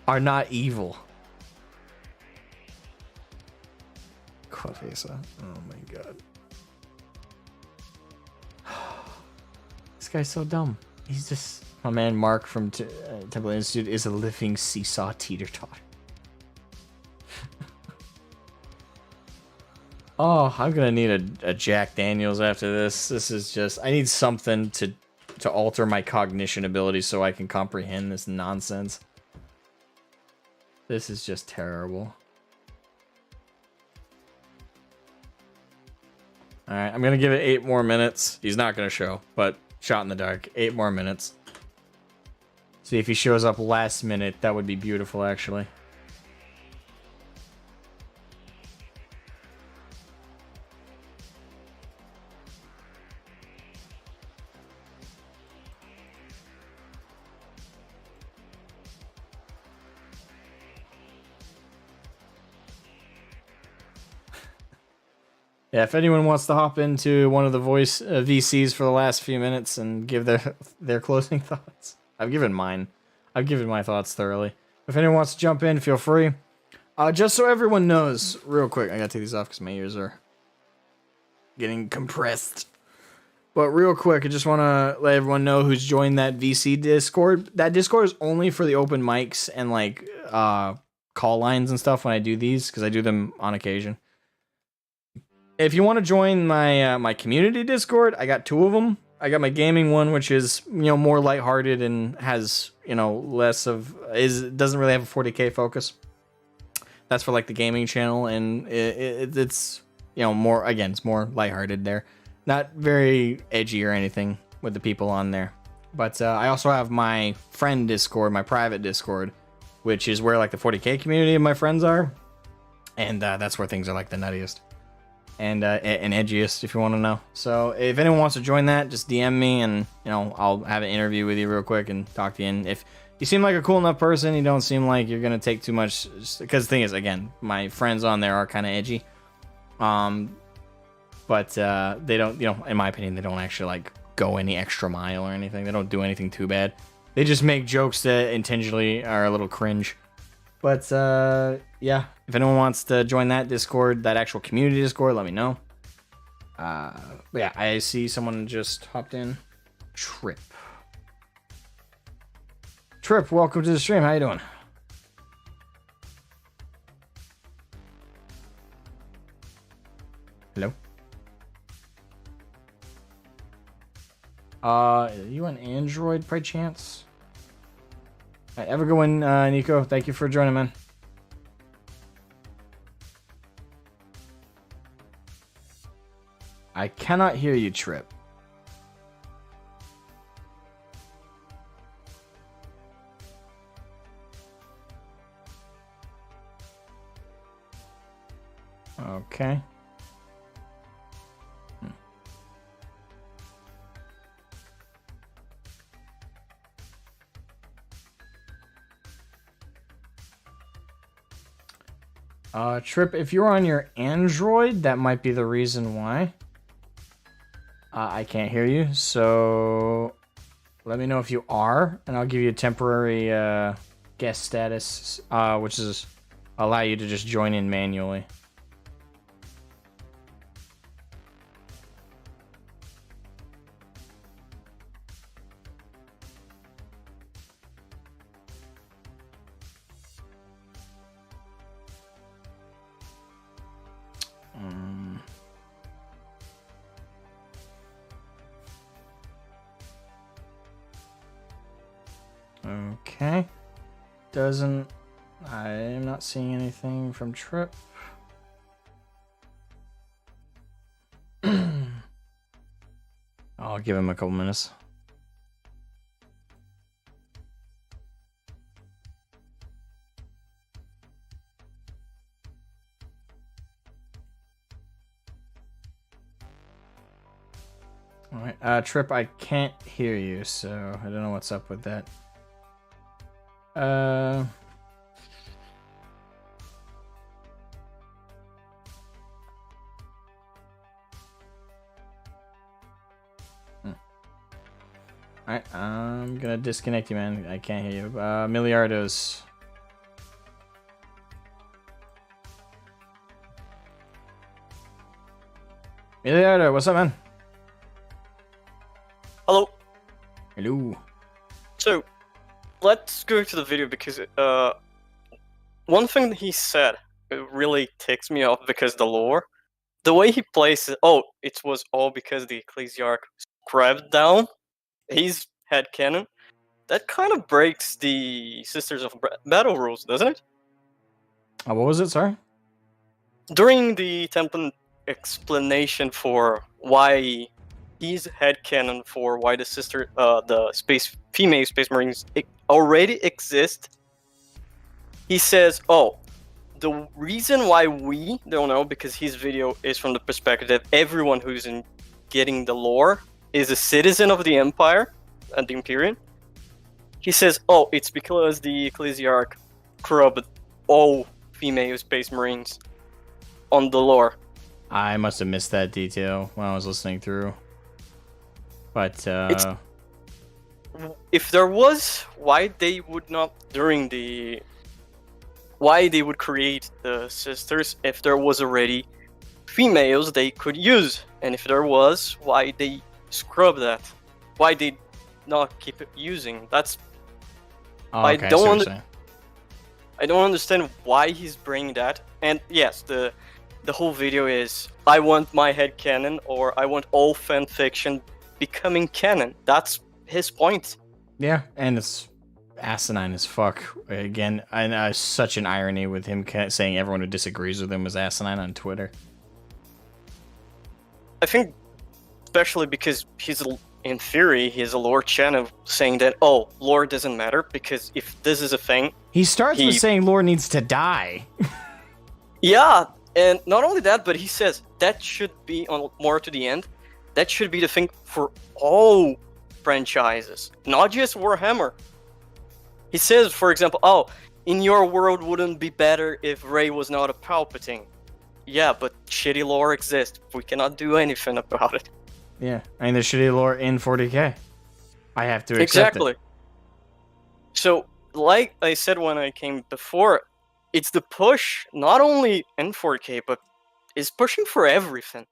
are not evil. Quafesa. Oh my god. This guy's so dumb. He's just... My man Mark from Templin Institute is a living seesaw teeter-totter. Oh, I'm gonna need a Jack Daniels after this. This is just... I need something to alter my cognition ability so I can comprehend this nonsense. This is just terrible. Alright, I'm gonna give it 8 more minutes. He's not gonna show, but shot in the dark. 8 more minutes. See if he shows up last minute. That would be beautiful, actually. Yeah, if anyone wants to hop into one of the voice VCs for the last few minutes and give their closing thoughts. I've given mine. I've given my thoughts thoroughly. If anyone wants to jump in, feel free. Just so everyone knows, real quick, I gotta take these off because my ears are getting compressed. But real quick, I just want to let everyone know who's joined that VC Discord. That Discord is only for the open mics and like call lines and stuff when I do these, because I do them on occasion. If you want to join my my community Discord, I got 2 of them. I got my gaming one, which is, you know, more lighthearted and has, you know, less of doesn't really have a 40K focus. That's for like the gaming channel, and it's, you know, more, again, it's more lighthearted there. Not very edgy or anything with the people on there. But I also have my friend Discord, my private Discord, which is where like the 40K community of my friends are, and that's where things are like the nuttiest and edgiest, if you want to know. So if anyone wants to join that, just DM me, and you know, I'll have an interview with you real quick and talk to you. And if you seem like a cool enough person, you don't seem like you're gonna take too much, because the thing is, again, my friends on there are kind of edgy, but they don't, you know, in my opinion, they don't actually like go any extra mile or anything. They don't do anything too bad. They just make jokes that intentionally are a little cringe. But yeah, if anyone wants to join that Discord, that actual community Discord, let me know. But yeah, I see someone just hopped in. Trip, welcome to the stream. How you doing? Hello? Are you on Android by chance? Alright, have a good one, Nico. Thank you for joining, man. I cannot hear you, Trip. Okay. Trip, if you're on your Android, that might be the reason why. I can't hear you, so let me know if you are, and I'll give you a temporary guest status, which is allow you to just join in manually. Okay. I'm not seeing anything from Trip. I'll give him a couple minutes. Alright, Trip, I can't hear you, so I don't know what's up with that. Alright, I'm gonna disconnect you, man. I can't hear you. Miliardos. Miliardo, what's up, man? Hello. Hello. So, let's go to the video because one thing that he said really ticks me off because the lore, the way he plays it. Oh, it was all because the Ecclesiarch grabbed down his head cannon. That kind of breaks the Sisters of Battle rules, doesn't it? What was it? Sorry. During the Templin explanation for why his headcanon for why the female space marines already exist, he says, "Oh, the reason why we don't know because his video is from the perspective everyone who's getting the lore is a citizen of the Empire and the Imperium." He says, "Oh, it's because the Ecclesiarch corrupted all female space marines on the lore." I must have missed that detail when I was listening through. But if there was, why they would create the sisters if there was already females they could use, and if there was, why they scrub that? Why they not keep using? That's I don't understand why he's bringing that. And yes, the whole video is I want my headcanon, or I want all fan fiction becoming canon. That's his point. yeah, and it's asinine as fuck. Again, and such an irony with him saying everyone who disagrees with him is asinine on Twitter. I think, especially because in theory, he's a lore channel saying that, oh, lore doesn't matter because if this is a thing... He starts with saying lore needs to die. Yeah, and not only that, but he says that should be, more to the end, that should be the thing for all franchises, not just Warhammer. He says, for example, oh, in your world wouldn't be better if Rey was not a Palpatine. Yeah, but shitty lore exists. We cannot do anything about it. Yeah, I mean, there's shitty lore in 40k. I have to accept it. So, like I said when I came before, it's the push, not only in 4K, but it's pushing for everything.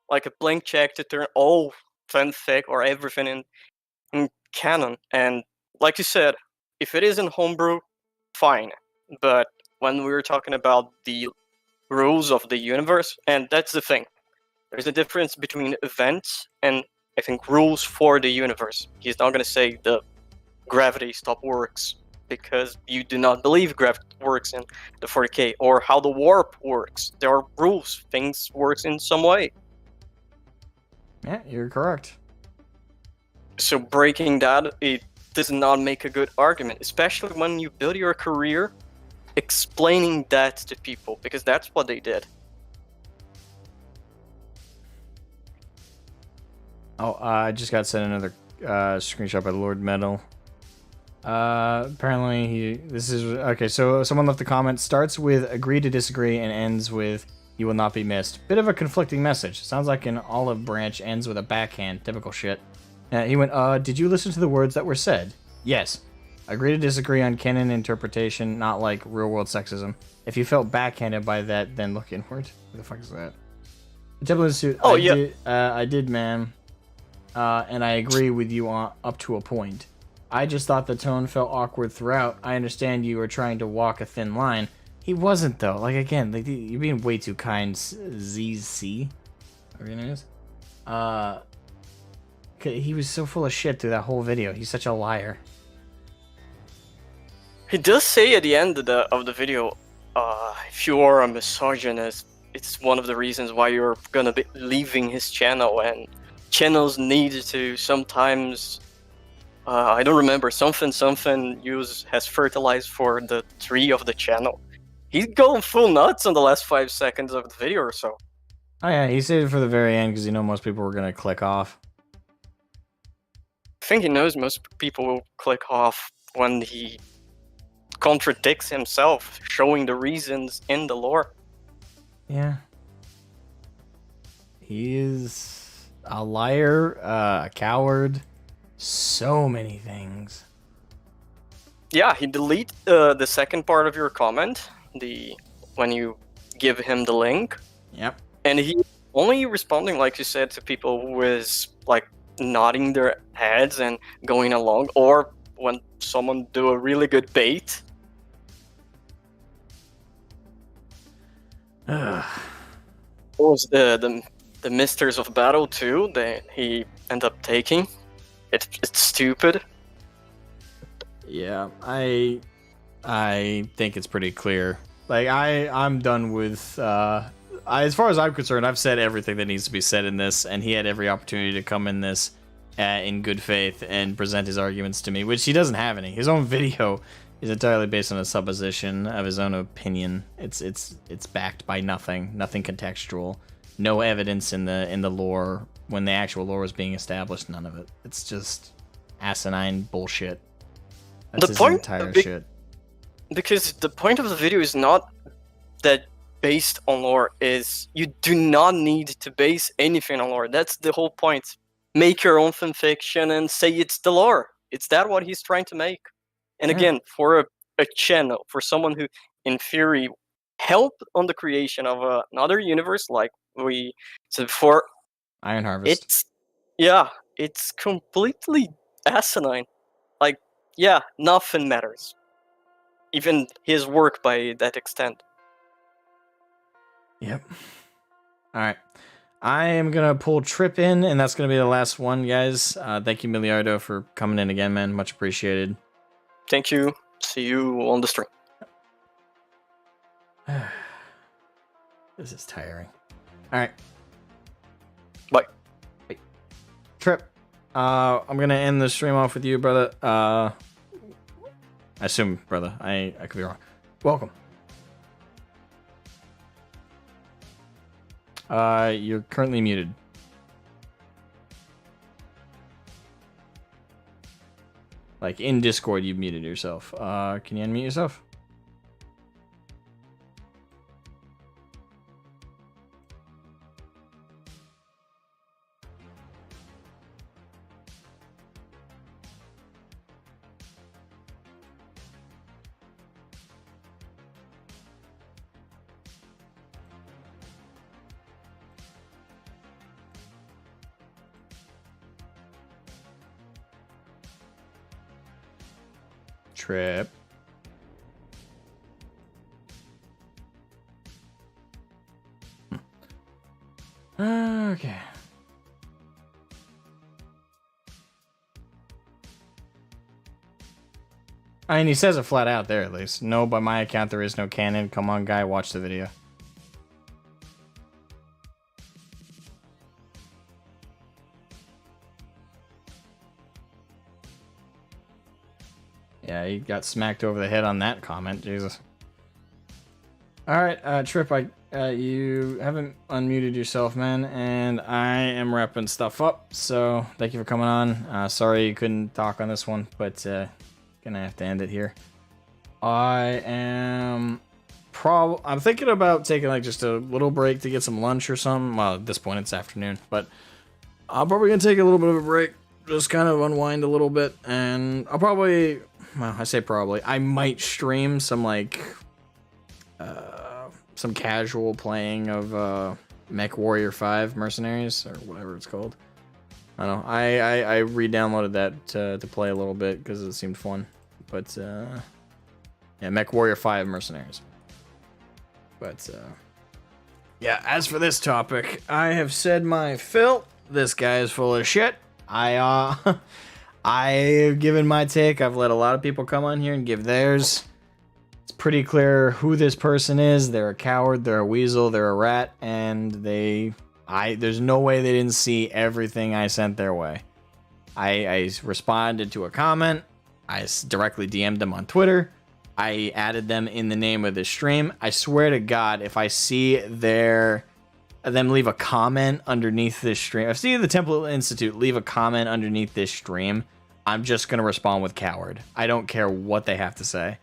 Like a blank check to turn all fanfic or everything in canon. And like you said, if it isn't homebrew, fine. But when we're talking about the rules of the universe, and that's the thing. There's a difference between events and, I think, rules for the universe. He's not going to say the gravity stop works because you do not believe gravity works in the 40k, or how the warp works. There are rules. Things works in some way. Yeah, you're correct. So breaking that, it does not make a good argument, especially when you build your career explaining that to people, because that's what they did. Oh, I just got sent another screenshot by Lord Metal. Apparently this is okay. So someone left a comment. Starts with agree to disagree and ends with you will not be missed. Bit of a conflicting message. Sounds like an olive branch ends with a backhand. Typical shit. He went. Did you listen to the words that were said? Yes. Agree to disagree on canon interpretation, not like real world sexism. If you felt backhanded by that, then look inward. What the fuck is that? Templin suit. Oh, I did, man. And I agree with you on up to a point. I just thought the tone felt awkward throughout. I understand you were trying to walk a thin line. He wasn't, though. Like, again, like, you're being way too kind, ZC. Whatever your name is. He was so full of shit through that whole video. He's such a liar. He does say at the end of the video, if you are a misogynist, it's one of the reasons why you're gonna be leaving his channel, and channels need to sometimes, I don't remember, something use has fertilized for the tree of the channel. He's going full nuts on the last 5 seconds of the video or so. Oh yeah, he saved it for the very end because most people were gonna click off. I think he knows most people will click off when he contradicts himself, showing the reasons in the lore. Yeah. He is a liar, a coward, So many things. Yeah, he deleted the second part of your comment, when you give him the link. Yep. And he only responding, like you said, to people who is like nodding their heads and going along, or when someone do a really good bait. What was the Misters of Battle too that he ended up taking? It's stupid. Yeah, I think it's pretty clear. Like I'm done with as far as I'm concerned, I've said everything that needs to be said in this, and he had every opportunity to come in this in good faith and present his arguments to me, which he doesn't have any. His own video is entirely based on a supposition of his own opinion. It's backed by nothing contextual, no evidence in the lore when the actual lore is being established. None of it. It's just asinine bullshit. That's his entire shit. Because the point of the video is not that based on lore, is you do not need to base anything on lore. That's the whole point. Make your own fanfiction and say it's the lore. It's that what he's trying to make. And again, for a channel, for someone who, in theory, helped on the creation of another universe, like we said before, Iron Harvest. It's completely asinine. Like, yeah, nothing matters. Even his work by that extent. Yep. All right. I am going to pull Trip in, and that's going to be the last one, guys. Thank you, Miliardo, for coming in again, man. Much appreciated. Thank you. See you on the stream. This is tiring. All right. Bye. Trip, I'm going to end the stream off with you, brother. I assume, brother. I could be wrong. Welcome. You're currently muted. Like in Discord, you've muted yourself. Can you unmute yourself? Trip. Okay. I mean, he says it flat out there, at least. No, by my account, there is no canon. Come on, guy, watch the video. Yeah, he got smacked over the head on that comment. Jesus. All right, Trip, you haven't unmuted yourself, man, and I am wrapping stuff up. So thank you for coming on. Sorry you couldn't talk on this one, but gonna have to end it here. I'm thinking about taking like just a little break to get some lunch or something. Well, at this point it's afternoon, but I'm probably gonna take a little bit of a break, just kind of unwind a little bit, and I'll probably. Well, I say probably. I might stream some like some casual playing of Mech Warrior 5 Mercenaries or whatever it's called. I don't know. I re-downloaded that to play a little bit because it seemed fun. But yeah, Mech Warrior 5 Mercenaries. But yeah, as for this topic, I have said my fill. This guy is full of shit. I've given my take. I've let a lot of people come on here and give theirs. It's pretty clear who this person is. They're a coward, they're a weasel, they're a rat, and there's no way they didn't see everything I sent their way. I responded to a comment. I directly DM'd them on Twitter. I added them in the name of the stream. I swear to God, if I see them leave a comment underneath this stream. If I see the Templin Institute leave a comment underneath this stream, I'm just going to respond with coward. I don't care what they have to say.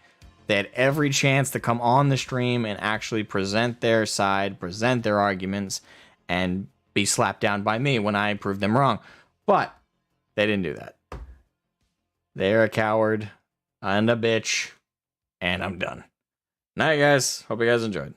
They had every chance to come on the stream and actually present their side, present their arguments, and be slapped down by me when I proved them wrong. But they didn't do that. They're a coward and a bitch. And I'm done. Night, guys. Hope you guys enjoyed.